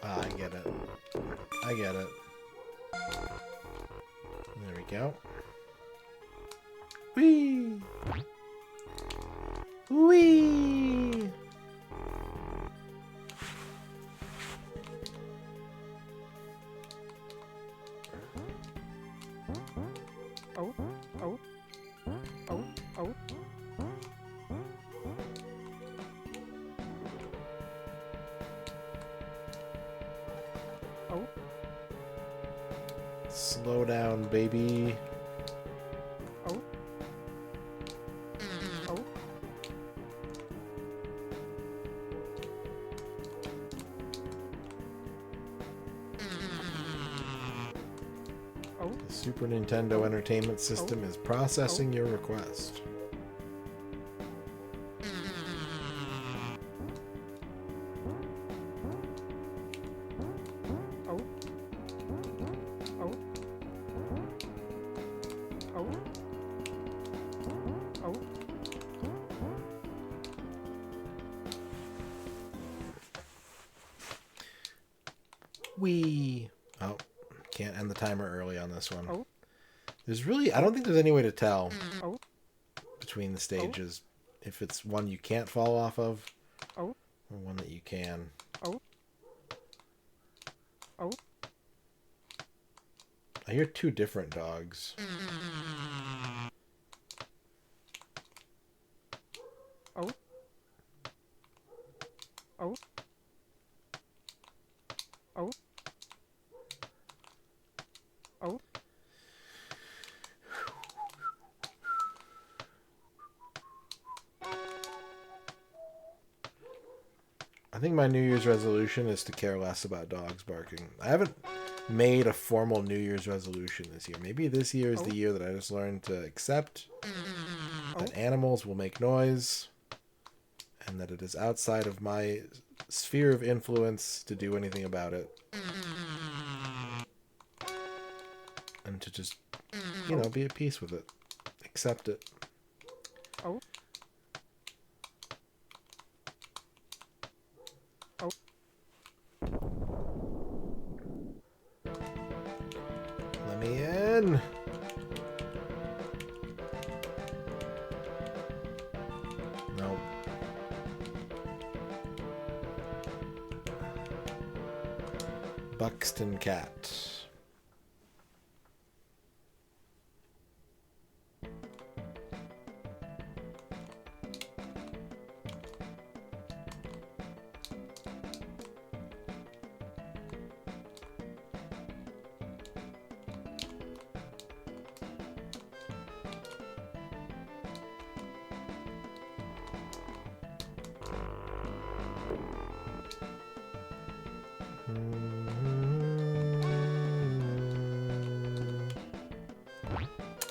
Ah, I get it. I get it. There we go. Whee! Whee! Oh, oh, oh, oh. Oh. Slow down, baby. Oh. Oh. Oh. The Super Nintendo Entertainment System is processing your request. Oh. Oh. Oh. Oh. Whee! Oh, can't end the timer early on this one. Oh. There's really, I don't think there's any way to tell Oh. between the stages if it's one you can't fall off of Oh. or one that you can. Oh. Oh. I hear two different dogs. Oh. Oh. Oh. Oh. I think my New Year's resolution is to care less about dogs barking. I haven't made a formal New Year's resolution this year. Maybe this year is the year that I just learned to accept that animals will make noise and that it is outside of my sphere of influence to do anything about it. And to just, you know, be at peace with it. Accept it. Oh. Oh. Let me in. Nope. Buxton Cat.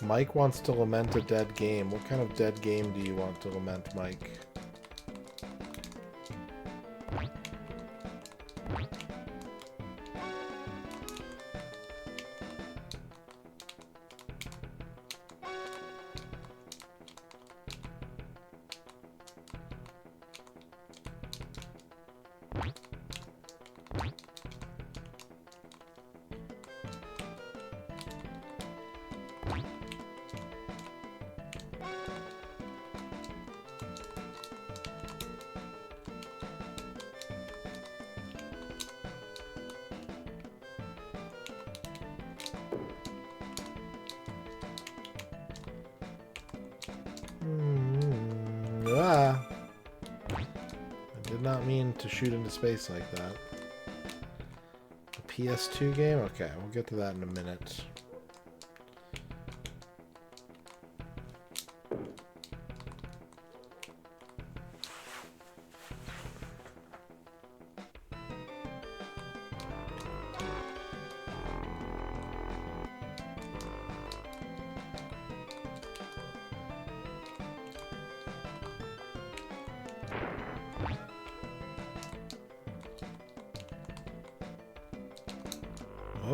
Mike wants to lament a dead game. What kind of dead game do you want to lament, Mike? Ah! I did not mean to shoot into space like that. A PS2 game? Okay, we'll get to that in a minute.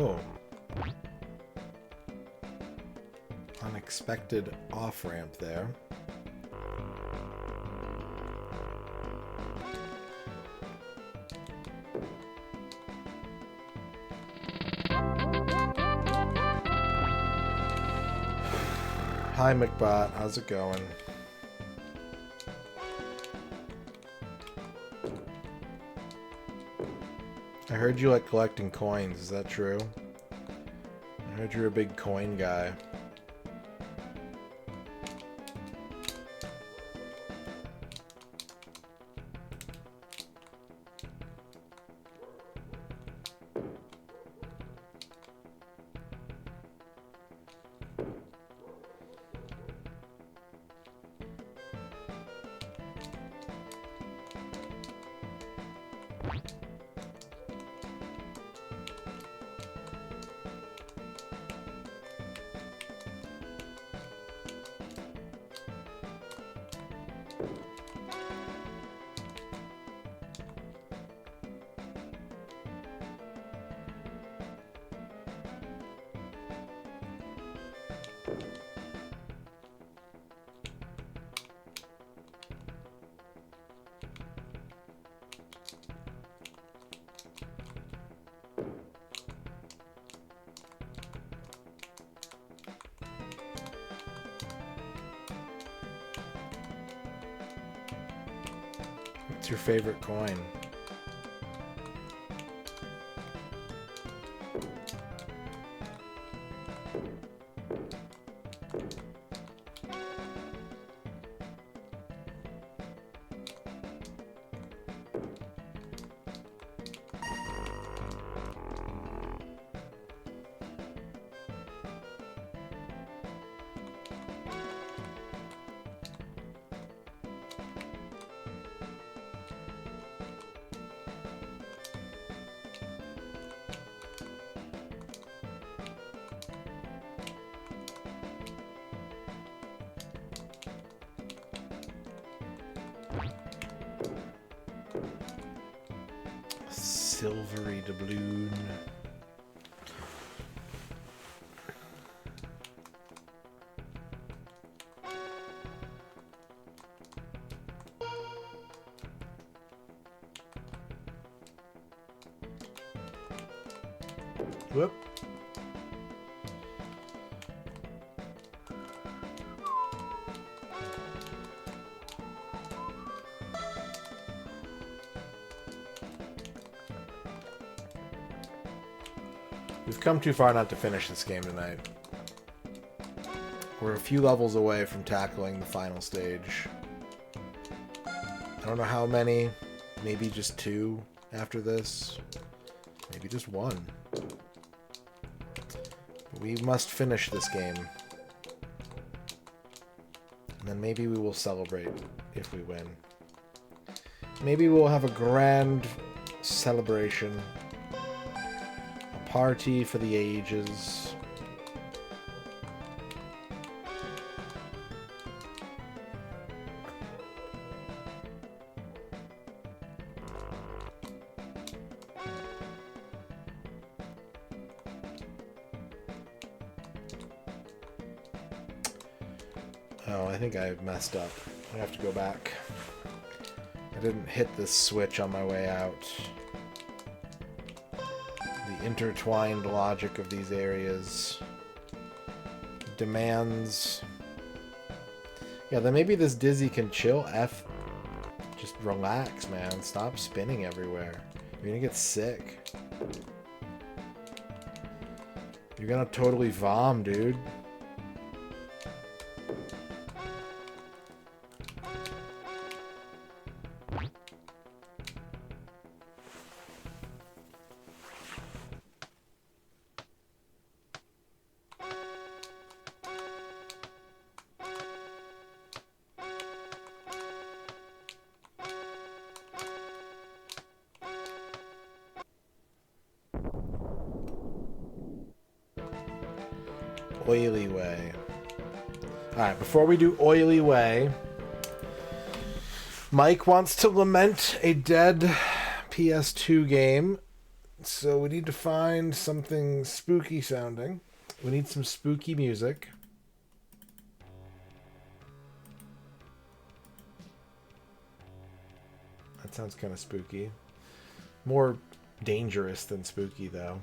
Oh. Unexpected off-ramp there. Hi, McBot. How's it going? I heard you like collecting coins. Is that true? I heard you're a big coin guy. What's your favorite coin? Silvery doubloon. Whoop. We've come too far not to finish this game tonight. We're a few levels away from tackling the final stage. I don't know how many. Maybe just 2 after this. Maybe just 1. But we must finish this game. And then maybe we will celebrate if we win. Maybe we'll have a grand celebration. Party for the ages. Oh, I think I messed up. I have to go back. I didn't hit this switch on my way out. Intertwined logic of these areas demands. Yeah, then maybe this Dizzy can chill. Just relax, man. Stop spinning everywhere. You're gonna get sick. You're gonna totally vom, dude. Oily Way. Alright, before we do Oily Way, Mike wants to lament a dead PS2 game So we need to find something spooky sounding. We need some spooky music. That sounds kind of spooky. More dangerous than spooky, though.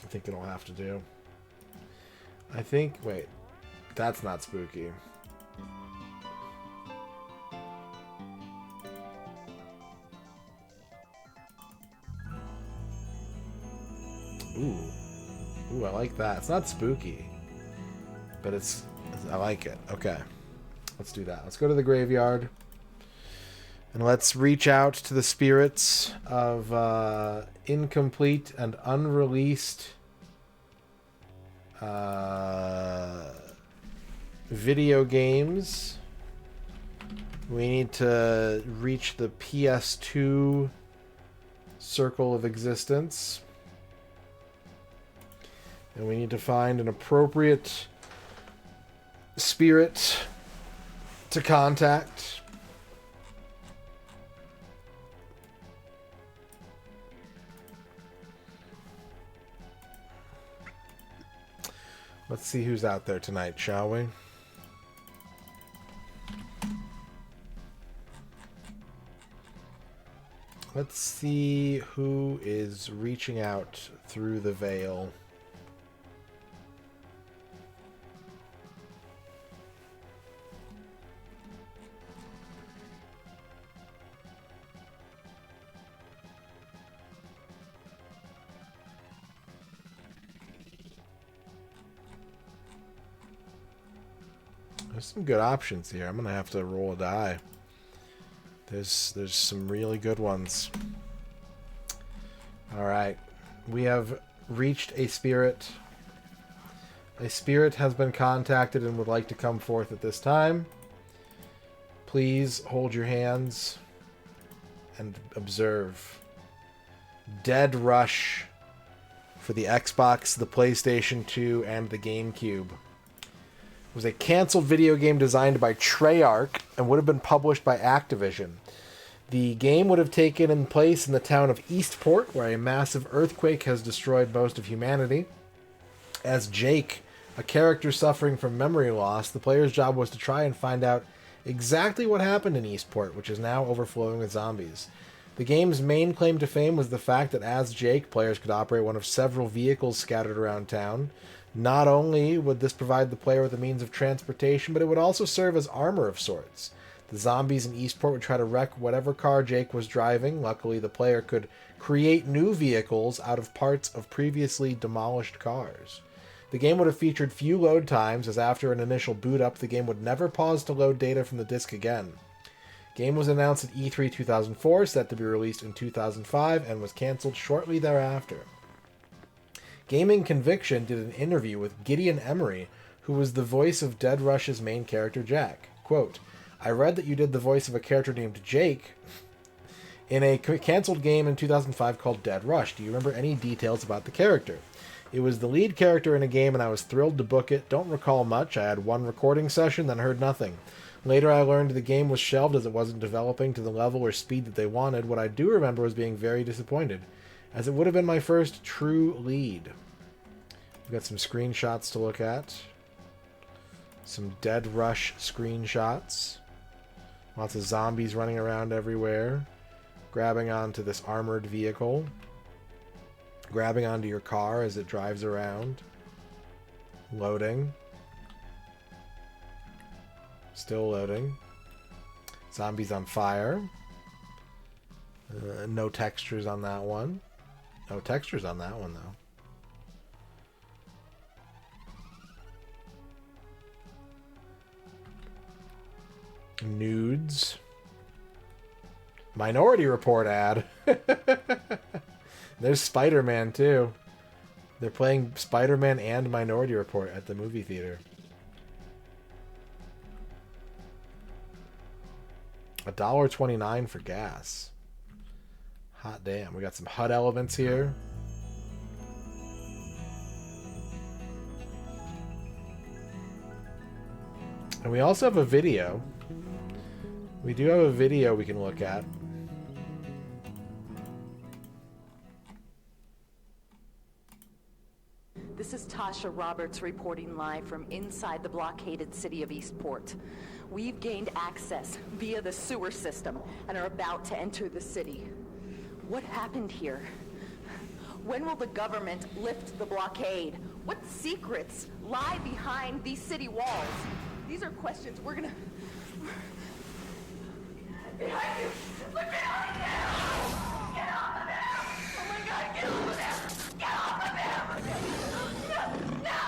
I think it'll have to do. I think... Wait. That's not spooky. Ooh. Ooh, I like that. It's not spooky. But it's... I like it. Okay. Let's do that. Let's go to the graveyard. And let's reach out to the spirits of incomplete and unreleased video games. We need to reach the PS2 circle of existence. And we need to find an appropriate spirit to contact. Let's see who's out there tonight, shall we? Let's see who is reaching out through the veil. There's some good options here. I'm gonna have to roll a die. There's some really good ones. Alright. We have reached a spirit. A spirit has been contacted and would like to come forth at this time. Please hold your hands and observe. Dead Rush for the Xbox, the PlayStation 2, and the GameCube. It was a canceled video game designed by Treyarch and would have been published by Activision. The game would have taken place in the town of Eastport, where a massive earthquake has destroyed most of humanity. As Jake, a character suffering from memory loss, the player's job was to try and find out exactly what happened in Eastport, which is now overflowing with zombies. The game's main claim to fame was the fact that as Jake, players could operate one of several vehicles scattered around town. Not only would this provide the player with a means of transportation, but it would also serve as armor of sorts. The zombies in Eastport would try to wreck whatever car Jake was driving. Luckily, the player could create new vehicles out of parts of previously demolished cars. The game would have featured few load times, as after an initial boot up, the game would never pause to load data from the disc again. The game was announced at E3 2004, set to be released in 2005, and was cancelled shortly thereafter. Gaming Conviction did an interview with Gideon Emery, who was the voice of Dead Rush's main character, Jack. Quote, I read that you did the voice of a character named Jake in a cancelled game in 2005 called Dead Rush. Do you remember any details about the character? It was the lead character in a game and I was thrilled to book it. Don't recall much. I had one recording session, then heard nothing. Later I learned the game was shelved as it wasn't developing to the level or speed that they wanted. What I do remember was being very disappointed, as it would have been my first true lead. We've got some screenshots to look at. Some Dead Rush screenshots. Lots of zombies running around everywhere. Grabbing onto this armored vehicle. Grabbing onto your car as it drives around. Loading. Still loading. Zombies on fire. No textures on that one. No textures on that one, though. Nudes. Minority Report ad. There's Spider-Man, too. They're playing Spider-Man and Minority Report at the movie theater. $1.29 for gas. Hot damn. We got some HUD elements here. And we also have a video We do have a video we can look at. This is Tasha Roberts reporting live from inside the blockaded city of Eastport. We've gained access via the sewer system and are about to enter the city. What happened here? When will the government lift the blockade? What secrets lie behind these city walls? These are questions we're gonna... Behind you! Look behind you! Get off of him! Oh my God, get off of him! Get off of him! No! No!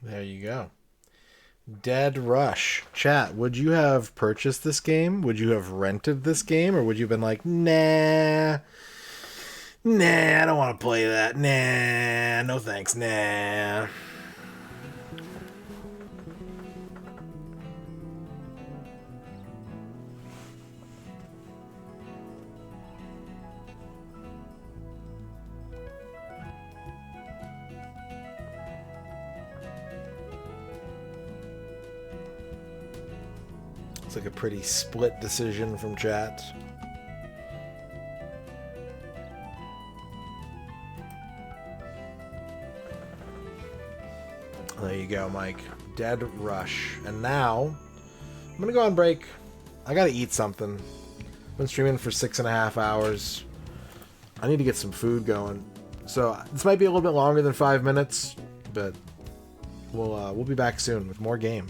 There you go. Dead Rush. Chat, would you have purchased this game? Would you have rented this game? Or would you have been like, nah, I don't want to play that. Nah, no thanks, nah. It's like a pretty split decision from chat. There you go, Mike. Dead Rush. And now, I'm going to go on break. I got to eat something. Been streaming for 6.5 hours. I need to get some food going. So this might be a little bit longer than 5 minutes, but we'll be back soon with more game.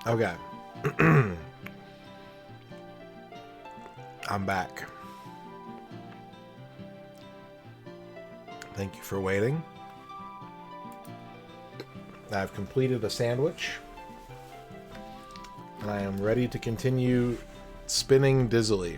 Okay. I'm back. Thank you for waiting. I've completed a sandwich. And I am ready to continue spinning dizzily.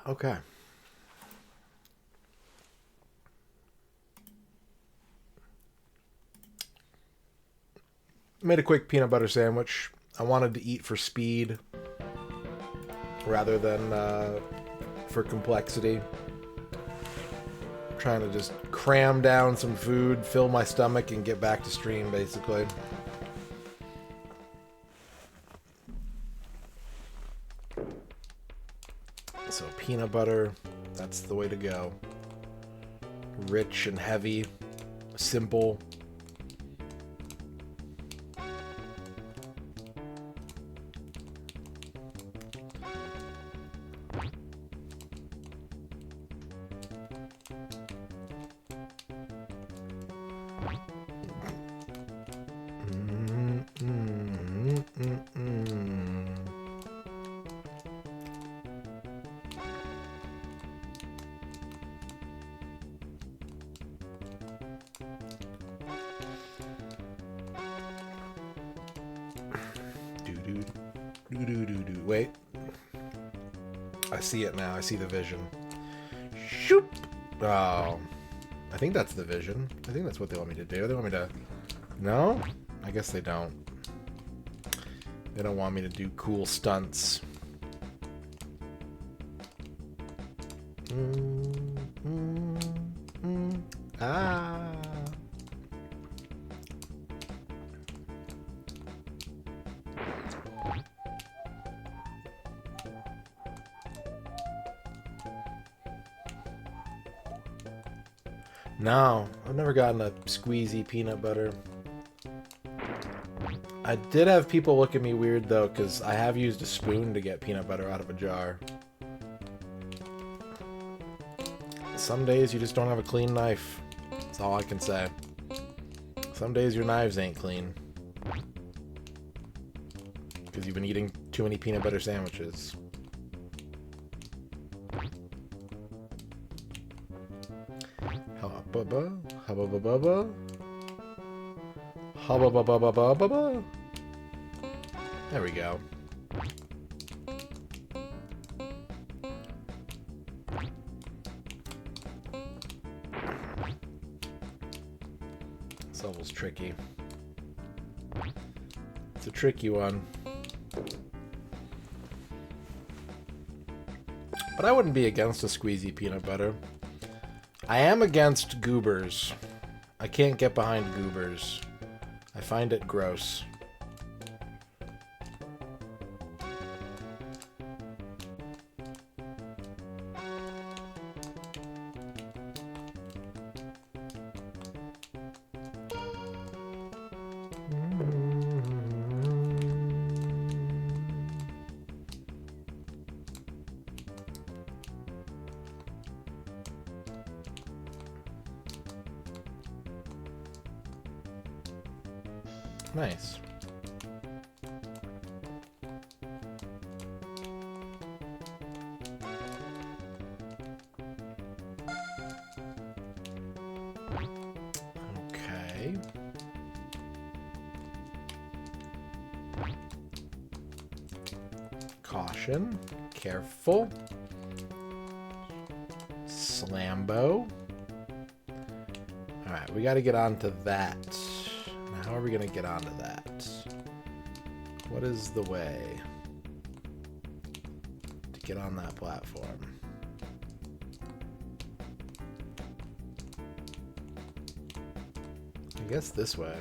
Okay. Made a quick peanut butter sandwich. I wanted to eat for speed rather than for complexity. I'm trying to just cram down some food, fill my stomach, and get back to stream, basically. So peanut butter, that's the way to go. Rich and heavy, simple. Wait. I see it now. I see the vision. Shoop! Oh. I think that's the vision. I think that's what they want me to do. They want me to... No? I guess they don't. They don't want me to do cool stunts. Ah. No, I've never gotten a squeezy peanut butter. I did have people look at me weird though, because I have used a spoon to get peanut butter out of a jar. Some days you just don't have a clean knife. That's all I can say. Some days your knives ain't clean. Because you've been eating too many peanut butter sandwiches. Hubba hubba bubba. Hubba bubba bubba. There we go. This level's tricky. It's a tricky one. But I wouldn't be against a squeezy peanut butter. I am against goobers. I can't get behind goobers. I find it gross. Nice. Okay. Caution. Careful. Slambo. Alright, we gotta get onto that. Now, how are we gonna get onto that? What is the way to get on that platform? I guess this way.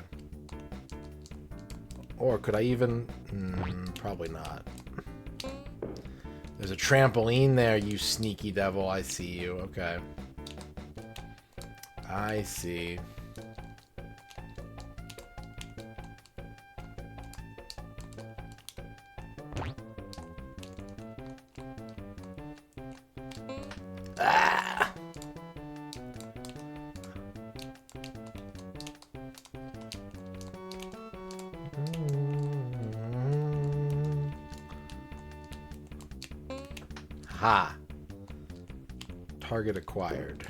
Or could I even... probably not. There's a trampoline there, you sneaky devil. I see you. Okay. I see. Ah! Ha! Target acquired.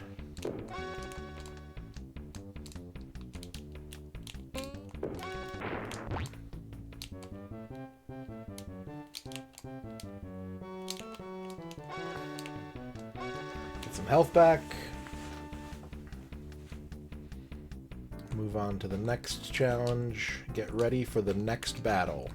Get some health back. Move on to the next challenge. Get ready for the next battle.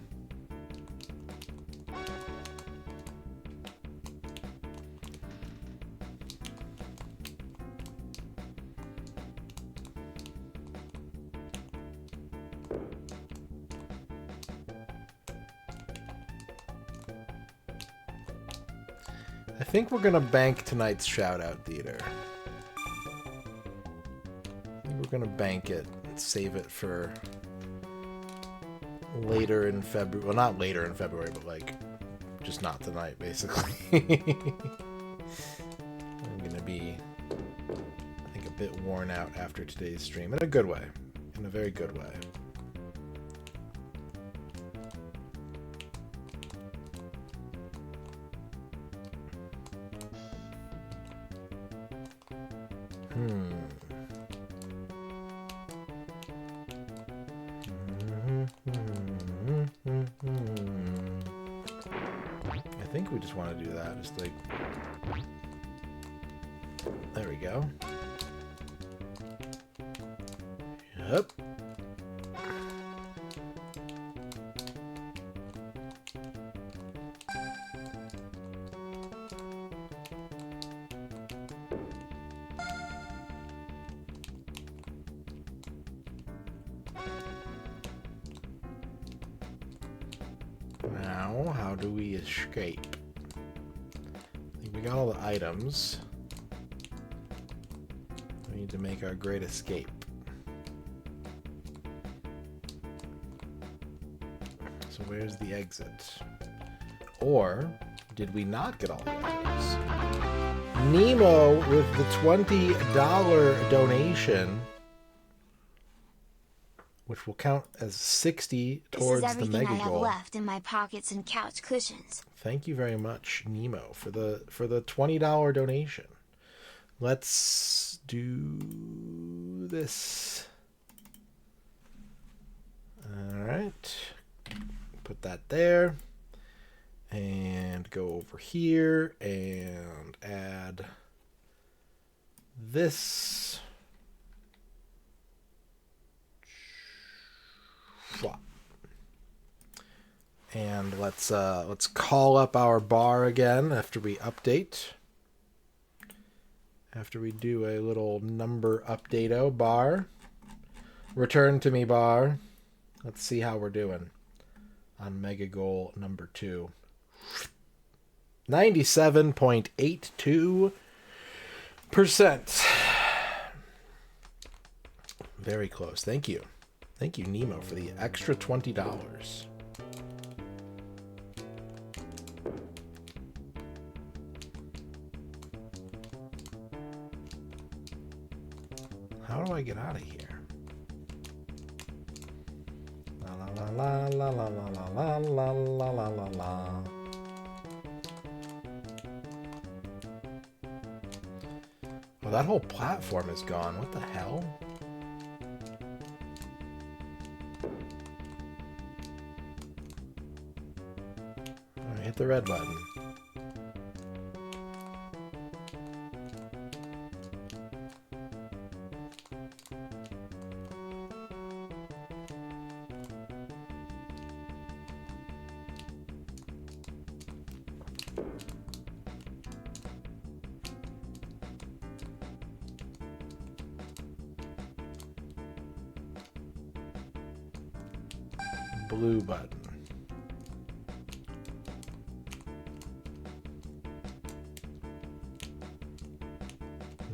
I think we're gonna bank tonight's shout-out theater. I think we're gonna bank it and save it for later in February. Well, not later in February, but like just not tonight, basically. I'm gonna be, I think, a bit worn out after today's stream in a good way, in a very good way. I think we just want to do that. Just like, there we go. Yep. Now, how do we escape? I think we got all the items. We need to make our great escape. So where's the exit? Or did we not get all the items? Nemo with the $20 donation, which will count as 60 towards the This is everything I mega have goal. left in my pockets and couch cushions. Thank you very much, Nemo, for the $20 donation. Let's do this. All right. Put that there. And go over here and add this. Swap. And let's call up our bar again after we update. After we do a little number update-o, bar. Return to me, bar. Let's see how we're doing on mega goal number 2. 97.82%. Very close. Thank you. Thank you, Nemo, for the extra $20. How do I get out of here? La la la la la la la la la la la la. Well, that whole platform is gone. What the hell? All right, hit the red button. Blue button.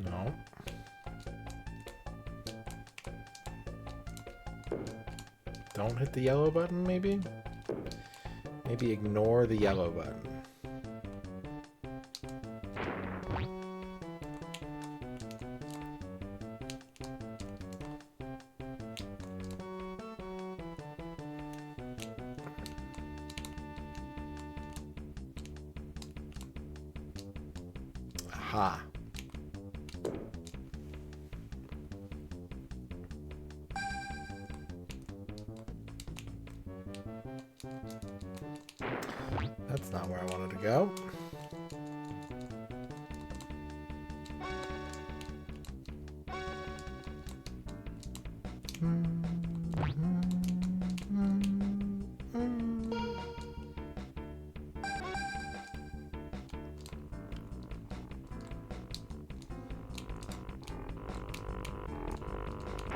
No. Don't hit the yellow button, maybe? Maybe ignore the yellow button. Ha. That's not where I wanted to go.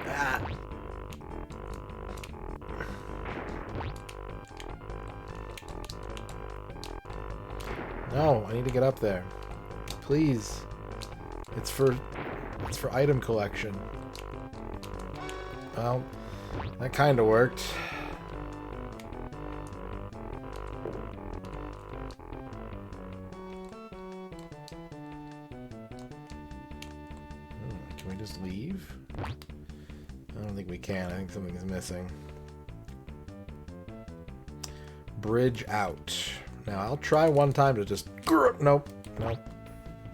Ah. No, I need to get up there. Please. It's for item collection. Well, that kind of worked. Can we just leave? I don't think we can. I think something's missing. Bridge out. Now, I'll try one time to just... Nope. Nope.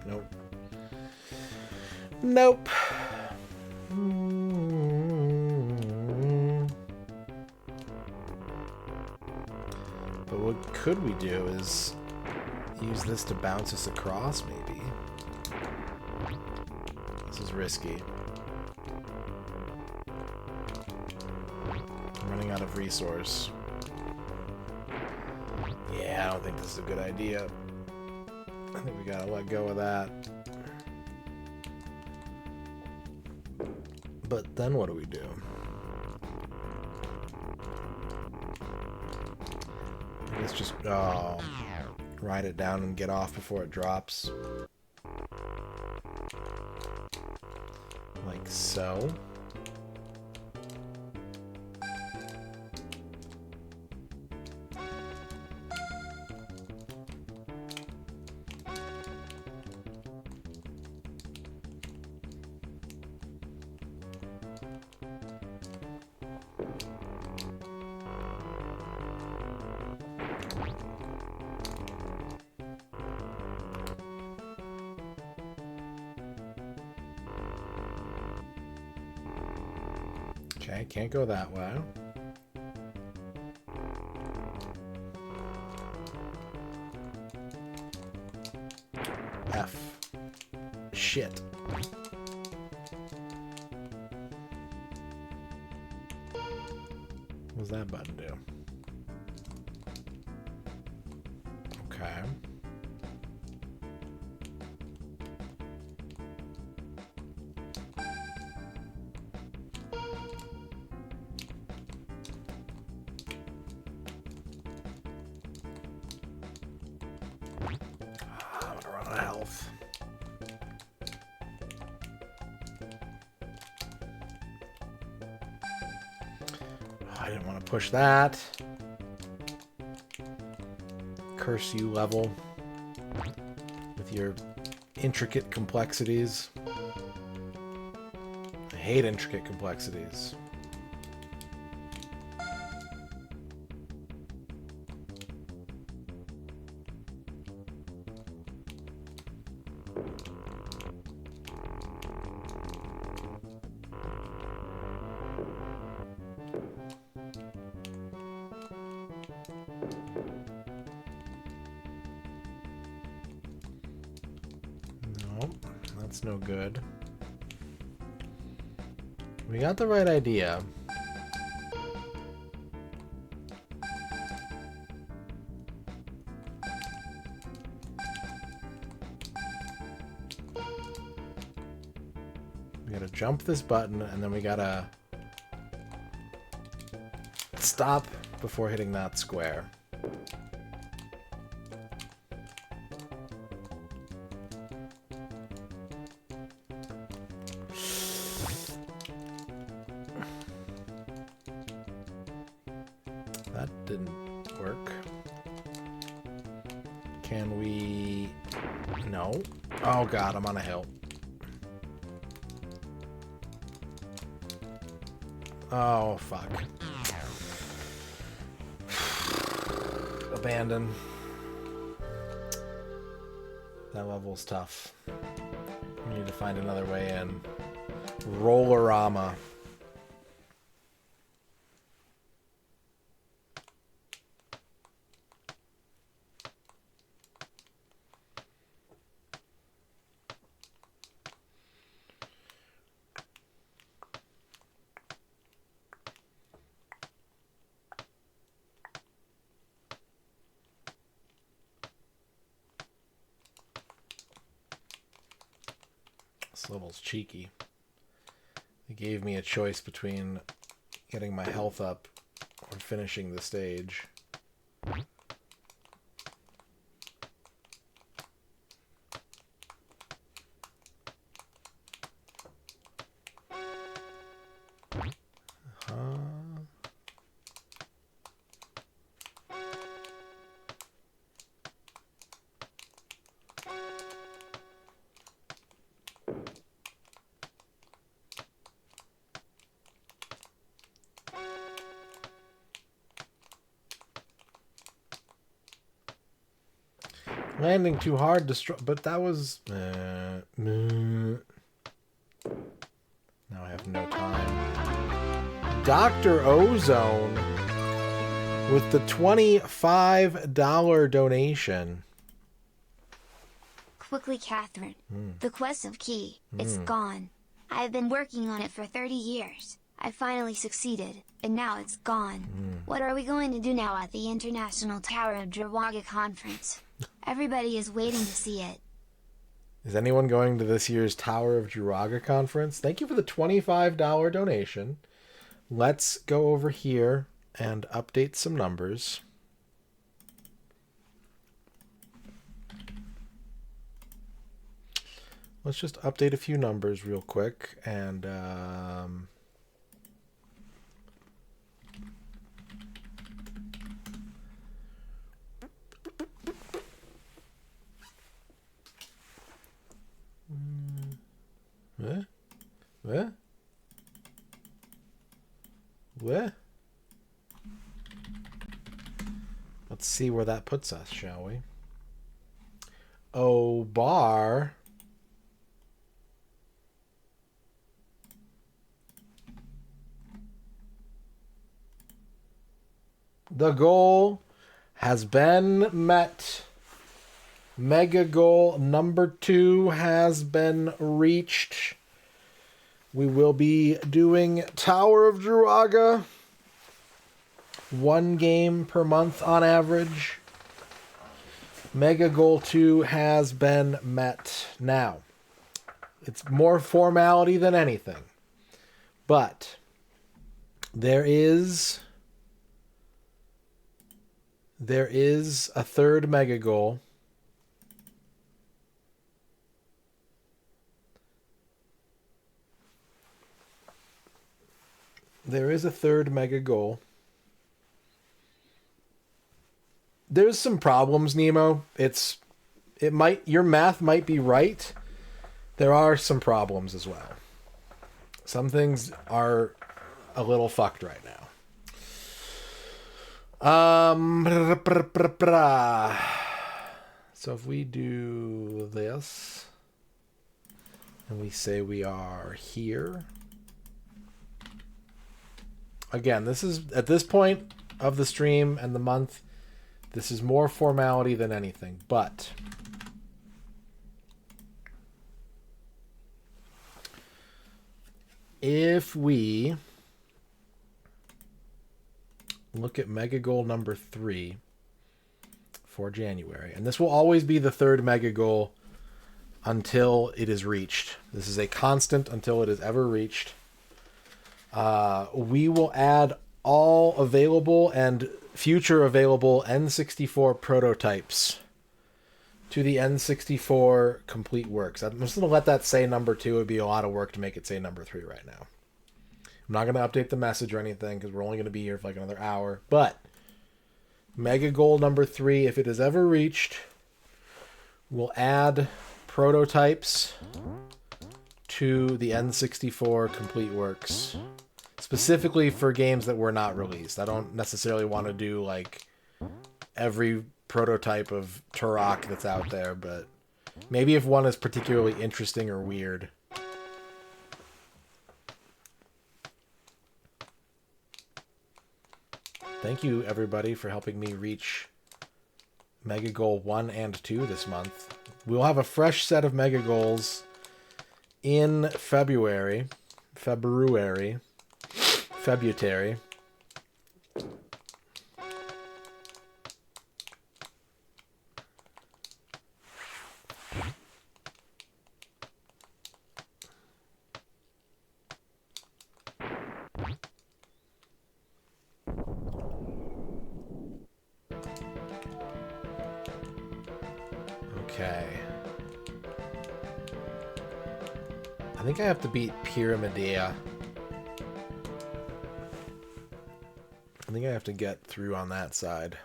Nope. Nope. But what could we do is use this to bounce us across, maybe. This is risky. I'm running out of resource. Yeah, I don't think this is a good idea. I think we gotta let go of that. But then what do we do? I guess just ride it down and get off before it drops. Like so. Okay, can't go that way. F. Shit. What does that button do? Okay. I'm gonna run out of health. I didn't want to push that. Curse you, level. With your intricate complexities. I hate intricate complexities. That's no good. We got the right idea. We gotta jump this button, and then we gotta stop before hitting that square. That didn't work. Can we... No. Oh god, I'm on a hill. Oh, fuck. Abandon. That level's tough. We need to find another way in. Rollerama. This level's cheeky. It gave me a choice between getting my health up or finishing the stage. Landing too hard, but that was... Now I have no time. Dr. Ozone with the $25 donation. Quickly, Catherine. The quest of Key, it's gone. I've been working on it for 30 years. I finally succeeded, and now it's gone. What are we going to do now at the International Tower of Drawaga Conference? Everybody is waiting to see it. Is anyone going to this year's Tower of Juraga conference? Thank you for the $25 donation. Let's go over here and update some numbers. Let's just update a few numbers real quick and What? Let's see where that puts us, shall we? Oh, bar. The goal has been met. Mega goal number 2 has been reached. We will be doing Tower of Juraga. 1 game per month on average. Mega goal 2 has been met. Now, it's more formality than anything. But there is a third mega goal. There is a third mega goal. There's some problems, Nemo. Your math might be right. There are some problems as well. Some things are a little fucked right now. So if we do this and we say we are here. Again, this is at this point of the stream and the month, this is more formality than anything, but if we look at mega goal number 3 for January, and this will always be the third mega goal until it is reached. This is a constant until it is ever reached. We will add all available and future available N64 prototypes to the N64 complete works. I'm just going to let that say number 2. It would be a lot of work to make it say number 3 right now. I'm not going to update the message or anything because we're only going to be here for like another hour. But mega goal number 3, if it is ever reached, we'll add prototypes to the N64 complete works. Specifically for games that were not released. I don't necessarily want to do like every prototype of Turok that's out there, but Maybe if one is particularly interesting or weird. Thank you, everybody, for helping me reach Mega Goal 1 and 2 this month. We'll have a fresh set of Mega Goals in February. February. Okay. I think I have to beat Pyramidea. I think I have to get through on that side.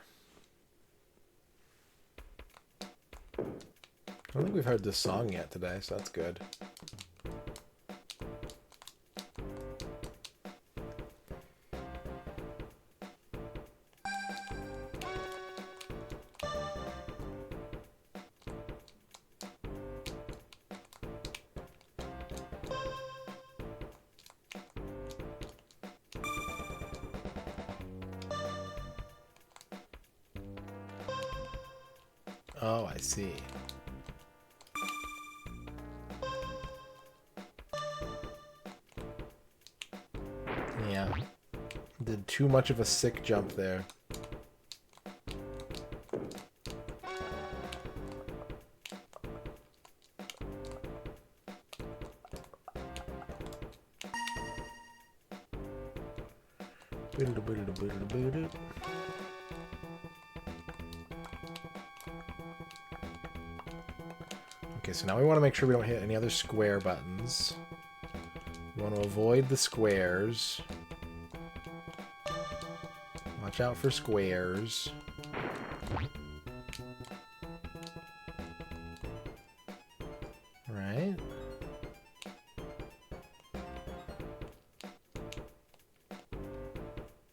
I don't think we've heard this song yet today, so that's good. Oh, I see. Yeah. Did too much of a sick jump there. Okay, so now we want to make sure we don't hit any other square buttons. We want to avoid the squares. Watch out for squares. Right.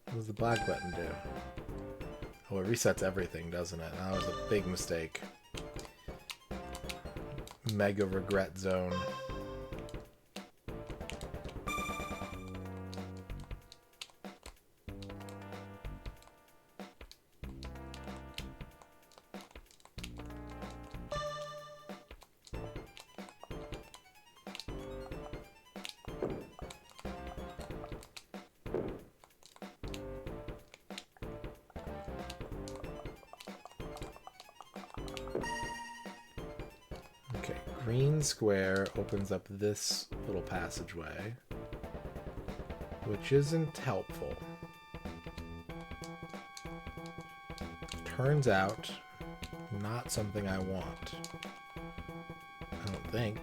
What does the black button do? Oh, it resets everything, doesn't it? That was a big mistake. Mega regret zone. Okay, green square opens up this little passageway, which isn't helpful. Turns out, not something I want. I don't think.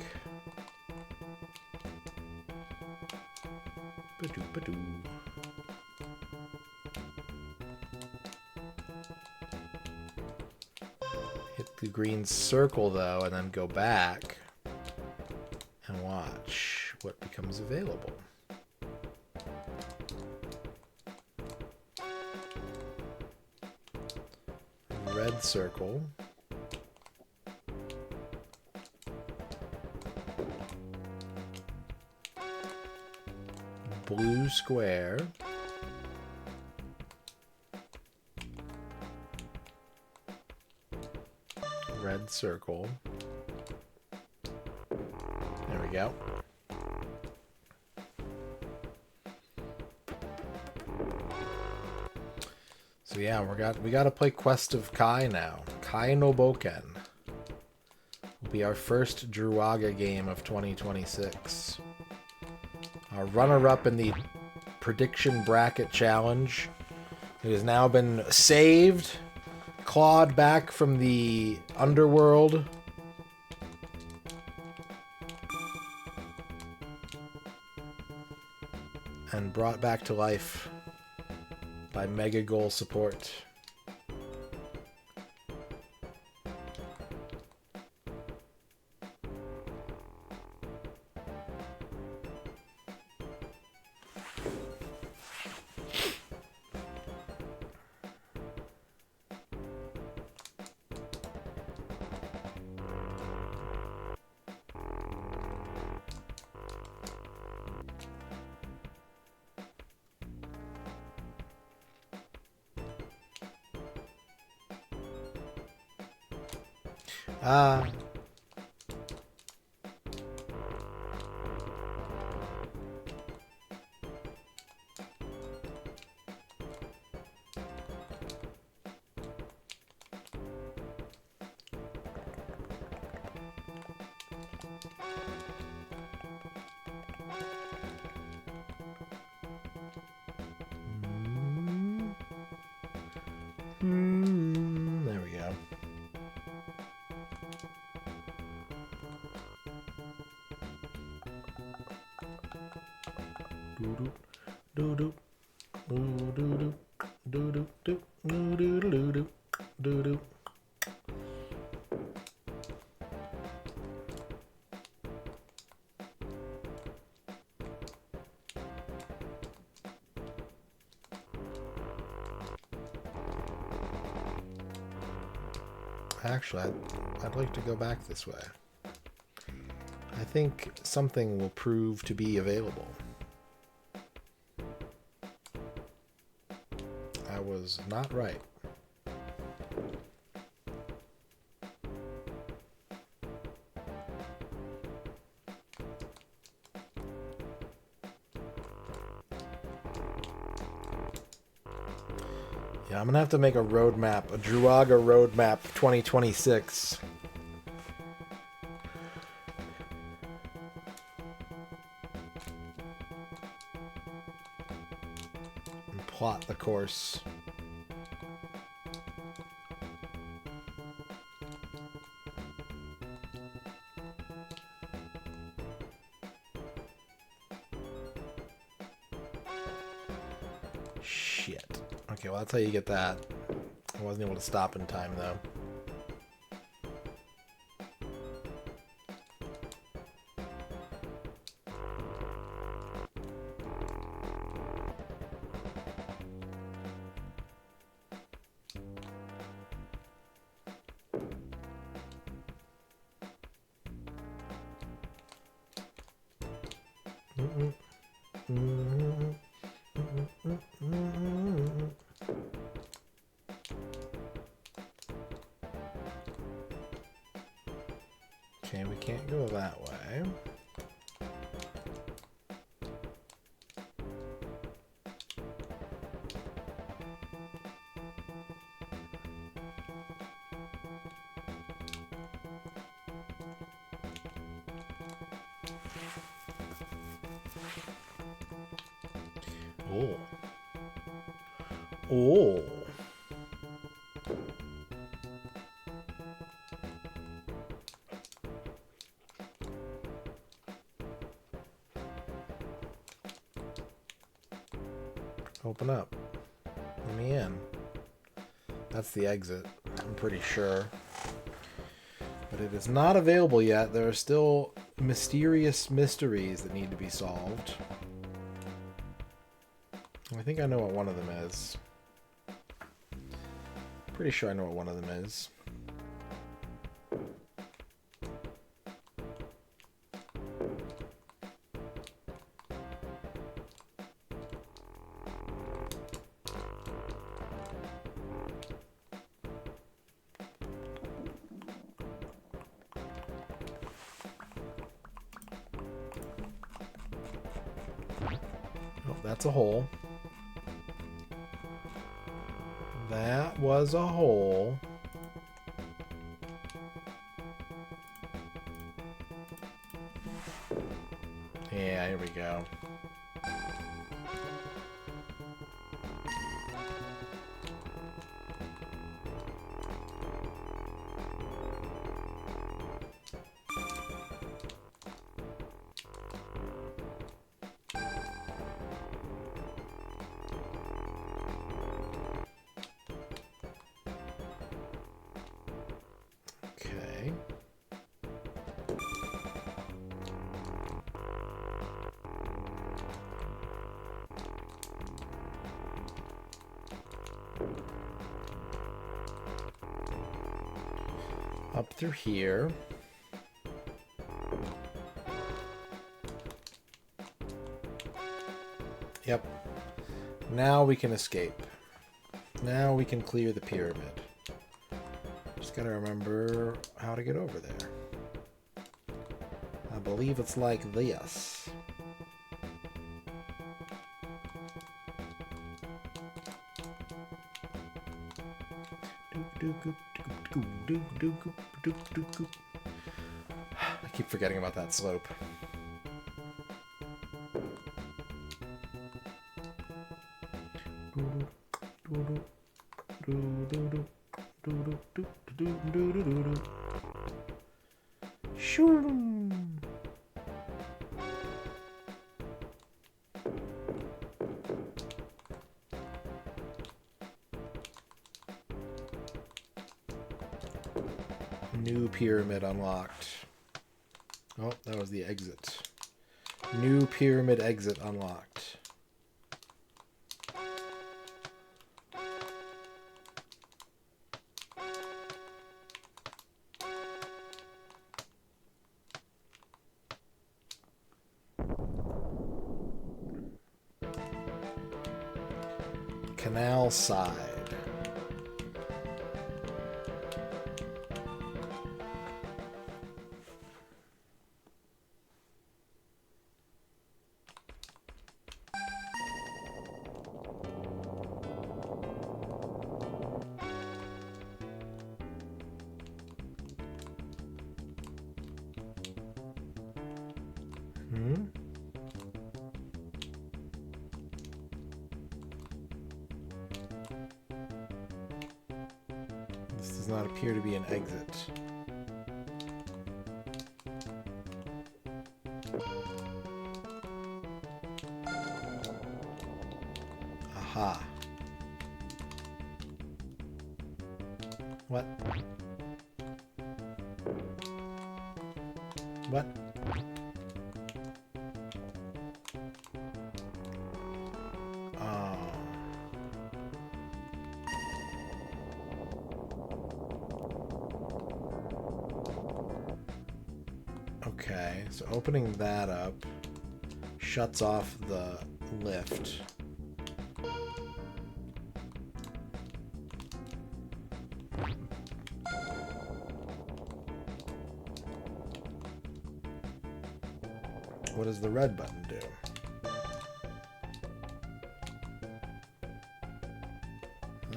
Ba-doo. Hit the green circle though, and then go back and watch what becomes available. Red circle. Blue square. Red circle. There we go. So yeah, we got to play Quest of Kai now. Kai no Boken will be our first Druaga game of 2026. Our runner-up in the prediction bracket challenge. It has now been saved, clawed back from the underworld. And brought back to life by Mega Goal support. Ah. There we go. Actually, I'd like to go back this way. I think something will prove to be available. I was not right. Yeah, I'm gonna have to make a roadmap, a Druaga roadmap 2026. And plot the course. Shit. Okay, well, that's how you get that. I wasn't able to stop in time, though. Okay, we can't go that way. Oh. Oh. Open up. Let me in. That's the exit, I'm pretty sure. But it is not available yet. There are still mysterious mysteries that need to be solved. I think I know what one of them is. Pretty sure I know what one of them is. Oh, that's a hole. That was a hole. Yeah, here we go. Okay. Up through here. Yep. Now we can escape. Now we can clear the pyramid. Just gotta remember how to get over there. I believe it's like this. I keep forgetting about that slope. New pyramid unlocked. Oh, that was the exit. New pyramid exit unlocked. Canal side. This does not appear to be an exit. Aha. What? What? Oh. Okay, so opening that up shuts off the lift. What does the red button do?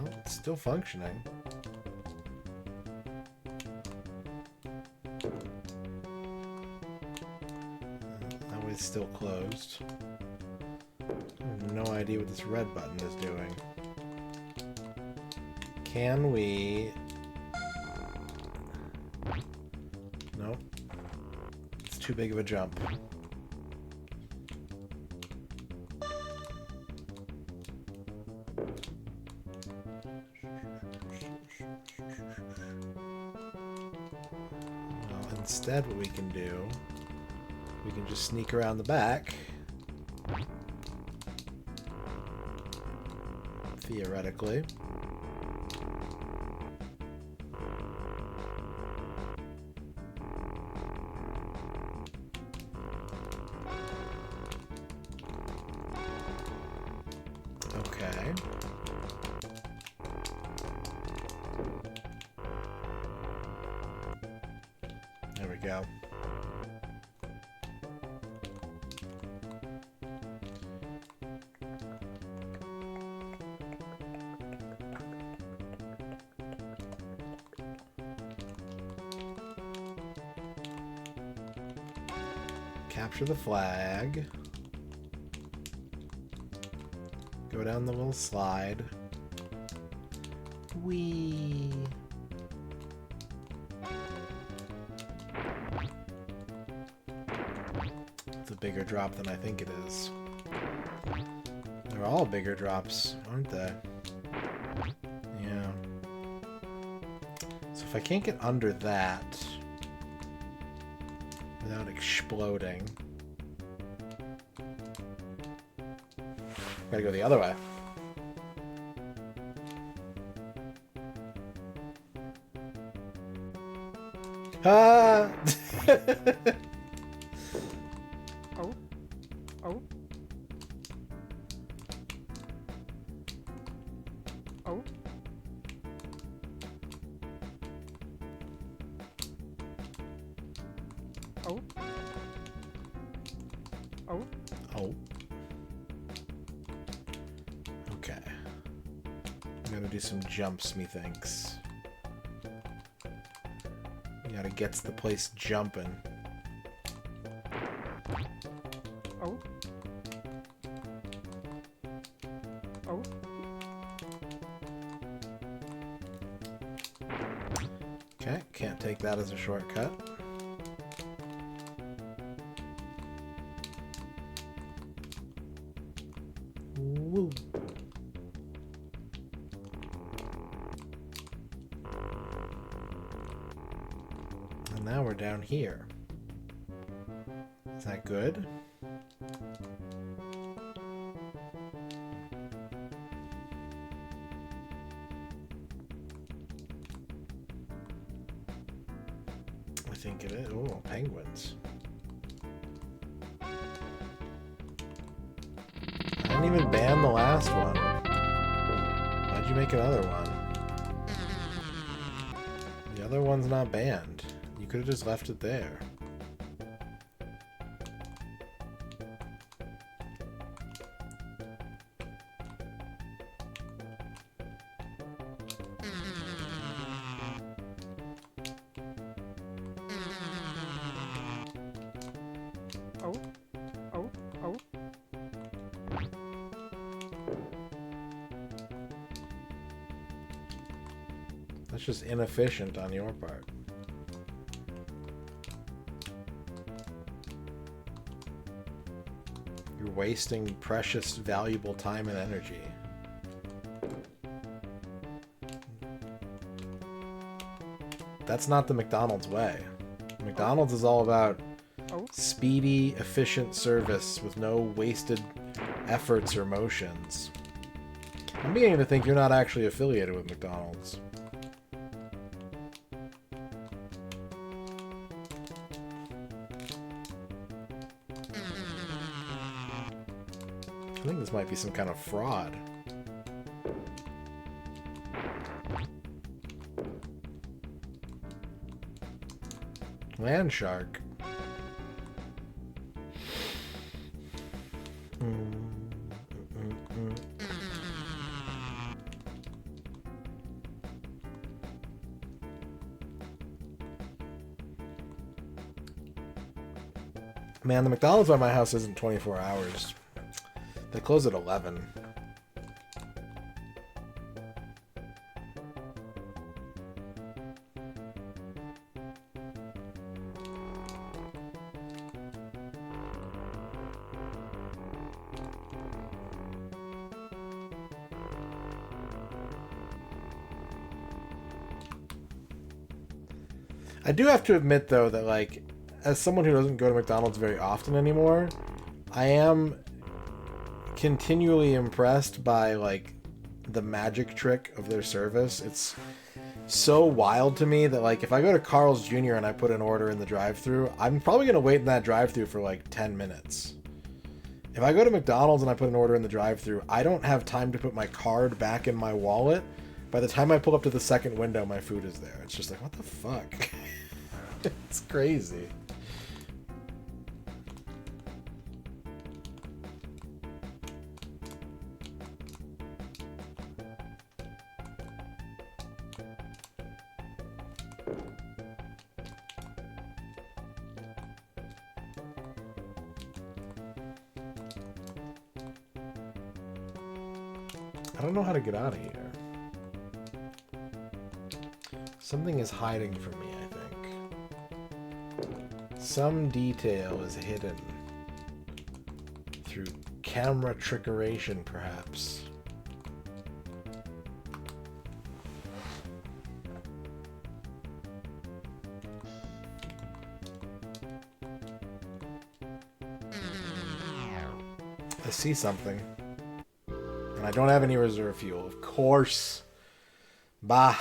Well, it's still functioning. That way's still closed. I have no idea what this red button is doing. Can we... Nope. It's too big of a jump. Instead, what we can do, we can just sneak around the back. Theoretically. Okay. There we go. Capture the flag. Go down the little slide. Whee! It's a bigger drop than I think it is. They're all bigger drops, aren't they? Yeah. So if I can't get under that without exploding, gotta go the other way. Ah! Oh. Oh. Oh. Oh. Oh. Oh. Okay. I'm gonna do some jumps, methinks. You gotta get the place jumping. Oh. Oh. Okay, can't take that as a shortcut. Woo. And now we're down here. Is that good? I think it is. Oh, penguins. I didn't even ban the last one. Why'd you make another one? The other one's not banned. You could have just left it there. Oh. Oh. Oh. That's just inefficient on your part. You're wasting precious, valuable time and energy. That's not the McDonald's way. McDonald's is all about speedy, efficient service with no wasted efforts or motions. I'm beginning to think you're not actually affiliated with McDonald's. I think this might be some kind of fraud. Land shark. Man, the McDonald's by my house isn't 24 hours. They close at 11. I do have to admit, though, that, like, as someone who doesn't go to McDonald's very often anymore, I am continually impressed by, like, the magic trick of their service. It's so wild to me that, like, if I go to Carl's Jr. and I put an order in the drive-thru, I'm probably going to wait in that drive-thru for, like, 10 minutes. If I go to McDonald's and I put an order in the drive-thru, I don't have time to put my card back in my wallet. By the time I pull up to the second window, my food is there. It's just like, what the fuck? It's crazy. I don't know how to get out of here. Something is hiding from me, I think. Some detail is hidden. Through camera trickeration, perhaps. I see something. And I don't have any reserve fuel, of course. Bah.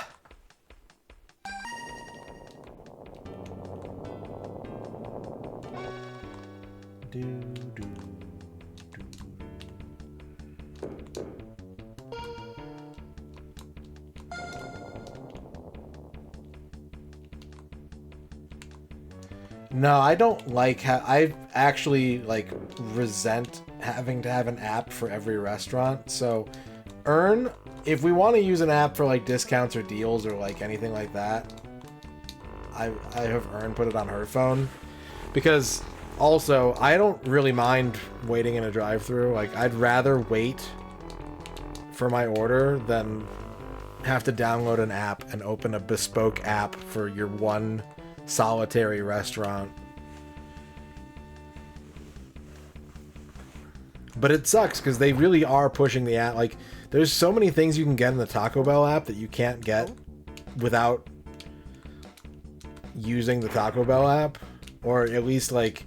No, I don't like. I actually like resent having to have an app for every restaurant. So, Earn, if we want to use an app for like discounts or deals or like anything like that, I have Earn put it on her phone, because also I don't really mind waiting in a drive-thru. Like, I'd rather wait for my order than have to download an app and open a bespoke app for your one solitary restaurant. But it sucks because they really are pushing the app. Like, there's so many things you can get in the Taco Bell app that you can't get without using the Taco Bell app. Or at least, like,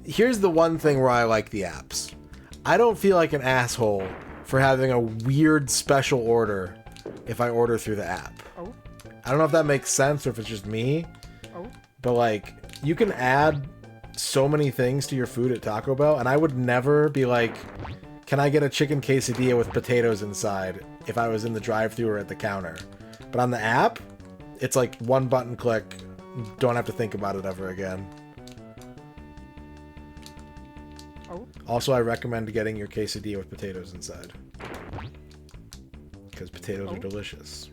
here's the one thing where I like the apps. I don't feel like an asshole for having a weird special order if I order through the app. I don't know if that makes sense or if it's just me. But, like, you can add so many things to your food at Taco Bell, and I would never be like, can I get a chicken quesadilla with potatoes inside if I was in the drive-thru or at the counter? But on the app, it's like one button click, don't have to think about it ever again. Also, I recommend getting your quesadilla with potatoes inside, because potatoes are delicious.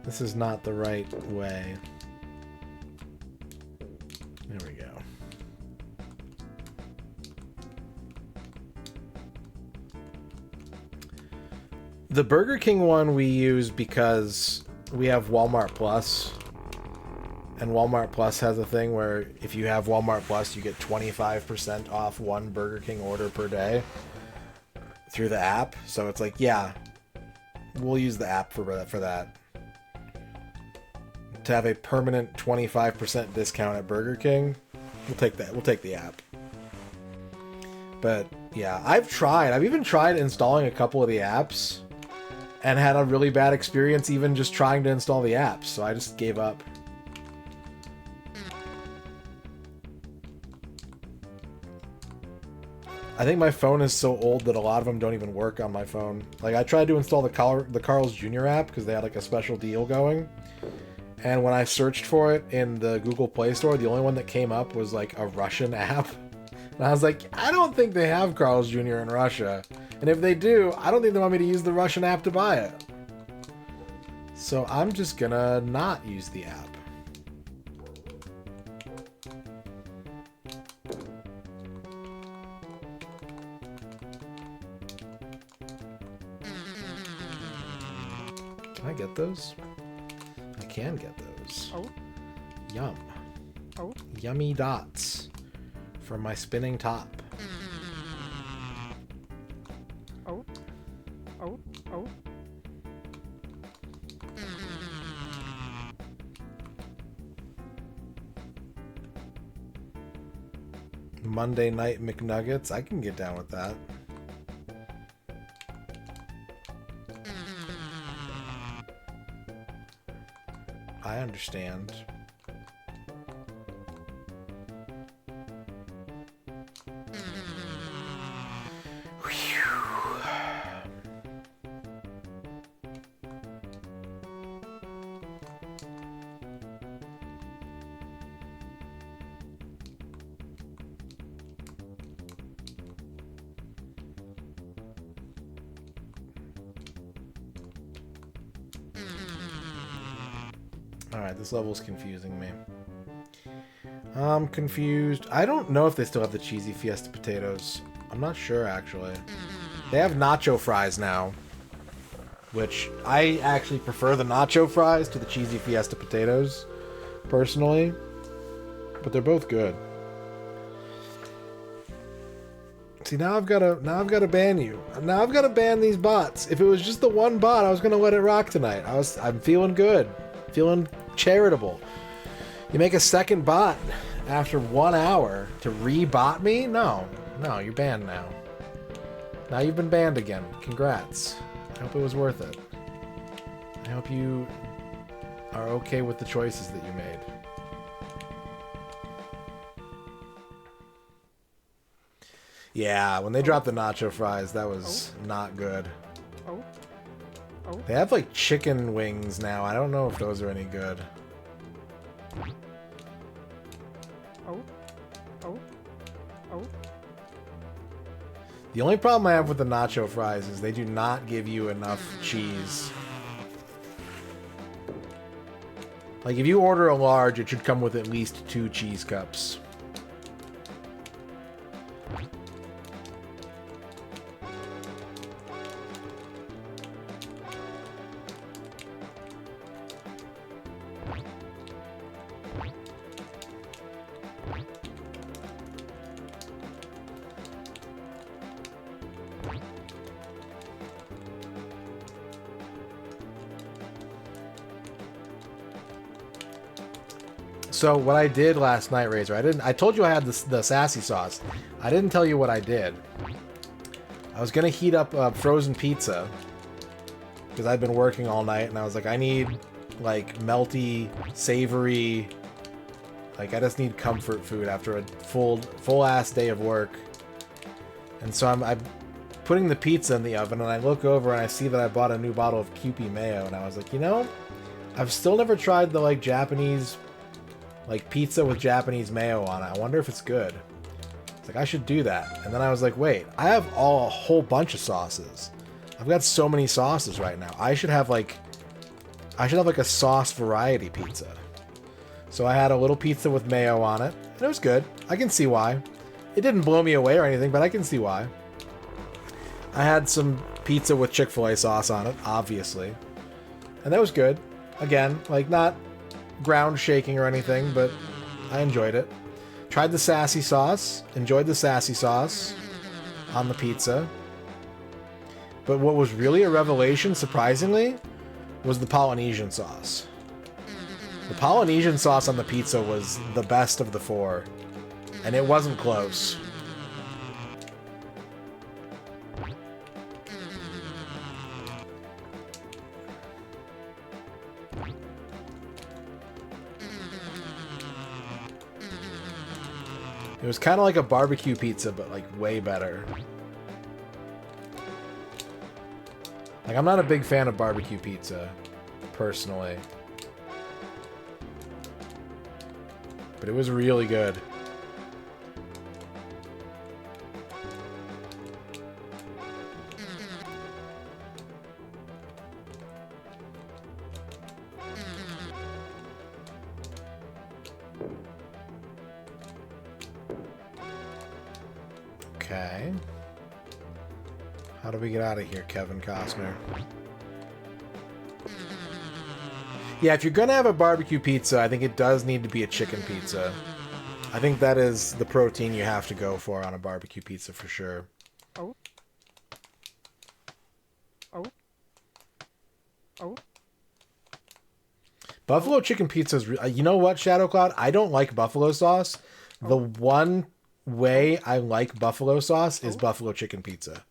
This is not the right way. There we go. The Burger King one we use because we have Walmart Plus. And Walmart Plus has a thing where if you have Walmart Plus, you get 25% off one Burger King order per day through the app. So it's like, yeah, we'll use the app for that. To have a permanent 25% discount at Burger King, we'll take that. We'll take the app. But yeah, I've even tried installing a couple of the apps and had a really bad experience even just trying to install the apps, so I just gave up. I think my phone is so old that a lot of them don't even work on my phone. Like, I tried to install the Carl's Jr. app because they had like a special deal going. And when I searched for it in the Google Play Store, the only one that came up was like a Russian app. And I was like, I don't think they have Carl's Jr. in Russia. And if they do, I don't think they want me to use the Russian app to buy it. So I'm just gonna not use the app. Can I get those? I can get those. Yum. Yummy dots from my spinning top. Monday Night McNuggets. I can get down with that. I understand. Alright, this level's confusing me. I'm confused. I don't know if they still have the cheesy Fiesta potatoes. I'm not sure, actually. They have nacho fries now, which I actually prefer the nacho fries to the cheesy Fiesta potatoes, personally. But they're both good. See, now I've got to ban you. Now I've got to ban these bots. If it was just the one bot, I was gonna let it rock tonight. I'm feeling good, feeling charitable. You make a second bot after 1 hour to re-bot me? No, you're banned now. Now you've been banned again. Congrats. I hope it was worth it. I hope you are okay with the choices that you made. Yeah, when they dropped the nacho fries, that was not good. Oh. Oh. They have like chicken wings now. I don't know if those are any good. Oh. Oh. Oh. The only problem I have with the nacho fries is they do not give you enough cheese. Like, if you order a large, it should come with at least 2 cheese cups. So what I did last night, Razor, I told you I had the sassy sauce. I didn't tell you what I did. I was gonna heat up frozen pizza because I'd been working all night, and I was like, I need like melty, savory, like I just need comfort food after a full ass day of work. And so I'm putting the pizza in the oven, and I look over and I see that I bought a new bottle of Kewpie mayo, and I was like, you know, I've still never tried the like Japanese. Like pizza with Japanese mayo on it. I wonder if it's good. It's like, I should do that. And then I was like, wait, I have a whole bunch of sauces. I've got so many sauces right now. I should have like a sauce variety pizza. So I had a little pizza with mayo on it, and it was good. I can see why. It didn't blow me away or anything, but I can see why. I had some pizza with Chick-fil-A sauce on it, obviously. And that was good. Again, like not ground shaking or anything, but I enjoyed it. Tried the sassy sauce. Enjoyed the sassy sauce on the pizza. But what was really a revelation, surprisingly, was the Polynesian sauce. The Polynesian sauce on the pizza was the best of the 4. And it wasn't close. It was kind of like a barbecue pizza, but like way better. Like, I'm not a big fan of barbecue pizza, personally. But it was really good. Okay. How do we get out of here, Kevin Costner? Yeah, if you're gonna have a barbecue pizza, I think it does need to be a chicken pizza. I think that is the protein you have to go for on a barbecue pizza for sure. Oh. Oh. Oh. Buffalo chicken pizza is... you know what, Shadow Cloud? I don't like buffalo sauce. The one way I like buffalo sauce is buffalo chicken pizza.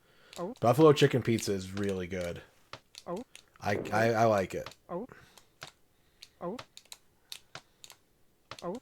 Buffalo chicken pizza is really good. I like it. Oh. Oh. Oh.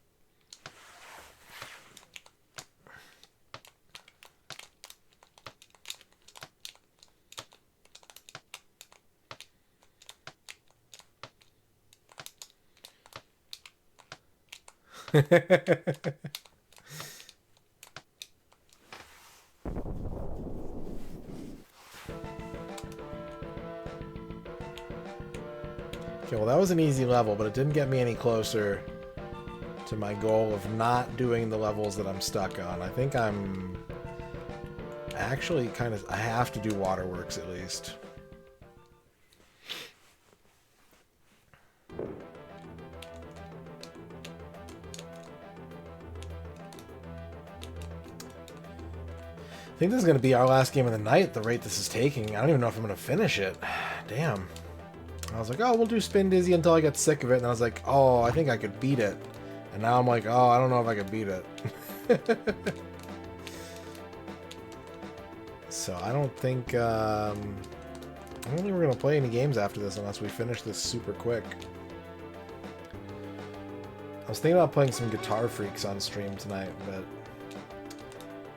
Okay, well, that was an easy level, but it didn't get me any closer to my goal of not doing the levels that I'm stuck on. I think I'm actually kind of... I have to do Waterworks at least. I think this is going to be our last game of the night at the rate this is taking. I don't even know if I'm going to finish it. Damn. I was like, oh, we'll do Spin Dizzy until I get sick of it. And I was like, oh, I think I could beat it. And now I'm like, oh, I don't know if I could beat it. So I don't think we're going to play any games after this unless we finish this super quick. I was thinking about playing some Guitar Freaks on stream tonight, but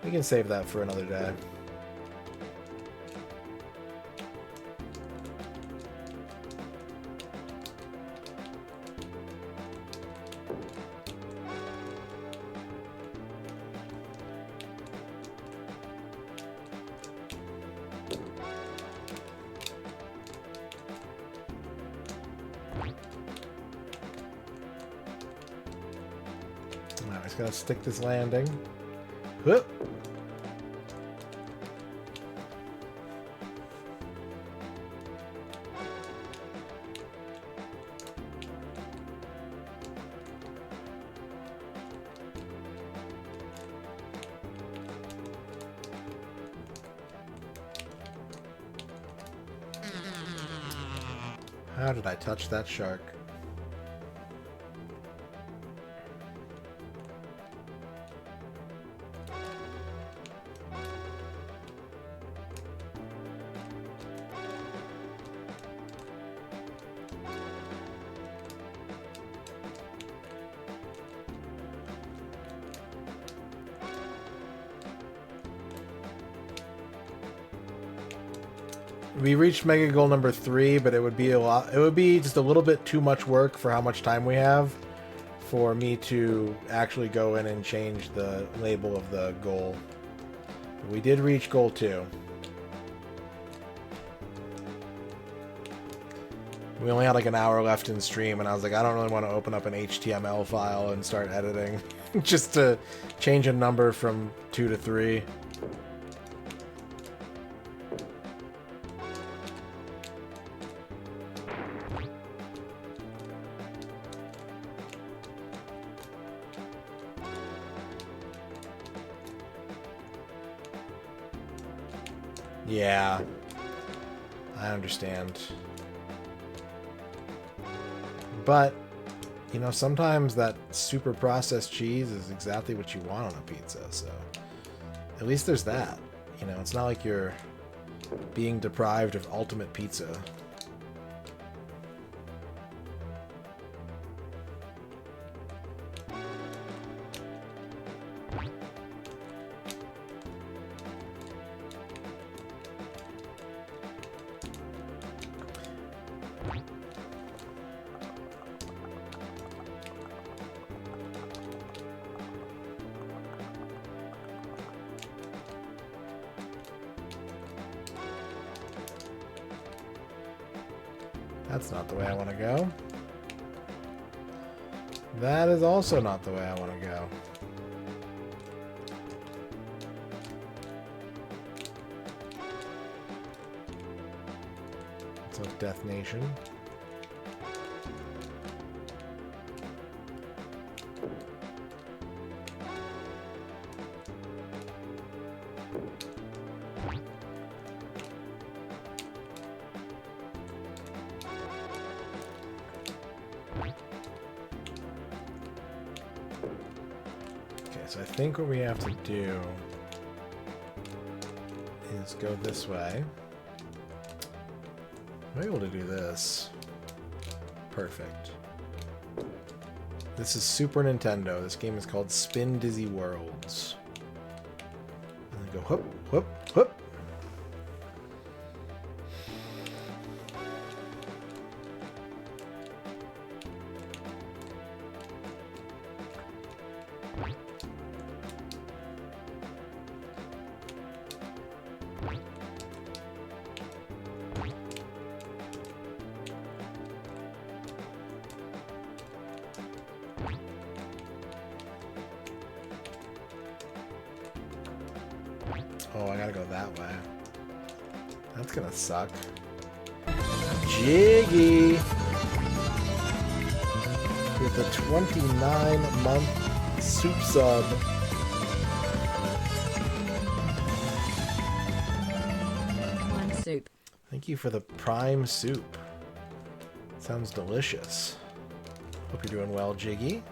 We can save that for another day. Alright, just gotta stick this landing. Whoop. How did I touch that shark? We reached mega goal number 3, but it would be just a little bit too much work for how much time we have for me to actually go in and change the label of the goal. We did reach goal 2. We only had like an hour left in stream, and I was like, I don't really want to open up an HTML file and start editing just to change a number from 2 to 3. Yeah, I understand. But, you know, sometimes that super processed cheese is exactly what you want on a pizza, so at least there's that. You know, it's not like you're being deprived of ultimate pizza. That's not the way I want to go. That is also not the way I want to go. So Death Nation. So I think what we have to do is go this way. I'm able to do this. Perfect. This is Super Nintendo. This game is called Spin Dizzy Worlds. And then go whoop, whoop, whoop. Oh, I gotta go that way. That's gonna suck. Jiggy! With a 29-month soup sub. One soup. Thank you for the prime soup. Sounds delicious. Hope you're doing well, Jiggy.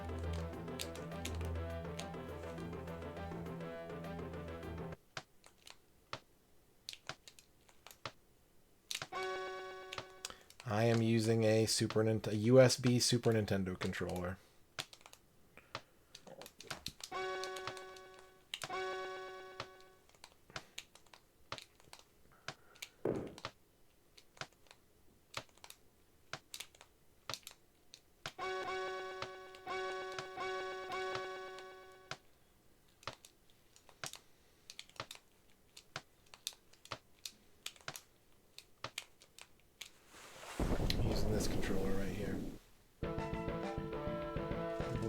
I am using a USB Super Nintendo controller.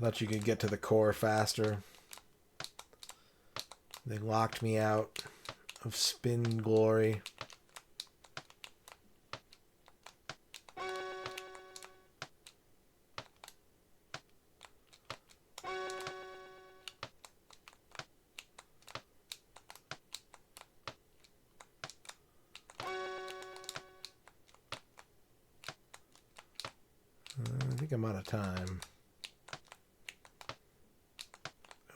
I thought you could get to the core faster. They locked me out of spin glory. I think I'm out of time.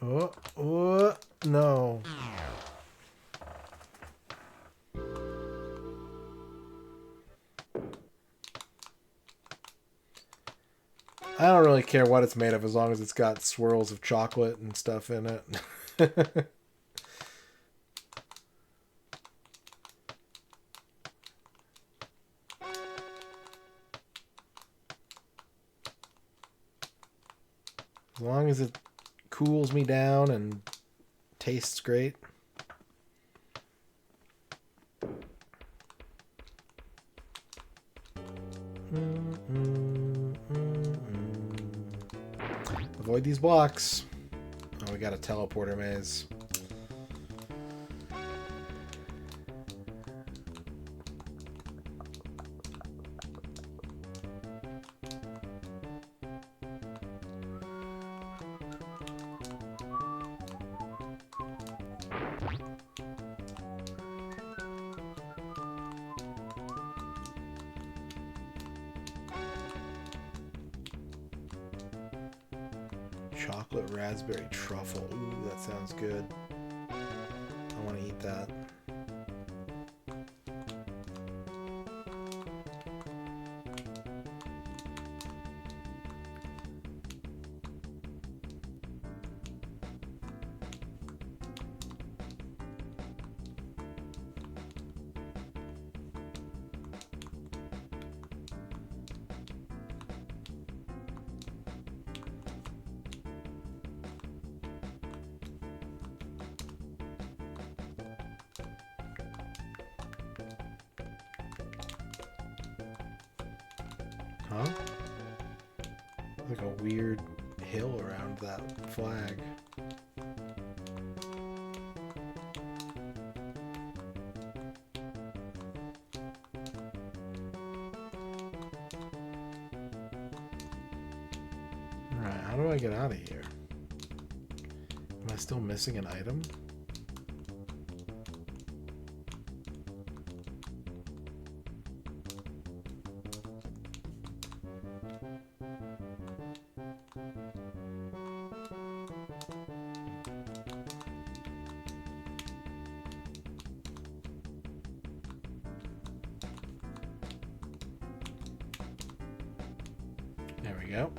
Oh, no. I don't really care what it's made of as long as it's got swirls of chocolate and stuff in it. As long as it cools me down and tastes great. Avoid these blocks. Oh, we got a teleporter maze. Chocolate raspberry truffle. Ooh, that sounds good. I want to eat that. Huh? Like a weird hill around that flag. Alright, how do I get out of here? Am I still missing an item? There we go.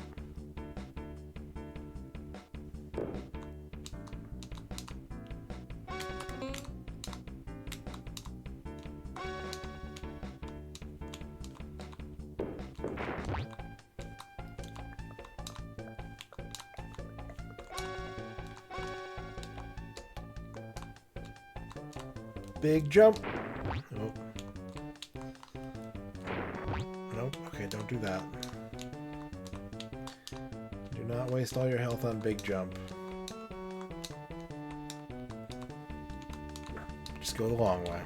Big jump. Oh. Nope. Okay, don't do that. Do not waste all your health on big jump. Just go the long way.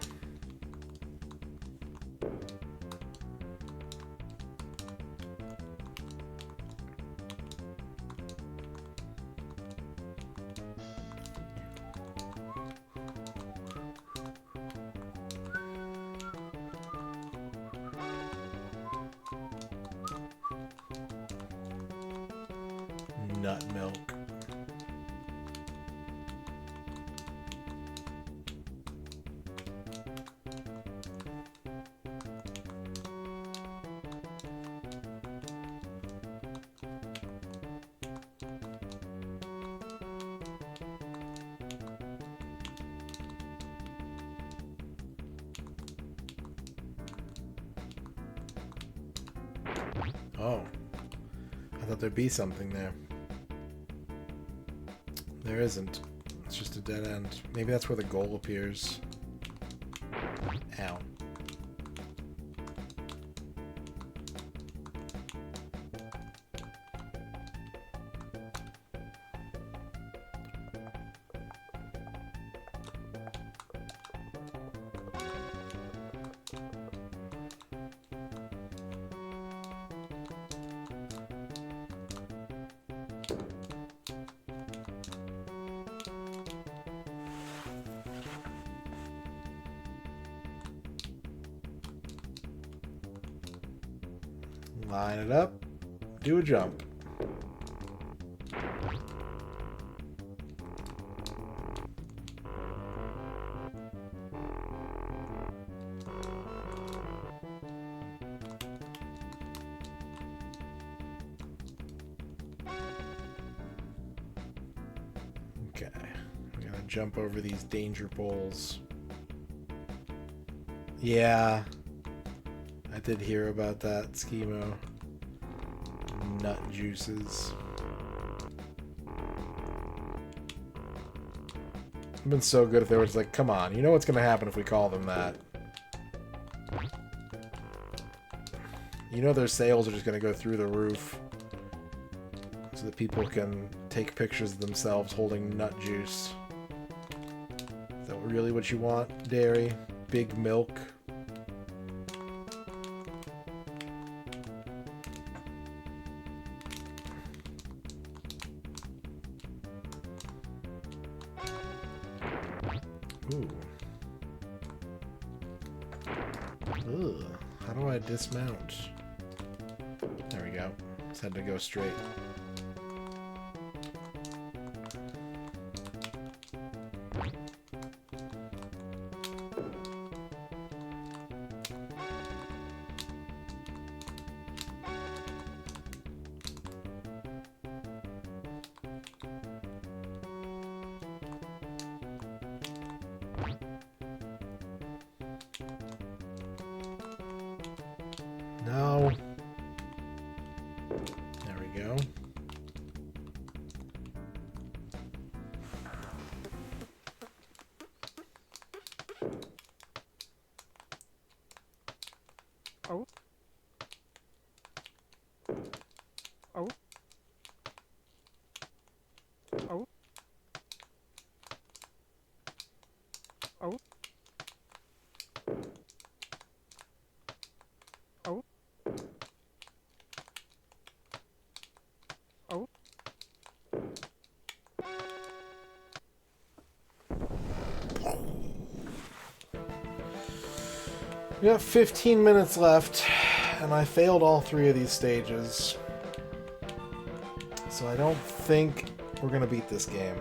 Nut milk. Oh. I thought there'd be something there. There isn't. It's just a dead end. Maybe that's where the goal appears. Ow. Line it up. Do a jump. Okay. We gotta jump over these danger poles. Yeah. I did hear about that, Schemo. Nut juices. It'd been so good if they were just like, come on, you know what's gonna happen if we call them that. You know their sales are just gonna go through the roof. So that people can take pictures of themselves holding nut juice. Is that really what you want, dairy? Big milk? Ooh. Ugh. How do I dismount? There we go. Just had to go straight. No. There we go. Oh. Oh. Oh. Oh. Oh. Oh. We got 15 minutes left, and I failed all 3 of these stages. So I don't think we're gonna beat this game.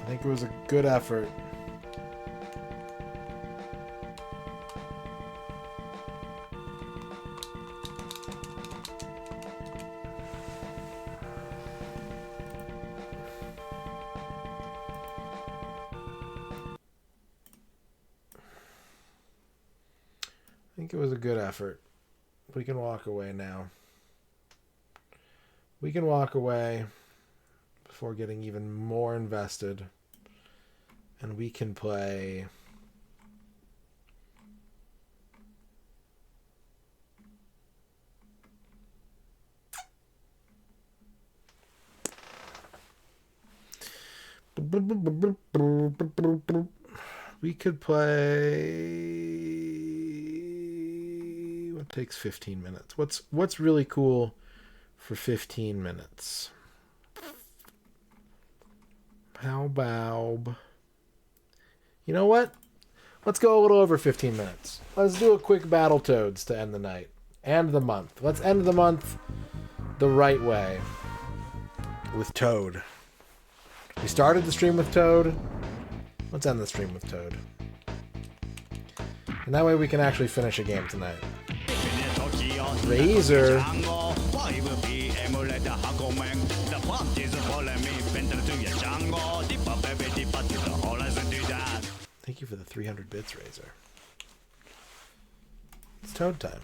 I think it was a good effort. I think it was a good effort. We can walk away now. We can walk away before getting even more invested. And we can play... We could play... What takes 15 minutes? What's really cool for 15 minutes? How about... You know what? Let's go a little over 15 minutes. Let's do a quick Battletoads to end the night. And the month. Let's end the month the right way. With Toad. We started the stream with Toad. Let's end the stream with Toad. And that way we can actually finish a game tonight. Razor. Thank you for the 300 bits, Razor. It's Toad time.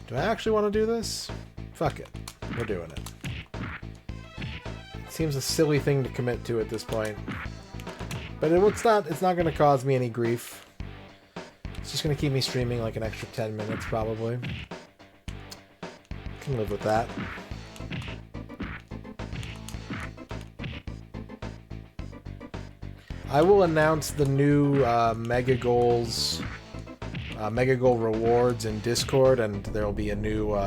Do I actually want to do this? Fuck it. We're doing it. Seems a silly thing to commit to at this point. But it's not going to cause me any grief. It's just going to keep me streaming like an extra 10 minutes probably. Can live with that. I will announce the new Mega Goals, Mega Goal rewards in Discord, and there will be a new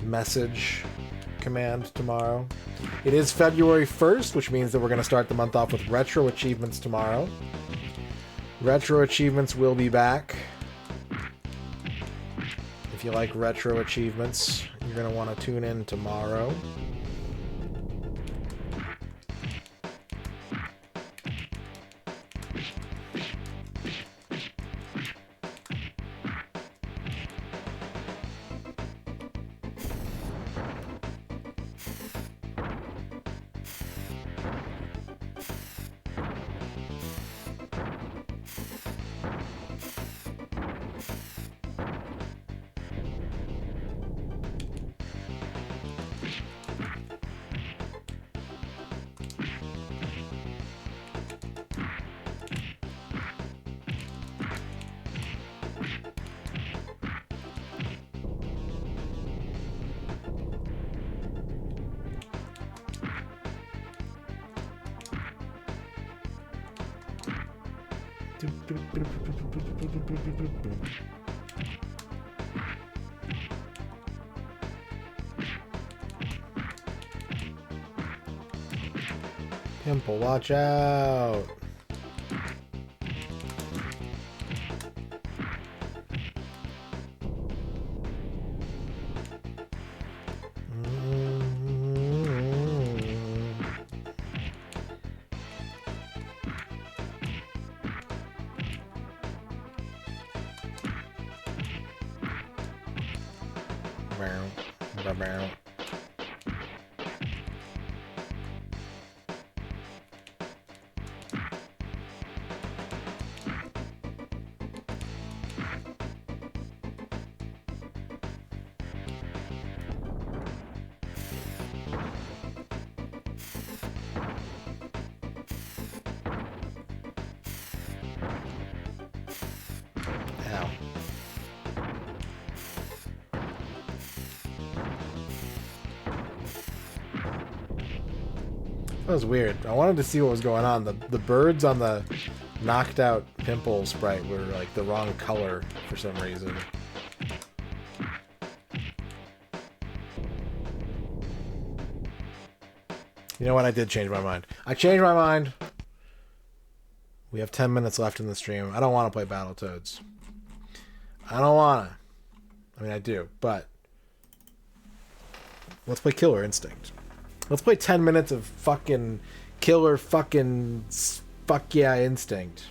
message command tomorrow. It is February 1st, which means that we're going to start the month off with retro achievements tomorrow. Retro achievements will be back. If you like retro achievements, you're going to want to tune in tomorrow. Pimple, watch out! Ow. That was weird. I wanted to see what was going on. The birds on the knocked out pimple sprite were like the wrong color for some reason. You know what? I did change my mind. I changed my mind. We have 10 minutes left in the stream. I don't want to play Battletoads. I don't want to. I mean, I do, but let's play Killer Instinct. Let's play 10 minutes of fucking killer fucking fuck yeah instinct.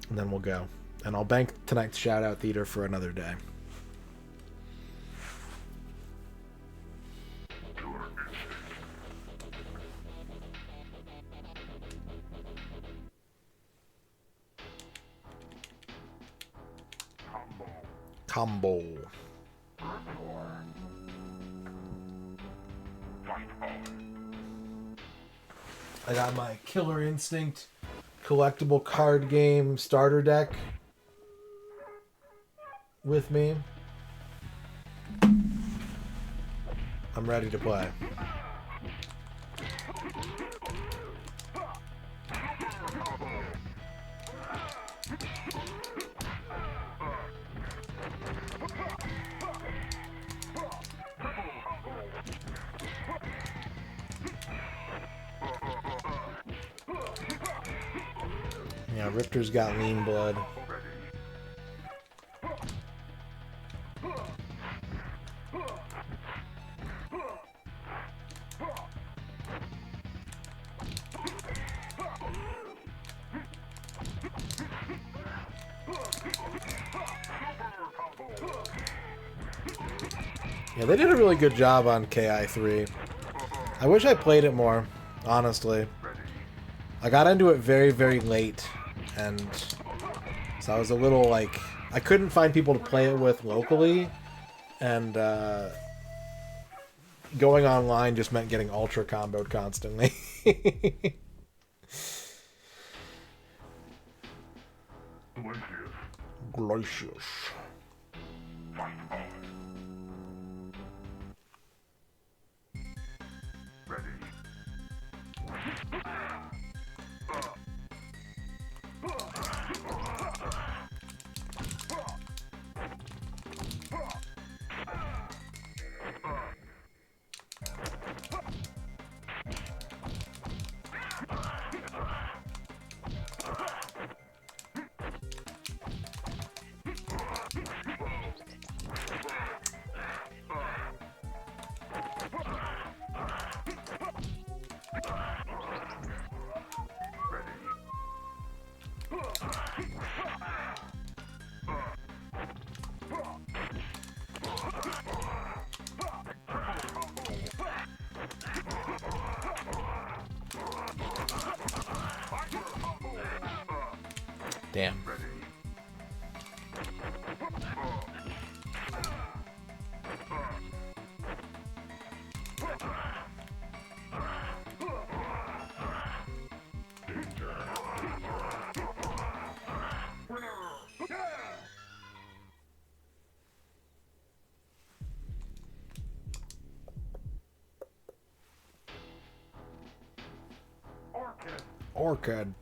And then we'll go. And I'll bank tonight's shout out theater for another day. Combo. I got my Killer Instinct collectible card game starter deck with me. I'm ready to play. Yeah, Riptor's got lean blood. Yeah, they did a really good job on KI3. I wish I played it more, honestly. I got into it very, very late, and so I was a little, like, I couldn't find people to play it with locally, and going online just meant getting ultra comboed constantly. Glacius. Damn. Orchid.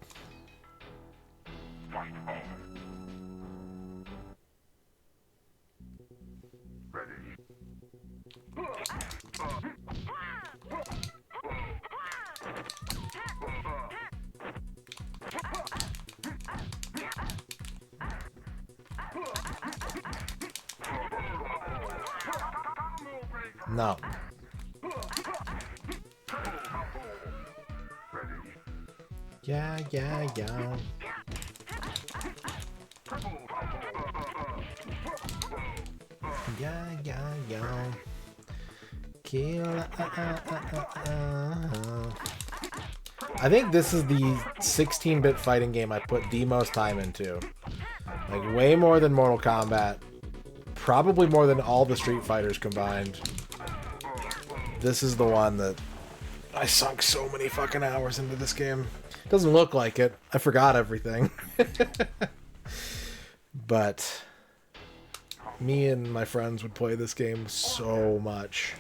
No. Yeah. Yeah. Kill. I think this is the 16-bit fighting game I put the most time into. Like, way more than Mortal Kombat. Probably more than all the Street Fighters combined. This is the one that I sunk so many fucking hours into this game. Doesn't look like it. I forgot everything. But me and my friends would play this game so much.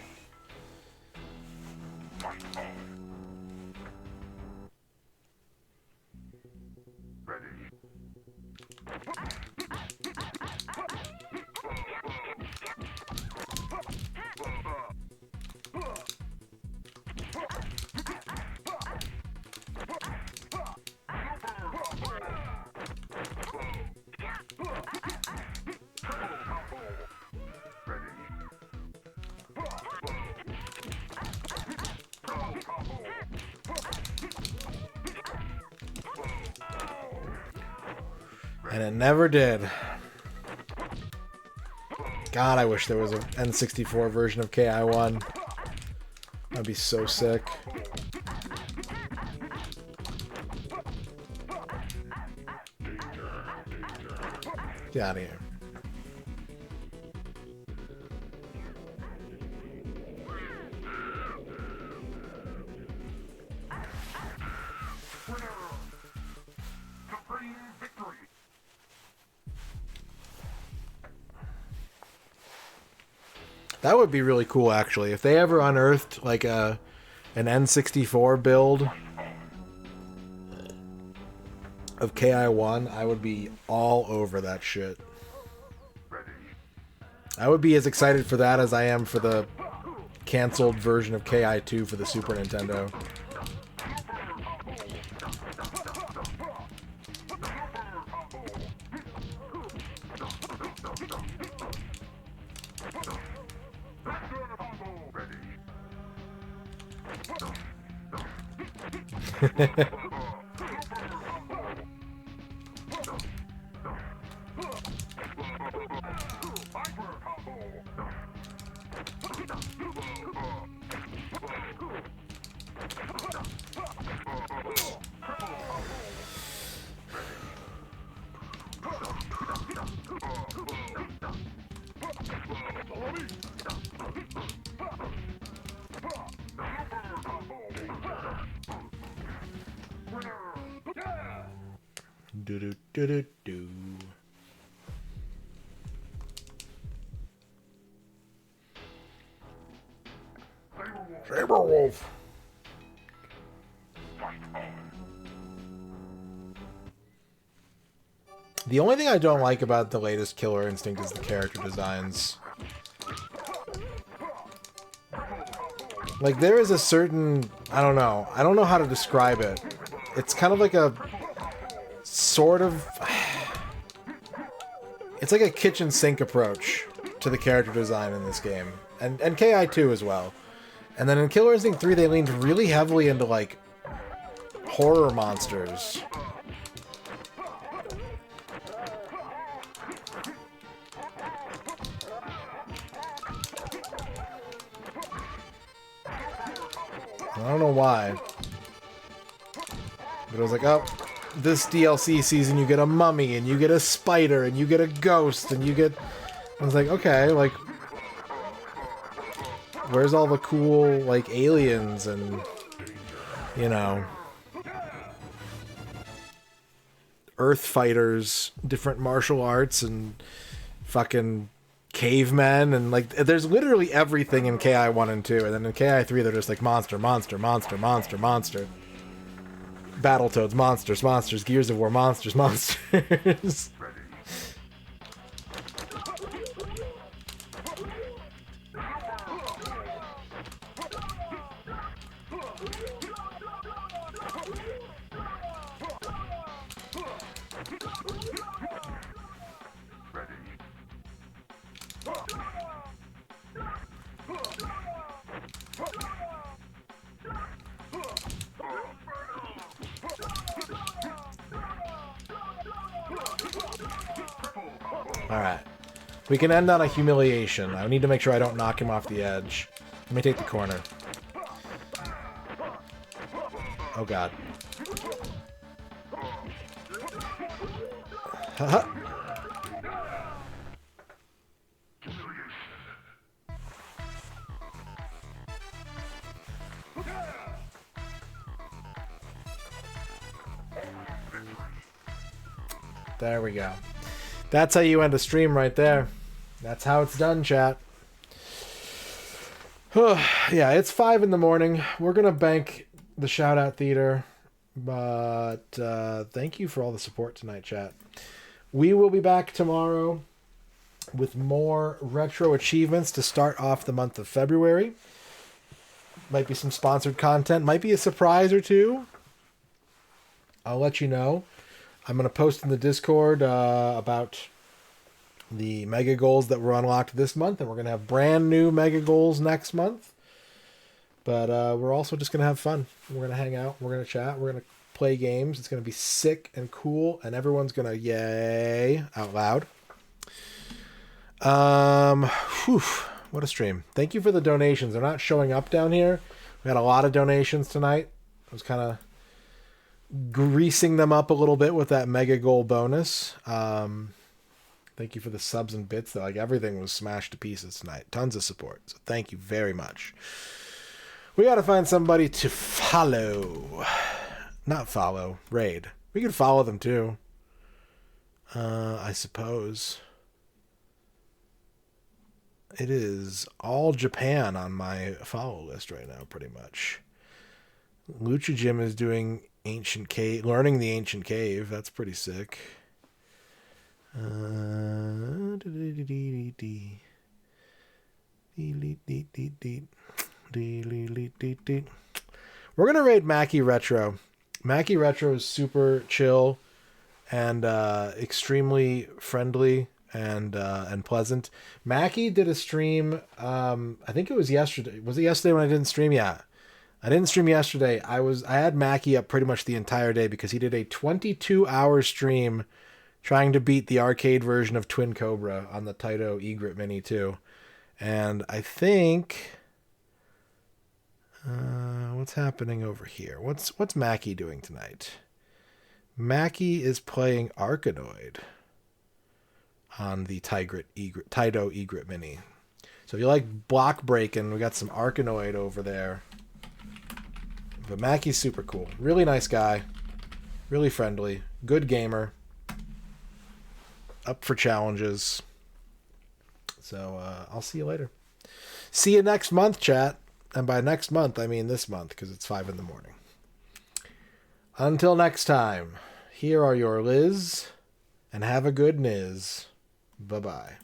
And it never did. God, I wish there was an N64 version of KI1. That'd be so sick. Get out of here. That would be really cool, actually. If they ever unearthed like an N64 build of KI1, I would be all over that shit. I would be as excited for that as I am for the canceled version of KI2 for the Super Nintendo. Do-do-do-do-do. Saberwolf. The only thing I don't like about the latest Killer Instinct is the character designs. Like, there is a certain... I don't know how to describe it. It's kind of like a... sort of... It's like a kitchen sink approach to the character design in this game. And KI2 as well. And then in Killer Instinct 3, they leaned really heavily into, like, horror monsters. I don't know why. But I was like, oh, this DLC season you get a mummy and you get a spider and you get a ghost and you get... I was like, okay, like, where's all the cool, like, aliens and, you know, earth fighters, different martial arts and fucking cavemen and, like, there's literally everything in KI 1 and 2, and then in KI 3 they're just like monster, monster, monster, monster, monster. Battletoads, monsters, monsters, Gears of War, monsters, monsters. Alright. We can end on a humiliation. I need to make sure I don't knock him off the edge. Let me take the corner. Oh god. Haha. There we go. That's how you end a stream right there. That's how it's done, chat. Yeah, it's 5 in the morning. We're going to bank the shout-out theater. But thank you for all the support tonight, chat. We will be back tomorrow with more retro achievements to start off the month of February. Might be some sponsored content. Might be a surprise or two. I'll let you know. I'm going to post in the Discord about the mega goals that were unlocked this month, and we're going to have brand new mega goals next month. But we're also just going to have fun. We're going to hang out. We're going to chat. We're going to play games. It's going to be sick and cool, and everyone's going to yay out loud. What a stream. Thank you for the donations. They're not showing up down here. We had a lot of donations tonight. I was kind of greasing them up a little bit with that mega goal bonus. Thank you for the subs and bits. Like, everything was smashed to pieces tonight. Tons of support. So thank you very much. We got to find somebody to follow. Not follow. Raid. We could follow them too. I suppose. It is all Japan on my follow list right now, pretty much. Lucha Jim is doing Ancient Cave, learning the Ancient Cave. That's pretty sick. We're gonna raid Mackie Retro. Mackie Retro is super chill and extremely friendly and pleasant. Mackie did a stream. I think it was yesterday. Was it yesterday when I didn't stream? Yeah. I didn't stream yesterday. I had Mackie up pretty much the entire day because he did a 22-hour stream trying to beat the arcade version of Twin Cobra on the Taito Egret Mini 2. And I think what's happening over here? What's Mackie doing tonight? Mackie is playing Arkanoid on the Taito Egret Mini. So if you like block breaking, we got some Arkanoid over there. But Mackie's super cool. Really nice guy. Really friendly. Good gamer. Up for challenges. So I'll see you later. See you next month, chat. And by next month, I mean this month, because it's 5 in the morning. Until next time, here are your Liz, and have a good niz. Bye-bye.